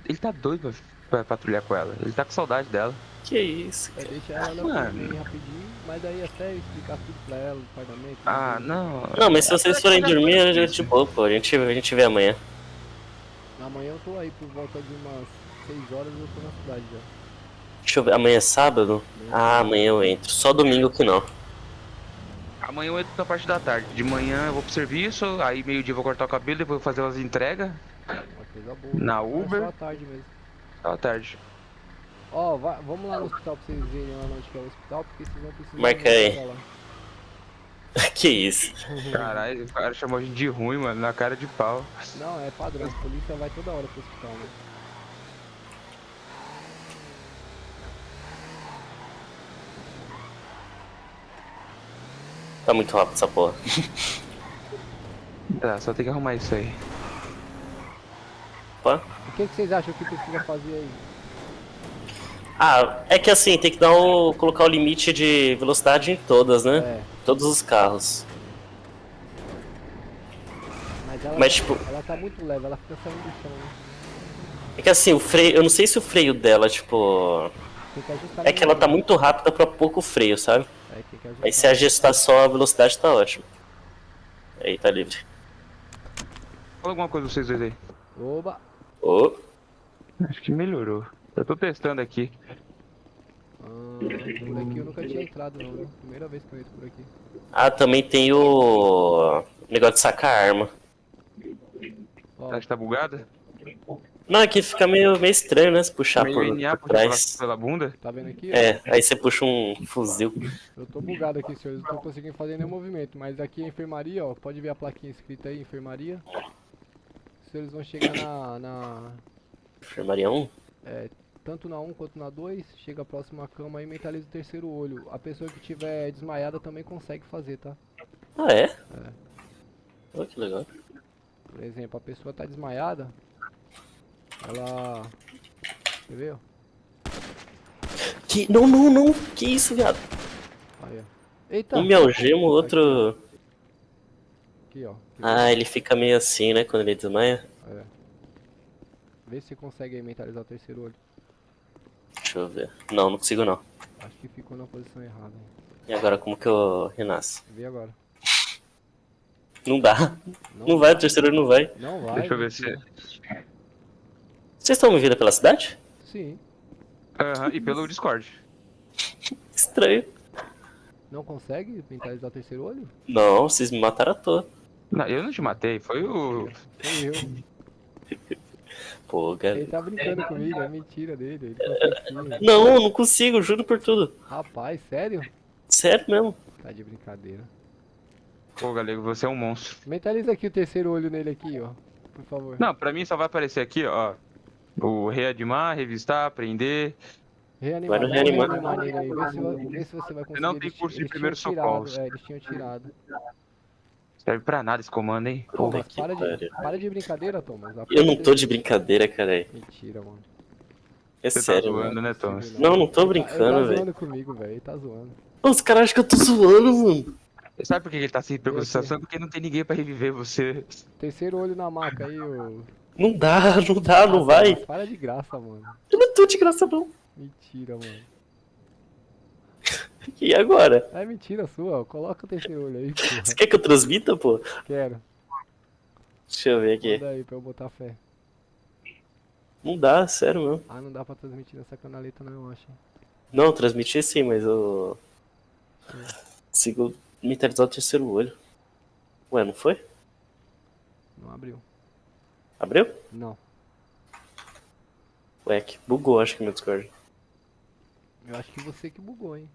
Ele tá doido pra patrulhar com ela. Ele tá com saudade dela. Que isso? É deixar ela na Mano. PM aí rapidinho, mas daí até eu explicar tudo pra ela, o departamento. Ah, tudo. não. Não, mas se vocês forem dormir, a gente de boa, pô. A gente vê amanhã. Amanhã eu tô aí por volta de umas 6 horas eu tô na cidade já. Deixa eu ver. Amanhã é sábado? Ah, amanhã eu entro. Só domingo que não. Amanhã eu entro na parte da tarde. De manhã eu vou pro serviço, aí meio-dia eu vou cortar o cabelo, depois eu vou fazer umas entregas. Uma coisa boa. Na Então é Uber? só à tarde mesmo. À tarde. Ó, vamos lá no hospital pra vocês verem lá onde que é o hospital, porque vocês vão precisar. Marca aí. voltar lá. Que isso? Caralho, o cara chamou a gente de ruim, mano, na cara de pau. Não, é padrão, a polícia vai toda hora pro hospital, né? Tá muito rápido essa porra. Tá, só tem que arrumar isso aí. Opa. O que vocês acham que precisa fazer aí? Ah, é que assim, tem que colocar o limite de velocidade em todas, né? É, Todos os carros. Mas, tipo- ela tá muito leve, ela fica saindo do chão, né? É que assim, o freio. Eu não sei se o freio dela, tipo. Tem que ajustar. É que ela tá muito rápida pra pouco freio, sabe? É, tem que ajustar. Aí se ajustar só a velocidade tá ótimo. Aí tá livre. Fala alguma coisa pra vocês dois aí. Oba! Ô, Acho que melhorou. Eu tô testando aqui. Por aqui eu nunca tinha entrado não, viu? Primeira vez que eu entro por aqui. ah, também tem o negócio de sacar arma. Ó, Acho que tá bugada? Não, aqui fica meio estranho, né? Se puxar Meio NA por puxar trás. pela bunda? tá vendo aqui? É, aí você puxa um fuzil. Eu tô bugado aqui, senhores. Não tô conseguindo fazer nenhum movimento. Mas aqui é a enfermaria, ó. Pode ver a plaquinha escrita aí, enfermaria. Os senhores vão chegar na Enfermaria 1? tanto na 1 quanto na 2. Chega próximo à cama e mentaliza o terceiro olho. A pessoa que tiver desmaiada também consegue fazer, tá? Ah, é? Oh, que legal. Por exemplo, a pessoa tá desmaiada. Ela... Quer ver, ó? Que... Não. Que isso, viado? Aí, ó. Eita! Um me algema, o outro... Aqui, ó. Ah, ele fica meio assim, né? Quando ele desmaia. Vê se você consegue aí mentalizar o terceiro olho. Deixa eu ver. Não consigo não. Acho que ficou na posição errada. E agora, como que eu renasço? Vê agora. Não dá. Não vai, o terceiro olho não vai. Não vai. Deixa eu ver se... mentira. Vocês estão me vendo pela cidade? Sim. Aham, e pelo Discord. Estranho. Não consegue mentalizar o terceiro olho? Não, vocês me mataram à toa. Não, eu não te matei, foi o... Foi eu. Pô, Ele cara. tá brincando comigo, é mentira dele. Ele consegue sim. Não consigo, juro por tudo. Rapaz, sério? Sério mesmo. Tá de brincadeira. Pô, Galego, você é um monstro. Mentaliza aqui o terceiro olho nele aqui, ó. Por favor. Não, pra mim só vai aparecer aqui, ó. O reanimar, revistar, prender. Reanimar, Vai no dá um reanimar. reanimar nele aí. Vê se você vai conseguir. não tem Eles curso de eles primeiros tinham tirado, socorros. eles tinham tirado. Serve pra nada esse comando, hein? Pô, Thomas, que para pariu. para de brincadeira, Thomas. Eu não tô de brincadeira, cara. Mentira, mano. É você sério, tá zoando, mano. né, Thomas? Não tô Ele brincando, tá velho. zoando comigo, velho. Ele tá zoando. Os caras acham que eu tô zoando, mano. Sabe por que ele tá se preocupando? Esse. Porque não tem ninguém pra reviver você. Terceiro olho na maca aí, ô. Não dá, não dá, não vai. Mas para de graça, mano. Eu não tô de graça, não. Mentira, mano. E agora? É mentira sua, coloca o terceiro olho aí, porra. Você quer que eu transmita, pô? Quero. Deixa eu ver aqui. Manda aí pra eu botar fé. Não dá, sério mesmo. Ah, não dá pra transmitir nessa canaleta não, eu acho. Não, transmiti sim, mas eu... Consigo militarizar o terceiro olho. Ué, não foi? Não abriu. Abriu? Não. Ué, que bugou, acho que meu Discord. Eu acho que você que bugou, hein.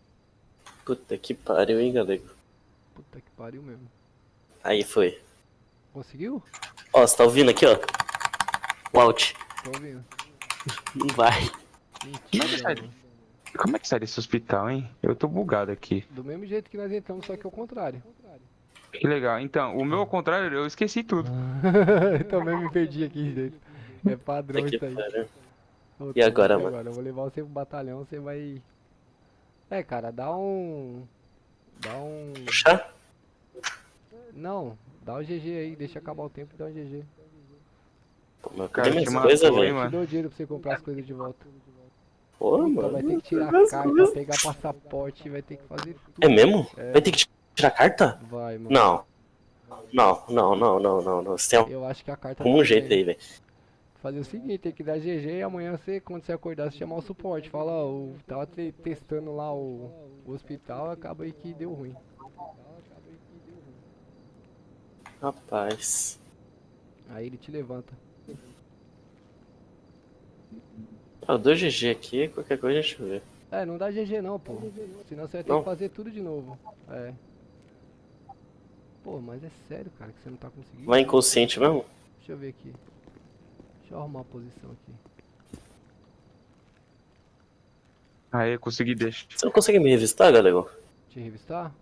Puta que pariu, hein, galego. Puta que pariu mesmo. Aí foi. Conseguiu? Ó, você tá ouvindo aqui, ó? O out. Tô ouvindo. Não vai. Mentira, mano. Como é que sai desse hospital, hein? Eu tô bugado aqui. Do mesmo jeito que nós entramos, só que ao contrário. Que legal. Então, o meu ao contrário, eu esqueci tudo. Eu também me perdi aqui dentro. É padrão Puta que isso aí. pariu. Ô, E agora, Tom, mano? Eu vou levar você pro batalhão, você vai... É, cara, dá um... Puxar? Não, dá um GG aí, deixa acabar o tempo e dá um GG. Pô, mas Cara, cadê te minhas coisas, matou, hein, velho? Te mano. dou dinheiro pra você comprar as coisas de volta. Pô, Puta, mano. vai ter que tirar minhas a carta, coisas. pegar passaporte, vai ter que fazer tudo. É mesmo? É. Vai ter que tirar a carta? Vai, mano. Não. Não. Você tem Eu acho que a carta algum tá jeito bem. aí, velho. Fazer o seguinte, tem que dar GG e amanhã você, quando você acordar, você chamar o suporte. Fala, ó, eu tava testando lá o hospital, acaba aí que deu ruim. Rapaz. Aí ele te levanta. Ah, eu dou GG aqui, qualquer coisa a gente vê. É, não dá GG não, pô. Senão você vai ter Não? que fazer tudo de novo. É. Pô, mas é sério, cara, que você não tá conseguindo. Vai inconsciente mesmo? Deixa eu ver aqui. Deixa eu arrumar a posição aqui. Aí, eu consegui deixar. Você não consegue me revistar, galego? Te revistar?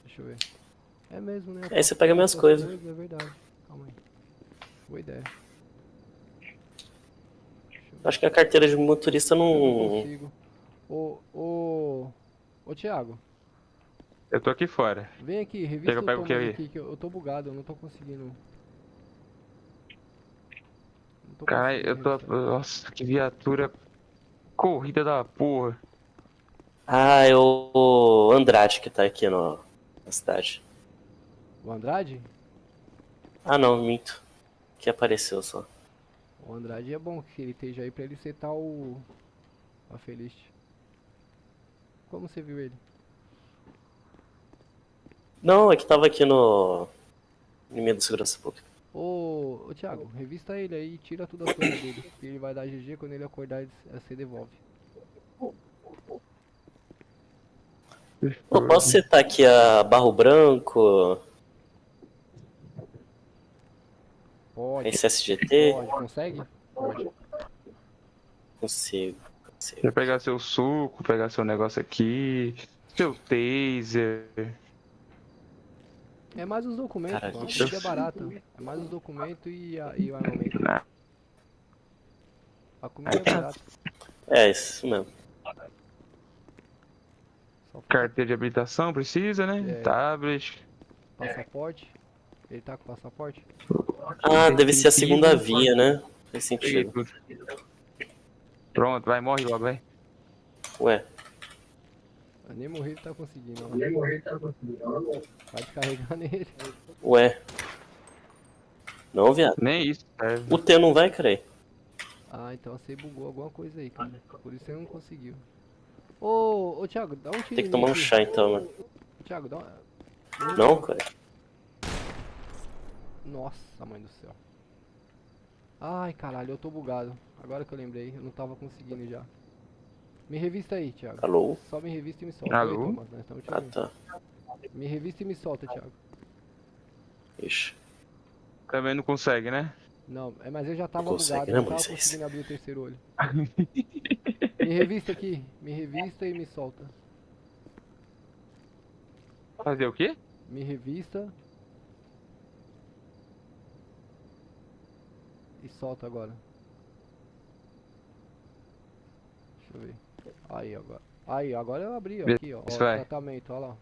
Deixa eu ver. É mesmo, né? Aí você pega minhas coisas. É verdade. Calma aí. Boa ideia. Acho que a carteira de motorista Eu não não... consigo. Ô Thiago, Eu tô aqui fora. vem aqui, revista Quer que eu o pegue o que Thomas aí? aqui, que eu tô bugado, eu não tô conseguindo. Não tô Caralho, eu tô. revistar. Nossa, que viatura corrida da porra. Ah, é o Andrade que tá aqui na cidade. O Andrade? Ah, não, minto. Que apareceu só. O Andrade é bom que ele esteja aí pra ele setar a Felist. Como você viu ele? Não, é que tava aqui no... Inimigo da Segurança Pública. Ô Thiago, revista ele aí e tira tudo as coisas dele. Que ele vai dar GG, quando ele acordar, você devolve. Pô, posso setar aqui a Barro Branco, Pode. SSGT? Pode, consegue? Pode. Consigo. Vou pegar seu suco, pegar seu negócio aqui. Seu taser. É mais os documentos, Cara, pô. A que comida é barata. É mais os documentos e o armamento. Ah, A comida é barata. É, isso mesmo. Só falta carteira de habilitação precisa, né? É. Tablet. passaporte. Ele tá com passaporte? Ah, deve ser a segunda via, né? Faz Peguei sentido. tudo. Pronto, vai, morre logo, vai. Ué, Eu nem morrer ele tá conseguindo, ó. Vai descarregar nele. ué. Não, viado. Nem isso serve. O T não vai, cara? Ah, então você bugou alguma coisa aí, cara. Por isso você não conseguiu. Ô Thiago, dá um tiro Tem que em tomar mim um aqui. chá então, mano. Thiago, dá Não, cara? Nossa, mãe do céu. Ai, caralho, eu tô bugado. Agora que eu lembrei, eu não tava conseguindo já. Me revista aí, Thiago. Alô? Só me revista e me solta. Alô? Oi, Thomas, nós estamos te Ah, ouvindo. tá. Me revista e me solta, Thiago. Ixi. Também não consegue, né? Não, mas eu já tava Consegue, bugado, né, eu não tava Moisés? conseguindo abrir o terceiro olho. Me revista aqui, me revista e me solta. Fazer o quê? Me revista. E solta agora. Deixa eu ver. Aí agora. Aí, agora eu abri, ó, aqui, ó. Ó, Isso vai. tratamento, ó lá.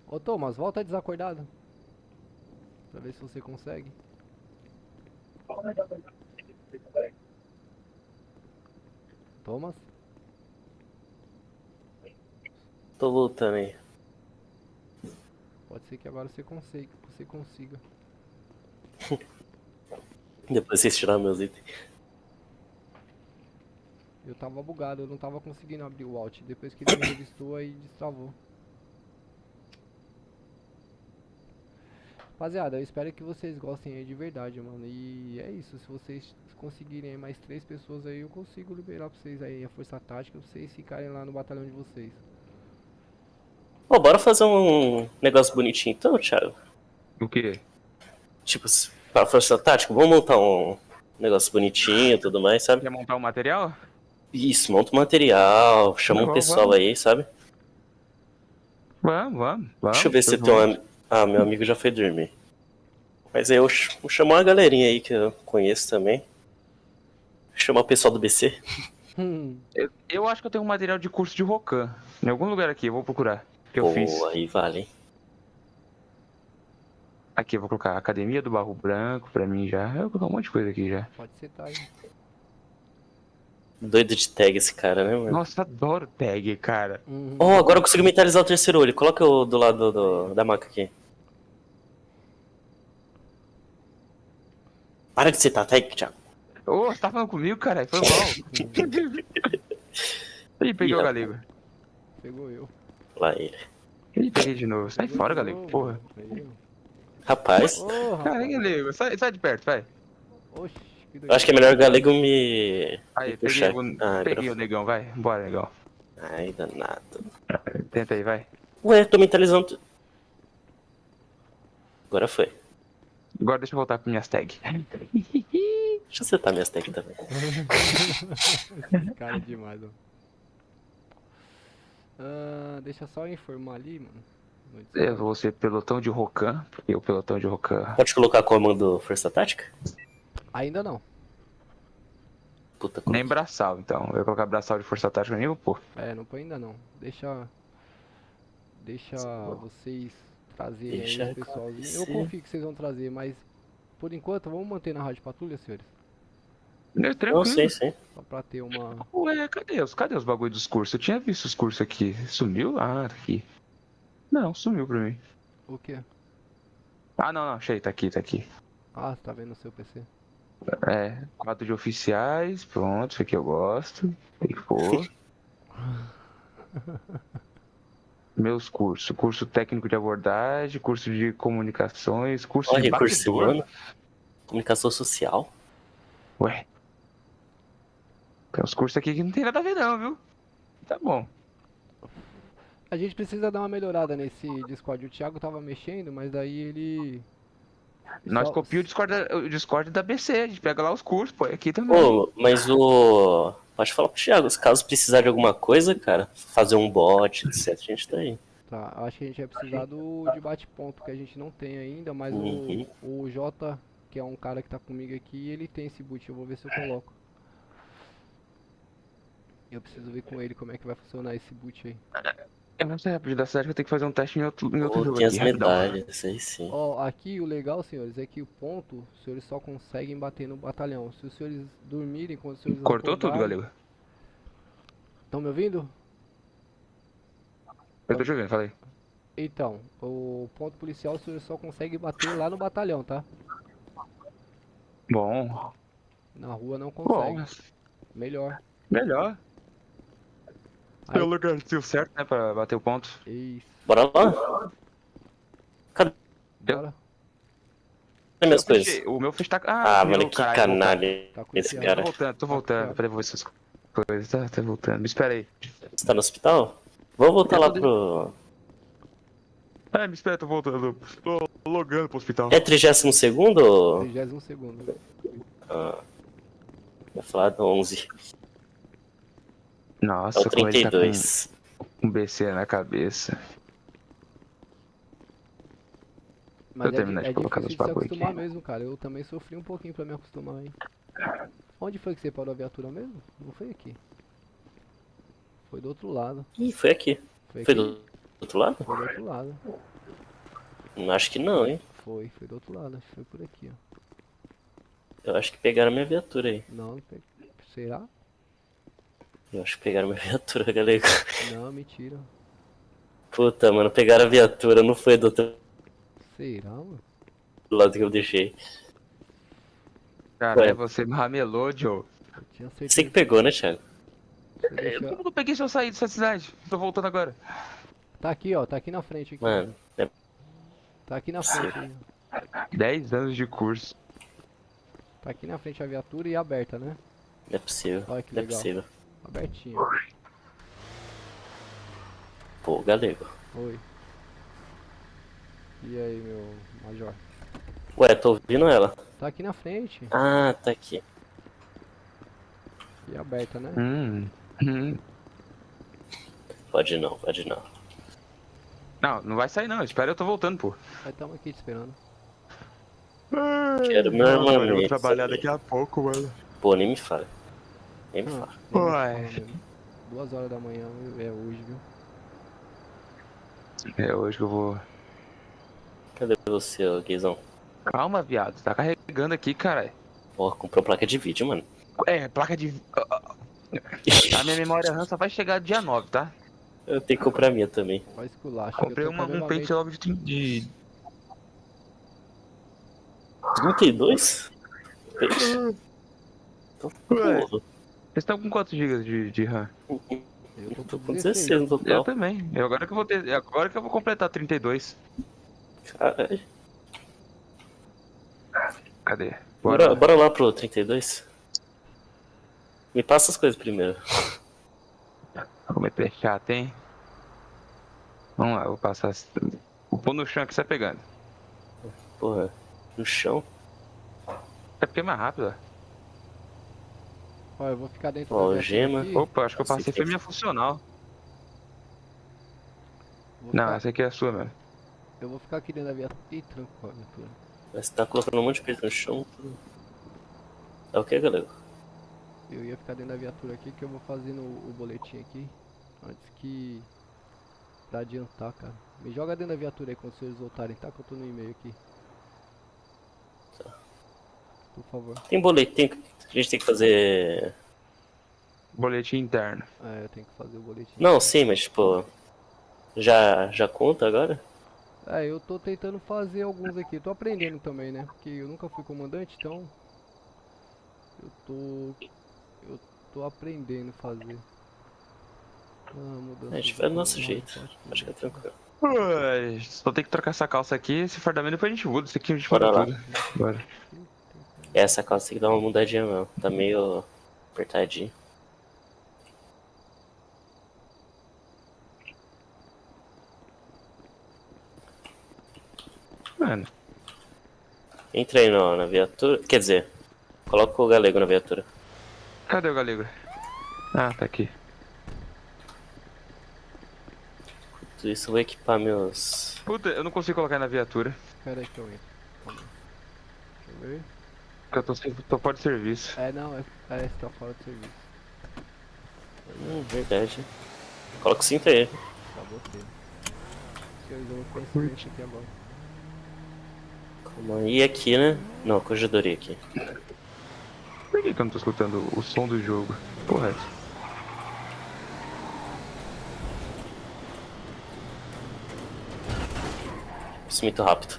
Ô Thomas, volta desacordado. Pra ver se você consegue. Thomas? Tô voltando aí. Pode ser que agora você consiga. Depois vocês tiraram meus itens. Eu tava bugado, eu não tava conseguindo abrir o Alt. Depois que ele me revistou, aí destravou. Rapaziada, eu espero que vocês gostem aí de verdade, mano. E é isso, se vocês conseguirem aí mais 3 pessoas aí, eu consigo liberar pra vocês aí a força tática, pra vocês ficarem lá no batalhão de vocês. Pô, bora fazer um negócio bonitinho então, Thiago? O quê? Tipo, pra força tática, vamos montar um negócio bonitinho e tudo mais, sabe? Quer montar um material? Isso, monta o material, chama um Vamos, pessoal vamos. aí, sabe? Vamos. Deixa eu ver se tem um... Ah, meu amigo já foi dormir. Mas aí eu vou chamar uma galerinha aí que eu conheço também. Vou chamar o pessoal do BC. Eu acho que eu tenho um material de curso de Rokan. Em algum lugar aqui, eu vou procurar. Que eu fiz. Pô, aí vale, hein? Aqui, eu vou colocar Academia do Barro Branco pra mim já. Eu vou colocar um monte de coisa aqui já. Pode setar aí. Doido de tag esse cara, né, mano? Nossa, adoro tag, cara. Oh, agora eu consigo mentalizar o terceiro olho. Coloca o do lado da maca aqui. Para de citar tag, Thiago. Ô, você tá falando comigo, cara? Foi mal. Ih, peguei o galego. Pegou eu. Lá ele. Ih, peguei de novo. Sai fora, galego. Porra. Rapaz, Cara, galego. Sai de perto, vai. Oxi, que eu acho que é melhor o galego me Aí, puxar. peguei o negão, vai. Bora, negão. Ai, danado. Tenta aí, vai. Ué, tô mentalizando. Agora foi. Agora deixa eu voltar para minhas tags. Deixa eu setar minhas tags também. Esse cara é demais, ó. Deixa só eu informar ali, mano. Eu vou ser pelotão de Rokan, porque o pelotão de Rokan... Pode colocar comando Força Tática? Ainda não. Puta, nem braçal, então. Eu vou colocar braçal de Força Tática nem vou pôr. Não põe ainda não. Deixa vocês trazerem Deixa aí o pessoalzinho. Eu confio que vocês vão trazer, mas por enquanto vamos manter na Rádio Patrulha, senhores. Tranquilo. Não, sim. Só pra ter uma... Ué, cadê os bagulho dos cursos? Eu tinha visto os cursos aqui. Sumiu? Ah, tá aqui. Não, sumiu pra mim. O quê? Ah, não, achei, tá aqui. Ah, você tá vendo no seu PC? Quadro de oficiais, pronto, isso aqui eu gosto. E for. Meus cursos, curso técnico de abordagem, curso de comunicações, curso de recurso batedor. humano. Comunicação social. Ué. Tem uns cursos aqui que não tem nada a ver não, viu? Tá bom. A gente precisa dar uma melhorada nesse Discord. O Thiago tava mexendo, mas daí ele... Nós copiamos o Discord da BC, a gente pega lá os cursos, põe aqui também. Pô, mas o... Pode falar pro Thiago, se caso precisar de alguma coisa, cara, fazer um bot, etc, a gente tá aí. Tá, acho que a gente vai precisar de bate-ponto, que a gente não tem ainda, mas o Jota, que é um cara que tá comigo aqui, ele tem esse boot, eu vou ver se eu coloco. Eu preciso ver com ele como é que vai funcionar esse boot aí. Eu não sei, rapidinho da cidade que eu tenho que fazer um teste em outro jogo Tem as aqui, rapidão. medalhas, isso aí sim. Ó, aqui o legal, senhores, é que o ponto, os senhores só conseguem bater no batalhão. Se os senhores dormirem, quando os senhores Cortou tudo, acordarem... galego. Estão me ouvindo? Eu tô jogando, falei. Então, o ponto policial, os senhores só conseguem bater lá no batalhão, tá? Bom. Na rua não consegue. Bom. Melhor. É o lugar certo, né, pra bater o ponto. Isso. Bora lá? Cadê Bora. minhas coisas? O meu fez tá... Ah, meu, mano, que caralho, canalha Tá com esse esse cara. Tô voltando pra devolver essas coisas, tá voltando. Me espera aí. Você tá no hospital? Vamos voltar lá pro... Me espera, tô voltando. Tô logando pro hospital. É 32º ou... 32º. Ah, vai falar do 11. Nossa, É o como ele tá 32. com um BC na cabeça. Mas eu terminar de colocar difícil nos de se bagulho acostumar aqui. mesmo, cara. Eu também sofri um pouquinho pra me acostumar, hein. Onde foi que você parou a viatura mesmo? Não foi aqui. Foi do outro lado. Ih, foi aqui. Foi do outro lado? Foi do outro lado. Acho que não, hein? Foi do outro lado, acho que foi por aqui, ó. Eu acho que pegaram minha viatura aí. Não, será? Eu acho que pegaram minha viatura, galego. Não, mentira. Puta, mano, pegaram a viatura, não foi do outro Será, mano? lado que eu deixei. Caralho, Ué. você me ramelou, Joe. Eu tinha Você certeza que pegou, né, Thiago? que você deixou... Como que eu peguei se eu sair dessa cidade? Tô voltando agora. Tá aqui, ó, tá aqui na frente. Aqui, Mano, é tá aqui na frente aí. 10 anos de curso. Tá aqui na frente a viatura e aberta, né? não é possível. Olha que Não é legal. possível. Abertinha. Pô, galego. Oi. E aí, meu major? Ué, tô ouvindo ela. Tá aqui na frente. Ah, tá aqui. E aberta, né? Pode não, pode não. Não, não vai sair não. Espera, eu tô voltando, pô. Aí tamo aqui te esperando. Quero meu armamento. Eu vou trabalhar daqui a pouco, mano. Pô, nem me fala. Nem me fala. Nem me Uai. fala mesmo. 2 horas da manhã é hoje, viu? É hoje que eu vou. Cadê você, ô Guizão? Calma, viado. Tá carregando aqui, caralho. Pô, comprou placa de vídeo, mano. É, placa de. A minha memória RAM só vai chegar dia 9, tá? Eu tenho que comprar a minha também. Vai esculacho. Comprei eu tô um pente logo de 32? Então, Ué. porra. Vocês estão com quantos gigas de RAM? Eu Tô com 16 no Eu total. também. Agora que eu vou ter. Agora que eu vou completar 32. Caralho. Cadê? Bora lá pro 32. Me passa as coisas primeiro. Como é chato, hein? Vamos lá, eu vou passar. Vou pôr no chão que você tá pegando. Porra, no chão. É porque é mais rápido, Ó, eu vou ficar dentro Ó, da viatura gema. aqui. ó. Opa, acho que eu Nossa, passei que foi minha funcional. Vou Não, ficar- essa aqui é a sua mesmo. Eu vou ficar aqui dentro da viatura. Ih, trancou a viatura. Mas você tá colocando um monte de coisa no chão. É o que, galera? Eu ia ficar dentro da viatura aqui que eu vou fazendo o boletim aqui. Antes que... Pra adiantar, cara. Me joga dentro da viatura aí quando vocês voltarem, tá? Que eu tô no e-mail aqui. Por favor. Tem boletim. A gente tem que fazer. Boletim interno. É, eu tenho que fazer o boletim. Não, sim, mas tipo. Já conta agora? É, eu tô tentando fazer alguns aqui. Eu tô aprendendo também, né? Porque eu nunca fui comandante, então... Eu tô aprendendo a fazer. Mudança A gente de faz do nosso formato, jeito. pode Acho que é tranquilo. Ué, só tem que trocar essa calça aqui, esse fardamento depois a gente muda. Isso aqui a gente Bora muda lá. tudo. Bora. Essa calça tem que dar uma mudadinha mesmo. Tá meio apertadinho. Mano, Entra aí na viatura. Quer dizer, coloca o galego na viatura. cadê o galego? Ah, tá aqui. Tudo isso eu vou equipar meus. Puta, eu não consigo colocar na viatura. Espera aí que eu entro. Calma aí. Deixa eu ver. Porque tô fora de serviço. É, não, você tá fora de serviço. Verdade. Coloca o cinto aí. Tá você. Senhorizou o conhecimento aqui agora. Calma aí, aqui, né? Não, corregedoria aqui. Por que eu não tô escutando o som do jogo? Porra. Isso muito rápido.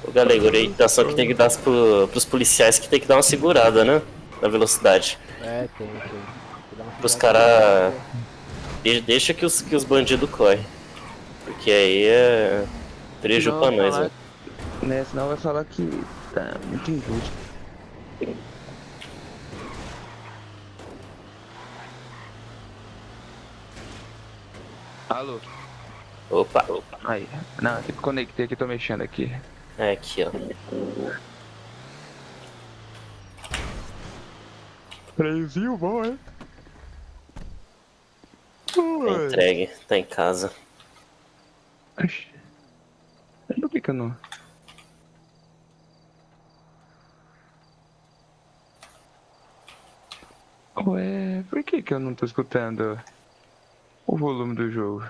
O galego, a orientação que tem que dar pros policiais que tem que dar uma segurada, né? Na velocidade. É, tem. Tem que dar uma Os cuidada cara. com Deixa que os bandidos correm. Porque aí é. Prejuízo pra nós, né? Né, senão vai falar que tá muito injusto. Alô? Opa, Aí. Não, tem que conectei aqui, tô mexendo aqui. é aqui, ó. Freiozinho bom, hein? Tá entregue, tá em casa. Oxi. Por que eu não... Ué, por que eu não tô escutando o volume do jogo?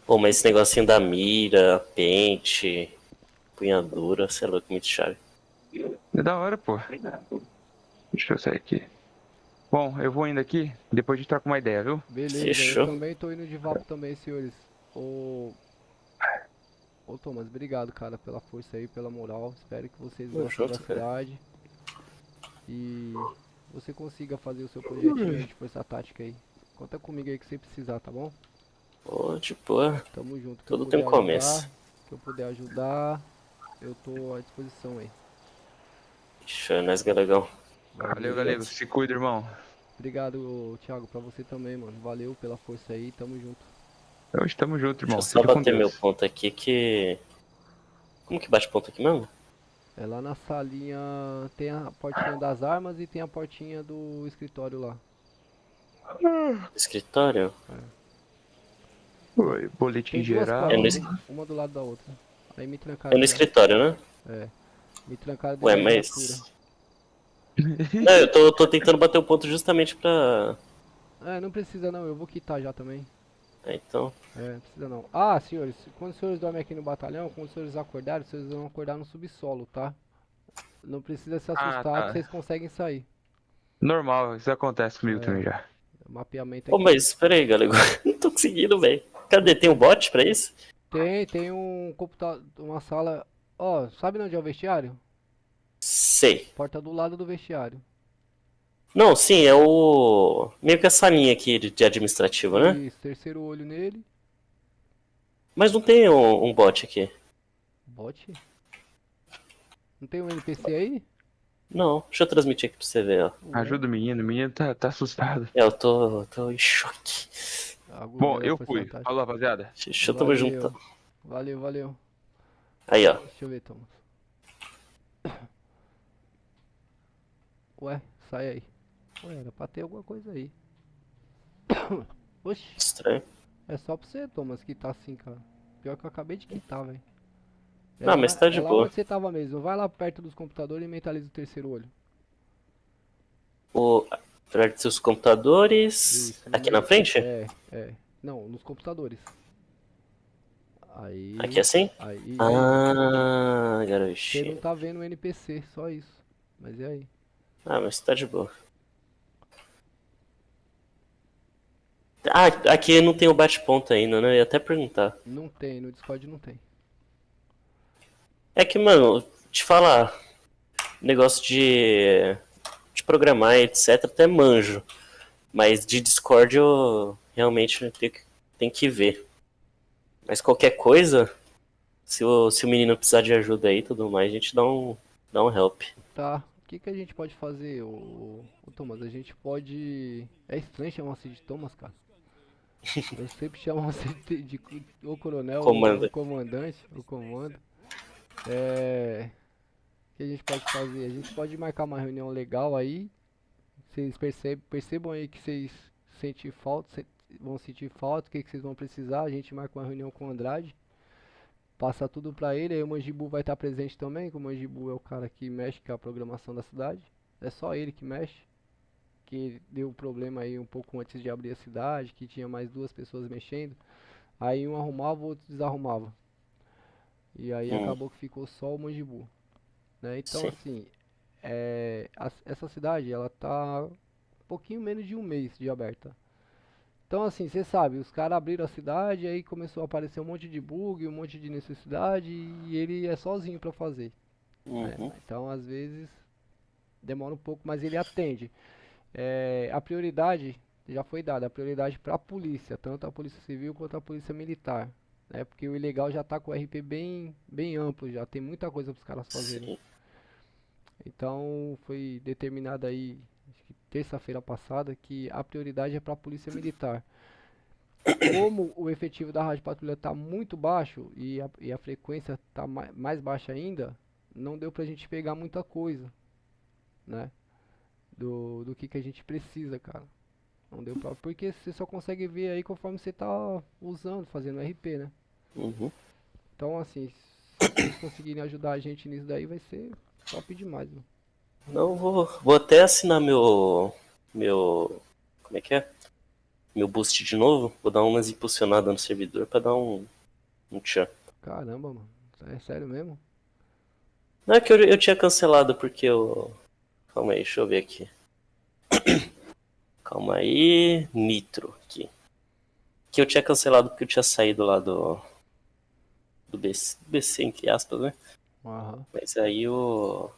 Pô, mas esse negocinho da mira, pente, punhadura, sei lá, muito chave. É da hora, pô. Deixa eu sair aqui. Bom, eu vou indo aqui, depois a gente troca uma ideia, viu? Beleza, Fechou. eu também tô indo de vapo também, senhores. Ô Thomas, obrigado, cara, pela força aí, pela moral. Espero que vocês Tamo gostem da junto, cara. cidade. E você consiga fazer o seu projetinho aí de força tática aí. Conta comigo aí que você precisar, tá bom? Pô, tipo, Tamo junto. Que eu tudo tem puder um começo. ajudar, que eu puder ajudar, eu tô à disposição aí. Show, nós, galagão. Valeu, galego. Se cuida, irmão. Obrigado, Thiago, pra você também, mano. Valeu pela força aí, tamo junto. Hoje tamo junto, Deixa irmão. eu só Fica com bater meu Deus. ponto aqui que... Como que bate ponto aqui mesmo? É lá na salinha, tem a portinha das armas e tem a portinha do escritório lá. Escritório? Oi, boletim Tem duas geral. portas, uma do lado da outra. Aí me trancaram. É no escritório, né? É. Me trancaram Ué, dentro da viatura. mas... Não, eu tô tentando bater o ponto justamente pra... É, não precisa não, eu vou quitar já também. É, então... É, não precisa não. Ah, senhores, quando os senhores dormem aqui no batalhão, quando os senhores acordarem, os senhores vão acordar no subsolo, tá? Não precisa se assustar tá. que vocês conseguem sair. Normal, isso acontece comigo também já. Mapeamento Pô, aqui. mas pera aí, galego. Não tô conseguindo, velho. Cadê? Tem um bot pra isso? Tem um computador, uma sala. Ó, sabe onde é o vestiário? Sei. Porta do lado do vestiário. Não, sim, é o... Meio que essa linha aqui de administrativo, né? Isso, terceiro olho nele. Mas não tem um bot aqui. Bot? Não tem um NPC aí? Não, deixa eu transmitir aqui pra você ver, ó. Ajuda o menino tá assustado. É, eu tô em choque. Bom, eu fui. Falou, rapaziada. Deixa eu tamo junto. Valeu. Aí, ó. Deixa eu ver, Thomas. Ué, sai aí. Ué, era pra ter alguma coisa aí. Oxi. Estranho. É só pra você, Thomas, que tá assim, cara. Pior que eu acabei de quitar, velho. Não, mas tá de lá boa. onde você tava mesmo. Vai lá perto dos computadores e mentaliza o terceiro olho. Perto dos seus computadores. Isso, Aqui na frente? É. Não, nos computadores. Aí. Aqui assim? Aí. Ah, Você garotinho. não tá vendo o NPC, só isso. Mas e aí? Ah, mas tá de boa. Ah, aqui não tem o bate-ponto ainda, né? Eu ia até perguntar. Não tem, no Discord não tem. É que, mano, te falar, negócio de programar, etc, até manjo. Mas de Discord eu realmente tenho que ver. Mas qualquer coisa, se o menino precisar de ajuda aí e tudo mais, a gente dá um help. Tá, o que a gente pode fazer, o Thomas? A gente pode... É estranho chamar você de Thomas, cara. Eu sempre chamo você de o coronel, Comanda. o comandante, o comando. O que a gente pode fazer? A gente pode marcar uma reunião legal aí. Vocês percebam aí que vocês vão sentir falta, o que vocês vão precisar. A gente marca uma reunião com o Andrade. Passa tudo pra ele, aí o Manjibu vai estar presente também, que o Manjibu é o cara que mexe com a programação da cidade. É só ele que mexe. Que deu problema aí um pouco antes de abrir a cidade, que tinha mais duas pessoas mexendo. Aí um arrumava, o outro desarrumava. E aí acabou que ficou só o Manjibu. Né? Então Sim. assim, essa cidade ela tá um pouquinho menos de um mês de aberta. Então assim, você sabe, os caras abriram a cidade, aí começou a aparecer um monte de bug, um monte de necessidade, e ele é sozinho pra fazer. Né? Então às vezes demora um pouco, mas ele atende. A prioridade já foi dada, a prioridade para a polícia, tanto a polícia civil quanto a polícia militar, né? Porque o ilegal já está com o RP bem amplo, já tem muita coisa para os caras fazerem. Então foi determinado aí, acho que terça-feira passada, que a prioridade é para a polícia militar. Como o efetivo da Rádio Patrulha está muito baixo e a frequência está mais baixa ainda, não deu pra gente pegar muita coisa, né? Do que a gente precisa, cara. Não deu pra... Porque você só consegue ver aí conforme você tá usando, fazendo RP, né? Então, assim, vocês conseguirem ajudar a gente nisso daí, vai ser top demais, mano. Não, vou até assinar meu. Como é que é? Meu boost de novo. Vou dar umas impulsionadas no servidor pra dar um tchan. Caramba, mano. É sério mesmo? Não, é que eu tinha cancelado porque eu. Calma aí, deixa eu ver aqui. Calma aí. Nitro aqui. Que eu tinha cancelado porque eu tinha saído lá do BC, entre aspas, né? Aham. Mas aí o.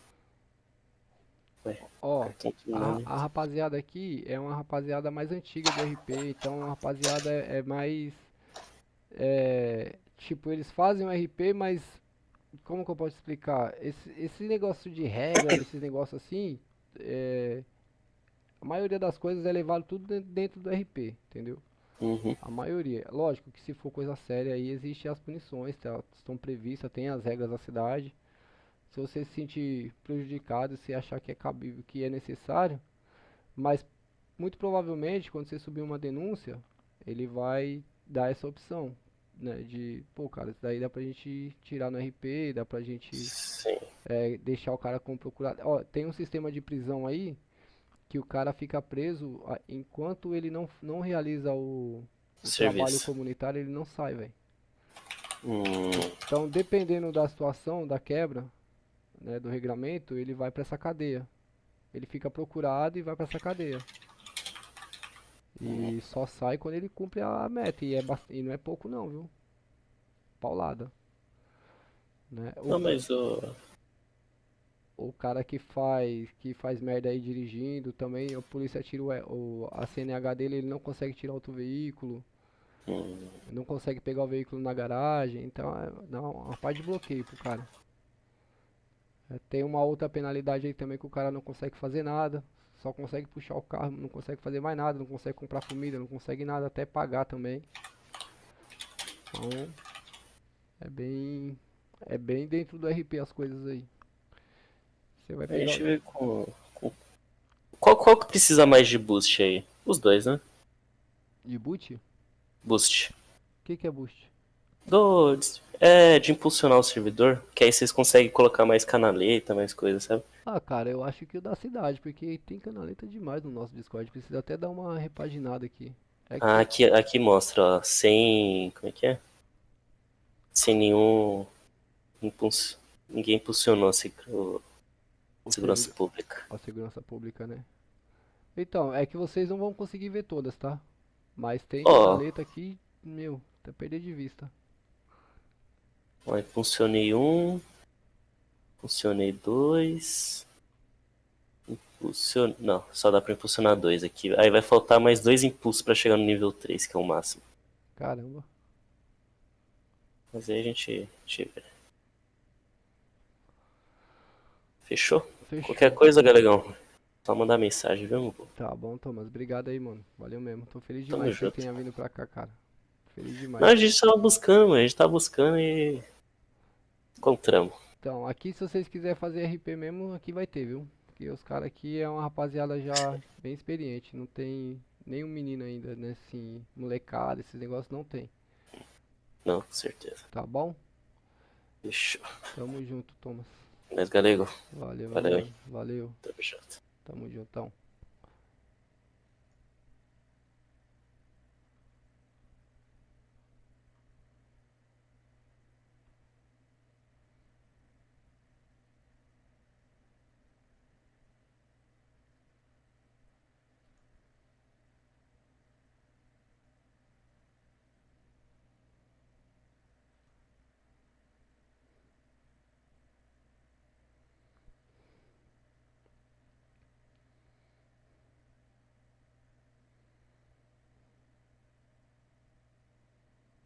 Ué, Ó, cartão de nome. a rapaziada aqui é uma rapaziada mais antiga do RP, então a rapaziada é mais. Tipo, eles fazem o RP, mas. Como que eu posso explicar? Esse negócio de regra, esses negócios assim. A maioria das coisas é levado tudo dentro do RP, entendeu? Uhum. A maioria. Lógico que se for coisa séria aí, existem as punições, tá? Estão previstas, tem as regras da cidade. Se você se sentir prejudicado, se achar que é cabível, que é necessário, mas muito provavelmente quando você subir uma denúncia, ele vai dar essa opção, né? De, pô, cara, isso daí dá pra gente tirar no RP, dá pra gente Sim. deixar o cara como procurado. Ó, tem um sistema de prisão aí que o cara fica preso enquanto ele não realiza o trabalho Serviço. comunitário, ele não sai, velho. Hum, Então, dependendo da situação, da quebra, né, do regramento, ele vai pra essa cadeia. Ele fica procurado e vai pra essa cadeia. E só sai quando ele cumpre a meta. E não é pouco não, viu? Paulada. Né? não, mas O cara que faz merda aí dirigindo também, a polícia tira a CNH dele, ele não consegue tirar outro veículo, não consegue pegar o veículo na garagem, então dá uma parte de bloqueio pro cara. Tem uma outra penalidade aí também que o cara não consegue fazer nada, só consegue puxar o carro, não consegue fazer mais nada, não consegue comprar comida, não consegue nada, até pagar também. Então, é bem dentro do RP as coisas aí. Você vai a pegar gente vê Qual que precisa mais de boost aí? Os dois, né? de boot? Boost. O que é boost? De impulsionar o servidor, que aí vocês conseguem colocar mais canaleta, mais coisa, sabe? Ah, cara, eu acho que o da cidade, porque tem canaleta demais no nosso Discord. Precisa até dar uma repaginada aqui. É Ah, que aqui mostra, ó, sem. Como é que é? Sem nenhum. Ninguém impulsionou o segurança servidor, pública. a segurança pública, né? Então, é que vocês não vão conseguir ver todas, tá? Mas tem Ó, canaleta aqui, meu, até perder de vista. ó, impulsionei um. Impulsionei dois. Não, só dá pra impulsionar dois aqui. Aí vai faltar mais 2 impulsos pra chegar no nível 3, que é o máximo. Caramba. Mas aí a gente vê. Fechou? Fechou. Qualquer coisa, galegão, só mandar mensagem, viu, meu povo? Tá bom, Thomas. Obrigado aí, mano. Valeu mesmo. Tô feliz Tamo demais que você junto. tenha vindo pra cá, cara. Feliz demais. Não, a gente tava buscando, mano. A gente tava buscando e encontramos. Então, aqui se vocês quiserem fazer RP mesmo, aqui vai ter, viu? Porque os caras aqui é uma rapaziada já bem experiente. Não tem nenhum menino ainda, né? Assim, molecada, esses negócios não tem. Não, com certeza. Tá bom? Fechou. Tamo junto, Thomas. Mas, galego, Valeu, Valeu, meu hein? mano. Valeu. tamo junto. Tamo juntão.